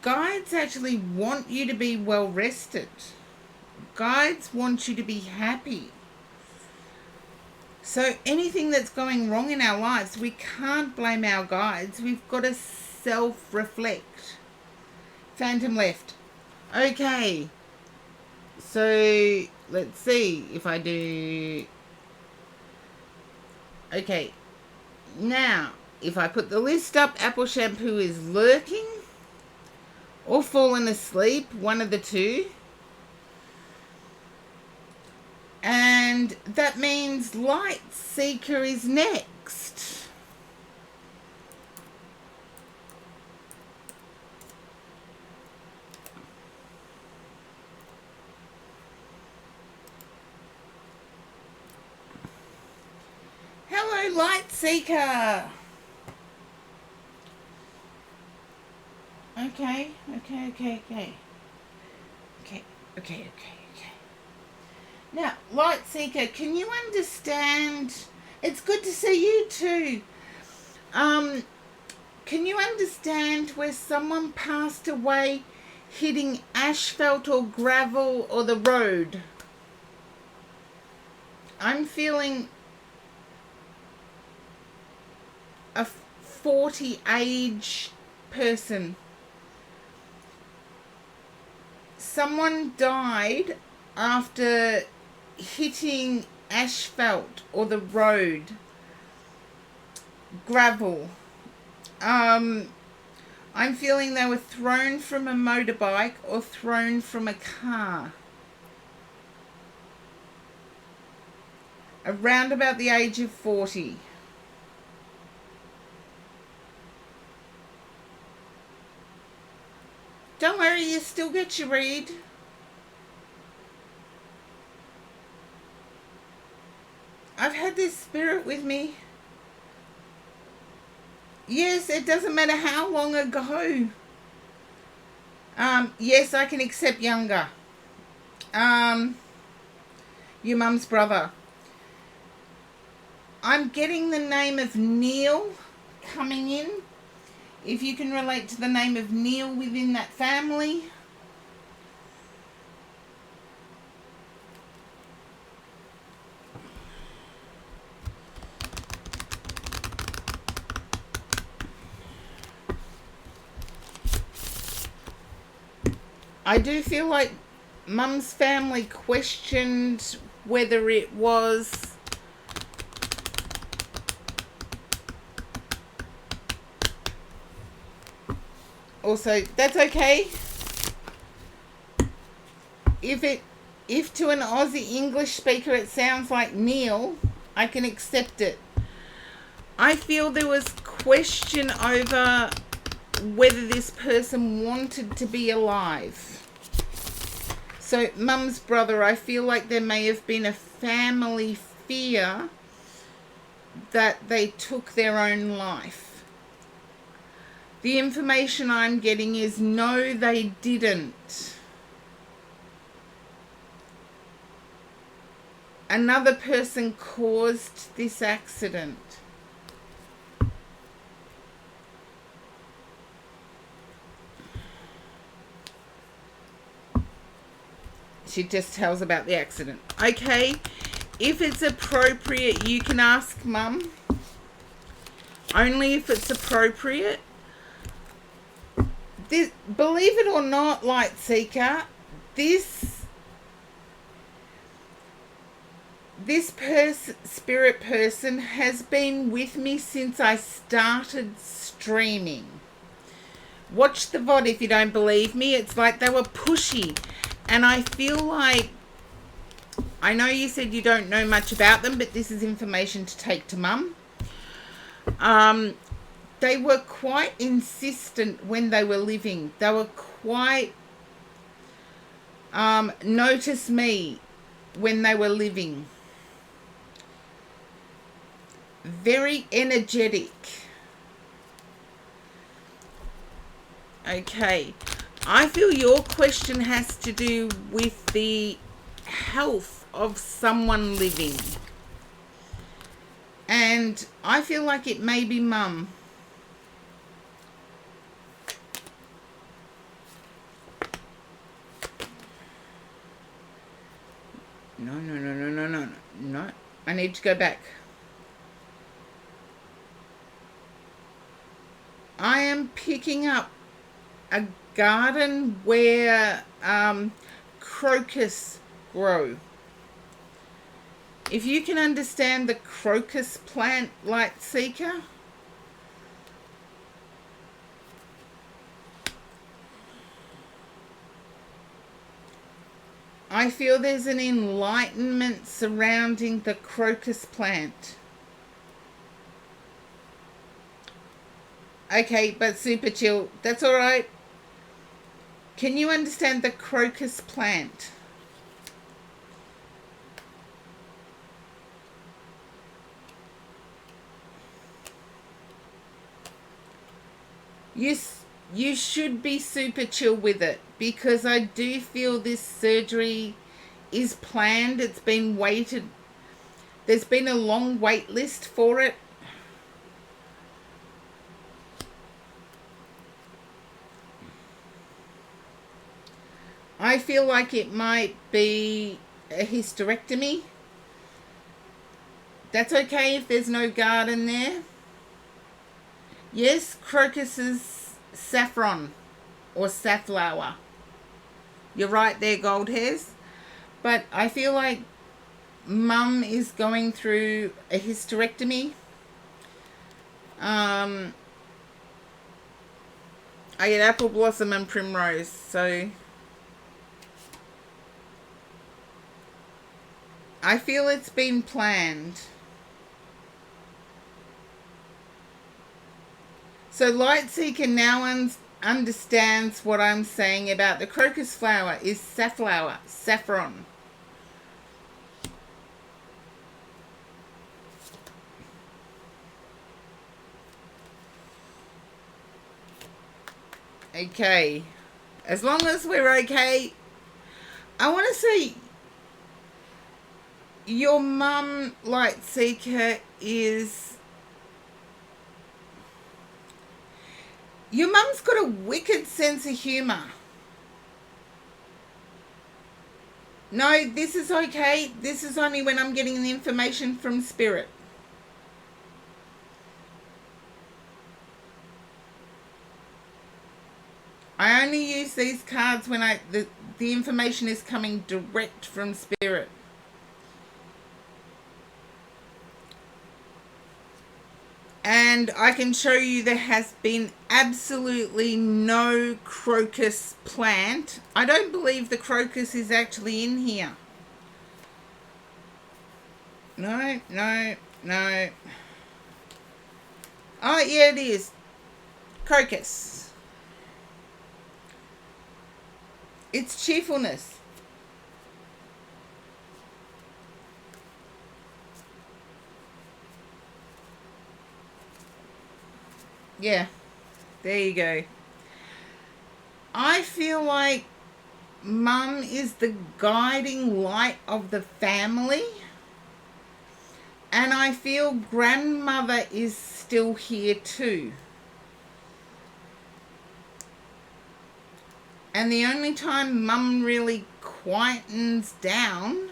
A: Guides actually want you to be well rested. Guides want you to be happy. So anything that's going wrong in our lives, we can't blame our guides. We've got to self-reflect. Phantom left. Okay. So, let's see if I do... Okay. Now, if I put the list up, Apple Shampoo is lurking or fallen asleep, one of the two. And that means Light Seeker is next. Hello, Light Seeker. Okay. Now, Light Seeker, can you understand? It's good to see you too. Can you understand where someone passed away hitting asphalt or gravel or the road? I'm feeling a 40 age person. Someone died after hitting asphalt or the road, gravel. I'm feeling they were thrown from a motorbike or thrown from a car. Around about the age of 40. Don't worry, you still get your read. I've had this spirit with me. Yes, it doesn't matter how long ago. Yes, I can accept younger. Your mum's brother. I'm getting the name of Neil coming in. If you can relate to the name of Neil within that family. I do feel like Mum's family questioned whether it was also, that's okay. If to an Aussie English speaker it sounds like Neil, I can accept it. I feel there was question over whether this person wanted to be alive. So, Mum's brother, I feel like there may have been a family fear that they took their own life. The information I'm getting is no, they didn't. Another person caused this accident. She just tells about the accident. Okay, if it's appropriate, you can ask Mum. Only if it's appropriate. This, believe it or not, Light Seeker, this spirit person has been with me since I started streaming. Watch the VOD if you don't believe me. It's like they were pushy. And I feel like, I know you said you don't know much about them, but this is information to take to Mum. They were quite insistent when they were living. They were quite, notice me when they were living. Very energetic. Okay. I feel your question has to do with the health of someone living. And I feel like it may be Mum. No. I need to go back. I am picking up a garden where crocus grow. If you can understand the crocus plant, Light Seeker, I feel there's an enlightenment surrounding the crocus plant. Okay, but super chill. That's all right. Can you understand the crocus plant? You should be super chill with it, because I do feel this surgery is planned. It's been waited. There's been a long wait list for it. I feel like it might be a hysterectomy. That's okay if there's no garden there. Yes, crocus is saffron or safflower. You're right there, gold hairs. But I feel like mum is going through a hysterectomy. I get apple blossom and primrose, so I feel it's been planned. So Light Seeker now understands what I'm saying about the crocus flower is safflower, saffron. Okay. As long as we're okay, I want to say your mum, Light Seeker, is... Your mum's got a wicked sense of humour. No, this is okay. This is only when I'm getting the information from Spirit. I only use these cards when the information is coming direct from Spirit. And I can show you there has been absolutely no crocus plant. I don't believe the crocus is actually in here. No, no, no. Oh, yeah, it is. Crocus. It's cheerfulness. Yeah, there you go. I feel like mum is the guiding light of the family. And I feel grandmother is still here too. And the only time mum really quietens down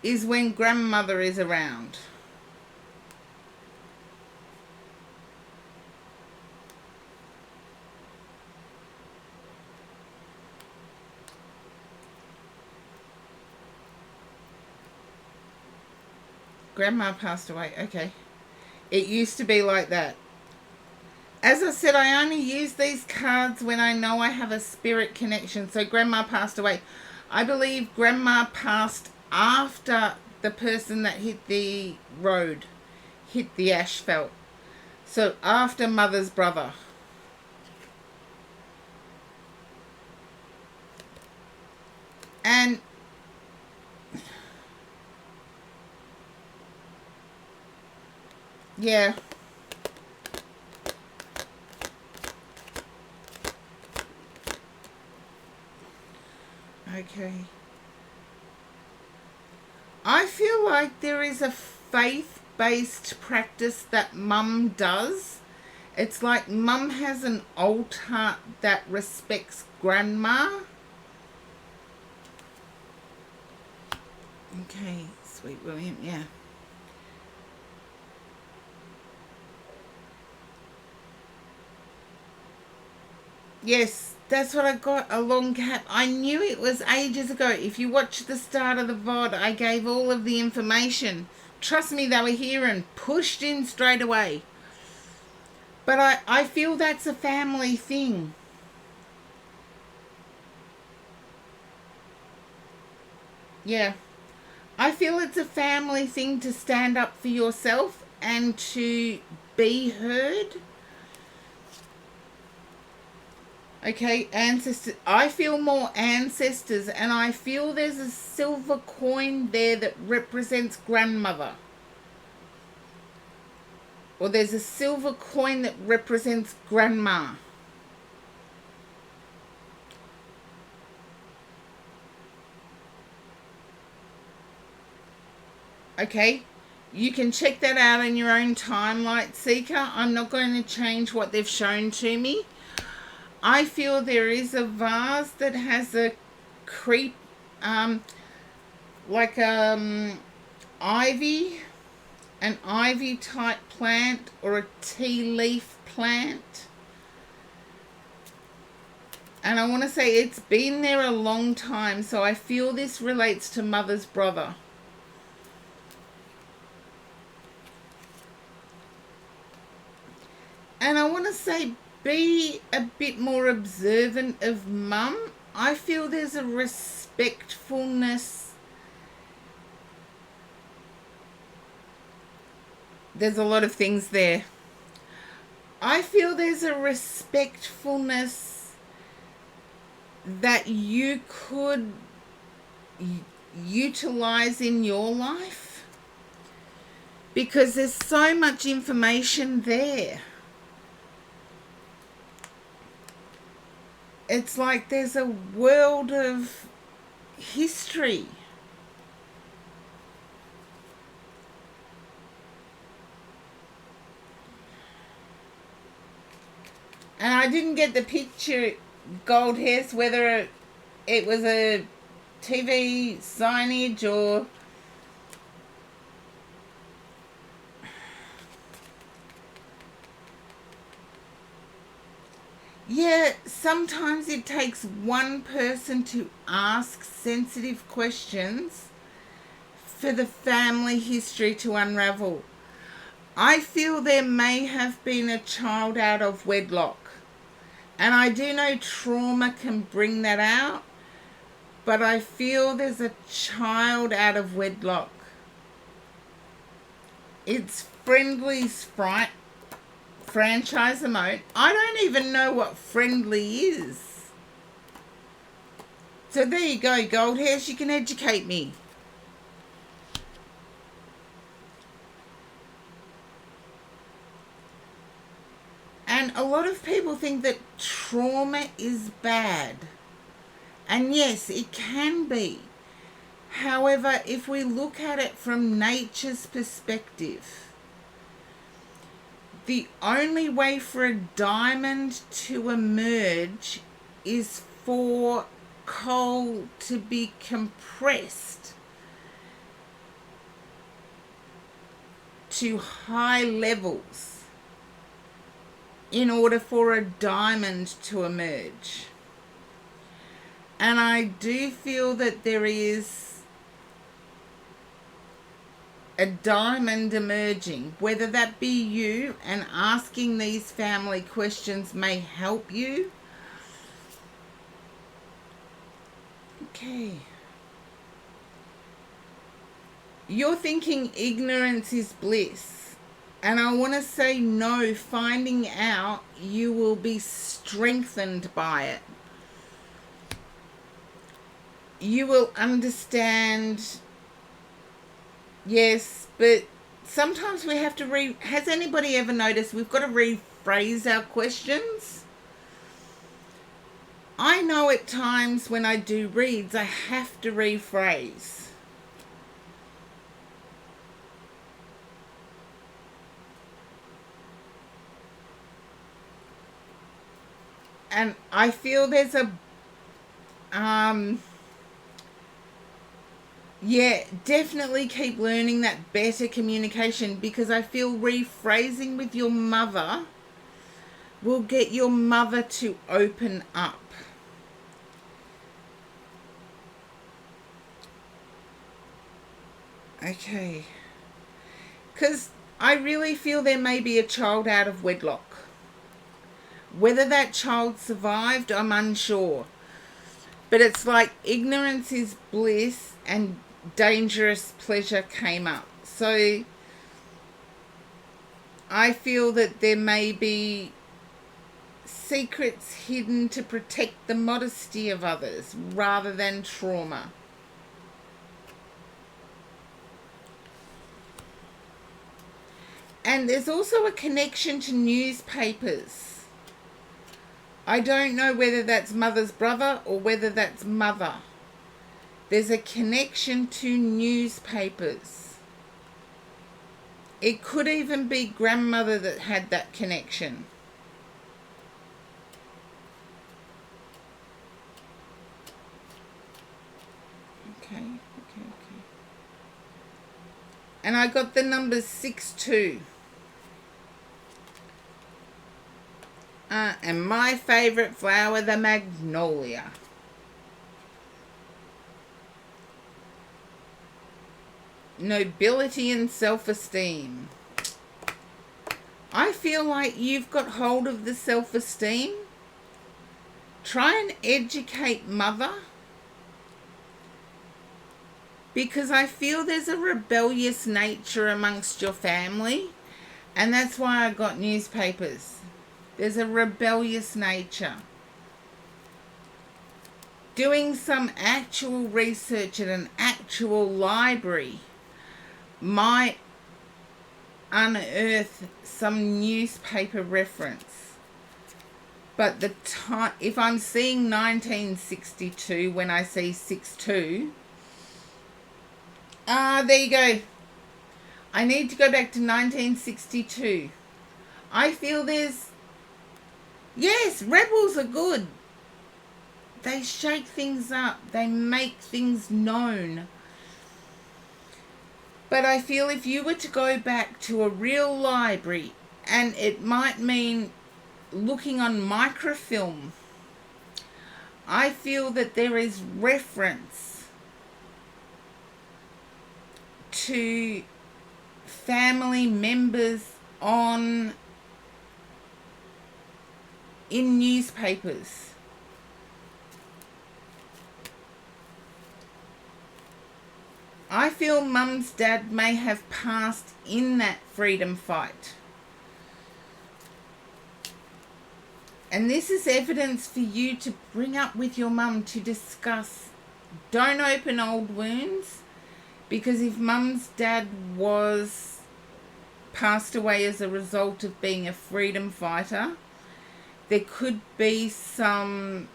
A: is when grandmother is around. Grandma passed away. Okay. It used to be like that. As I said, I only use these cards when I know I have a spirit connection. So grandma passed away. I believe grandma passed after the person that hit the road, hit the asphalt. So after mother's brother. And yeah. Okay. I feel like there is a faith-based practice that mum does. It's like mum has an altar that respects grandma. Okay, sweet William, yeah. Yes, that's what I got, a long cap. I knew it was ages ago. If you watch the start of the VOD, I gave all of the information. Trust me, they were here and pushed in straight away. But I feel that's a family thing. Yeah. I feel it's a family thing to stand up for yourself and to be heard. Okay, ancestors. I feel more ancestors, and I feel there's a silver coin there that represents grandmother. Or there's a silver coin that represents grandma. Okay, you can check that out in your own time, Light Seeker. I'm not going to change what they've shown to me. I feel there is a vase that has a creep, like ivy, an ivy type plant or a tea leaf plant. And I want to say it's been there a long time, so I feel this relates to mother's brother. And I want to say be a bit more observant of mum. I feel there's a respectfulness. There's a lot of things there. I feel there's a respectfulness that you could utilize in your life, because there's so much information there. It's like there's a world of history. And I didn't get the picture, Gold Hairs, whether it was a TV signage or... Yeah, sometimes it takes one person to ask sensitive questions for the family history to unravel. I feel there may have been a child out of wedlock. And I do know trauma can bring that out, but I feel there's a child out of wedlock. It's Friendly Sprite franchise emote. I don't even know what friendly is. So there you go, Gold Hairs, you can educate me. And a lot of people think that trauma is bad. And yes, it can be. However, if we look at it from nature's perspective, the only way for a diamond to emerge is for coal to be compressed to high levels in order for a diamond to emerge. And I do feel that there is a diamond emerging, whether that be you, and asking these family questions may help you. Okay. You're thinking ignorance is bliss. And I want to say no, finding out, you will be strengthened by it. You will understand. Yes, but sometimes we have to has anybody ever noticed we've got to rephrase our questions? I know at times when I do reads, I have to rephrase. And I feel there's a yeah, definitely keep learning that better communication, because I feel rephrasing with your mother will get your mother to open up. Okay. Because I really feel there may be a child out of wedlock. Whether that child survived, I'm unsure. But it's like ignorance is bliss and dangerous pleasure came up. So I feel that there may be secrets hidden to protect the modesty of others rather than trauma. And there's also a connection to newspapers. I don't know whether that's mother's brother or whether that's mother. There's a connection to newspapers. It could even be grandmother that had that connection. Okay. And I got the numbers 6-2. And my favourite flower, the magnolia. Nobility and self-esteem. I feel like you've got hold of the self-esteem. Try and educate mother. Because I feel there's a rebellious nature amongst your family. And that's why I got newspapers. There's a rebellious nature. Doing some actual research at an actual library might unearth some newspaper reference. But the time, if I'm seeing 1962 when I see 6-2, there you go. I need to go back to 1962. I feel there's, yes, rebels are good. They shake things up. They make things known. But I feel if you were to go back to a real library, and it might mean looking on microfilm, I feel that there is reference to family members in newspapers. I feel mum's dad may have passed in that freedom fight. And this is evidence for you to bring up with your mum to discuss. Don't open old wounds, because if mum's dad was passed away as a result of being a freedom fighter, there could be some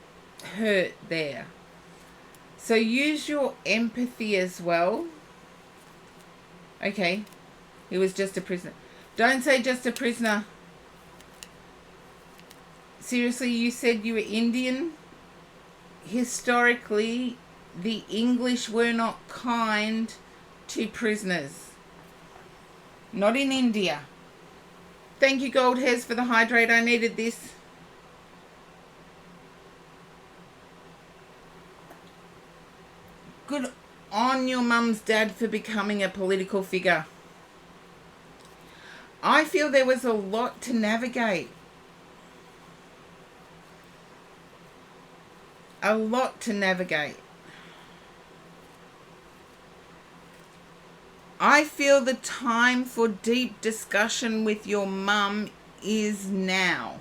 A: hurt there. So use your empathy as well. Okay, he was just a prisoner. Don't say just a prisoner. Seriously, you said you were Indian? Historically, the English were not kind to prisoners. Not in India. Thank you, Gold Hairs, for the hydrate. I needed this. Good on your mum's dad for becoming a political figure. I feel there was a lot to navigate. A lot to navigate. I feel the time for deep discussion with your mum is now.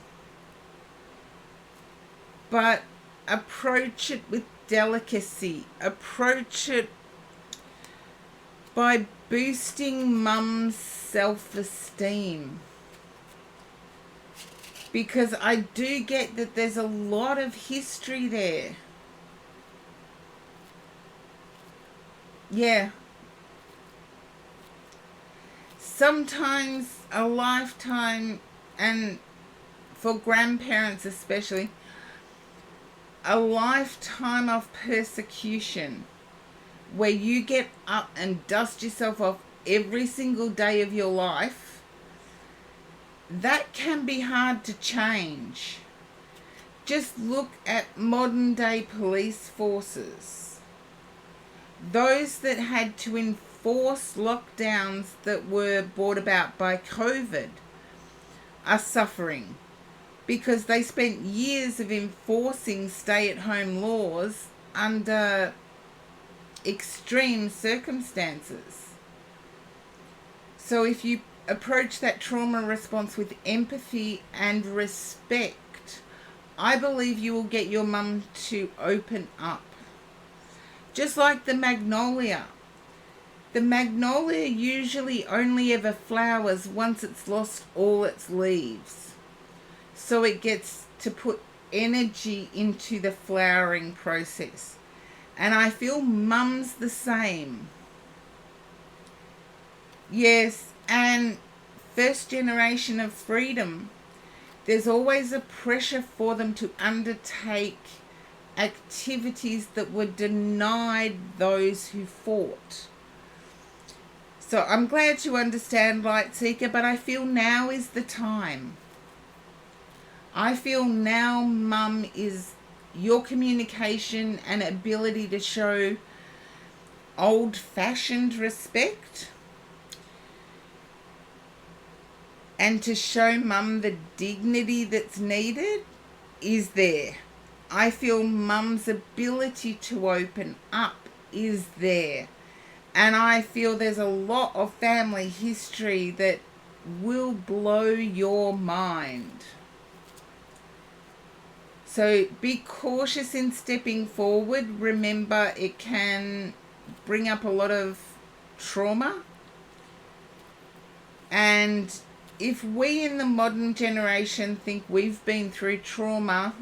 A: But approach it with delicacy. Approach it by boosting mum's self-esteem. Because I do get that there's a lot of history there. Yeah. Sometimes a lifetime, and for grandparents especially, a lifetime of persecution where you get up and dust yourself off every single day of your life, that can be hard to change. Just look at modern day police forces. Those that had to enforce lockdowns that were brought about by COVID are suffering because they spent years of enforcing stay-at-home laws under extreme circumstances. So if you approach that trauma response with empathy and respect, I believe you will get your mum to open up. Just like the magnolia. The magnolia usually only ever flowers once it's lost all its leaves. So it gets to put energy into the flowering process. And I feel mum's the same. Yes, and first generation of freedom, there's always a pressure for them to undertake activities that were denied those who fought. So I'm glad you understand, Light Seeker, but I feel now is the time. I feel now, Mum, is your communication and ability to show old-fashioned respect and to show Mum the dignity that's needed is there. I feel Mum's ability to open up is there. And I feel there's a lot of family history that will blow your mind. So be cautious in stepping forward. Remember, it can bring up a lot of trauma. And if we in the modern generation think we've been through trauma,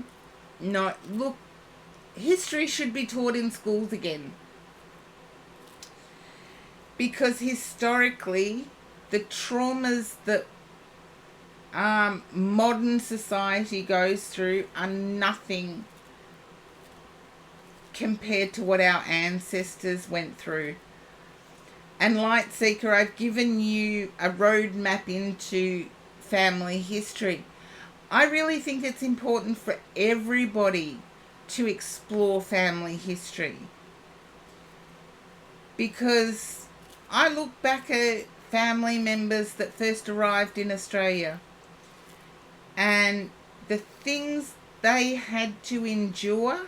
A: no, look, history should be taught in schools again. Because historically, the traumas that modern society goes through are nothing compared to what our ancestors went through. And Light Seeker, I've given you a roadmap into family history. I really think it's important for everybody to explore family history. Because I look back at family members that first arrived in Australia and the things they had to endure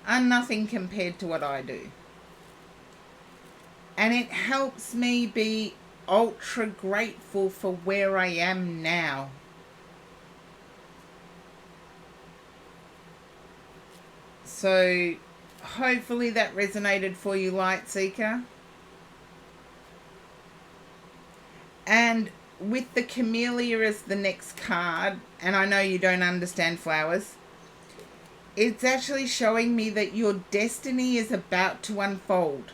A: are nothing compared to what I do. And it helps me be ultra grateful for where I am now. So hopefully that resonated for you, Light Seeker. And with the camellia as the next card, and I know you don't understand flowers, it's actually showing me that your destiny is about to unfold.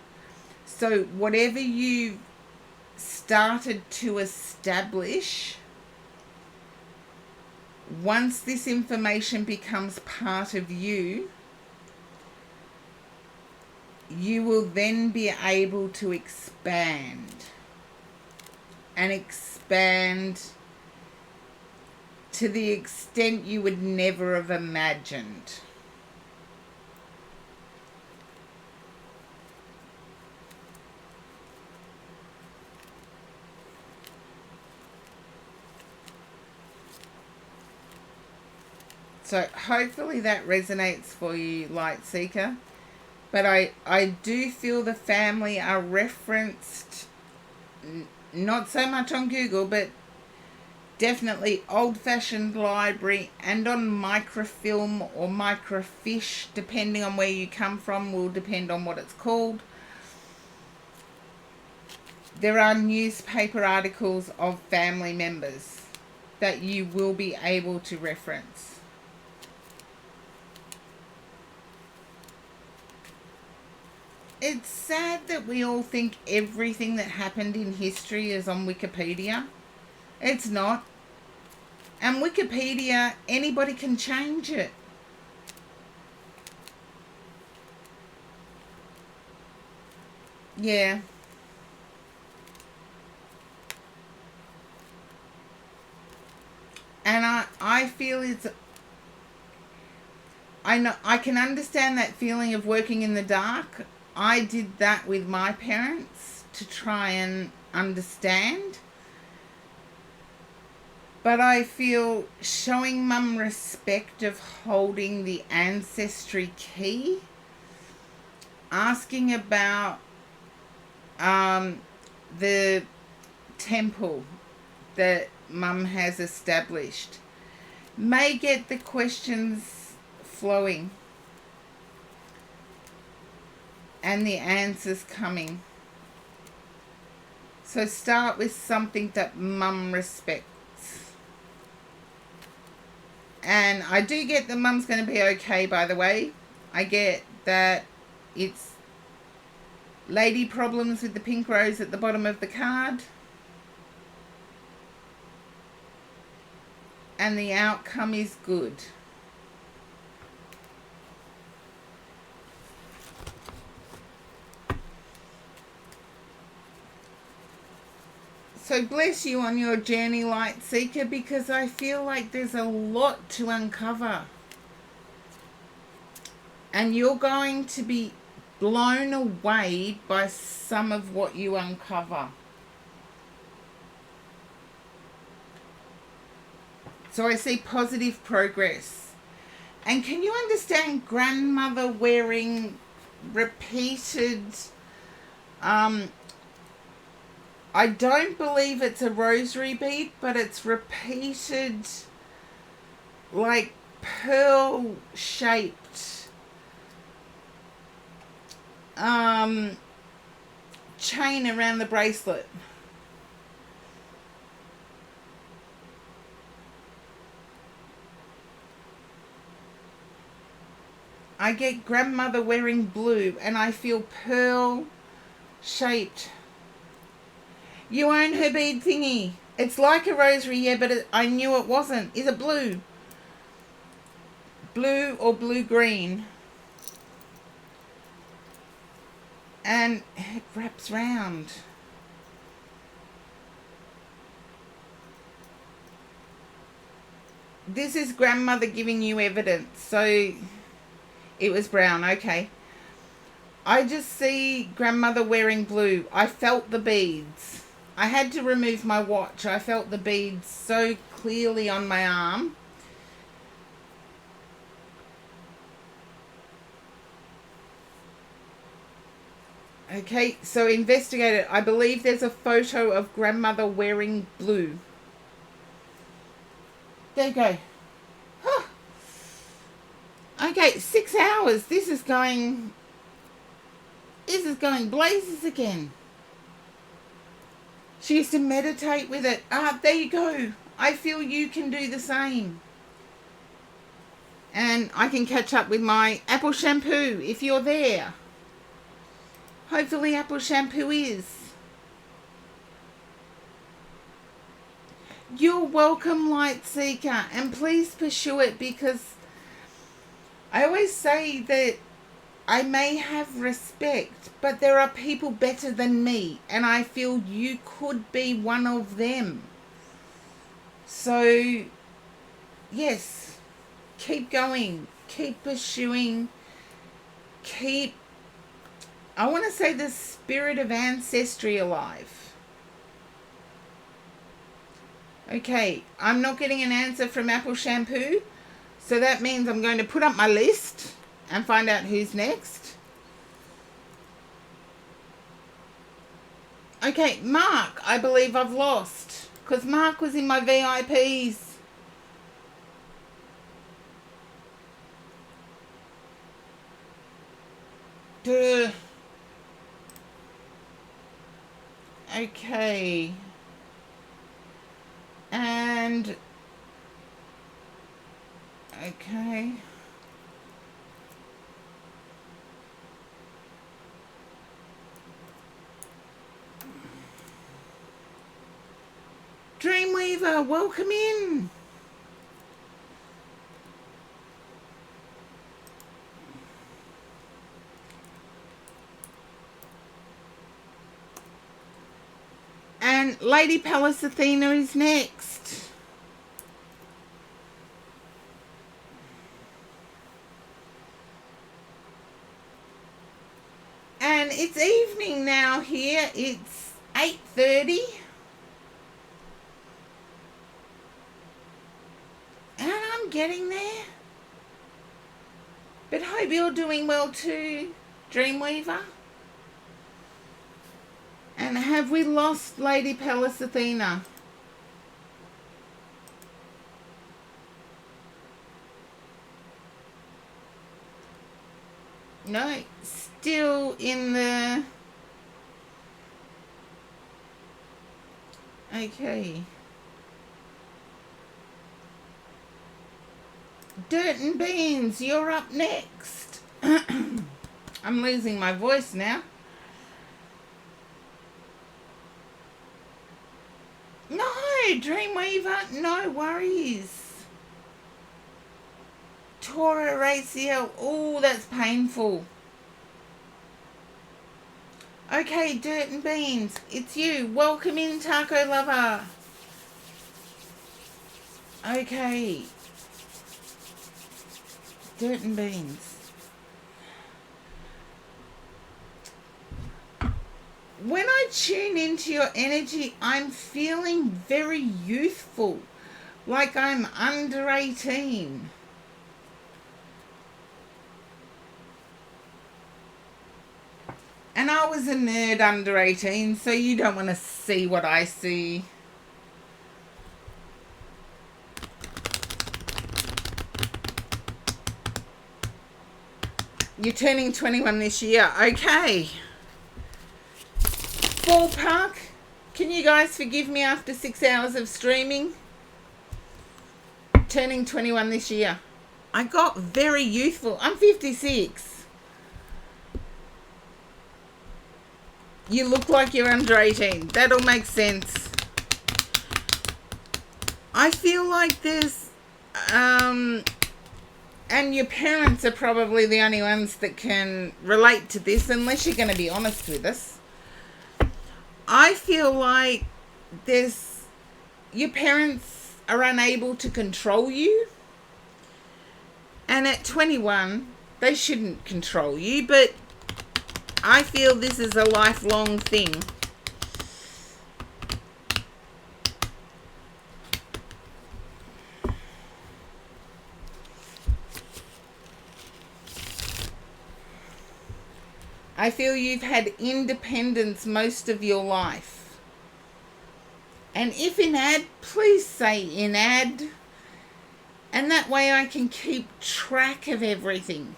A: So whatever you've started to establish, once this information becomes part of you, you will then be able to expand. And expand to the extent you would never have imagined. So hopefully that resonates for you, Light Seeker. But I do feel the family are referenced, not so much on Google, but definitely old-fashioned library and on microfilm or microfiche, depending on where you come from, will depend on what it's called. There are newspaper articles of family members that you will be able to reference. It's sad that we all think everything that happened in history is on Wikipedia. It's not. And Wikipedia, anybody can change it. Yeah. feel is, I know I can understand that feeling of working in the dark. I did that with my parents to try and understand. But I feel showing mum respect of holding the ancestry key, asking about the temple that mum has established, may get the questions flowing and the answers coming. So start with something that mum respects. And I do get that mum's going to be okay, by the way. I get that it's lady problems with the pink rose at the bottom of the card. And the outcome is good. So bless you on your journey, Light Seeker, because I feel like there's a lot to uncover. And you're going to be blown away by some of what you uncover. So I see positive progress. And can you understand grandmother wearing repeated... I don't believe it's a rosary bead, but it's repeated, like pearl-shaped chain around the bracelet. I get grandmother wearing blue, and I feel pearl-shaped. You own her bead thingy. It's like a rosary, yeah, but I knew it wasn't. Is it blue? Blue or blue-green. And it wraps round. This is grandmother giving you evidence. So it was brown, okay. I just see grandmother wearing blue. I felt the beads. I had to remove my watch. I felt the beads so clearly on my arm. Okay, so investigate it. I believe there's a photo of grandmother wearing blue. There you go. Huh. Okay, 6 hours. This is going blazes again. She used to meditate with it. There you go. I feel you can do the same. And I can catch up with my apple shampoo if you're there. Hopefully apple shampoo is. You're welcome, Light Seeker. And please pursue it, because I always say that I may have respect, but there are people better than me, and I feel you could be one of them. So, yes, keep going, keep pursuing, keep, I want to say, the spirit of ancestry alive. Okay, I'm not getting an answer from Apple Shampoo, so that means I'm going to put up my list and find out who's next. Okay, Mark, I believe I've lost, because Mark was in my VIPs. Duh. Okay. And... okay. Dreamweaver, welcome in. And Lady Palace Athena is next. And it's evening now here. It's 8:30. And I'm getting there. But hope you're doing well too, Dreamweaver. And have we lost Lady Pallas Athena? No, still in the... Okay. Dirt and Beans, you're up next. I'm losing my voice now. No, Dreamweaver, no worries. Tora Raciel, oh, that's painful. Okay, Dirt and Beans, it's you. Welcome in, Taco Lover. Okay. Dirt and Beans. When I tune into your energy, I'm feeling very youthful, like I'm under 18. And I was a nerd under 18, so you don't want to see what I see. You're turning 21 this year. Okay. Ballpark. Can you guys forgive me after 6 hours of streaming? Turning 21 this year. I got very youthful. I'm 56. You look like you're under 18. That'll make sense. I feel like there's... and your parents are probably the only ones that can relate to this, unless you're going to be honest with us. I feel like your parents are unable to control you. And at 21, they shouldn't control you, but I feel this is a lifelong thing. I feel you've had independence most of your life. And if in ad, please say in ad. And that way I can keep track of everything.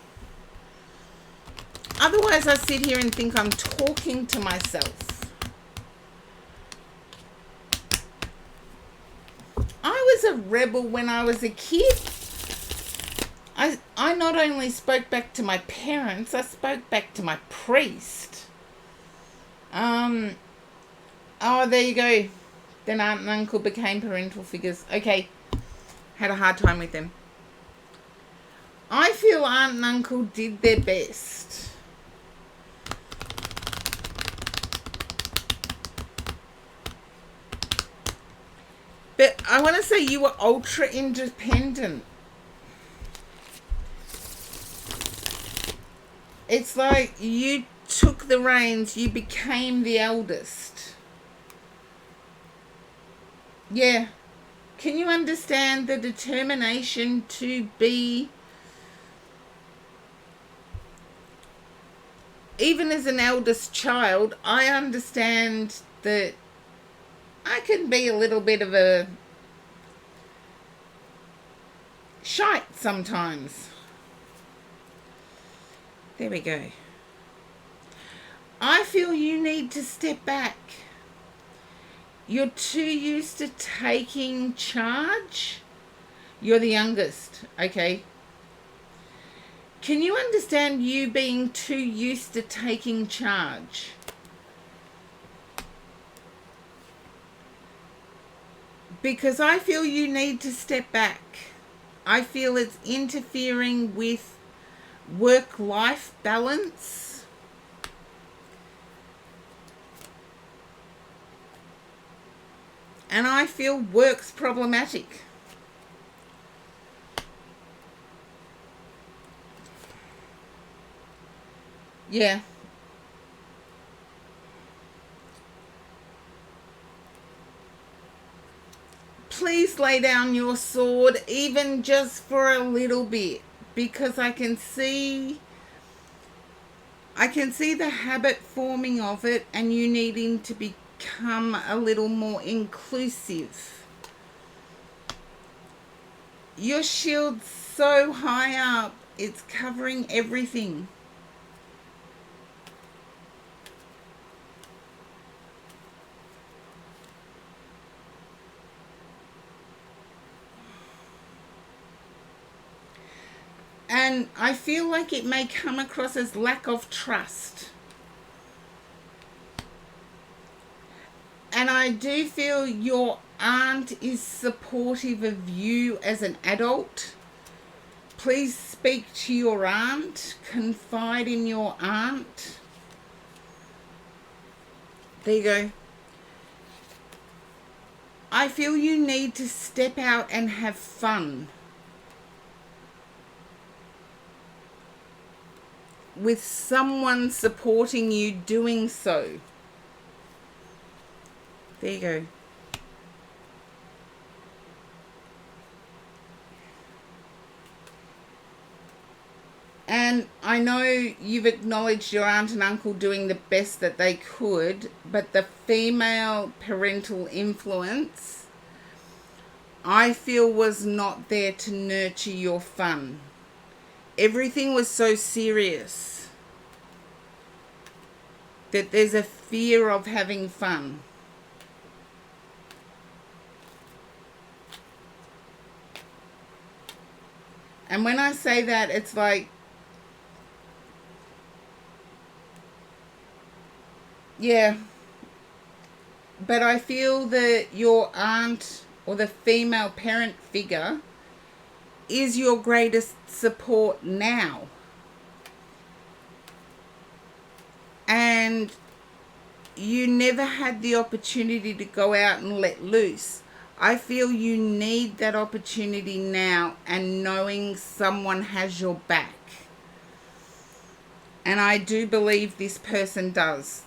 A: Otherwise I sit here and think I'm talking to myself. I was a rebel when I was a kid. I not only spoke back to my parents, I spoke back to my priest. Oh, there you go. Then aunt and uncle became parental figures. Okay. Had a hard time with them. I feel aunt and uncle did their best. But I want to say you were ultra independent. It's like you took the reins, you became the eldest. Yeah. Can you understand the determination to be, even as an eldest child, I understand that I can be a little bit of a shite sometimes. There we go. I feel you need to step back. You're too used to taking charge. You're the youngest, okay? Can you understand you being too used to taking charge? Because I feel you need to step back. I feel it's interfering with work-life balance. And I feel work's problematic. Yeah. please lay down your sword, even just for a little bit, because I can see the habit forming of it, and you needing to become a little more inclusive. Your shield's so high up, it's covering everything. And I feel like it may come across as lack of trust. And I do feel your aunt is supportive of you as an adult. Please speak to your aunt. Confide in your aunt. There you go. I feel you need to step out and have fun. With someone supporting you doing so. There you go. And I know you've acknowledged your aunt and uncle doing the best that they could, but the female parental influence, I feel, was not there to nurture your fun. Everything was so serious that there's a fear of having fun. And when I say that, it's like, yeah, but I feel that your aunt or the female parent figure is your greatest support now. And you never had the opportunity to go out and let loose. I feel you need that opportunity now, and knowing someone has your back. And I do believe this person does.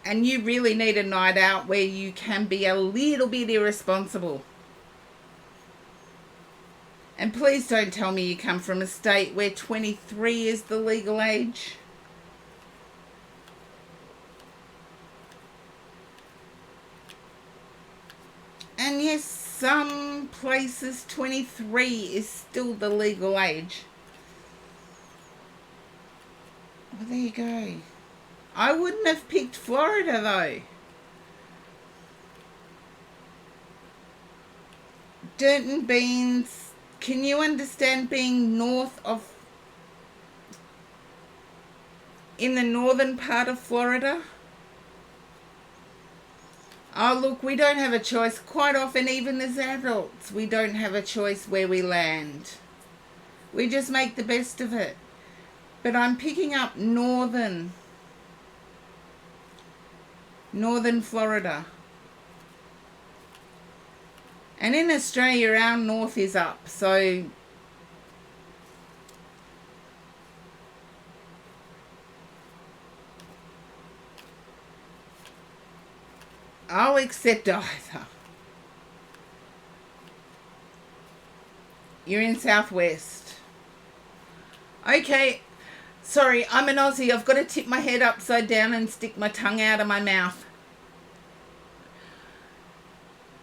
A: And you really need a night out where you can be a little bit irresponsible. And please don't tell me you come from a state where 23 is the legal age. And yes, some places 23 is still the legal age. Well, there you go. I wouldn't have picked Florida though. Dirt and beans. Can you understand being north of, in the northern part of Florida? Oh, look, we don't have a choice. Quite often, even as adults, we don't have a choice where we land. We just make the best of it. But I'm picking up northern Florida. And in Australia, our north is up, so I'll accept either. You're in Southwest. Okay, sorry, I'm an Aussie. I've got to tip my head upside down and stick my tongue out of my mouth.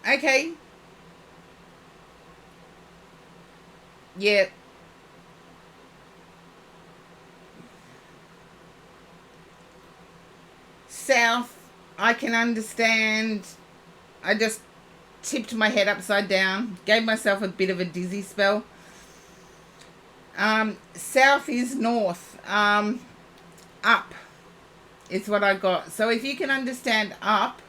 A: Okay. Yep. South, I can understand. I just tipped my head upside down, gave myself a bit of a dizzy spell. South is north. Up is what I got. So if you can understand up,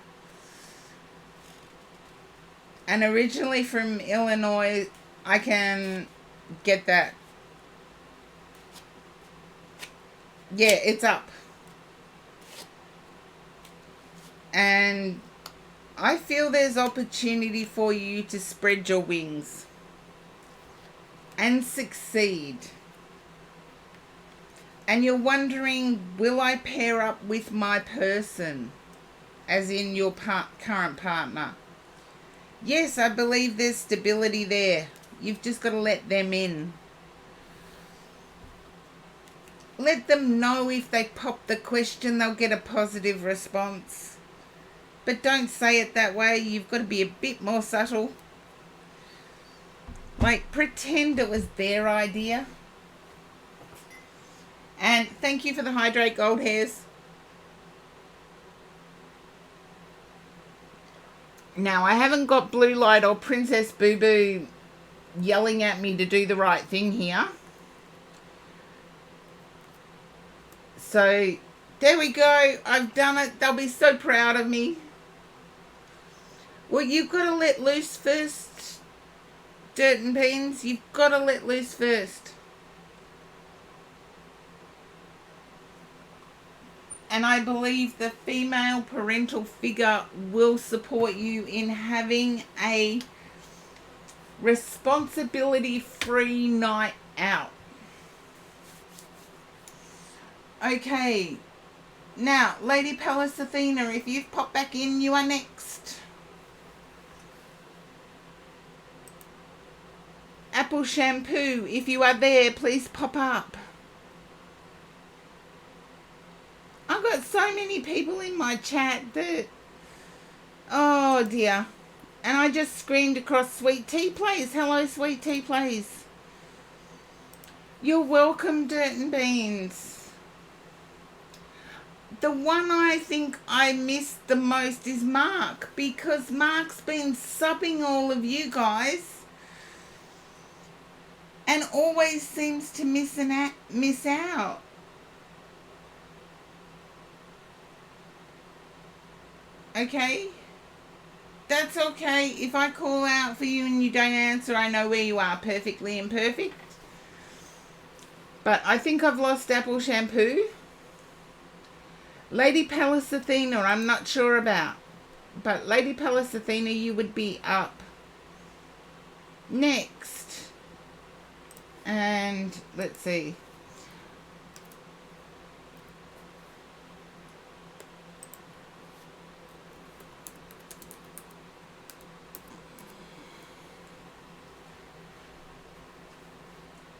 A: and originally from Illinois, I can get that. Yeah, it's up. And I feel there's opportunity for you to spread your wings and succeed. And you're wondering, will I pair up with my person, as in your current partner? Yes, I believe there's stability there. You've just got to let them in. Let them know if they pop the question, they'll get a positive response. But don't say it that way. You've got to be a bit more subtle. Like, pretend it was their idea. And thank you for the hydrate gold hairs. Now, I haven't got Blue Light or Princess Boo Boo yelling at me to do the right thing here. So, there we go. I've done it. They'll be so proud of me. Well, you've got to let loose first, Dirt and Beans. You've got to let loose first. And I believe the female parental figure will support you in having a responsibility-free night out. Okay. Now, Lady Palace Athena, if you've popped back in, you are next. Apple Shampoo, if you are there, please pop up. I've got so many people in my chat that... Oh, dear. And I just screamed across Sweet Tea Plays. Hello, Sweet Tea Plays. You're welcome, Dirt and Beans. The one I think I missed the most is Mark, because Mark's been subbing all of you guys and always seems to miss out. Okay? That's okay. If I call out for you and you don't answer, I know where you are. Perfectly imperfect. But I think I've lost Apple Shampoo. Lady Palace Athena, I'm not sure about. But Lady Palace Athena, you would be up next. And let's see.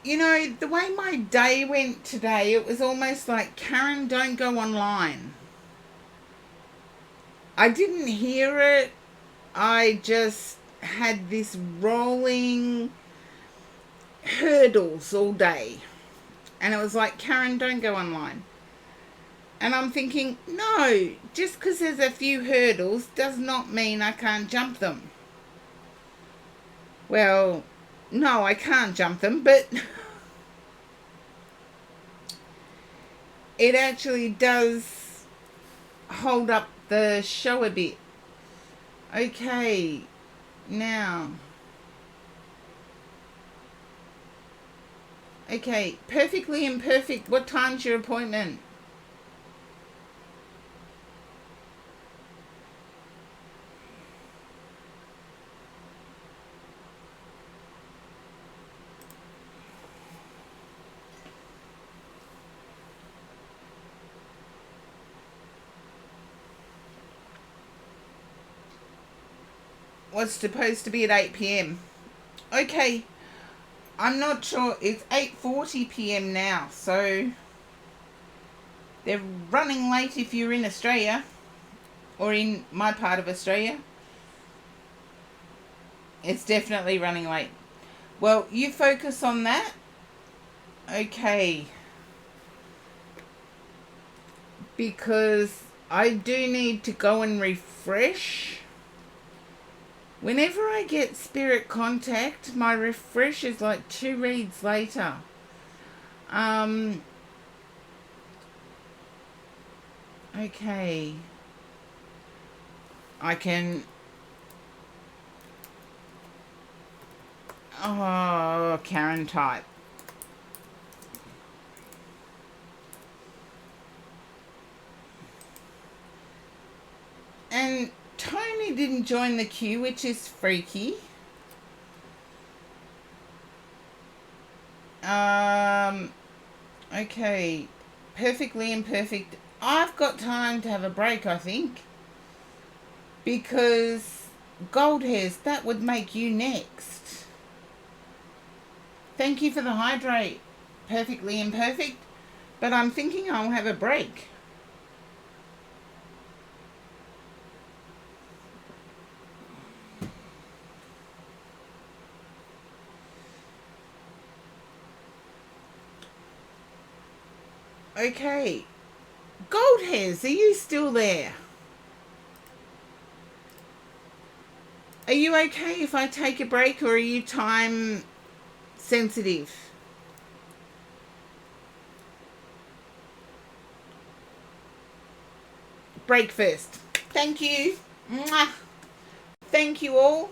A: You know, the way my day went today, it was almost like, Karen, don't go online. I didn't hear it. I just had this rolling hurdles all day. And it was like, Karen, don't go online. And I'm thinking, no, just because there's a few hurdles does not mean I can't jump them. Well, no, I can't jump them, but it actually does hold up the show a bit. Okay, now. Okay, Perfectly Imperfect, what time's your appointment? Was supposed to be at 8 p.m. Okay, I'm not sure. It's 8:40 p.m. now, so they're running late if you're in Australia, or in my part of Australia. It's definitely running late. Well, you focus on that. Okay. Because I do need to go and refresh. Whenever I get spirit contact, my refresh is like 2 reads later. Okay. I can... Oh, Karen type. And Tony didn't join the queue, which is freaky. Okay. Perfectly Imperfect. I've got time to have a break, I think. Because Gold hairs, that would make you next. Thank you for the hydrate. Perfectly imperfect, but I'm thinking I'll have a break. Okay. Gold hairs, are you still there? Are you okay if I take a break, or are you time sensitive? Break first. Thank you. Mwah. Thank you all.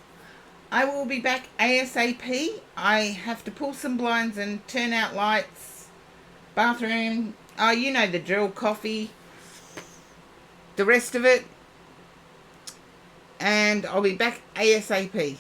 A: I will be back ASAP. I have to pull some blinds and turn out lights. Bathroom. Oh, you know the drill. Coffee. The rest of it. And I'll be back ASAP.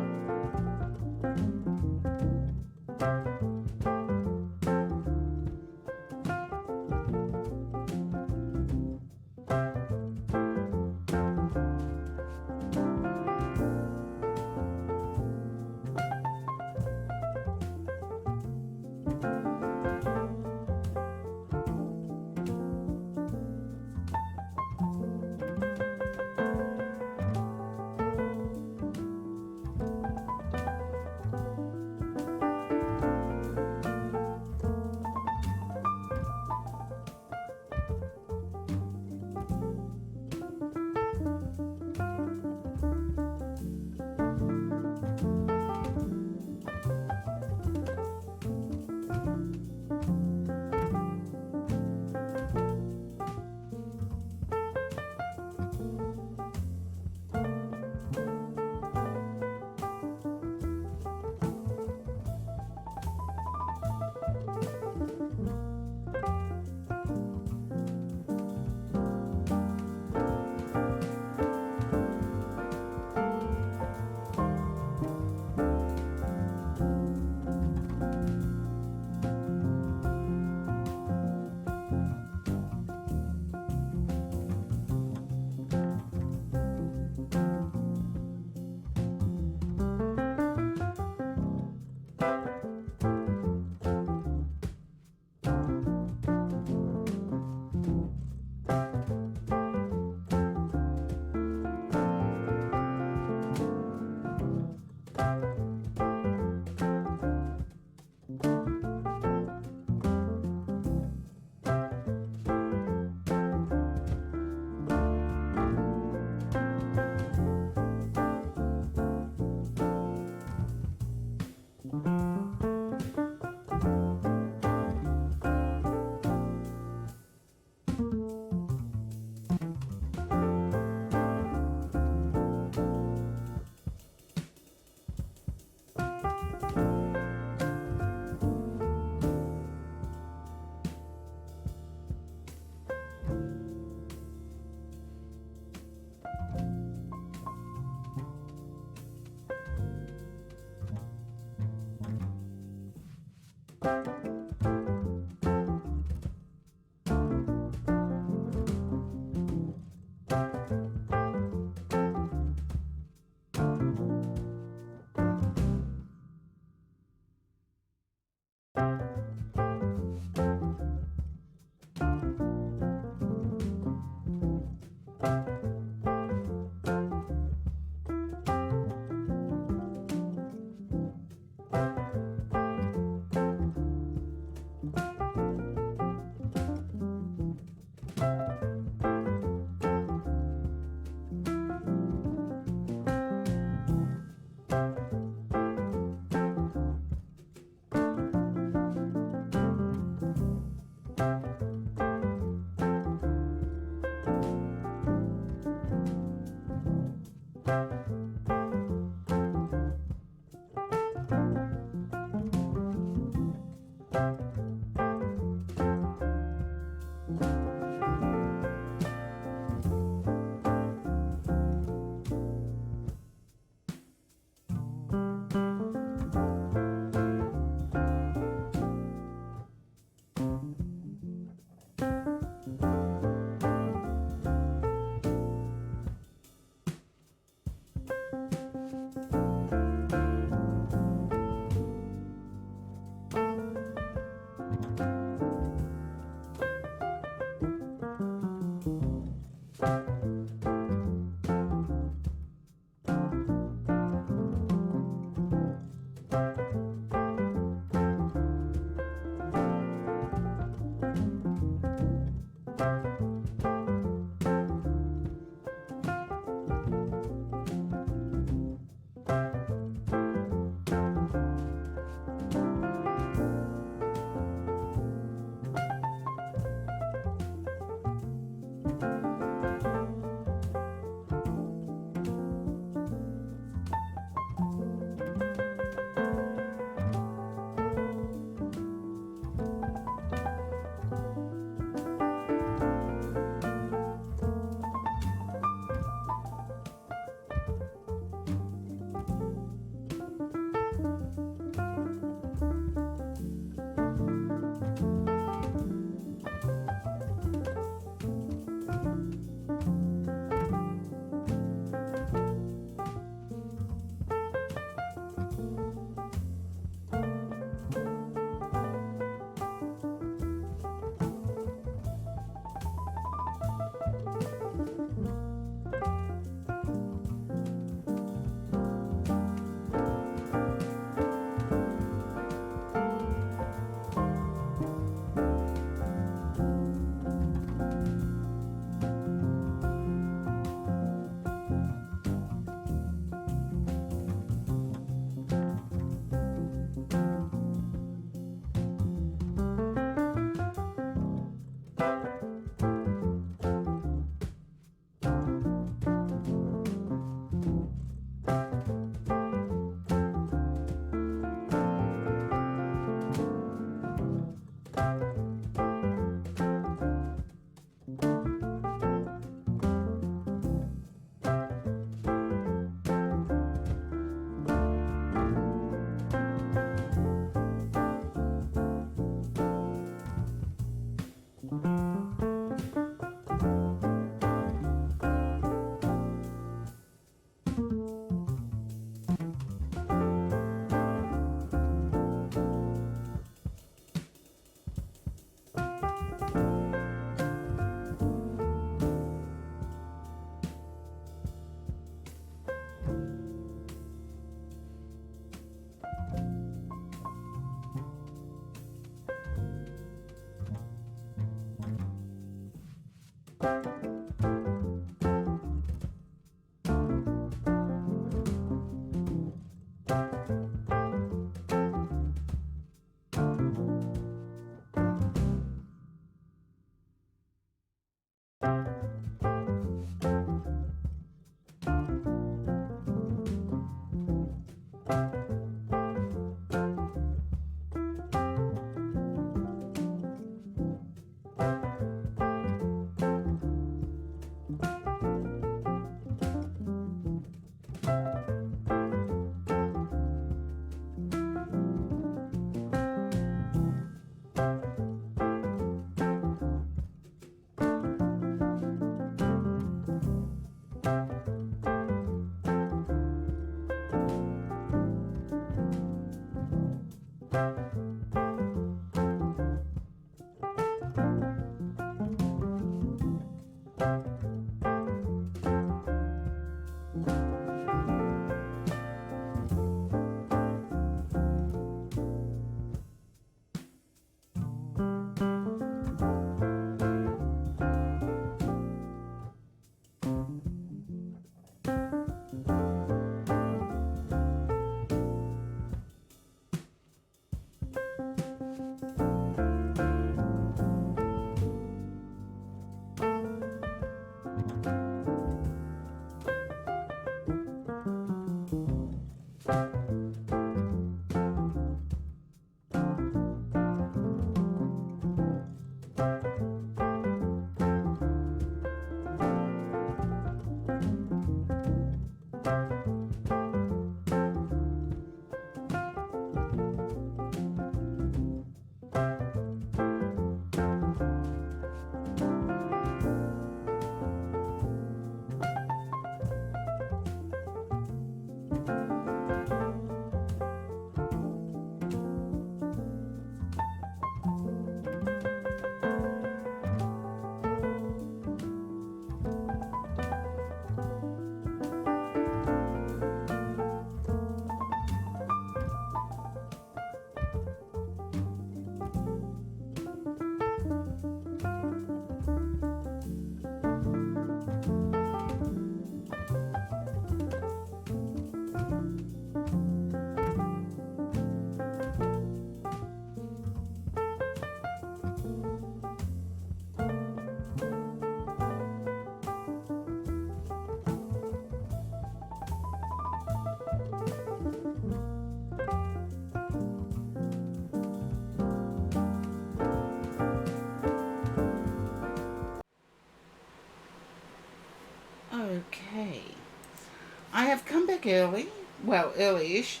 A: have come back early, well, early-ish,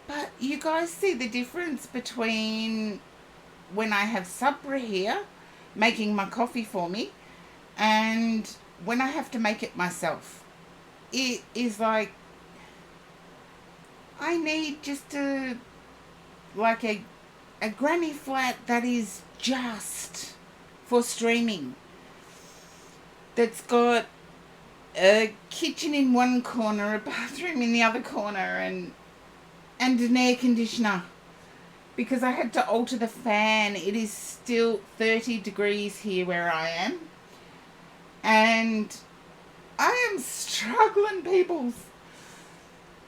A: but you guys see the difference between when I have Sabra here making my coffee for me and when I have to make it myself. It is like I need just a granny flat that is just for streaming, that's got a kitchen in one corner, a bathroom in the other corner, and an air conditioner, because I had to alter the fan. It is still 30 degrees here where I am, and I am struggling, peoples.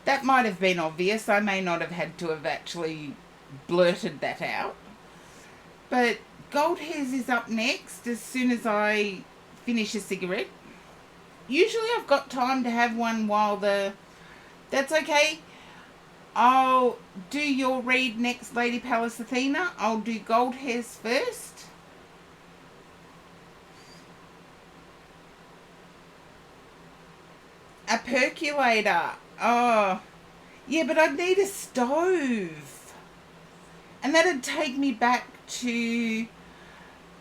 A: That might have been obvious. I may not have had to have actually blurted that out. But Gold Hairs is up next as soon as I finish a cigarette. Usually I've got time to have one while That's okay. I'll do your read next, Lady Pallas Athena. I'll do Gold Hairs first. A percolator. Oh, yeah, but I'd need a stove. And that'd take me back to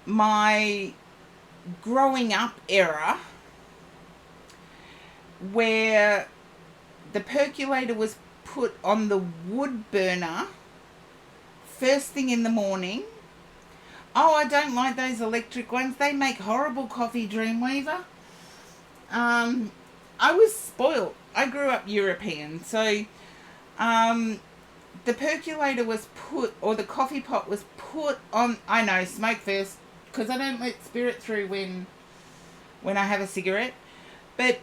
A: my growing up era, where the percolator was put on the wood burner first thing in the morning. Oh, I don't like those electric ones. They make horrible coffee, Dreamweaver. I was spoilt. I grew up European, so the percolator was put, or the coffee pot was put on, I know, smoke first, because I don't let spirit through when I have a cigarette, but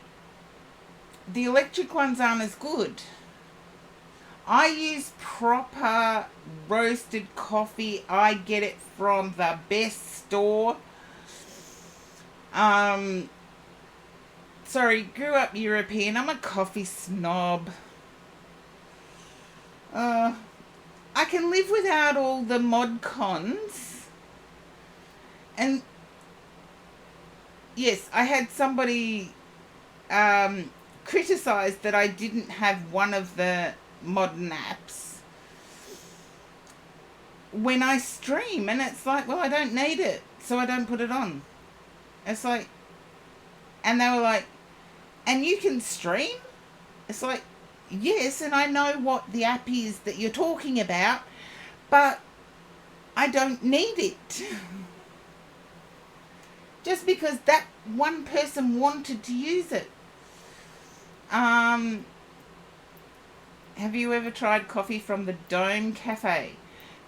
A: the electric ones aren't as good. I use proper roasted coffee. I get it from the best store. Sorry, grew up European. I'm a coffee snob. I can live without all the mod cons. And yes, I had somebody criticise that I didn't have one of the modern apps when I stream, and it's like, well, I don't need it, so I don't put it on. It's like, and they were like, and you can stream? It's like, yes, and I know what the app is that you're talking about, but I don't need it. Just because that one person wanted to use it. Have you ever tried coffee from the Dome Cafe?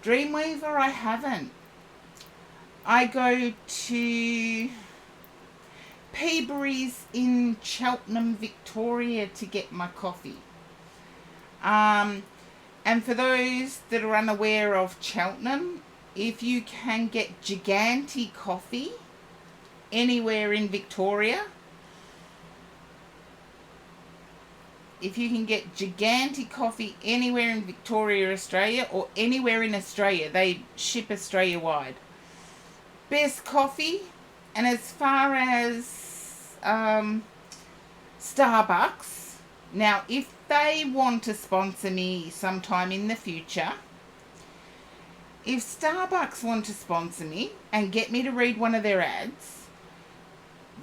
A: Dreamweaver, I haven't. I go to Peabury's in Cheltenham, Victoria to get my coffee. And for those that are unaware of Cheltenham, if you can get Gigante coffee anywhere in Victoria, if you can get Gigante coffee anywhere in Victoria, Australia, or anywhere in Australia, they ship Australia-wide. Best coffee. And as far as Starbucks, now if they want to sponsor me sometime in the future, if Starbucks want to sponsor me and get me to read one of their ads,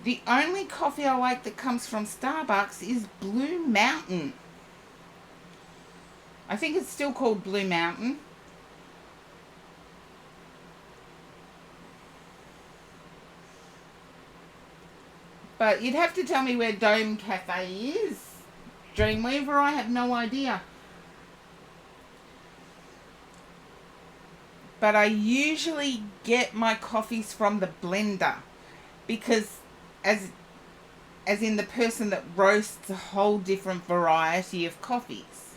A: the only coffee I like that comes from Starbucks is Blue Mountain. I think it's still called Blue Mountain. But you'd have to tell me where Dome Cafe is. Dreamweaver, I have no idea. But I usually get my coffees from the blender, because as in the person that roasts a whole different variety of coffees.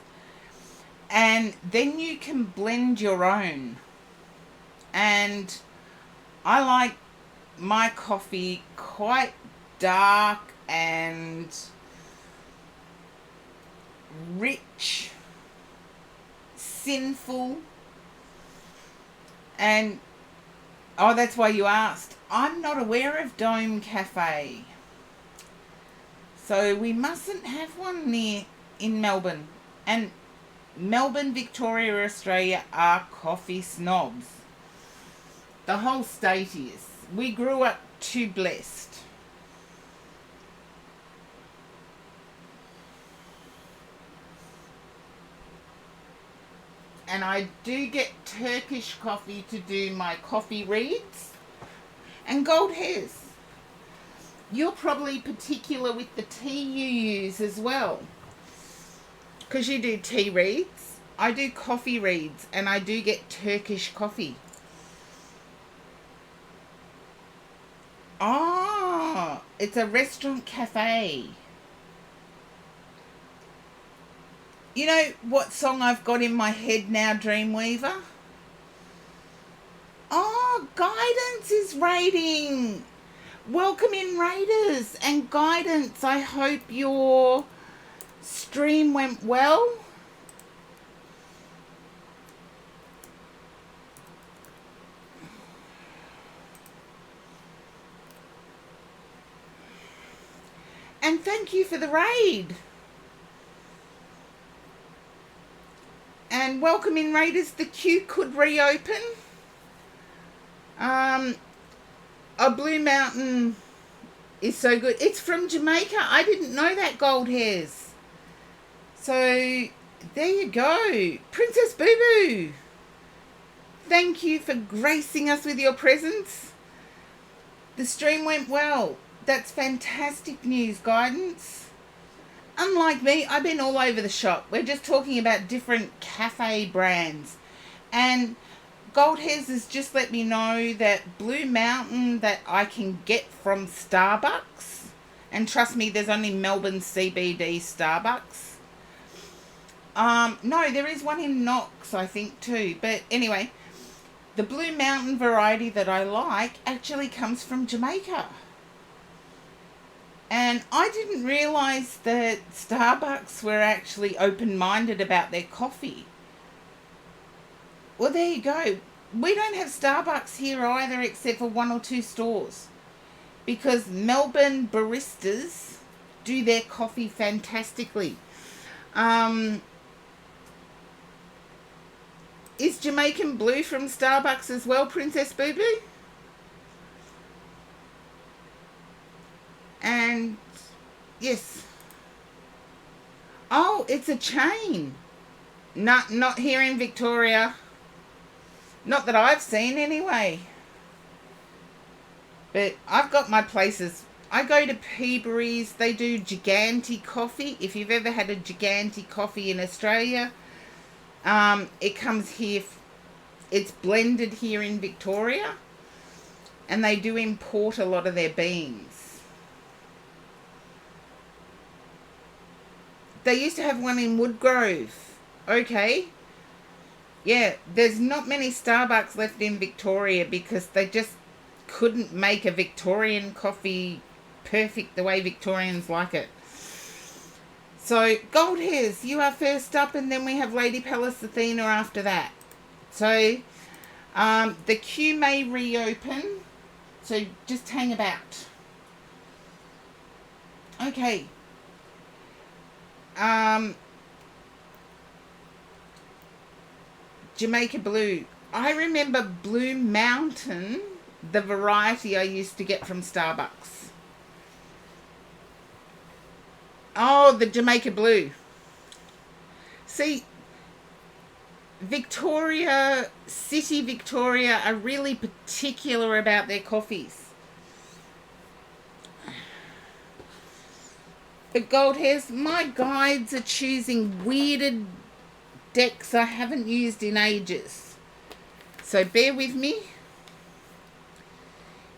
A: And then you can blend your own. And I like my coffee quite dark and rich, sinful, and oh, that's why you asked. I'm not aware of Dome Cafe, so we mustn't have one near. in Melbourne. And Melbourne, Victoria, Australia are coffee snobs. The whole state is. We grew up too blessed. And I do get Turkish coffee to do my coffee reads. And Gold Hairs, you're probably particular with the tea you use as well. Because you do tea reads. I do coffee reads, and I do get Turkish coffee. Oh, it's a restaurant cafe. You know what song I've got in my head now, Dreamweaver? Oh, Guidance is raiding. Welcome in, Raiders. And Guidance, I hope your stream went well. And thank you for the raid. And welcome in, Raiders. The queue could reopen. A Blue Mountain is so good. It's from Jamaica. I didn't know that, Gold Hairs. So there you go. Princess Boo Boo, thank you for gracing us with your presence. The stream went well. That's fantastic news, Guidance. Unlike me, I've been all over the shop. We're just talking about different cafe brands. And Gold Hairs has just let me know that Blue Mountain that I can get from Starbucks. And trust me, there's only Melbourne CBD Starbucks. No, there is one in Knox, I think, too. But anyway, the Blue Mountain variety that I like actually comes from Jamaica. And I didn't realise that Starbucks were actually open-minded about their coffee. Well, there you go. We don't have Starbucks here either, except for 1 or 2 stores. Because Melbourne baristas do their coffee fantastically. Is Jamaican Blue from Starbucks as well, Princess Boo Boo? And yes. Oh, it's a chain. Not here in Victoria. Not that I've seen anyway. But I've got my places. I go to Peabury's. They do Gigante coffee. If you've ever had a Gigante coffee in Australia, it comes here. It's blended here in Victoria. And they do import a lot of their beans. They used to have one in Woodgrove. Okay. Yeah, there's not many Starbucks left in Victoria because they just couldn't make a Victorian coffee perfect the way Victorians like it. So, Gold Hairs, you are first up, and then we have Lady Palace Athena after that. So, the queue may reopen, so just hang about. Okay. Jamaica Blue. I remember Blue Mountain, the variety I used to get from Starbucks. Oh, the Jamaica Blue. See, Victoria, City Victoria are really particular about their coffees. But Gold Hairs, my guides are choosing weirded decks I haven't used in ages. So bear with me,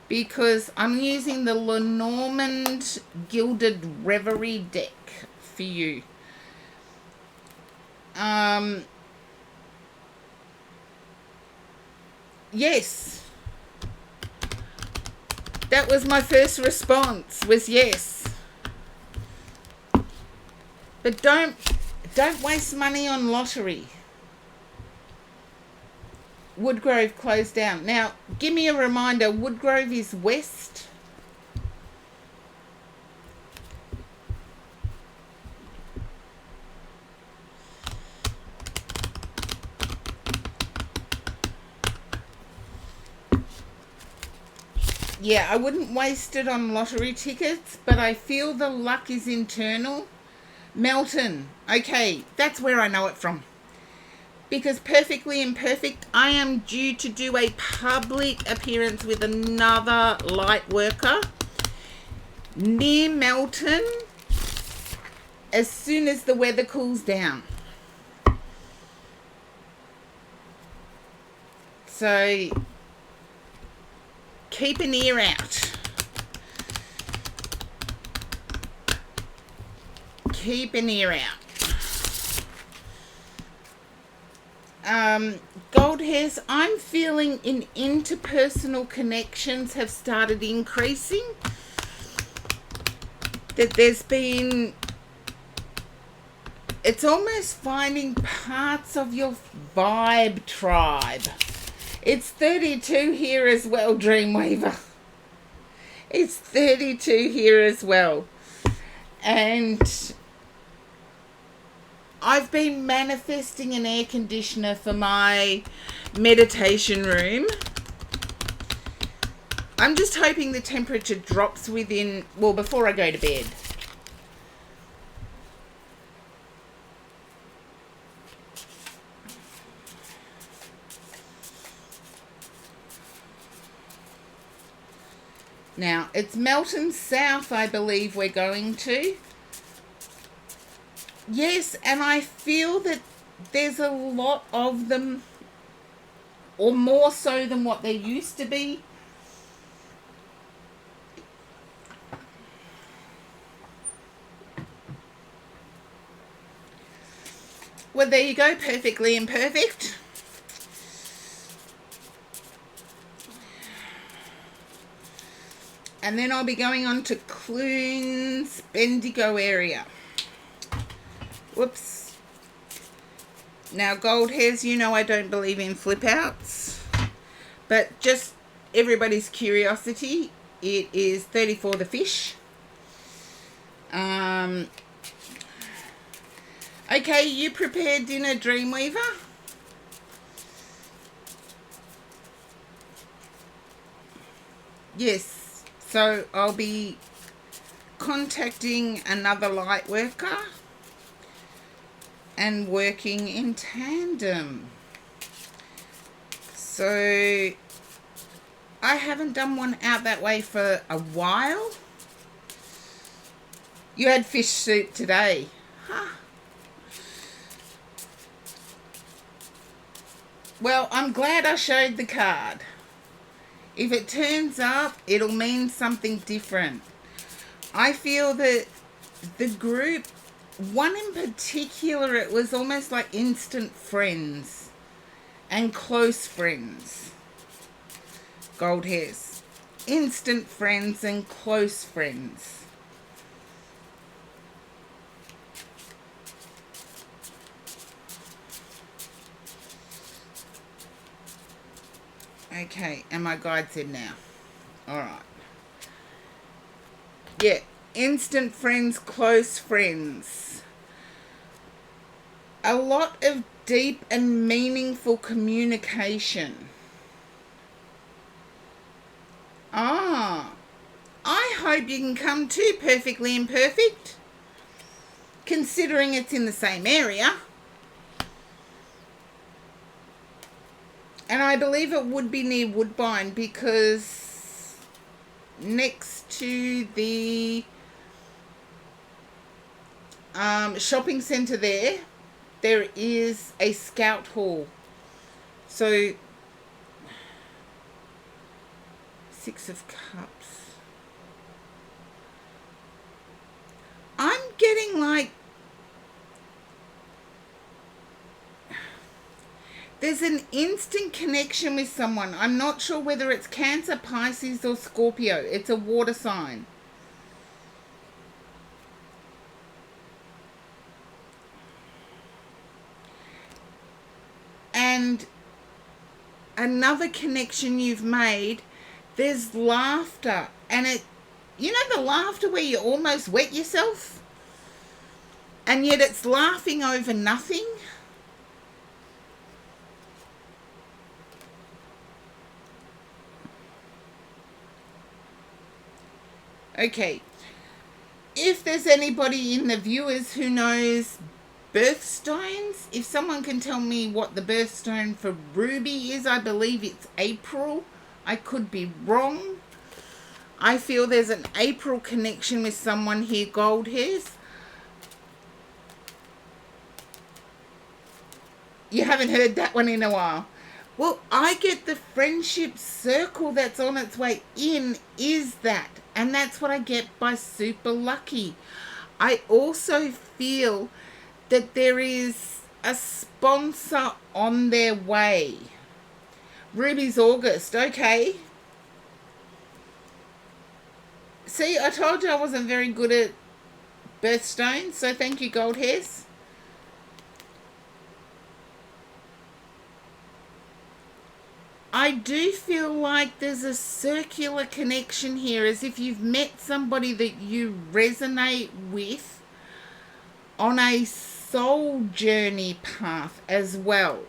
A: because I'm using the Lenormand Gilded Reverie deck for you. Yes. That was my first response, was yes. But don't waste money on lottery. Woodgrove closed down. Now, give me a reminder, Woodgrove is west. Yeah, I wouldn't waste it on lottery tickets, but I feel the luck is internal. Melton. Okay, that's where I know it from. Because Perfectly Imperfect, I am due to do a public appearance with another light worker near Melton as soon as the weather cools down. So keep an ear out. Keep an ear out. Gold hairs, I'm feeling in interpersonal connections have started increasing. That there's been, it's almost finding parts of your vibe tribe. It's 32 here as well, Dreamweaver. It's 32 here as well. And I've been manifesting an air conditioner for my meditation room. I'm just hoping the temperature drops within, well, before I go to bed. Now, it's Melton South, I believe we're going to. Yes, and I feel that there's a lot of them, or more so than what there used to be. Well, there you go, Perfectly Imperfect. And then I'll be going on to Clunes, Bendigo area. Whoops. Now, gold hairs, you know I don't believe in flip outs. But just everybody's curiosity, it is 34 the fish. Okay, you prepared dinner, Dreamweaver? Yes. So I'll be contacting another light worker and working in tandem. So I haven't done one out that way for a while. You had fish soup today. Huh. Well, I'm glad I showed the card. If it turns up, it'll mean something different. I feel that the group, one in particular, it was almost like instant friends and close friends. Gold hairs. Instant friends and close friends. Okay, and my guide said now. Alright. Yeah, instant friends, close friends. A lot of deep and meaningful communication. I hope you can come to Perfectly Imperfect, considering it's in the same area. And I believe it would be near Woodbine because next to the shopping centre there is a scout hall. So, 6 of Cups. I'm getting like, there's an instant connection with someone. I'm not sure whether it's Cancer, Pisces or Scorpio. It's a water sign. And another connection you've made, there's laughter. And it, you know the laughter where you almost wet yourself? And yet it's laughing over nothing? Okay. If there's anybody in the viewers who knows birthstones, if someone can tell me what the birthstone for Ruby is, I believe it's April. I could be wrong. I feel there's an April connection with someone here, gold hairs. You haven't heard that one in a while. Well, I get the friendship circle that's on its way in is that. And that's what I get by super lucky. I also feel that there is a sponsor on their way. Ruby's August, okay. See, I told you I wasn't very good at birthstones, so thank you, gold hairs. I do feel like there's a circular connection here, as if you've met somebody that you resonate with on a soul journey path as well.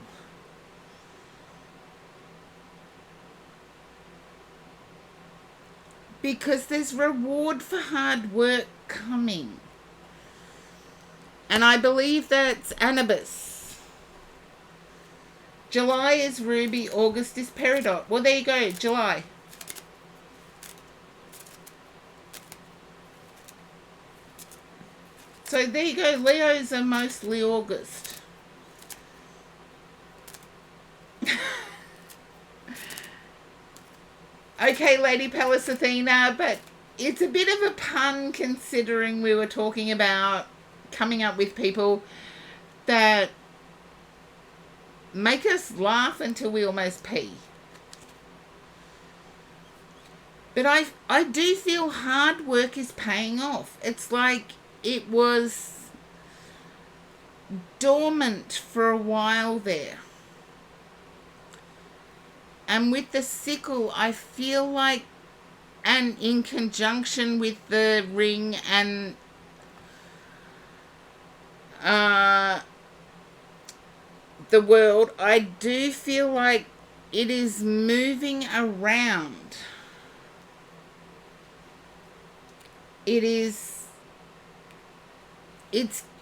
A: Because there's reward for hard work coming. And I believe that's Anubis. July is Ruby, August is Peridot. Well, there you go, July. So there you go, Leos are mostly August. Okay, Lady Pallas Athena, but it's a bit of a pun considering we were talking about coming up with people that make us laugh until we almost pee. But I do feel hard work is paying off. It's like it was dormant for a while there. And with the sickle, I feel like, and in conjunction with the ring and the world, I do feel like it is moving around. It's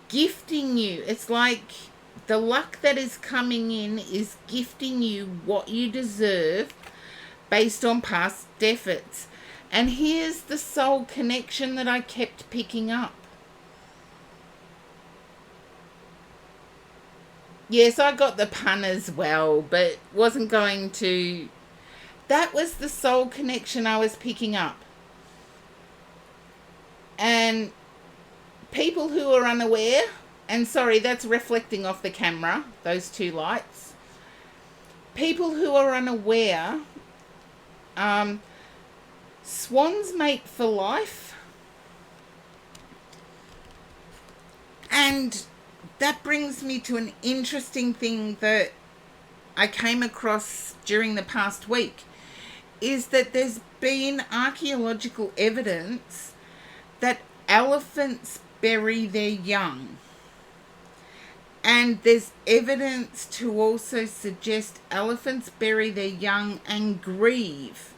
A: gifting you. It's like the luck that is coming in is gifting you what you deserve based on past efforts. And here's the soul connection that I kept picking up. Yes, I got the pun as well, but wasn't going to... That was the soul connection I was picking up. And people who are unaware, and sorry, that's reflecting off the camera, those two lights. People who are unaware, swans mate for life. And that brings me to an interesting thing that I came across during the past week, is that there's been archaeological evidence that elephants bury their young. And there's evidence to also suggest elephants bury their young and grieve.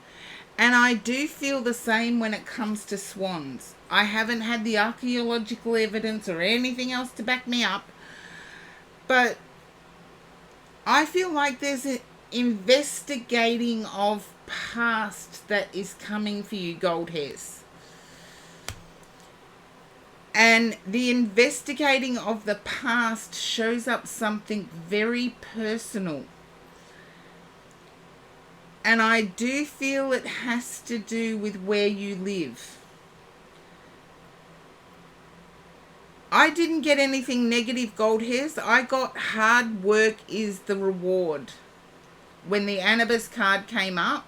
A: And I do feel the same when it comes to swans. I haven't had the archaeological evidence or anything else to back me up, but I feel like there's an investigating of past that is coming for you, gold hairs. And the investigating of the past shows up something very personal. And I do feel it has to do with where you live. I didn't get anything negative, gold hairs. I got hard work is the reward. When the Anubis card came up,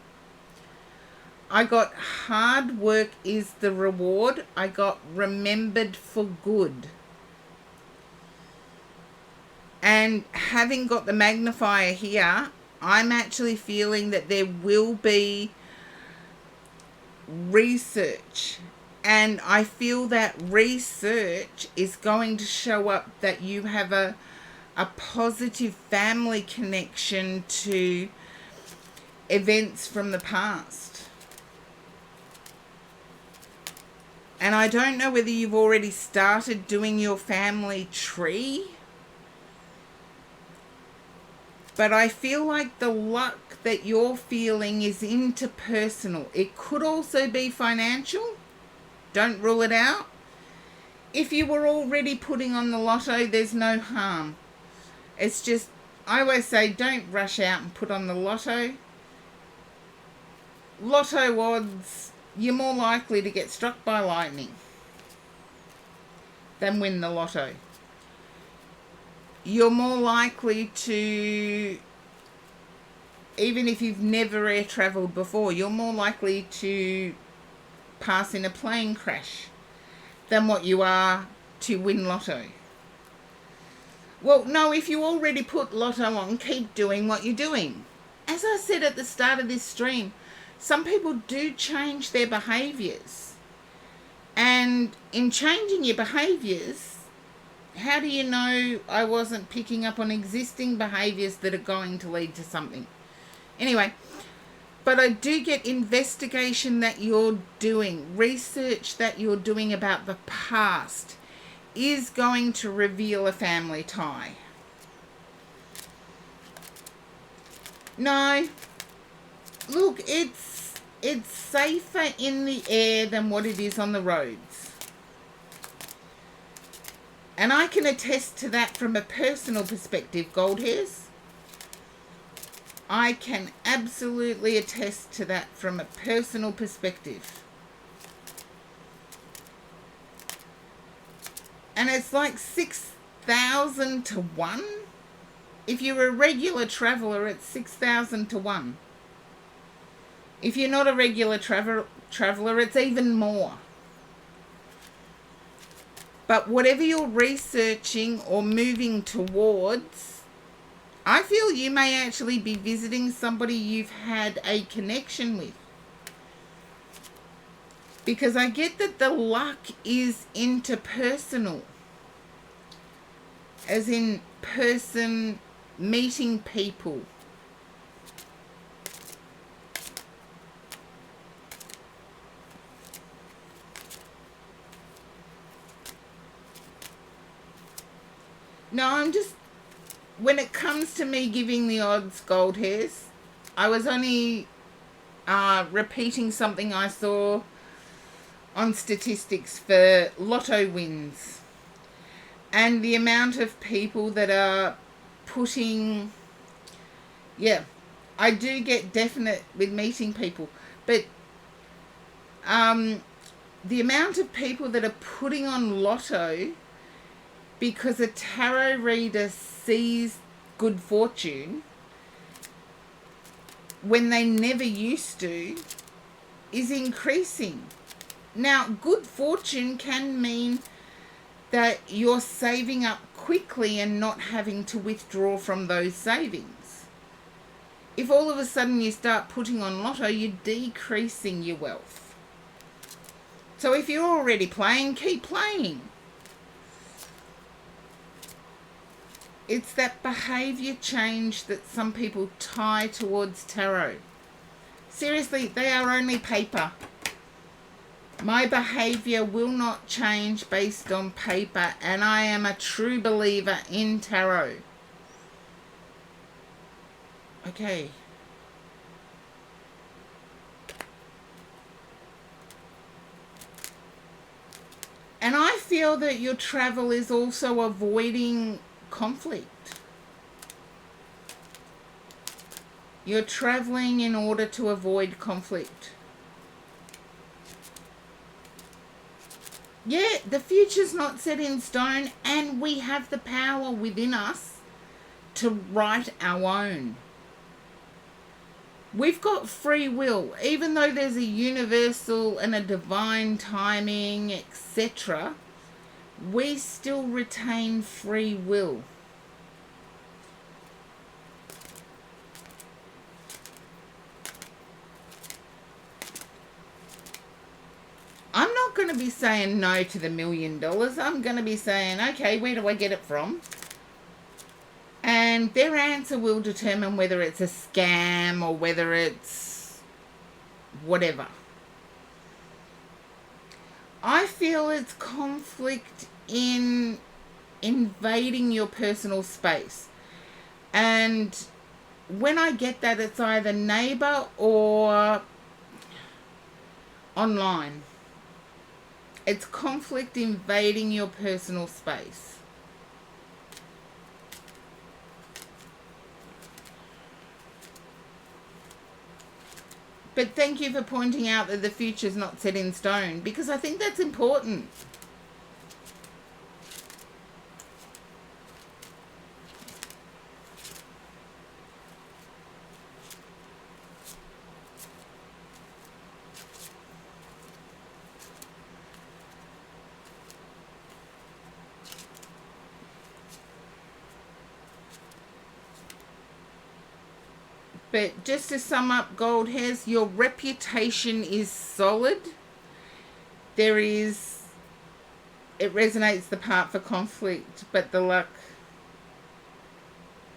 A: I got hard work is the reward. I got remembered for good. And having got the magnifier here, I'm actually feeling that there will be research. And I feel that research is going to show up that you have a positive family connection to events from the past. And I don't know whether you've already started doing your family tree, but I feel like the luck that you're feeling is interpersonal. It could also be financial. Don't rule it out. If you were already putting on the lotto, there's no harm. It's just, I always say, don't rush out and put on the lotto. Lotto odds, you're more likely to get struck by lightning than win the lotto. You're more likely to, even if you've never air travelled before, you're more likely to pass in a plane crash than what you are to win lotto. Well, no, if you already put lotto on, keep doing what you're doing. As I said at the start of this stream, some people do change their behaviours. And in changing your behaviours, how do you know I wasn't picking up on existing behaviours that are going to lead to something? Anyway, but I do get investigation that you're doing, research that you're doing about the past is going to reveal a family tie. No, look, it's safer in the air than what it is on the roads. And I can attest to that from a personal perspective, Gold Hairs. I can absolutely attest to that from a personal perspective. And it's like 6,000 to 1. If you're a regular traveller, it's 6,000 to 1. If you're not a regular traveller, it's even more. But whatever you're researching or moving towards, I feel you may actually be visiting somebody you've had a connection with. Because I get that the luck is interpersonal. As in person meeting people. No, I'm just, when it comes to me giving the odds, Gold Hairs, I was only repeating something I saw on statistics for lotto wins and the amount of people that are putting, yeah, I do get definite with meeting people, but the amount of people that are putting on lotto because a tarot reader sees good fortune when they never used to is increasing. Now, good fortune can mean that you're saving up quickly and not having to withdraw from those savings. If all of a sudden you start putting on lotto, you're decreasing your wealth. So if you're already playing, keep playing. It's that behaviour change that some people tie towards tarot. Seriously, they are only paper. My behaviour will not change based on paper, and I am a true believer in tarot. Okay. And I feel that your travel is also avoiding conflict. You're traveling in order to avoid conflict. Yeah, the future's not set in stone, and we have the power within us to write our own. We've got free will, even though there's a universal and a divine timing, etc. We still retain free will. I'm not going to be saying no to the $1 million. I'm going to be saying, okay, where do I get it from? And their answer will determine whether it's a scam or whether it's whatever. I feel it's conflict in invading your personal space. And when I get that, it's either neighbor or online. It's conflict invading your personal space. But thank you for pointing out that the future's not set in stone, because I think that's important. But just to sum up, gold hairs, your reputation is solid. It resonates the part for conflict, but the luck,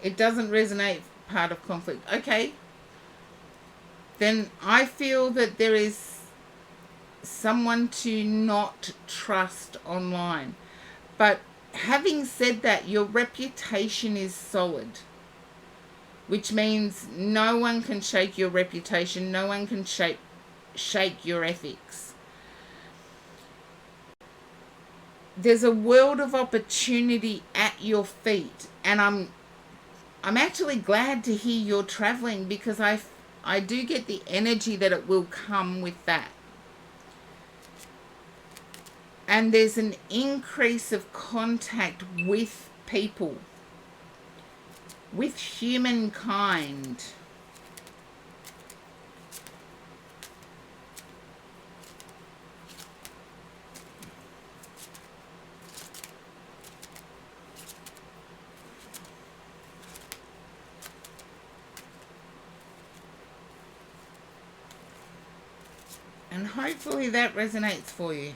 A: it doesn't resonate part of conflict. Okay. Then I feel that there is someone to not trust online. But having said that, your reputation is solid, which means no one can shake your reputation. No one can shake your ethics. There's a world of opportunity at your feet, and I'm actually glad to hear you're traveling, because I do get the energy that it will come with that. And there's an increase of contact with people, with humankind. And hopefully that resonates for you.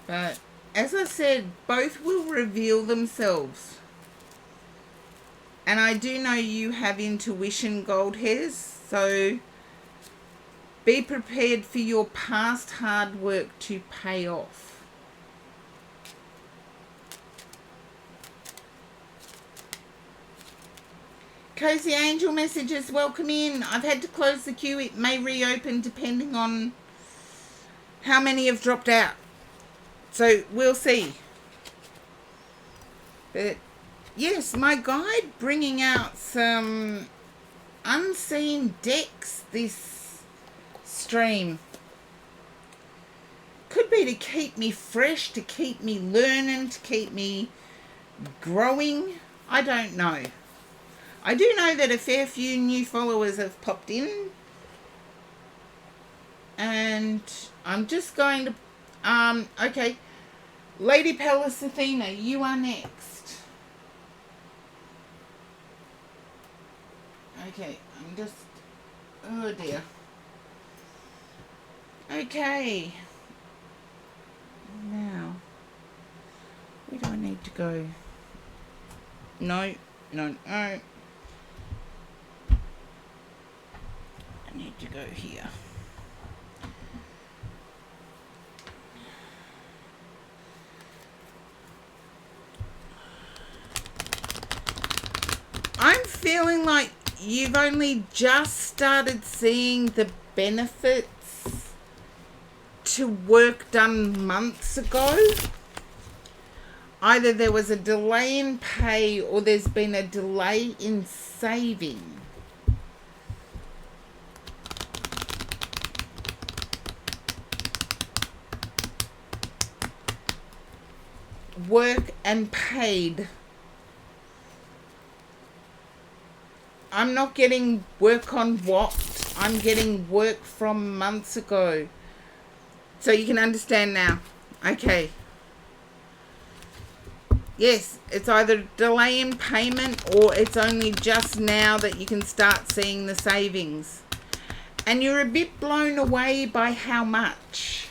A: But as I said, both will reveal themselves. And I do know you have intuition, gold hairs, so be prepared for your past hard work to pay off. Cozy Angel messages, welcome in. I've had to close the queue. It may reopen depending on how many have dropped out. So we'll see. But yes, my guide bringing out some unseen decks this stream. Could be to keep me fresh, to keep me learning, to keep me growing. I don't know. I do know that a fair few new followers have popped in. And I'm just going to... okay. Lady Palace Athena, you are next. Okay, I'm just... oh dear. Okay. Now, where do I need to go? No. I need to go here. I'm feeling like you've only just started seeing the benefits to work done months ago. Either there was a delay in pay or there's been a delay in saving. Work and paid. I'm not getting work on what. I'm getting work from months ago. So you can understand now. Okay. Yes, it's either delay in payment or it's only just now that you can start seeing the savings. And you're a bit blown away by how much.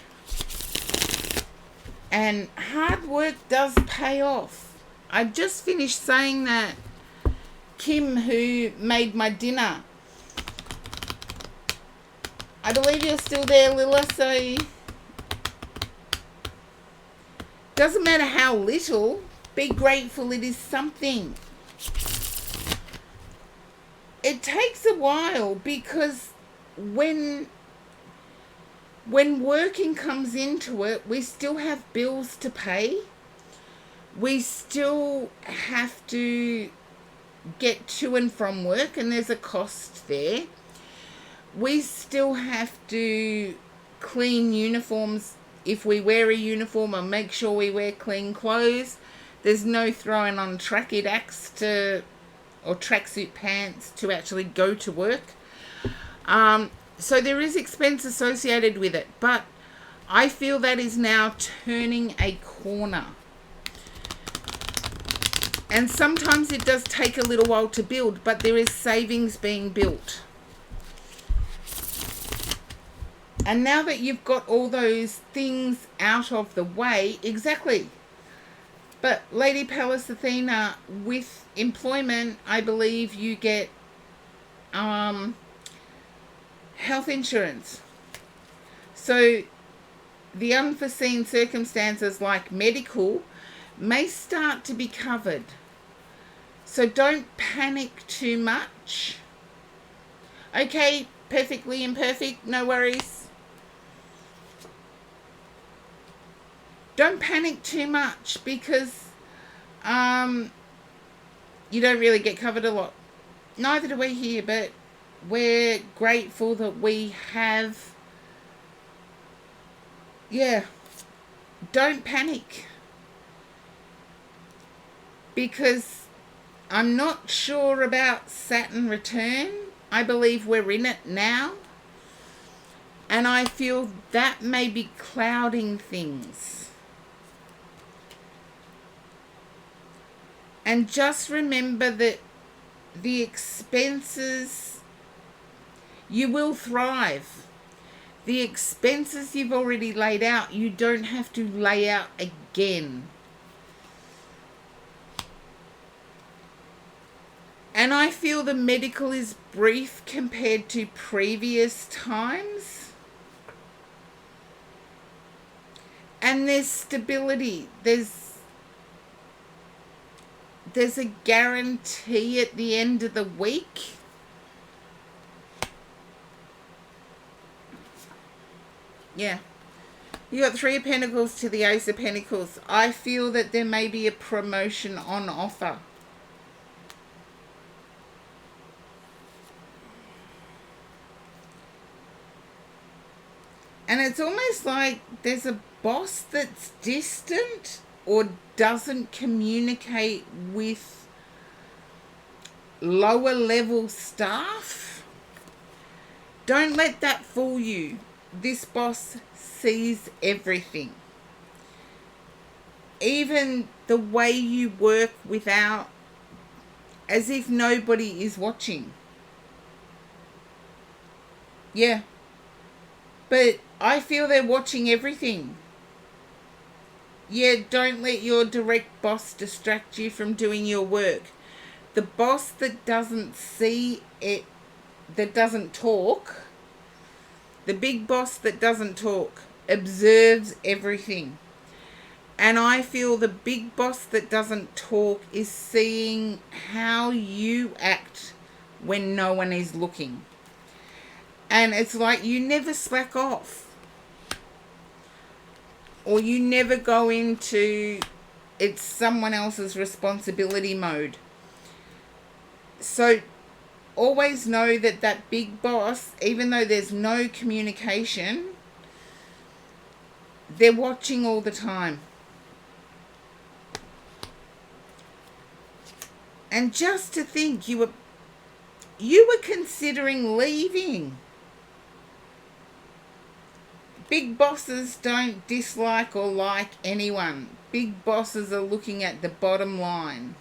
A: And hard work does pay off. I just finished saying that. Kim, who made my dinner. I believe you're still there, Lilla, so doesn't matter how little, be grateful it is something. It takes a while because when working comes into it, we still have bills to pay. We still have to get to and from work, and there's a cost there. We still have to clean uniforms if we wear a uniform, and make sure we wear clean clothes. There's no throwing on tracksuit or tracksuit pants to actually go to work. So there is expense associated with it, but I feel that is now turning a corner. And sometimes it does take a little while to build, but there is savings being built. And now that you've got all those things out of the way, exactly. But Lady Pallas Athena, with employment, I believe you get health insurance. So the unforeseen circumstances like medical may start to be covered. So don't panic too much. Okay, perfectly imperfect, no worries. Don't panic too much because you don't really get covered a lot. Neither do we here, but we're grateful that we have. Yeah, don't panic because I'm not sure about Saturn return. I believe we're in it now, and I feel that may be clouding things. And just remember that the expenses, you will thrive. The expenses you've already laid out, you don't have to lay out again. And I feel the medical is brief compared to previous times. And there's stability. There's a guarantee at the end of the week. Yeah. You got 3 of Pentacles to the Ace of Pentacles. I feel that there may be a promotion on offer. And it's almost like there's a boss that's distant or doesn't communicate with lower level staff. Don't let that fool you. This boss sees everything. Even the way you work without, as if nobody is watching. Yeah. But I feel they're watching everything. Yeah, don't let your direct boss distract you from doing your work. The boss that doesn't see it, that doesn't talk, the big boss that doesn't talk, observes everything. And I feel the big boss that doesn't talk is seeing how you act when no one is looking. And it's like you never slack off. Or you never go into it's someone else's responsibility mode. So always know that that big boss, even though there's no communication, they're watching all the time. And just to think you were considering leaving. Big bosses don't dislike or like anyone. Big bosses are looking at the bottom line.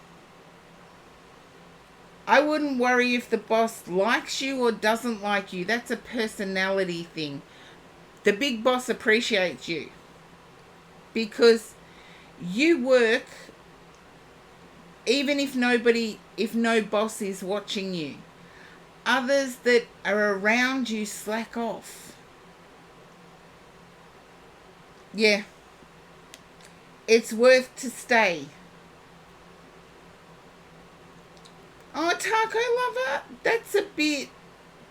A: I wouldn't worry if the boss likes you or doesn't like you. That's a personality thing. The big boss appreciates you because you work even if no boss is watching you. Others that are around you slack off. Yeah, it's worth to stay. Oh, taco lover, that's a bit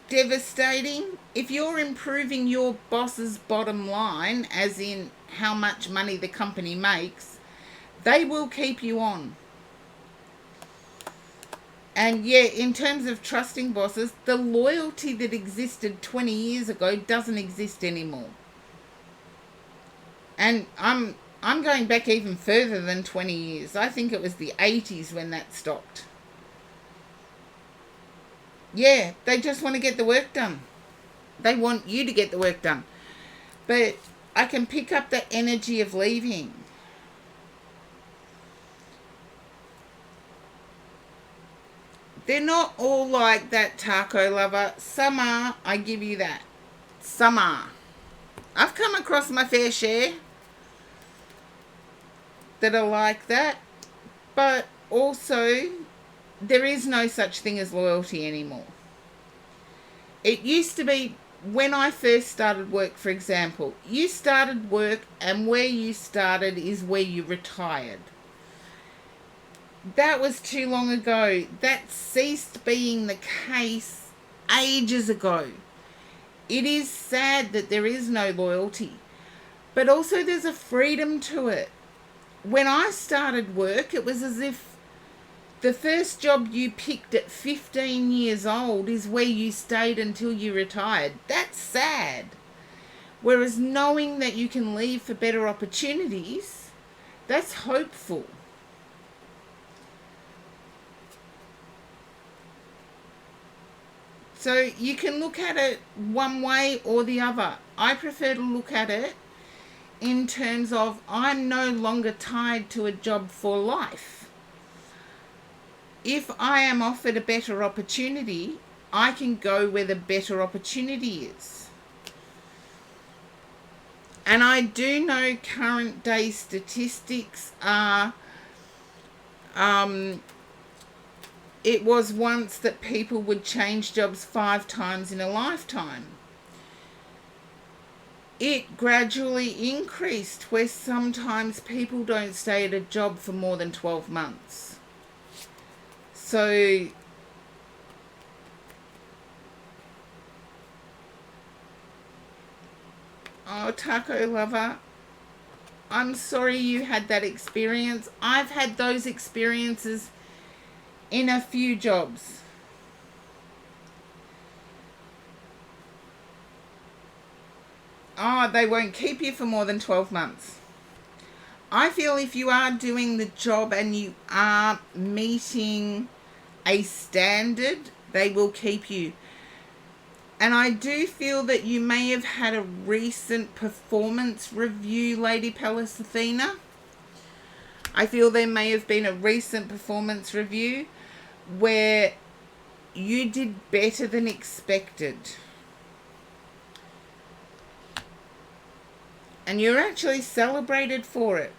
A: devastating. If you're improving your boss's bottom line, as in how much money the company makes, they will keep you on. And yeah, in terms of trusting bosses, the loyalty that existed 20 years ago doesn't exist anymore. And I'm going back even further than 20 years. I think it was the 80s when that stopped. Yeah, they just want to get the work done. They want you to get the work done. But I can pick up the energy of leaving. They're not all like that, taco lover. Some are, I give you that. Some are. I've come across my fair share that are like that. But also, there is no such thing as loyalty anymore. It used to be when I first started work, for example. You started work, and where you started is where you retired. That was too long ago. That ceased being the case ages ago. It is sad that there is no loyalty, but also there's a freedom to it. When I started work, it was as if the first job you picked at 15 years old is where you stayed until you retired. That's sad. Whereas knowing that you can leave for better opportunities, that's hopeful. So you can look at it one way or the other. I prefer to look at it in terms of I'm no longer tied to a job for life. If I am offered a better opportunity, I can go where the better opportunity is. And I do know current day statistics are it was once that people would change jobs 5 times in a lifetime. It gradually increased where sometimes people don't stay at a job for more than 12 months. So oh, taco lover, I'm sorry you had that experience. I've had those experiences in a few jobs. Oh, they won't keep you for more than 12 months. I feel if you are doing the job and you are meeting a standard, they will keep you. And I do feel that you may have had a recent performance review, Lady Palace Athena. I feel there may have been a recent performance review where you did better than expected. And you're actually celebrated for it.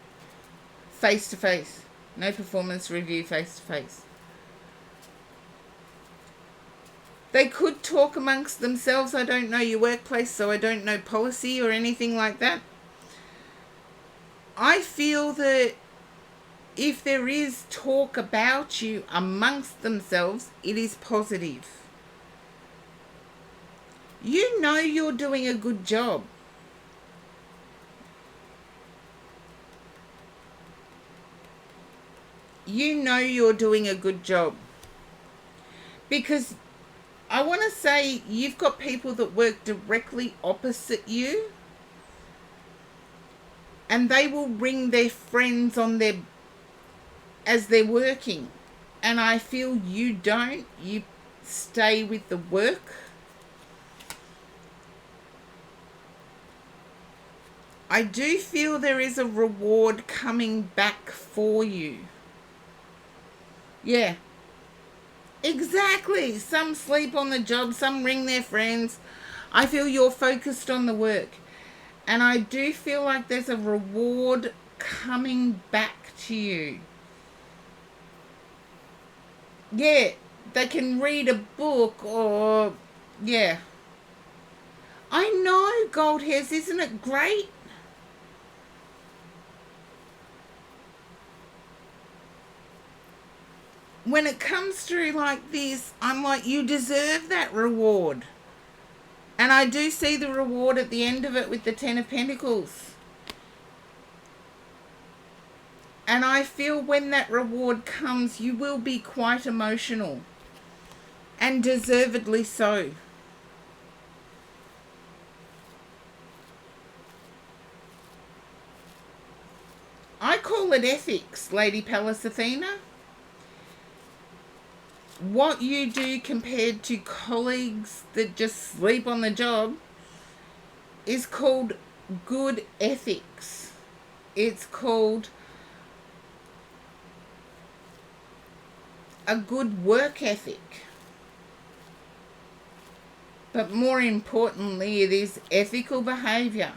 A: Face to face. No performance review face to face. They could talk amongst themselves. I don't know your workplace, so I don't know policy or anything like that. I feel that if there is talk about you amongst themselves, it is positive. You know you're doing a good job. You know you're doing a good job. Because I want to say you've got people that work directly opposite you, and they will ring their friends on their as they're working. And I feel you don't. You stay with the work. I do feel there is a reward coming back for you. Yeah. Exactly. Some sleep on the job, some ring their friends. I feel you're focused on the work. And I do feel like there's a reward coming back to you. Yeah, they can read a book or, yeah. I know, Gold Hairs, isn't it great? When it comes through like this, I'm like, you deserve that reward. And I do see the reward at the end of it with the Ten of Pentacles. And I feel when that reward comes, you will be quite emotional. And deservedly so. I call it ethics, Lady Pallas Athena. What you do compared to colleagues that just sleep on the job is called good ethics. It's called a good work ethic. But more importantly, it is ethical behaviour.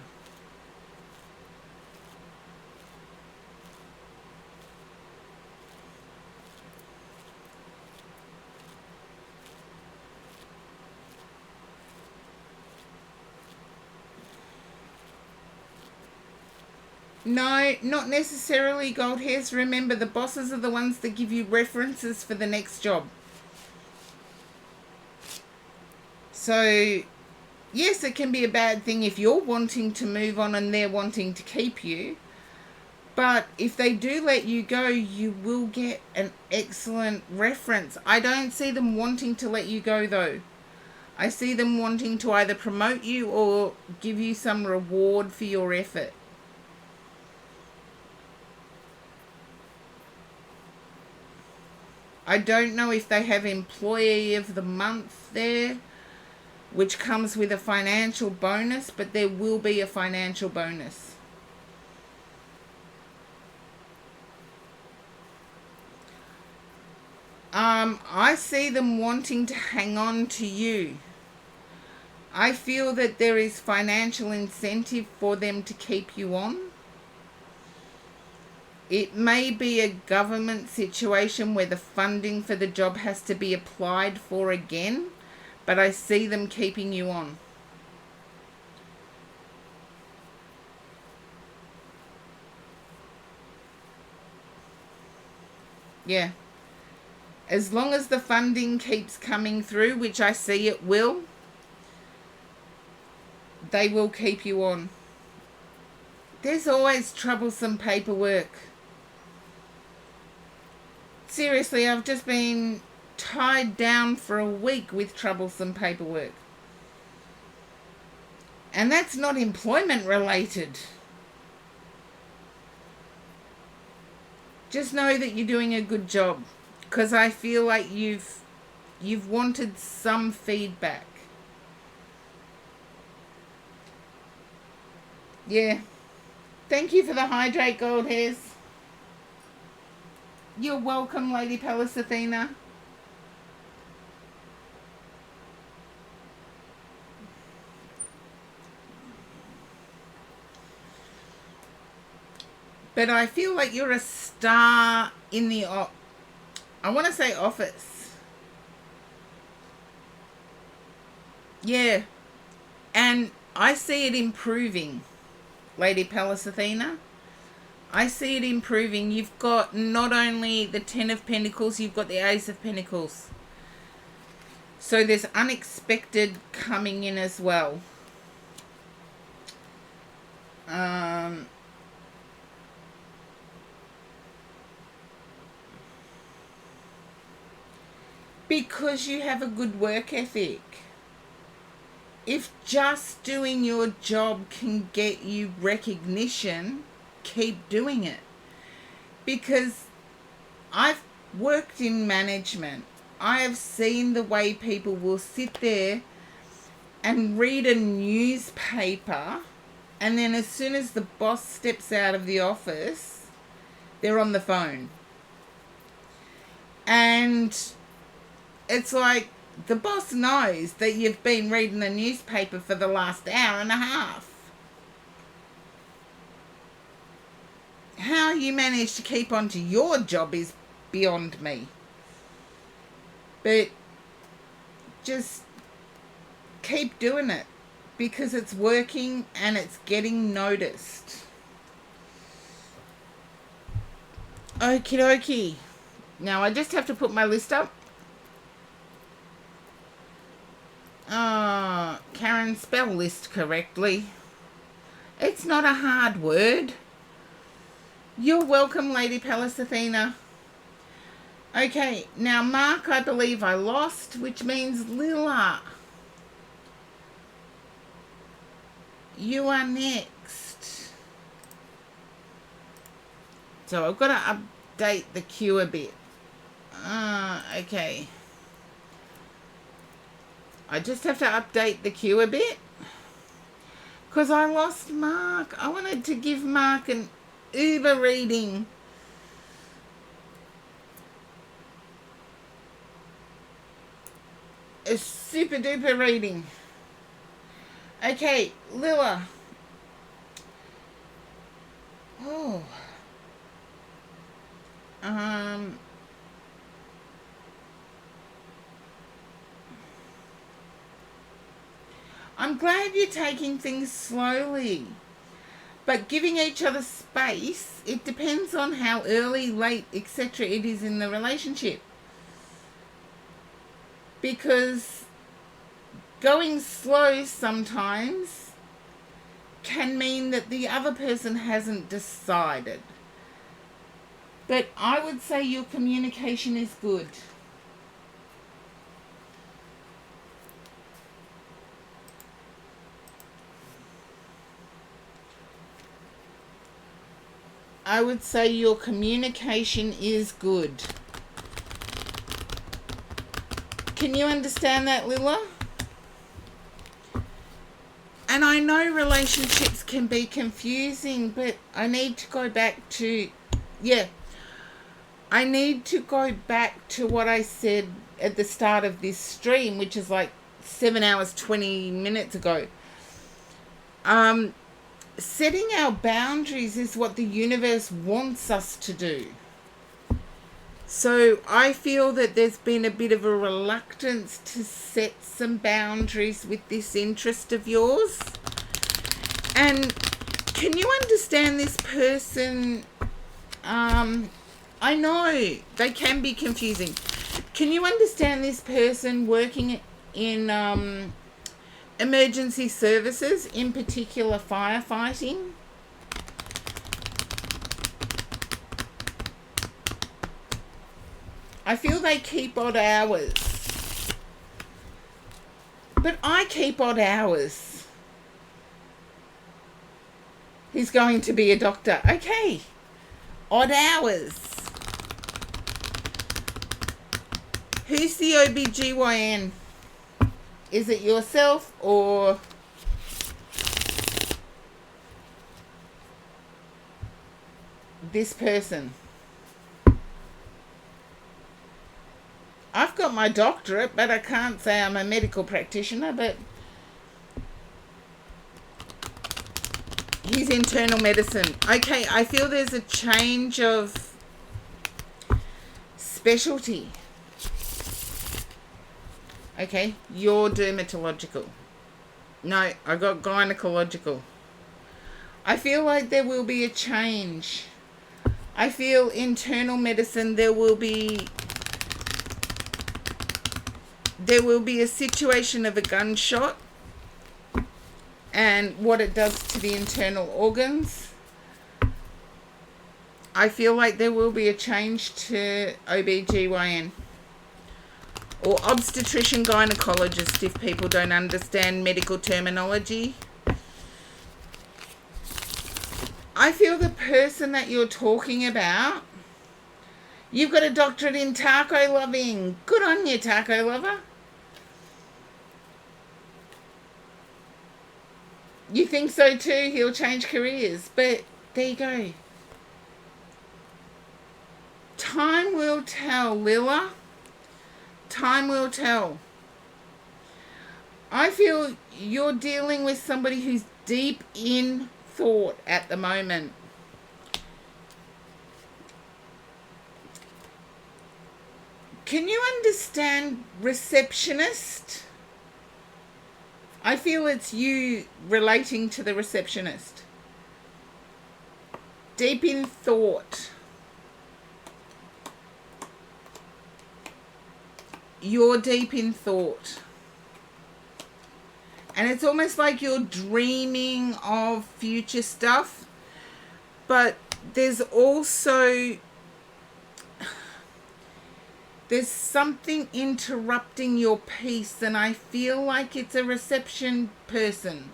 A: No, not necessarily, Gold Hairs. Remember, the bosses are the ones that give you references for the next job. So, yes, it can be a bad thing if you're wanting to move on and they're wanting to keep you. But if they do let you go, you will get an excellent reference. I don't see them wanting to let you go, though. I see them wanting to either promote you or give you some reward for your effort. I don't know if they have Employee of the Month there, which comes with a financial bonus, but there will be a financial bonus. I see them wanting to hang on to you. I feel that there is financial incentive for them to keep you on. It may be a government situation where the funding for the job has to be applied for again, but I see them keeping you on. Yeah. As long as the funding keeps coming through, which I see it will, they will keep you on. There's always troublesome paperwork. Seriously, I've just been tied down for a week with troublesome paperwork. And that's not employment related. Just know that you're doing a good job, because I feel like you've wanted some feedback. Yeah. Thank you for the hydrate, Gold Hairs. You're welcome, Lady Pallas Athena. But I feel like you're a star in the I want to say office. Yeah. And I see it improving, Lady Pallas Athena. I see it improving. You've got not only the Ten of Pentacles, you've got the Ace of Pentacles. So there's unexpected coming in as well. Because you have a good work ethic. If just doing your job can get you recognition, keep doing it. Because I've worked in management. I have seen the way people will sit there and read a newspaper, and then as soon as the boss steps out of the office, they're on the phone. And it's like, the boss knows that you've been reading the newspaper for the last hour and a half. How you manage to keep on to your job is beyond me. But just keep doing it because it's working and it's getting noticed. Okie dokie. Now I just have to put my list up. Karen, spell list correctly. It's not a hard word. You're welcome, Lady Pallas Athena. Okay, now Mark, I believe I lost, which means Lilla. You are next. So I've got to update the queue a bit. Okay. I just have to update the queue a bit. Because I lost Mark. I wanted to give Mark an Uber reading. A super duper reading. Okay, Lilla. Oh. I'm glad you're taking things slowly, but giving each other space, it depends on how early, late, etc. it is in the relationship. Because going slow sometimes can mean that the other person hasn't decided. But I would say your communication is good. I would say your communication is good. Can you understand that, Lilla? And I know relationships can be confusing, but I need to go back to, I need to go back to what I said at the start of this stream, which is like 7 hours, 20 minutes ago. Setting our boundaries is what the universe wants us to do. So I feel that there's been a bit of a reluctance to set some boundaries with this interest of yours. And can you understand this person? I know they can be confusing. Can you understand this person working in emergency services, in particular firefighting? I feel they keep odd hours. But I keep odd hours. He's going to be a doctor. Okay. Odd hours. Who's the OBGYN? Is it yourself or this person? I've got my doctorate, but I can't say I'm a medical practitioner, but he's internal medicine. Okay, I feel there's a change of specialty. Okay, you're dermatological. No, I got gynecological. I feel like there will be a change. I feel internal medicine, there will be a situation of a gunshot and what it does to the internal organs. I feel like there will be a change to OBGYN. Or obstetrician gynecologist if people don't understand medical terminology. I feel the person that you're talking about, you've got a doctorate in taco loving. Good on you, taco lover. You think so too, he'll change careers. But there you go. Time will tell, Lilla. Time will tell. I feel you're dealing with somebody who's deep in thought at the moment. Can you understand receptionist? I feel it's you relating to the receptionist. Deep in thought. You're deep in thought. And it's almost like you're dreaming of future stuff. But there's also... there's something interrupting your peace, and I feel like it's a reception person.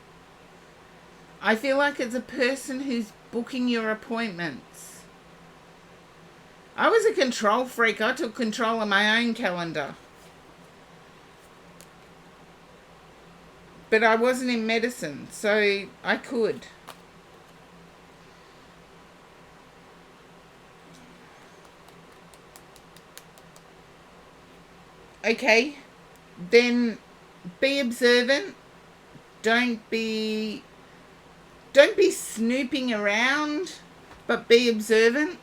A: I feel like it's a person who's booking your appointments. I was a control freak. I took control of my own calendar. But I wasn't in medicine, so I could. Okay, then be observant. Don't be snooping around, but be observant.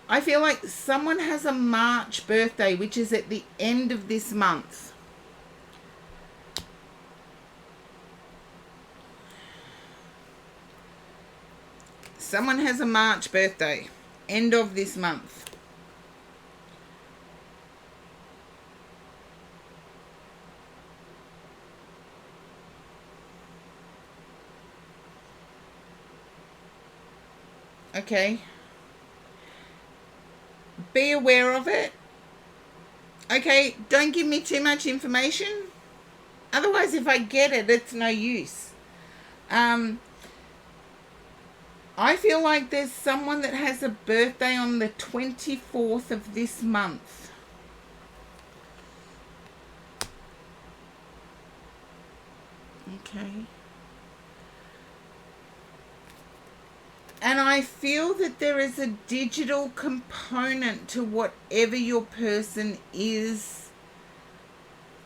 A: I feel like someone has a March birthday, which is at the end of this month. Someone has a March birthday, end of this month. Okay. Be aware of it. Okay, don't give me too much information. Otherwise, if I get it, it's no use. I feel like there's someone that has a birthday on the 24th of this month. Okay. And I feel that there is a digital component to whatever your person is,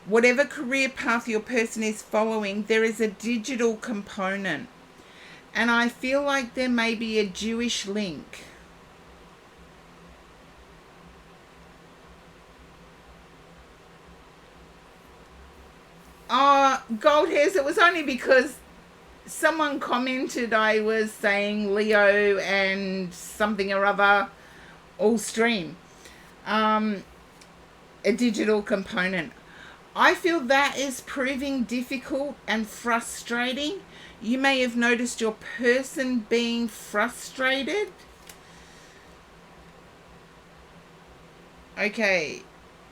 A: whatever career path your person is following, there is a digital component. And I feel like there may be a Jewish link. Gold hairs, it was only because someone commented I was saying Leo and something or other all stream. A digital component. I feel that is proving difficult and frustrating. You may have noticed your person being frustrated. Okay.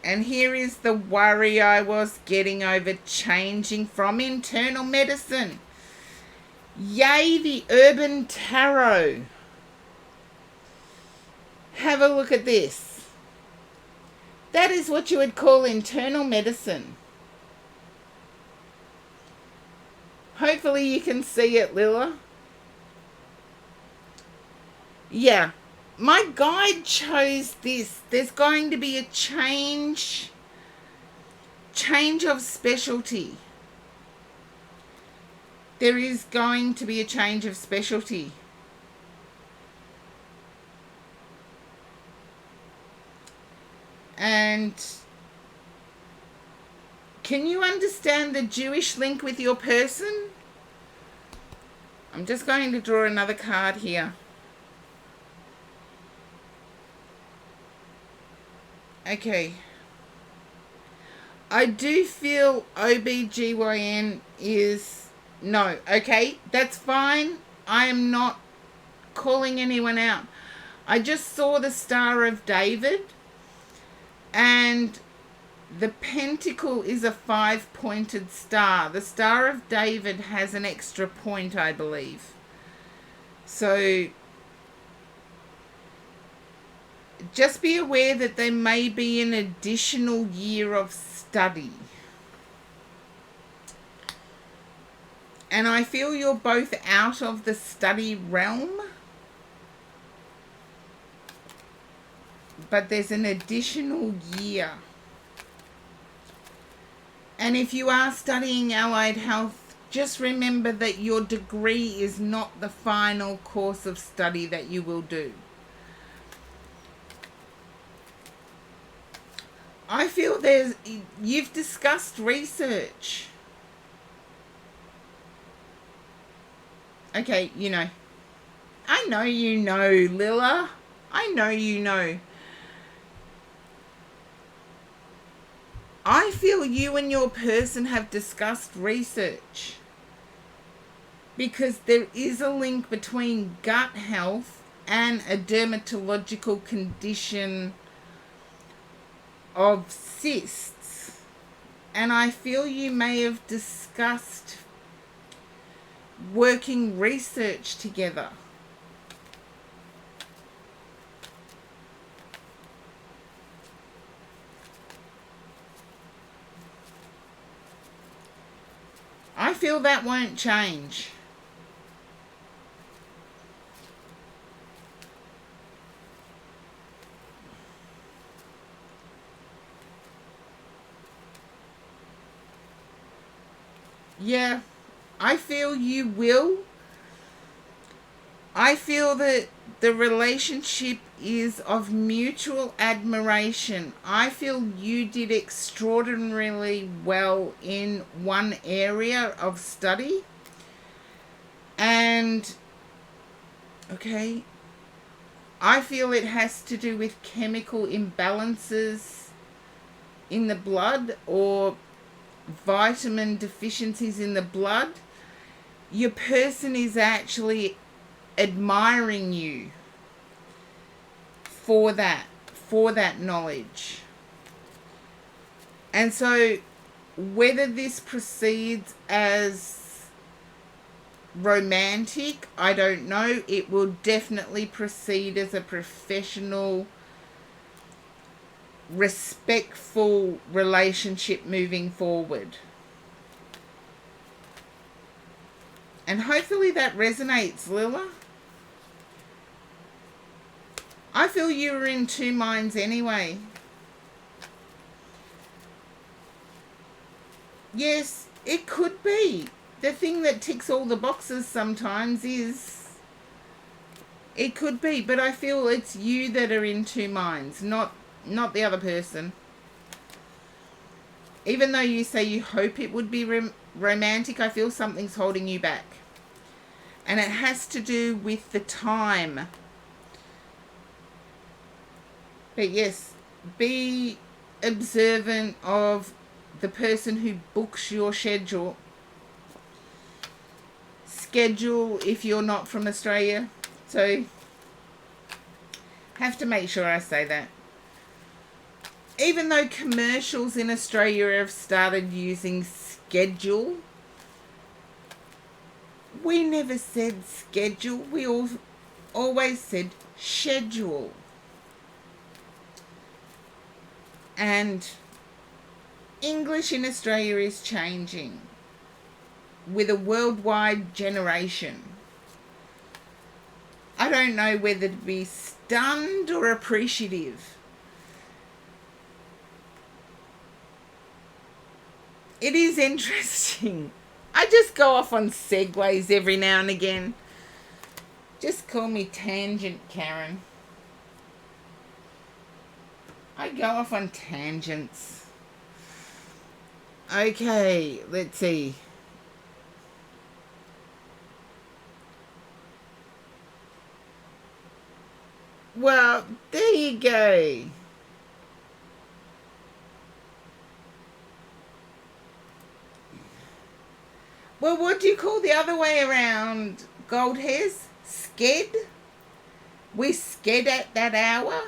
A: And here is the worry I was getting over changing from internal medicine. Yay, the Urban Tarot. Have a look at this. That is what you would call internal medicine. Hopefully you can see it, Lila. Yeah. My guide chose this. There's going to be a change of specialty. There is going to be a change of specialty. And can you understand the Jewish link with your person? I'm just going to draw another card here. Okay. I do feel OBGYN is no. Okay, that's fine. I am not calling anyone out. I just saw the Star of David, and the pentacle is a 5-pointed star. The Star of David has an extra point, I believe. So just be aware that there may be an additional year of study. And I feel you're both out of the study realm, but there's an additional year. And if you are studying allied health, just remember that your degree is not the final course of study that you will do. you've discussed research. Okay, you know. I know you know, Lilla. I know you know. I feel you and your person have discussed research. Because there is a link between gut health and a dermatological condition of cysts. And I feel you may have discussed working research together. I feel that won't change. Yeah, I feel you will. I feel that the relationship is of mutual admiration. I feel you did extraordinarily well in one area of study. And, okay, I feel it has to do with chemical imbalances in the blood or vitamin deficiencies in the blood. Your person is actually admiring you for that knowledge. And so whether this proceeds as romantic, I don't know. It will definitely proceed as a professional, respectful relationship moving forward. And hopefully that resonates, Lilla. I feel you were in two minds anyway. Yes, it could be. The thing that ticks all the boxes sometimes is... It could be, but I feel it's you that are in two minds, not the other person. Even though you say you hope it would be romantic, I feel something's holding you back. And it has to do with the time. But yes, be observant of the person who books your schedule. Schedule if you're not from Australia. So, have to make sure I say that. Even though commercials in Australia have started using schedule, we never said schedule. We always said schedule. And English in Australia is changing with a worldwide generation. I don't know whether to be stunned or appreciative. It is interesting. I just go off on segues every now and again. Just call me Tangent Karen. I go off on tangents. Okay, let's see. Well, there you go. Well, what do you call the other way around, Gold Hairs? Sked? We sked at that hour?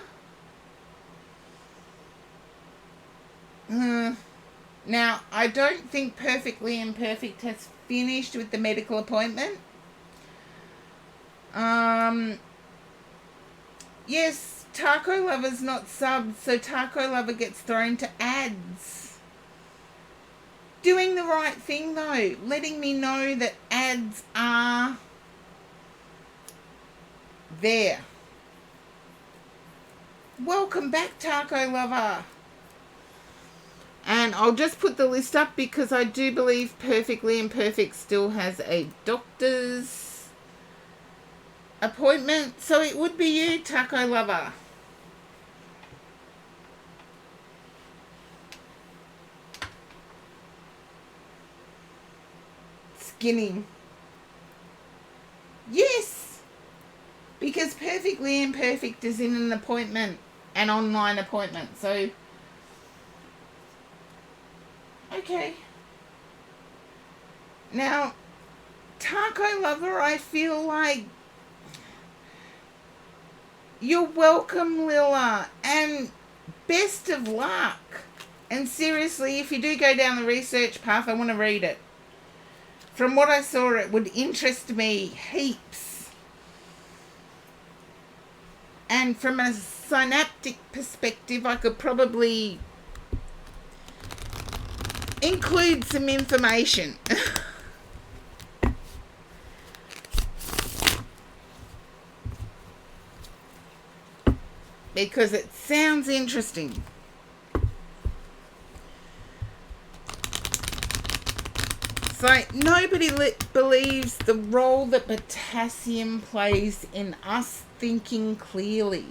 A: Now, I don't think Perfectly Imperfect has finished with the medical appointment. Yes, Taco Lover's not subbed, so Taco Lover gets thrown to ads. Doing the right thing, though. Letting me know that ads are there. Welcome back, Taco Lover. And I'll just put the list up because I do believe Perfectly Imperfect still has a doctor's appointment. So it would be you, Taco Lover. skinning. Yes, because Perfectly Imperfect is in an appointment, an online appointment. So, okay. Now, Taco Lover, I feel like you're welcome, Lilla, and best of luck. And seriously, if you do go down the research path, I want to read it. From what I saw, it would interest me heaps. And from a synaptic perspective, I could probably include some information. Because it sounds interesting. So nobody believes the role that potassium plays in us thinking clearly.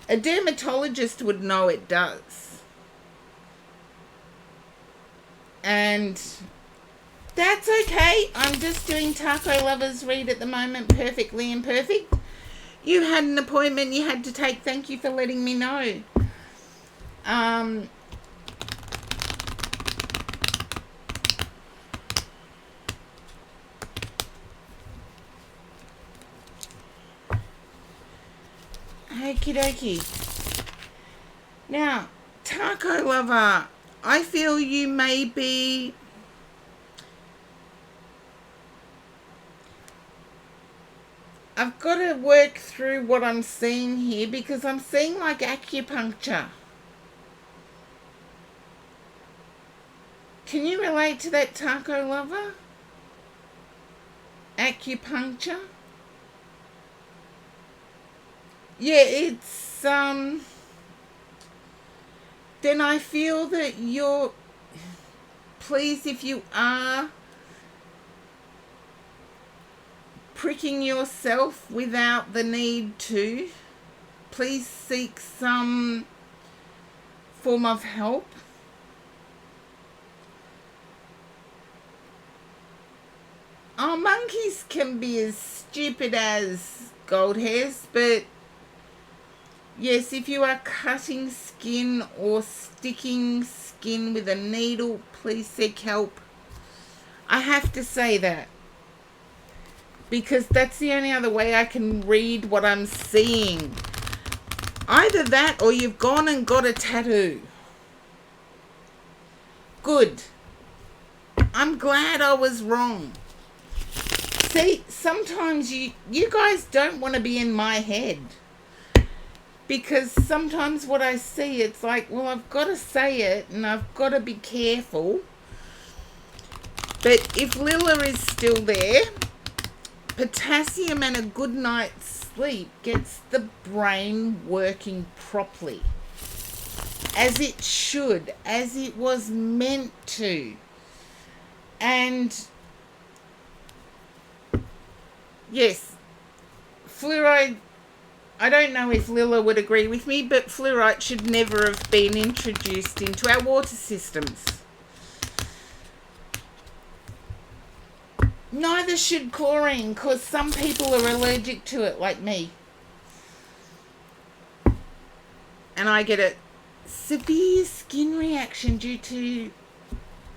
A: A dermatologist would know it does. And that's okay. I'm just doing Taco Lover's read at the moment, Perfectly Imperfect. You had an appointment you had to take. Thank you for letting me know. Okie dokie. Now, Taco Lover, I feel you may be I've got to work through what I'm seeing here because I'm seeing like acupuncture. Can you relate to that, Taco Lover? Acupuncture? Yeah, it's, then I feel that you're, please, if you are pricking yourself without the need to, please seek some form of help. Oh, monkeys can be as stupid as gold hairs, but yes, if you are cutting skin or sticking skin with a needle, please seek help. I have to say that because that's the only other way I can read what I'm seeing. Either that or you've gone and got a tattoo. Good. I'm glad I was wrong. See, sometimes you guys don't want to be in my head. Because sometimes what I see, it's like, well, I've got to say it and I've got to be careful. But if Lilla is still there, potassium and a good night's sleep gets the brain working properly. As it should, as it was meant to. And yes, fluoride, I don't know if Lilla would agree with me, but fluoride should never have been introduced into our water systems. Neither should chlorine, because some people are allergic to it, like me. And I get a severe skin reaction due to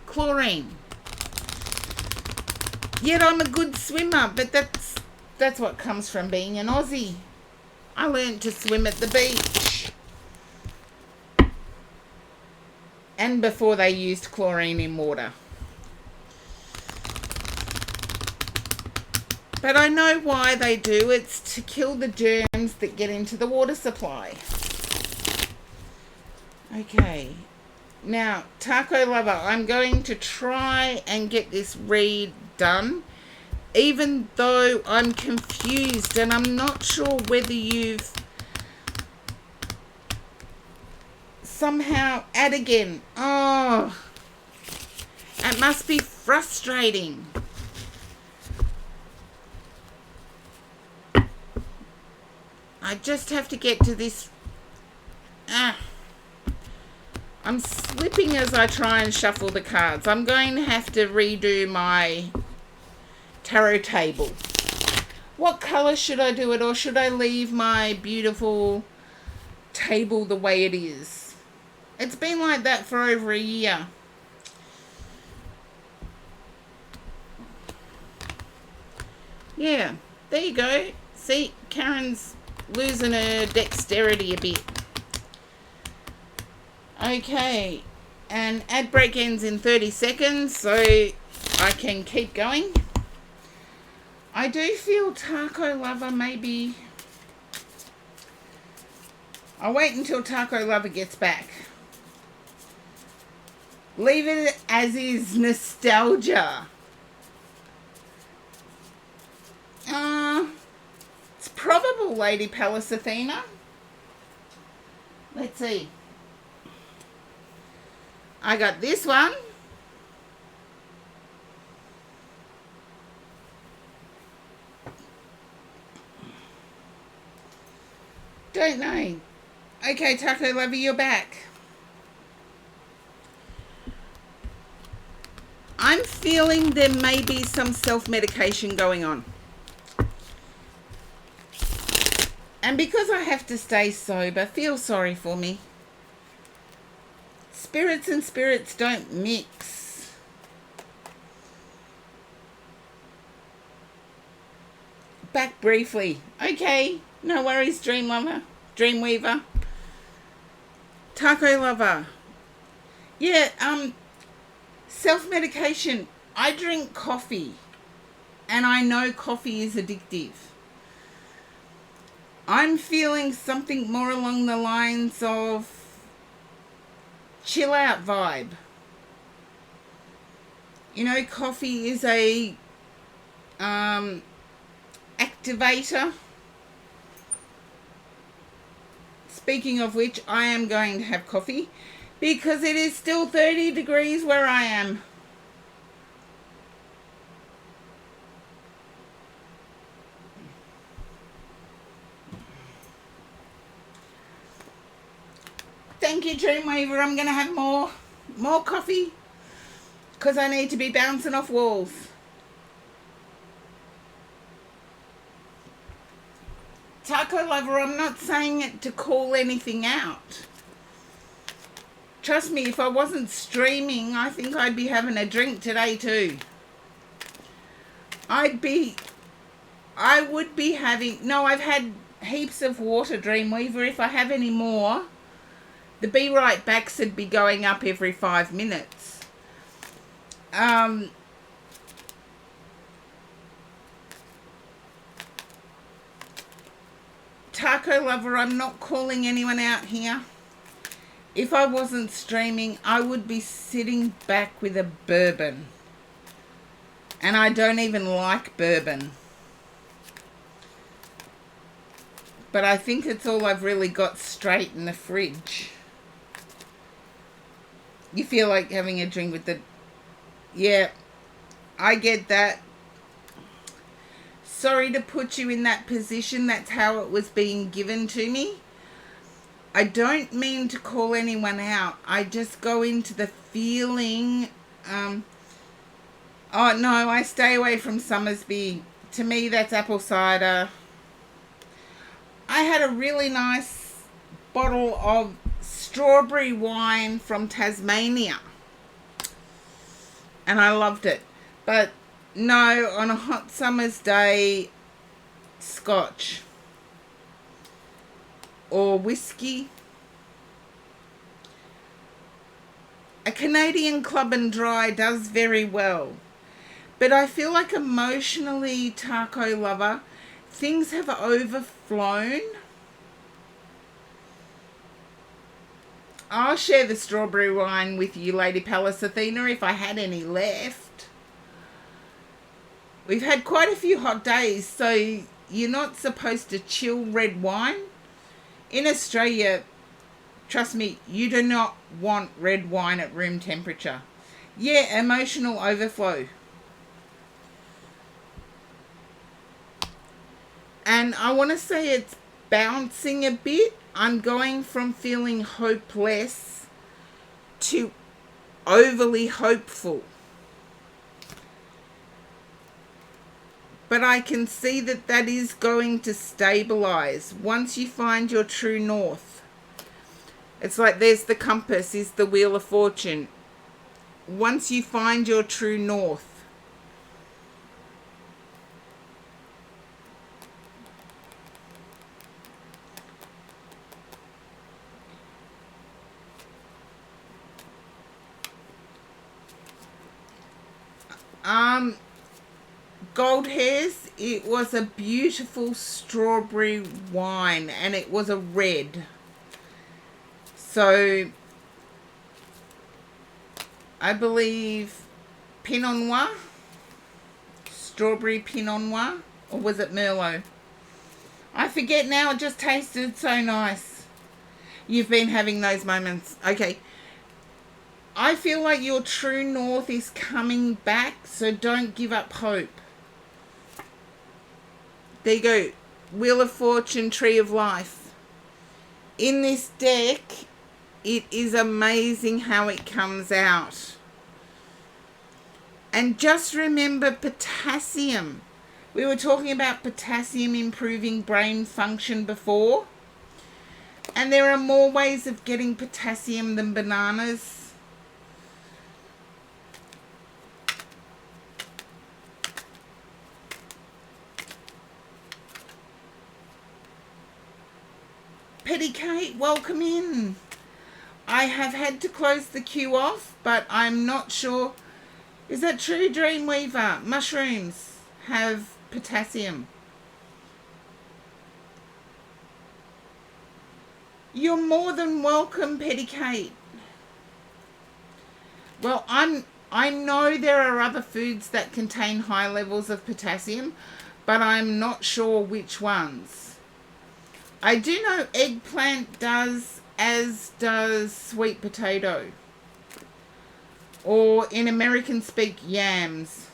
A: chlorine. Yet I'm a good swimmer, but that's what comes from being an Aussie. I learned to swim at the beach. And before they used chlorine in water. But I know why they do. It's to kill the germs that get into the water supply. Okay. Now, Taco Lover, I'm going to try and get this read done. Even though I'm confused and I'm not sure whether you've somehow add again. Oh, it must be frustrating. I just have to get to this. I'm slipping as I try and shuffle the cards. I'm going to have to redo my tarot table. What colour should I do it, or should I leave my beautiful table the way it is? It's been like that for over a year. Yeah, there you go. See, Karen's losing her dexterity a bit. Okay, and ad break ends in 30 seconds, so I can keep going. I do feel Taco Lover maybe... I'll wait until Taco Lover gets back. Leave it as is, nostalgia. It's probable, Lady Pallas Athena. Let's see. I got this one. Don't know. Okay, Taco Lover, you're back. I'm feeling there may be some self-medication going on. And because I have to stay sober, feel sorry for me. Spirits and spirits don't mix. Back briefly. Okay, no worries, Dream Lover, Dreamweaver. Taco Lover. Yeah, self-medication. I drink coffee, and I know coffee is addictive. I'm feeling something more along the lines of chill out vibe. You know, coffee is a activator. Speaking of which, I am going to have coffee because it is still 30 degrees where I am. Thank you, Dreamweaver. I'm going to have more coffee because I need to be bouncing off walls. Taco Lover, I'm not saying it to call anything out. Trust me, if I wasn't streaming, I think I'd be having a drink today too. I would be having... No, I've had heaps of water, Dreamweaver. If I have any more... The Be Right Backs would be going up every 5 minutes. Taco Lover, I'm not calling anyone out here. If I wasn't streaming, I would be sitting back with a bourbon. And I don't even like bourbon. But I think it's all I've really got straight in the fridge. You feel like having a drink with the... Yeah, I get that. Sorry to put you in that position. That's how it was being given to me. I don't mean to call anyone out. I just go into the feeling... oh, no, I stay away from Somersby. To me, that's apple cider. I had a really nice bottle of strawberry wine from Tasmania. And I loved it. But no, on a hot summer's day, Scotch. Or whiskey. A Canadian Club and Dry does very well. But I feel like emotionally, Taco Lover, things have overflown. I'll share the strawberry wine with you, Lady Pallas Athena, if I had any left. We've had quite a few hot days, so you're not supposed to chill red wine. In Australia, trust me, you do not want red wine at room temperature. Yeah, emotional overflow. And I want to say it's bouncing a bit. I'm going from feeling hopeless to overly hopeful. But I can see that that is going to stabilize once you find your true north. It's like there's the compass, is the wheel of fortune. Once you find your true north, Gold Hairs, it was a beautiful strawberry wine and it was a red. So I believe Pinot Noir, strawberry Pinot Noir, or was it Merlot? I forget now, it just tasted so nice. You've been having those moments. Okay. I feel like your true north is coming back, so don't give up hope. There you go. Wheel of Fortune, Tree of Life. In this deck, it is amazing how it comes out. And just remember potassium. We were talking about potassium improving brain function before. And there are more ways of getting potassium than bananas. Petty Kate, welcome in. I have had to close the queue off, but I'm not sure. Is that true, Dreamweaver? Mushrooms have potassium. You're more than welcome, Petty Kate. Well, I know there are other foods that contain high levels of potassium, but I'm not sure which ones. I do know eggplant does, as does sweet potato. Or in American speak, yams.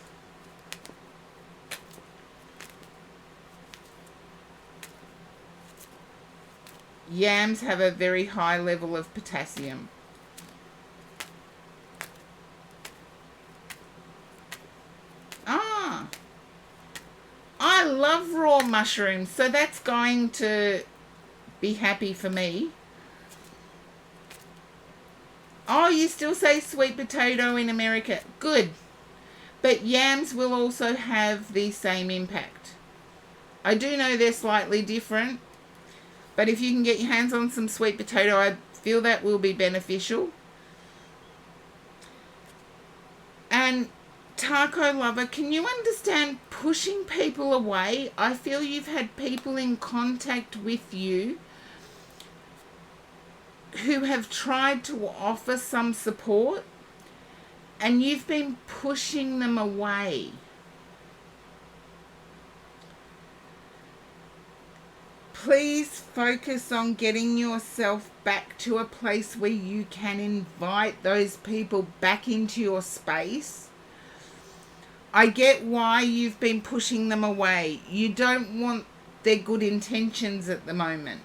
A: Yams have a very high level of potassium. Ah, I love raw mushrooms, so that's going to be happy for me. Oh, you still say sweet potato in America. Good. But yams will also have the same impact. I do know they're slightly different, but if you can get your hands on some sweet potato, I feel that will be beneficial. And Taco Lover, can you understand pushing people away? I feel you've had people in contact with you who have tried to offer some support and you've been pushing them away. Please focus on getting yourself back to a place where you can invite those people back into your space. I get why you've been pushing them away. You don't want their good intentions at the moment.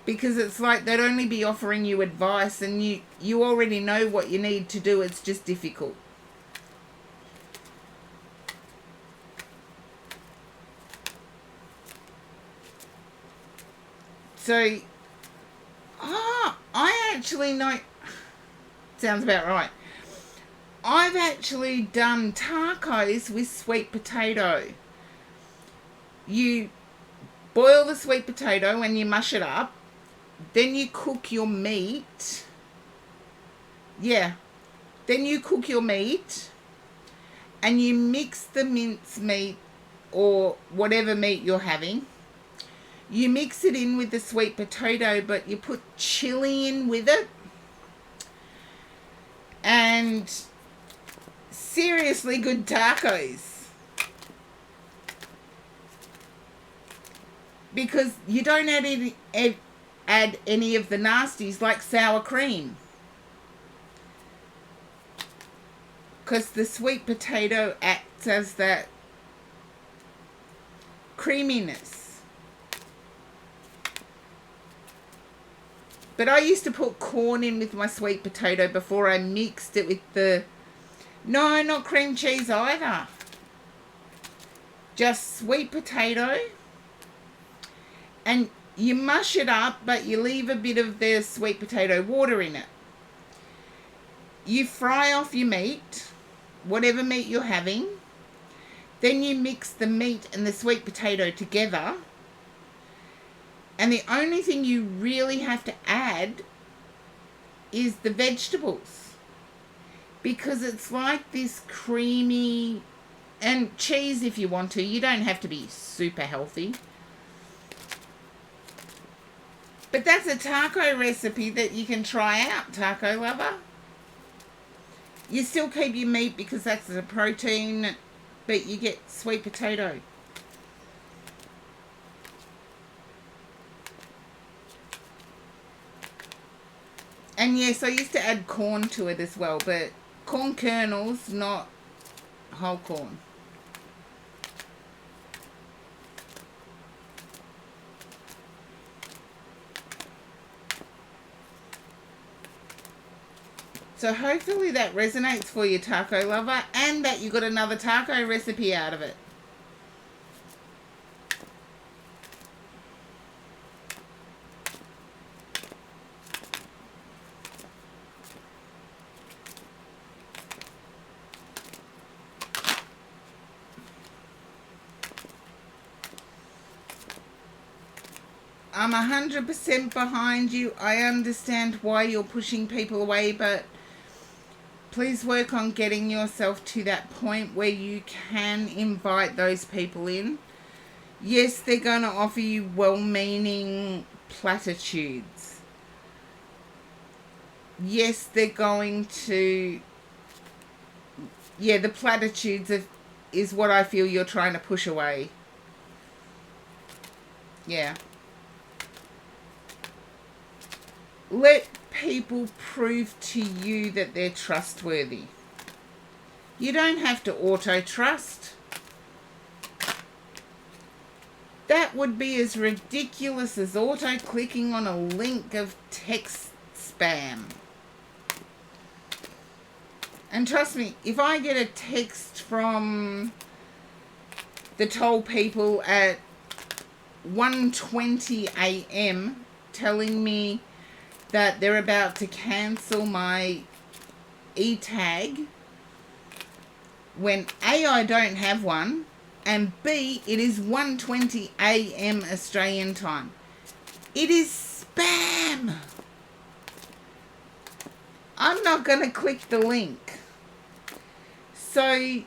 A: Because it's like they'd only be offering you advice and you already know what you need to do. It's just difficult. So, I actually know, sounds about right. I've actually done tacos with sweet potato. You boil the sweet potato and you mush it up. Then you cook your meat. Yeah. Then you cook your meat and you mix the mincemeat or whatever meat you're having. You mix it in with the sweet potato, but you put chili in with it. And seriously good tacos. Because you don't add any of the nasties like sour cream. Because the sweet potato acts as that creaminess. But I used to put corn in with my sweet potato before I mixed it with the... No, not cream cheese either. just sweet potato, and you mush it up, but you leave a bit of the sweet potato water in it. You fry off your meat, whatever meat you're having. Then you mix the meat and the sweet potato together. And the only thing you really have to add is the vegetables. Because it's like this creamy, and cheese if you want to. You don't have to be super healthy. But that's a taco recipe that you can try out, taco lover. You still keep your meat because that's the protein, but you get sweet potato. And yes, I used to add corn to it as well, but corn kernels, not whole corn. So hopefully that resonates for you, taco lover, and that you got another taco recipe out of it. I'm 100% behind you. I understand why you're pushing people away, but please work on getting yourself to that point where you can invite those people in. Yes, they're going to offer you well-meaning platitudes. Yes, they're going to... Yeah, the platitudes is what I feel you're trying to push away. Yeah. Let people prove to you that they're trustworthy. You don't have to auto-trust. That would be as ridiculous as auto-clicking on a link of text spam. And trust me, if I get a text from the toll people at 1:20 a.m. telling me that they're about to cancel my e-tag, when A, I don't have one, and B, it is 1:20 a.m. Australian time. It is spam. I'm not going to click the link. So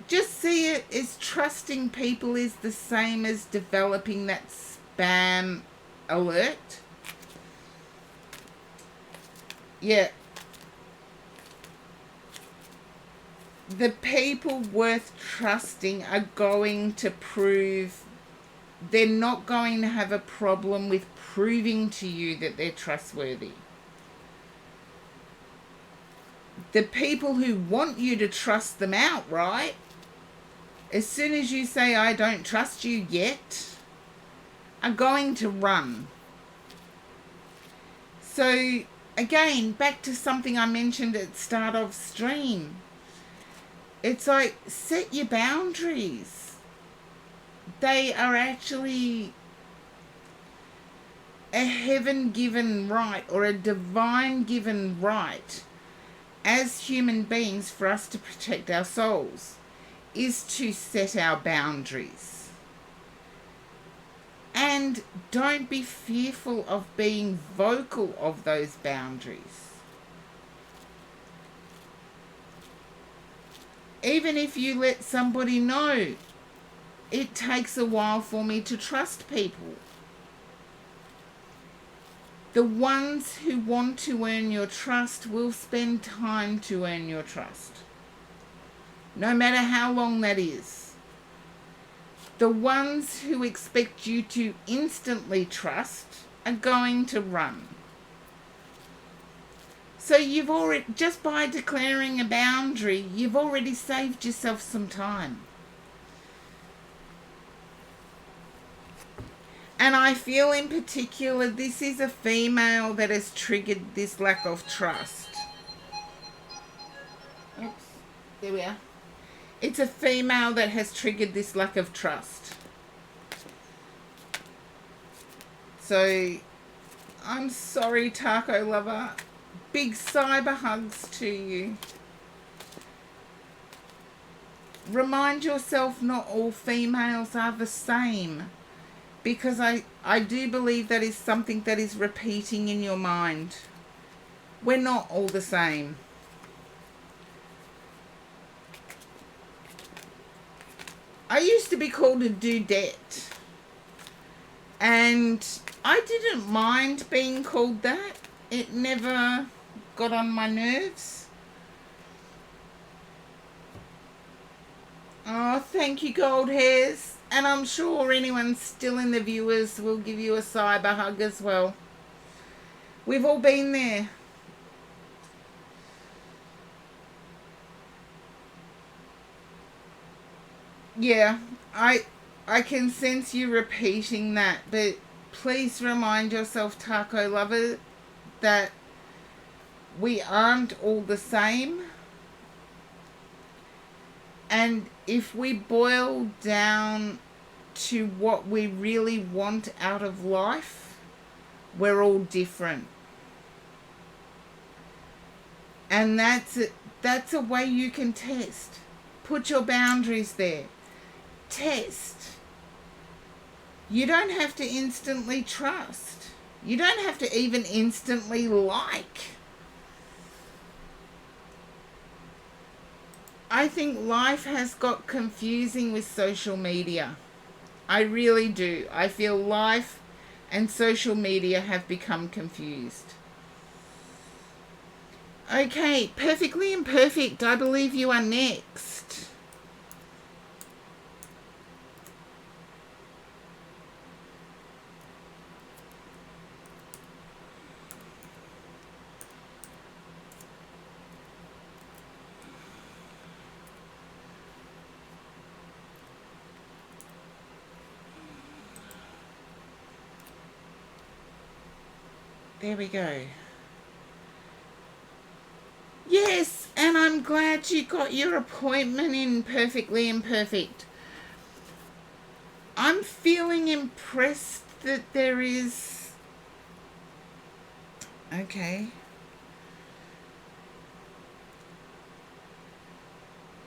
A: just see it as trusting people is the same as developing that spam alert. Yeah. The people worth trusting are going to prove, they're not going to have a problem with proving to you that they're trustworthy. The people who want you to trust them outright, as soon as you say, I don't trust you yet, are going to run. So, again, back to something I mentioned at the start of stream. It's like, set your boundaries. They are actually a heaven-given right, or a divine-given right as human beings for us to protect our souls, is to set our boundaries. And don't be fearful of being vocal of those boundaries. Even if you let somebody know, it takes a while for me to trust people. The ones who want to earn your trust will spend time to earn your trust, no matter how long that is. The ones who expect you to instantly trust are going to run. So you've already, just by declaring a boundary, you've already saved yourself some time. And I feel in particular this is a female that has triggered this lack of trust. Oops, there we are. It's a female that has triggered this lack of trust. So, I'm sorry, Taco Lover. Big cyber hugs to you. Remind yourself not all females are the same. Because I do believe that is something that is repeating in your mind. We're not all the same. I used to be called a dudette. And I didn't mind being called that. It never got on my nerves. Oh, thank you, Gold Hairs. And I'm sure anyone still in the viewers will give you a cyber hug as well. We've all been there. Yeah, I can sense you repeating that, but please remind yourself, Taco Lover, that we aren't all the same. And if we boil down to what we really want out of life, we're all different. And that's a way you can test. Put your boundaries there. Test. You don't have to instantly trust. You don't have to even instantly like. I think life has got confusing with social media. I really do. I feel life and social media have become confused. Okay, Perfectly Imperfect, I believe you are next. There we go. Yes, and I'm glad you got your appointment in Perfectly Imperfect. I'm feeling impressed that there is... Okay.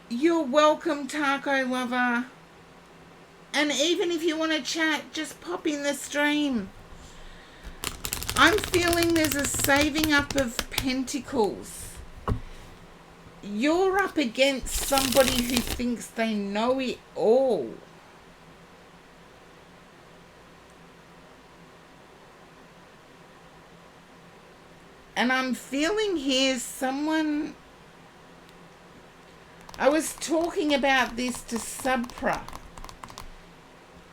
A: You're welcome, Taco Lover. And even if you want to chat, just pop in the stream. I'm feeling there's a saving up of pentacles. You're up against somebody who thinks they know it all. And I'm feeling here someone... I was talking about this to Subpra.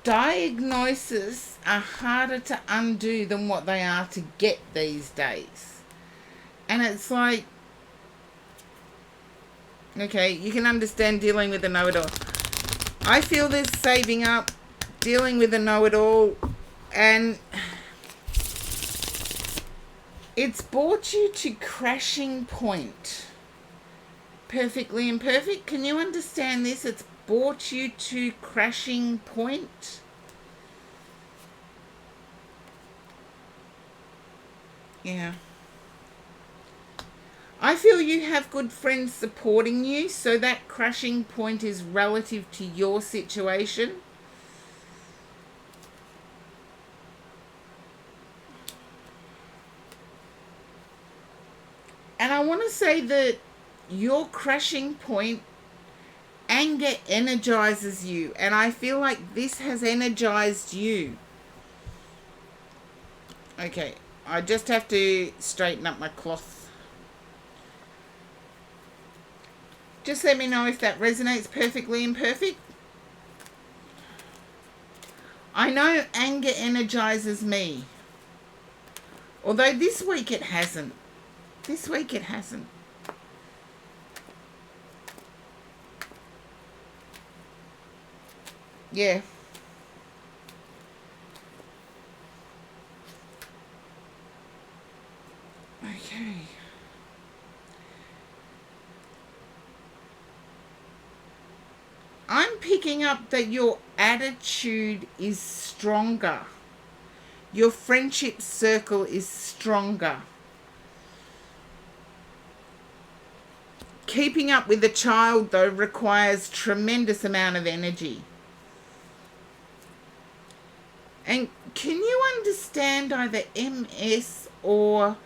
A: Diagnoses are harder to undo than what they are to get these days. And it's like, okay, you can understand dealing with a know-it-all. I feel there's saving up, dealing with a know-it-all, and it's brought you to crashing point. Perfectly Imperfect, can you understand this? It's brought you to crashing point. Yeah. I feel you have good friends supporting you, so that crashing point is relative to your situation. And I want to say that your crashing point, anger energizes you, and I feel like this has energized you. Okay, I just have to straighten up my cloth. Just let me know if that resonates. Perfectly Imperfect. I know anger energizes me, although this week it hasn't. This week it hasn't. Yeah. Okay. picking up that your attitude is stronger. Your friendship circle is stronger. Keeping up with a child, though, requires tremendous amount of energy. And can you understand either MS or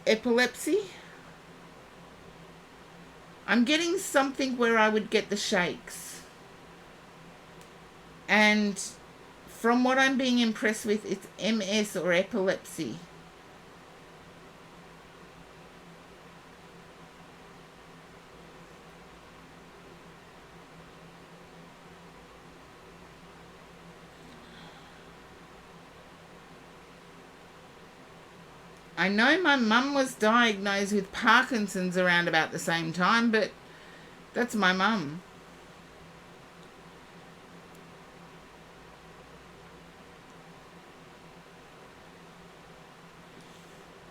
A: epilepsy? I'm getting something where I would get the shakes. And from what I'm being impressed with, it's MS or epilepsy. I know my mum was diagnosed with Parkinson's around about the same time, but that's my mum.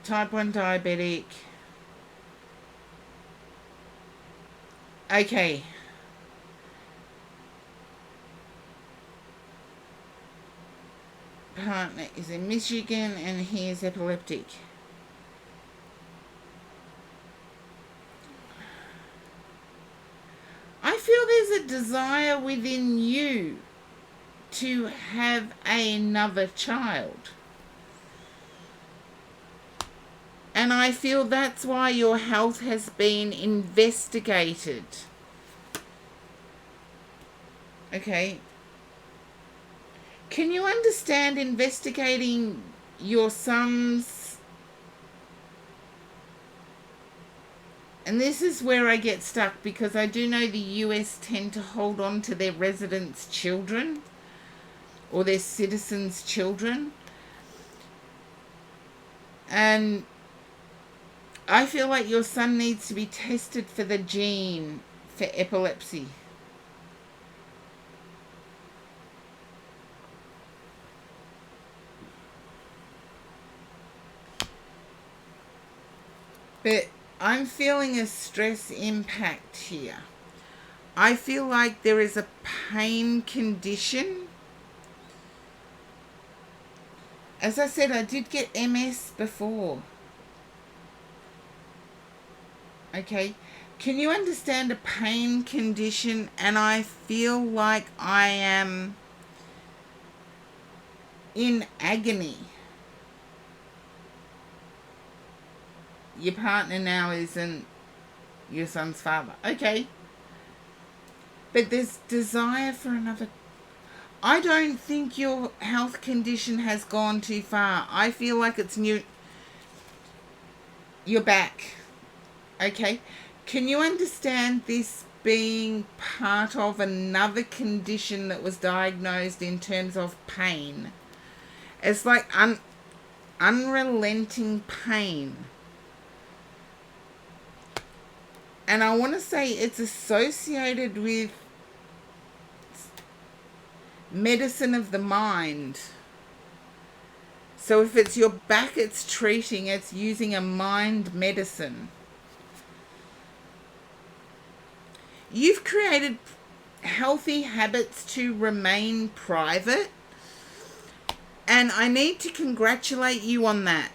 A: Type 1 diabetic. Okay. Partner is in Michigan and he is epileptic. I feel there's a desire within you to have another child. And I feel that's why your health has been investigated. Okay. Can you understand investigating your son's? And this is where I get stuck, because I do know the US tend to hold on to their residents' children or their citizens' children. And I feel like your son needs to be tested for the gene for epilepsy. But I'm feeling a stress impact here. I feel like there is a pain condition. As I said, I did get MS before. Okay. Can you understand a pain condition? And I feel like I am in agony. Your partner now isn't your son's father. Okay. But there's desire for another. I don't think your health condition has gone too far. I feel like it's new. You're back. Okay. Can you understand this being part of another condition that was diagnosed in terms of pain? It's like unrelenting pain. And I want to say it's associated with medicine of the mind. So if it's your back it's treating, it's using a mind medicine. You've created healthy habits to remain private. And I need to congratulate you on that.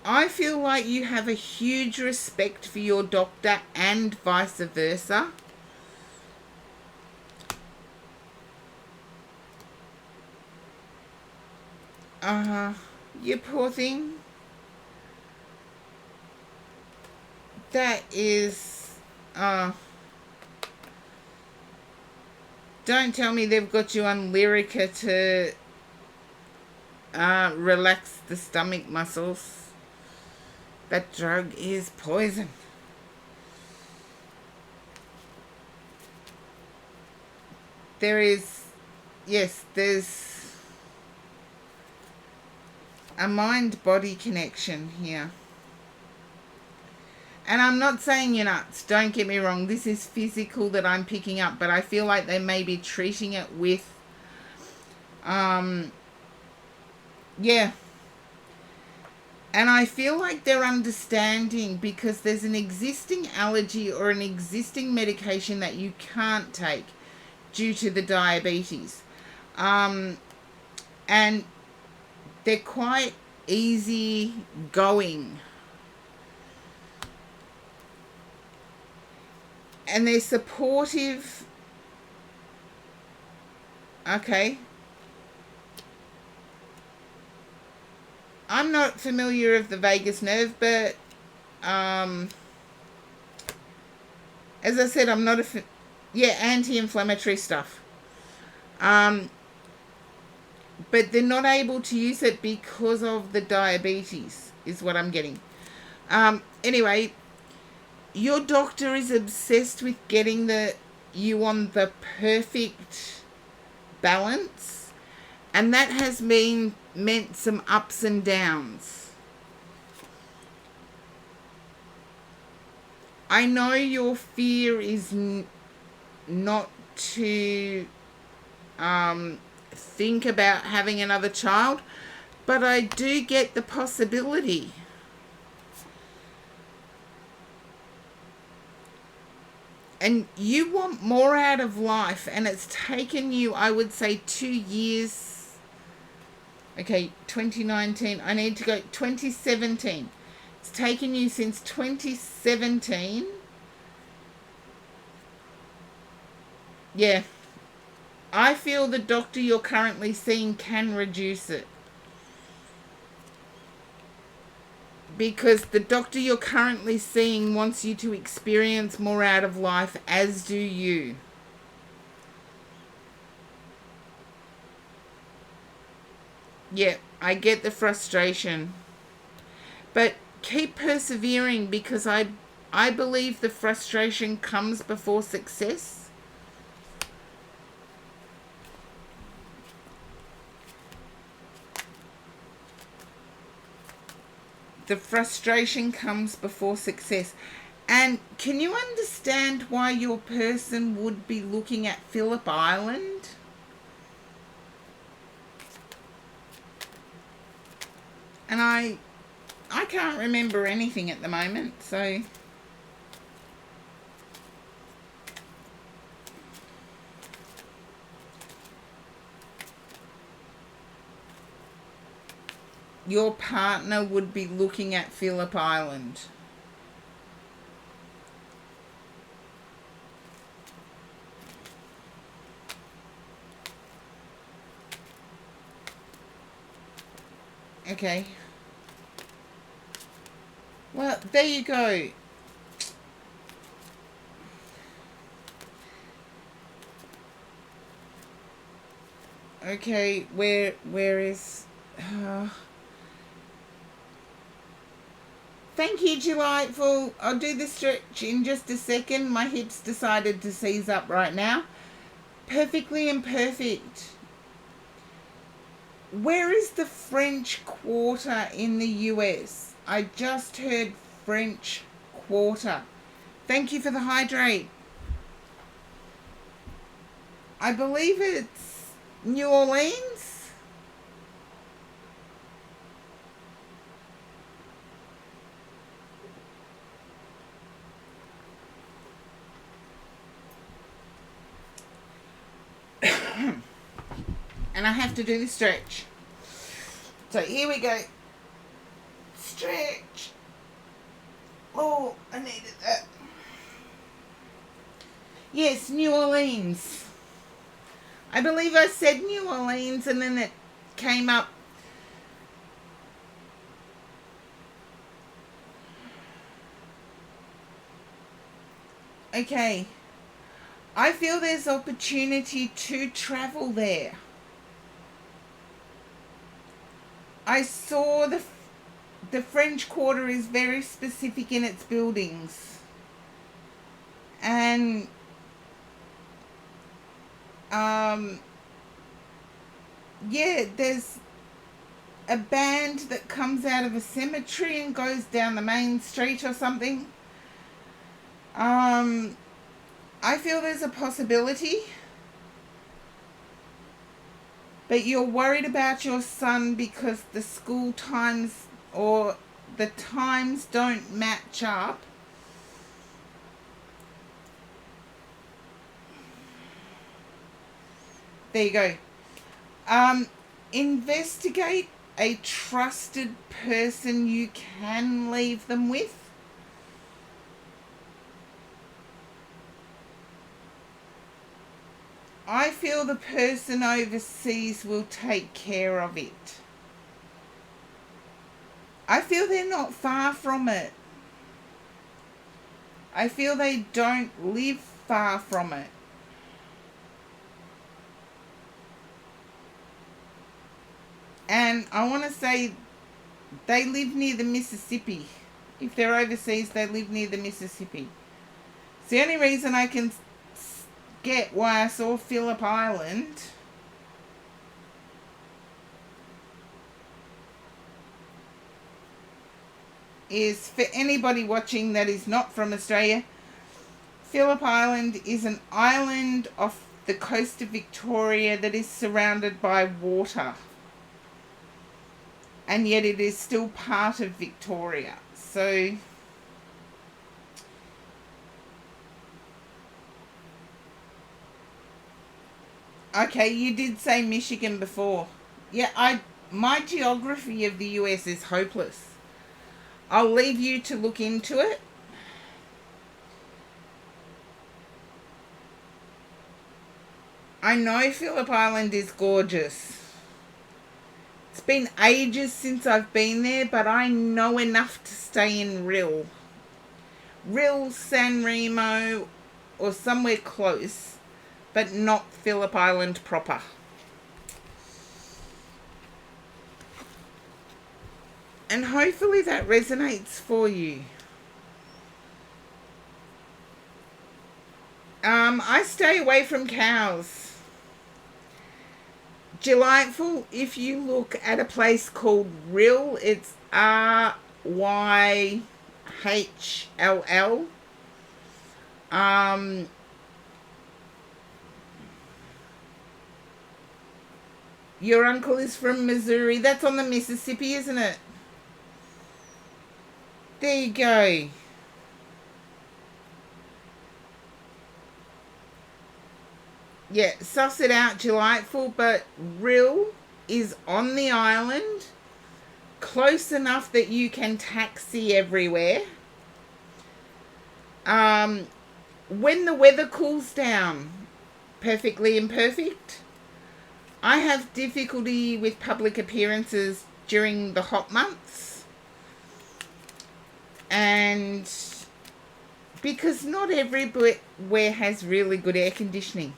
A: I feel like you have a huge respect for your doctor and vice versa. You poor thing. That is, don't tell me they've got you on Lyrica to relax the stomach muscles. That drug is poison. There's a mind-body connection here. And I'm not saying you're nuts, don't get me wrong. This is physical that I'm picking up, but I feel like they may be treating it with Yeah. And I feel like they're understanding because there's an existing allergy or an existing medication that you can't take due to the diabetes. And they're quite easy going. And they're supportive. Okay. I'm not familiar with the vagus nerve, but as I said, I'm not anti-inflammatory stuff. But they're not able to use it because of the diabetes, is what I'm getting. Anyway, your doctor is obsessed with getting you on the perfect balance, and that has meant some ups and downs. I know your fear is not to think about having another child, but I do get the possibility. And you want more out of life, and it's taken you, I would say, 2 years. Okay, 2019. I need to go 2017. It's taken you since 2017. Yeah. I feel the doctor you're currently seeing can reduce it. Because the doctor you're currently seeing wants you to experience more out of life, as do you. Yeah, I get the frustration. But keep persevering, because I believe the frustration comes before success. The frustration comes before success. And can you understand why your person would be looking at Phillip Island? And I can't remember anything at the moment, so your partner would be looking at Phillip Island. Okay. Well, there you go. Okay, where is... Thank you, Delightful. I'll do the stretch in just a second. My hips decided to seize up right now. Perfectly imperfect. Where is the French Quarter in the US? I just heard French Quarter. Thank you for the hydrate. I believe it's New Orleans. And I have to do the stretch. So here we go. Stretch. Oh, I needed that. Yes, New Orleans. I believe I said New Orleans and then it came up. Okay. I feel there's opportunity to travel there. I saw the French Quarter is very specific in its buildings. And yeah, there's a band that comes out of a cemetery and goes down the main street or something. I feel there's a possibility. but you're worried about your son because the school times or the times don't match up. There you go. Investigate a trusted person you can leave them with. I feel the person overseas will take care of it. I feel they're not far from it. I feel they don't live far from it. And I want to say they live near the Mississippi. If they're overseas, they live near the Mississippi. It's the only reason I can get why I saw Phillip Island. Is for anybody watching that is not from Australia, Phillip Island is an island off the coast of Victoria that is surrounded by water. And yet it is still part of Victoria. So okay, you did say Michigan before. Yeah, my geography of the US is hopeless. I'll leave you to look into it. I know Phillip Island is gorgeous. It's been ages since I've been there, but I know enough to stay in Rhyl, San Remo, or somewhere close, but not Phillip Island proper. And hopefully that resonates for you. I stay away from cows. Delightful, if you look at a place called Rhyl, it's Ryhll. Your uncle is from Missouri. That's on the Mississippi, isn't it? There you go. Yeah, suss it out, delightful, but Rhyl is on the island, close enough that you can taxi everywhere. When the weather cools down, perfectly imperfect. I have difficulty with public appearances during the hot months. And because not everywhere has really good air conditioning.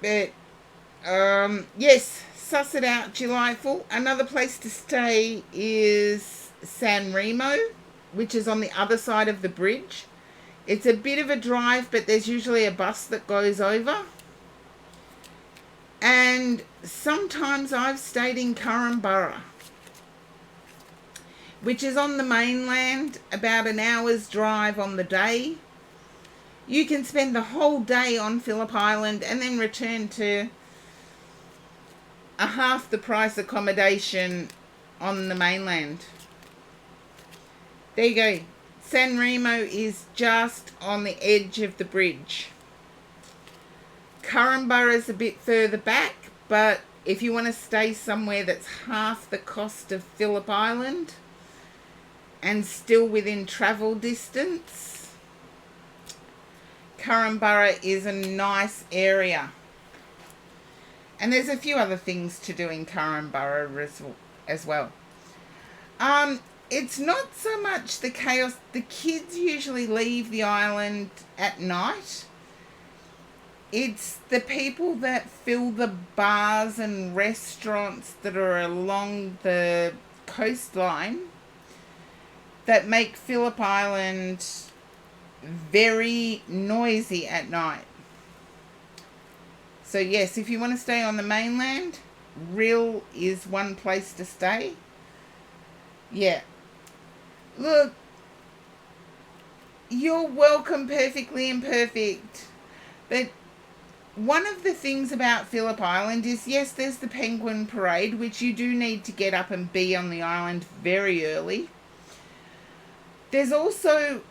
A: But, yes, suss it out, delightful. Another place to stay is San Remo, which is on the other side of the bridge. It's a bit of a drive, but there's usually a bus that goes over. And sometimes I've stayed in Korumburra, which is on the mainland, about an hour's drive on the day. You can spend the whole day on Phillip Island and then return to a half the price accommodation on the mainland. There you go. San Remo is just on the edge of the bridge. Korumburra is a bit further back, but if you want to stay somewhere that's half the cost of Phillip Island and still within travel distance, Korumburra is a nice area. And there's a few other things to do in Korumburra as well. It's not so much the chaos. The kids usually leave the island at night. It's the people that fill the bars and restaurants that are along the coastline that make Phillip Island very noisy at night. So yes, if you want to stay on the mainland, Rhyl is one place to stay. Yeah. Look, You're welcome, Perfectly Imperfect. But one of the things about Phillip Island is, yes, there's the penguin parade, which you do need to get up and be on the island very early. There's also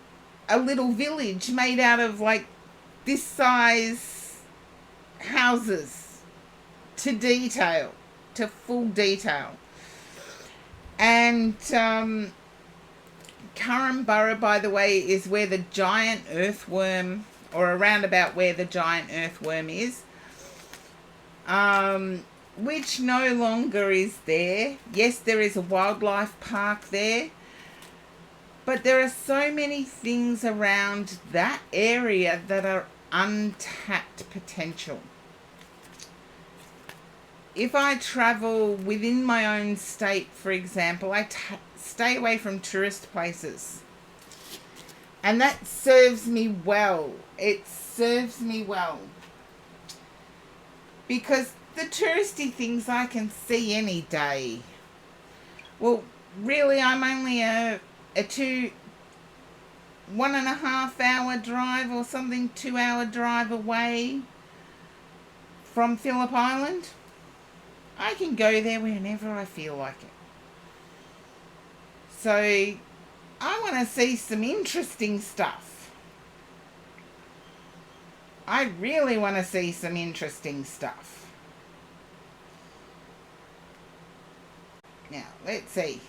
A: a little village made out of like this size houses to detail, to full detail. And Curramborough, by the way, is where the giant earthworm, or around about where the giant earthworm is, which no longer is there. Yes, there is a wildlife park there, but there are so many things around that area that are untapped potential. If I travel within my own state, for example, I stay away from tourist places. And that serves me well. It serves me well. Because the touristy things I can see any day. Well, really, I'm only a 1.5 hour drive or something, 2 hour drive away from Phillip Island. I can go there whenever I feel like it. So I want to see some interesting stuff. I really want to see some interesting stuff. Now, let's see.